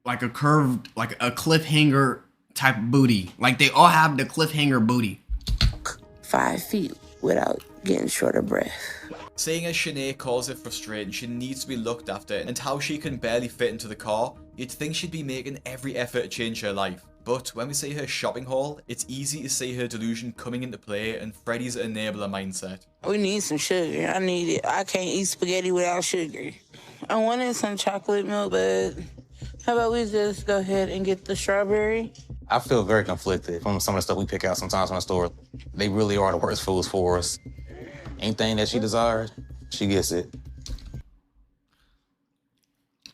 like a curved, like a cliffhanger type booty. Like they all have the cliffhanger booty. 5 feet without getting short of breath. Seeing as Shanae calls it frustrating, she needs to be looked after, and how she can barely fit into the car, you'd think she'd be making every effort to change her life. But when we see her shopping haul, it's easy to see her delusion coming into play and Freddy's enabler mindset. We need some sugar. I need it. I can't eat spaghetti without sugar. I wanted some chocolate milk, but how about we just go ahead and get the strawberry? I feel very conflicted from some of the stuff we pick out sometimes from the store. They really are the worst foods for us. Anything that she desires, she gets it.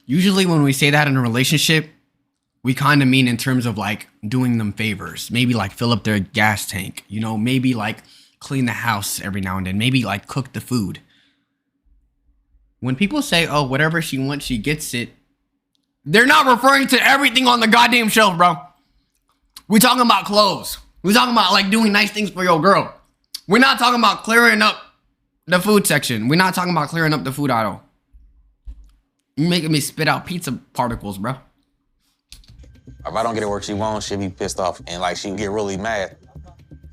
Usually when we say that in a relationship, we kind of mean in terms of like doing them favors. Maybe like fill up their gas tank, you know, maybe like clean the house every now and then, maybe like cook the food. When people say, oh, whatever she wants, she gets it, they're not referring to everything on the goddamn shelf, bro. We're talking about clothes. We're talking about like doing nice things for your girl. We're not talking about clearing up the food section. We're not talking about clearing up the food aisle. You're making me spit out pizza particles, bro. If I don't get it where she wants, she'll be pissed off and like she'll get really mad.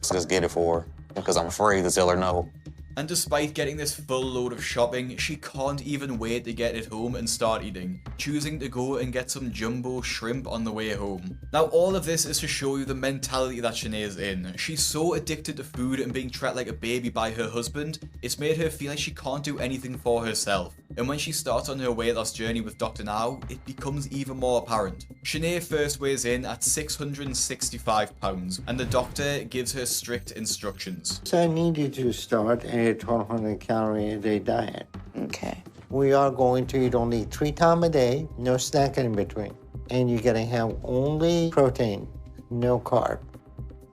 So just get it for her because I'm afraid to tell her no. And despite getting this full load of shopping, she can't even wait to get it home and start eating, choosing to go and get some jumbo shrimp on the way home. Now all of this is to show you the mentality that Shanae is in. She's so addicted to food and being treated like a baby by her husband, it's made her feel like she can't do anything for herself. And when she starts on her weight loss journey with Dr. Now, it becomes even more apparent. Shanae first weighs in at 665 pounds, and the doctor gives her strict instructions. So I need you to start a 1,200 calorie a day diet. Okay. We are going to eat only 3 times a day, no snack in between. And you're gonna have only protein, no carb,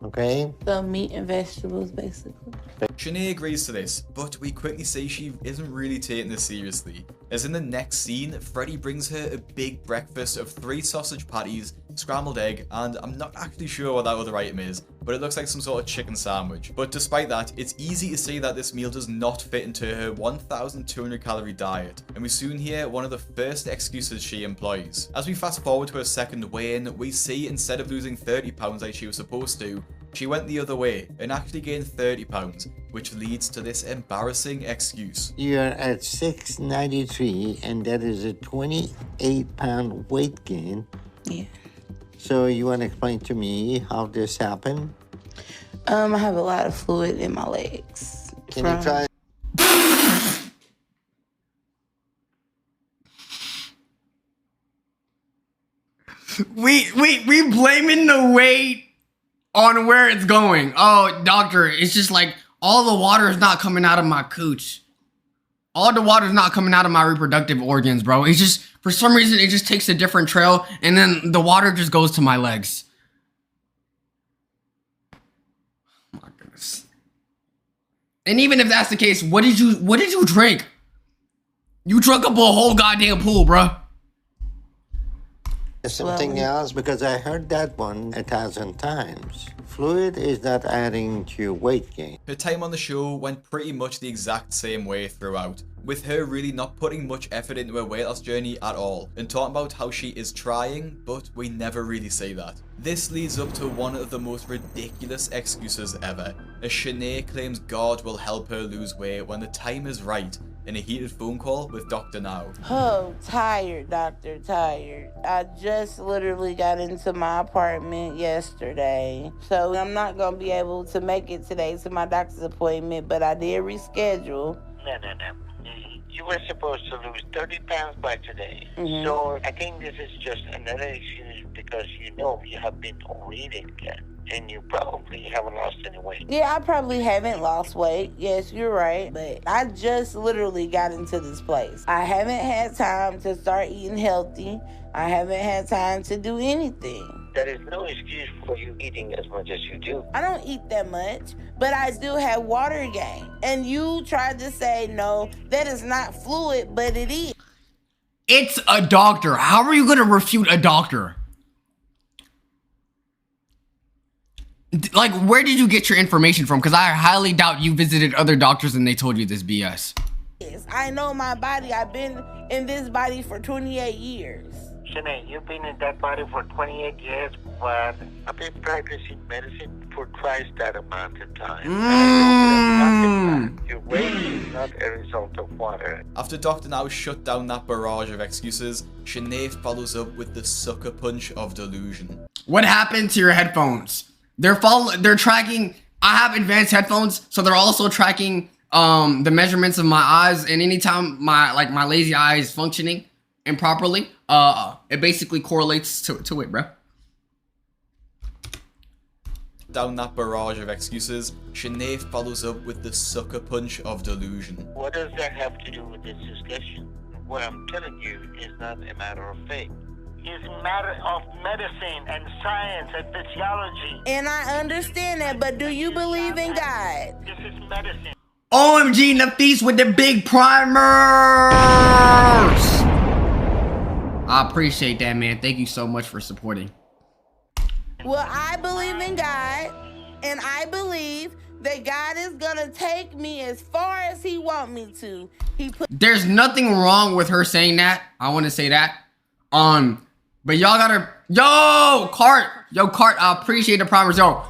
okay? So meat and vegetables, basically. Shanae agrees to this, but we quickly see she isn't really taking this seriously. As in the next scene, Freddy brings her a big breakfast of 3 sausage patties, scrambled egg, and I'm not actually sure what that other item is, but it looks like some sort of chicken sandwich. But despite that, it's easy to see that this meal does not fit into her 1,200 calorie diet, and we soon hear one of the first excuses she employs. As we fast forward to her second weigh-in, we see instead of losing 30 pounds like she was supposed to, she went the other way and actually gained 30 pounds, which leads to this embarrassing excuse. You're at 693, and that is a 28-pound weight gain. Yeah. So you want to explain to me how this happened? I have a lot of fluid in my legs. Can you try? We blaming the weight on where it's going. Oh, doctor, it's just like all the water is not coming out of my cooch. All the water is not coming out of my reproductive organs, bro. It's just, for some reason, it just takes a different trail, and then the water just goes to my legs. Oh my goodness. And even if that's the case, what did you drink? You drunk up a whole goddamn pool, bro. Something else, because I heard that one 1,000 times. Fluid is not adding to your weight gain. Her time on the show went pretty much the exact same way throughout, with her really not putting much effort into her weight loss journey at all, and talking about how she is trying, but we never really see that. This leads up to one of the most ridiculous excuses ever, as Shanae claims God will help her lose weight when the time is right, in a heated phone call with Dr. Now. Oh, tired, doctor, tired. I just literally got into my apartment yesterday, so I'm not gonna be able to make it today to my doctor's appointment, but I did reschedule. No. You were supposed to lose 30 pounds by today. Mhm. So I think this is just another excuse because you know you have been overeating again. And you probably haven't lost any weight. Yeah, I probably haven't lost weight. Yes, you're right. But I just literally got into this place. I haven't had time to start eating healthy. I haven't had time to do anything. There is no excuse for you eating as much as you do. I don't eat that much, but I do have water gain. And you tried to say, no, that is not fluid, but it is. It's a doctor. How are you going to refute a doctor? Like, where did you get your information from? Because I highly doubt you visited other doctors and they told you this BS. I know my body. I've been in this body for 28 years. Shanae, you've been in that body for 28 years, but I've been practicing medicine for twice that amount of time. Your weight is not a result of water. After Dr. Now shut down that barrage of excuses, Sinead follows up with the sucker punch of delusion. What happened to your headphones? They're tracking. I have advanced headphones, so they're also tracking the measurements of my eyes, and anytime my lazy eye is functioning improperly, it basically correlates to it, bro. Down that barrage of excuses, Sinead follows up with the sucker punch of delusion. What does that have to do with this discussion? What I'm telling you is not a matter of faith. It's a matter of medicine and science and physiology. And I understand that, but do you believe in God? This is medicine. OMG, Nafis with the big primers! I appreciate that, man. Thank you so much for supporting. Well, I believe in God, and I believe that God is gonna take me as far as He want me to. There's nothing wrong with her saying that. I want to say that. But y'all gotta, Cart, I appreciate the primers. Yo,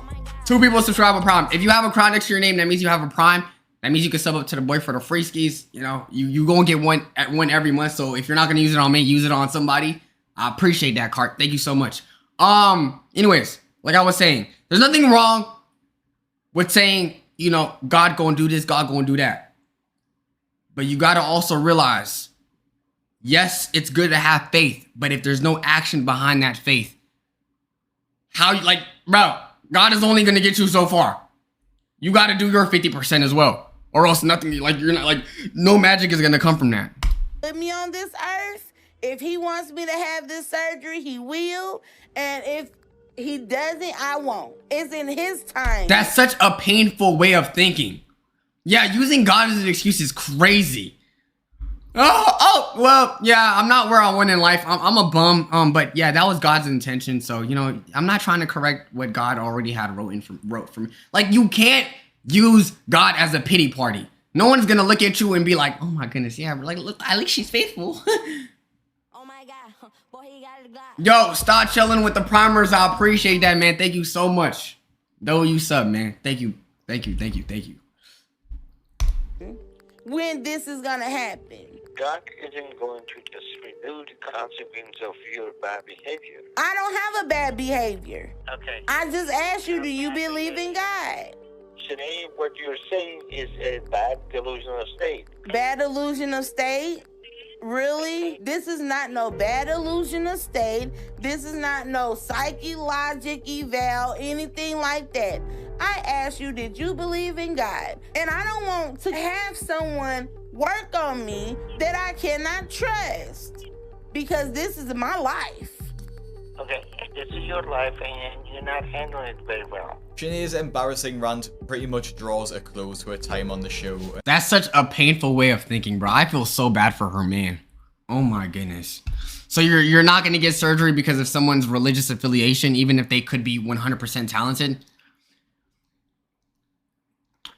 2 people subscribe with Prime. If you have a crown next to your name, that means you have a Prime. That means you can sub up to the boy for the free skis. You know, you gonna get one every month. So if you're not gonna use it on me, use it on somebody. I appreciate that, Cart. Thank you so much. Anyways, like I was saying, there's nothing wrong with saying, you know, God gonna do this, God gonna do that. But you gotta also realize, yes, it's good to have faith, but if there's no action behind that faith, bro, God is only gonna get you so far. You gotta do your 50% as well, or else nothing, no magic is gonna come from that. Put me on this earth. If He wants me to have this surgery, He will. And if He doesn't, I won't. It's in His time. That's such a painful way of thinking. Yeah, using God as an excuse is crazy. Well, yeah, I'm not where I want in life. I'm a bum. But yeah, that was God's intention. So, you know, I'm not trying to correct what God already had wrote for me. Like, you can't use God as a pity party. No one's gonna look at you and be like, oh my goodness, yeah, like, look, at least she's faithful. Yo, start chilling with the primers. I appreciate that, man. Thank you so much. Though you sub, man. Thank you. When this is gonna happen. God isn't going to just remove the consequence of your bad behavior. I don't have a bad behavior. Okay. I just asked you, do you believe in God? Sinead, what you're saying is a bad delusional state. Bad delusional state? Really? This is not no bad delusional state. This is not no psychologic eval, anything like that. I asked you, did you believe in God? And I don't want to have someone work on me that I cannot trust, because this is my life. Okay, this is your life and you're not handling it very well. Sinead's embarrassing rant pretty much draws a close to her time on the show. That's such a painful way of thinking, bro. I feel so bad for her, man. Oh my goodness. So you're not gonna get surgery because of someone's religious affiliation, even if they could be 100% talented?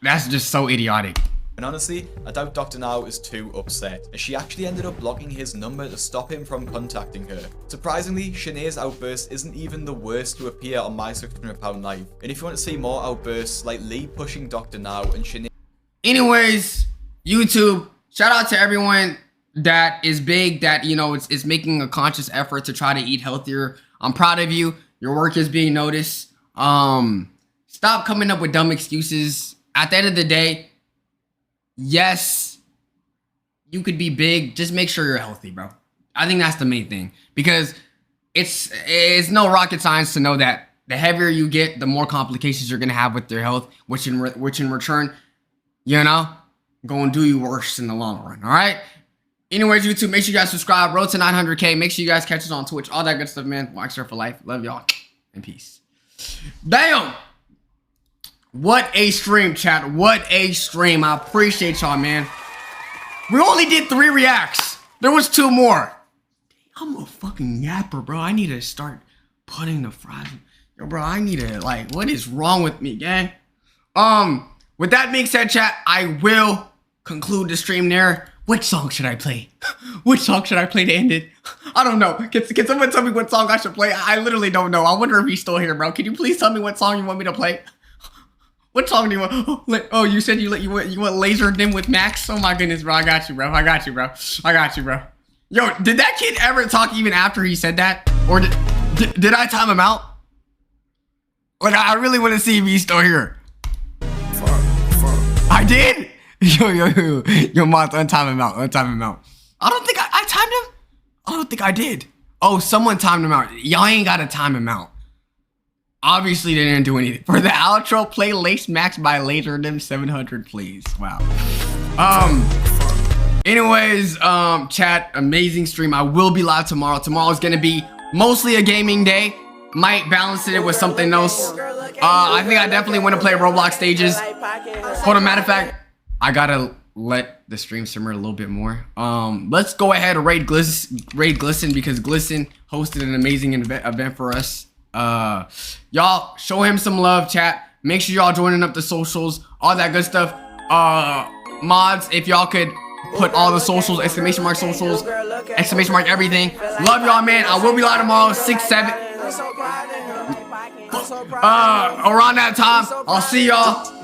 That's just so idiotic. And honestly, I doubt Dr. Now is too upset, as she actually ended up blocking his number to stop him from contacting her. Surprisingly, Sinead's outburst isn't even the worst to appear on My £600 Life. And if you want to see more outbursts like Lee pushing Dr. Now and Sinead... Anyways, YouTube, shout out to everyone that is big, that, you know, it's making a conscious effort to try to eat healthier. I'm proud of you. Your work is being noticed. Stop coming up with dumb excuses. At the end of the day, yes, you could be big. Just make sure you're healthy, bro. I think that's the main thing, because it's no rocket science to know that the heavier you get, the more complications you're gonna have with your health, which in return, you know, gonna do you worse in the long run. All right. Anyways, YouTube, make sure you guys subscribe. Road to 900K. Make sure you guys catch us on Twitch. All that good stuff, man. YXL for life. Love y'all and peace. Damn. What a stream, chat. What a stream. I appreciate y'all, man. We only did 3 reacts. There was 2 more. I'm a fucking yapper, bro. I need to start putting the fries. Yo, bro, I need to, like, what is wrong with me, gang? With that being said, chat, I will conclude the stream there. Which song should I play? Which song should I play to end it? I don't know. Can someone tell me what song I should play? I literally don't know. I wonder if he's still here, bro. Can you please tell me what song you want me to play? What song do you want? Oh, you said you want Laser Dim with Max? Oh my goodness, bro. I got you, bro. I got you, bro. I got you, bro. Yo, did that kid ever talk even after he said that? Or did I time him out? Like, I really want to see if he's still here. I did? Yo, Moth, untime him out. Untime him out. I don't think I timed him. I don't think I did. Oh, someone timed him out. Y'all ain't got to time him out. Obviously, they didn't do anything. For the outro, play Lace Max by Laser Dim 700, please. Wow. Anyways, chat, amazing stream. I will be live tomorrow. Tomorrow's gonna be mostly a gaming day. Might balance it with something else. I think I definitely want to play Roblox stages. For the matter of fact, I gotta let the stream simmer a little bit more. Let's go ahead and raid Glisten because Glisten hosted an amazing event for us. Y'all show him some love, chat. Make sure y'all joining up the socials, all that good stuff. Mods, if y'all could put all the socials, exclamation mark socials, exclamation mark everything. Love y'all, man. I will be live tomorrow, 6, 7. Around that time, I'll see y'all.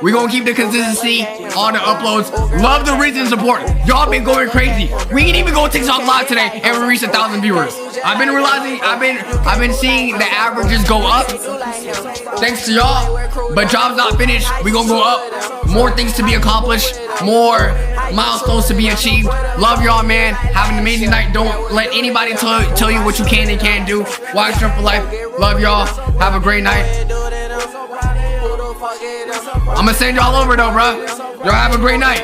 We gonna keep the consistency on the uploads. Love the recent support. Y'all been going crazy. We ain't even go TikTok live today and we reached 1,000 viewers. I've been realizing, I've been seeing the averages go up. Thanks to y'all. But job's not finished. We gonna go up. More things to be accomplished. More milestones to be achieved. Love y'all, man. Have an amazing night. Don't let anybody tell you what you can and can't do. YXL for life. Love y'all. Have a great night. I'm gonna send y'all over though, bro. Y'all have a great night.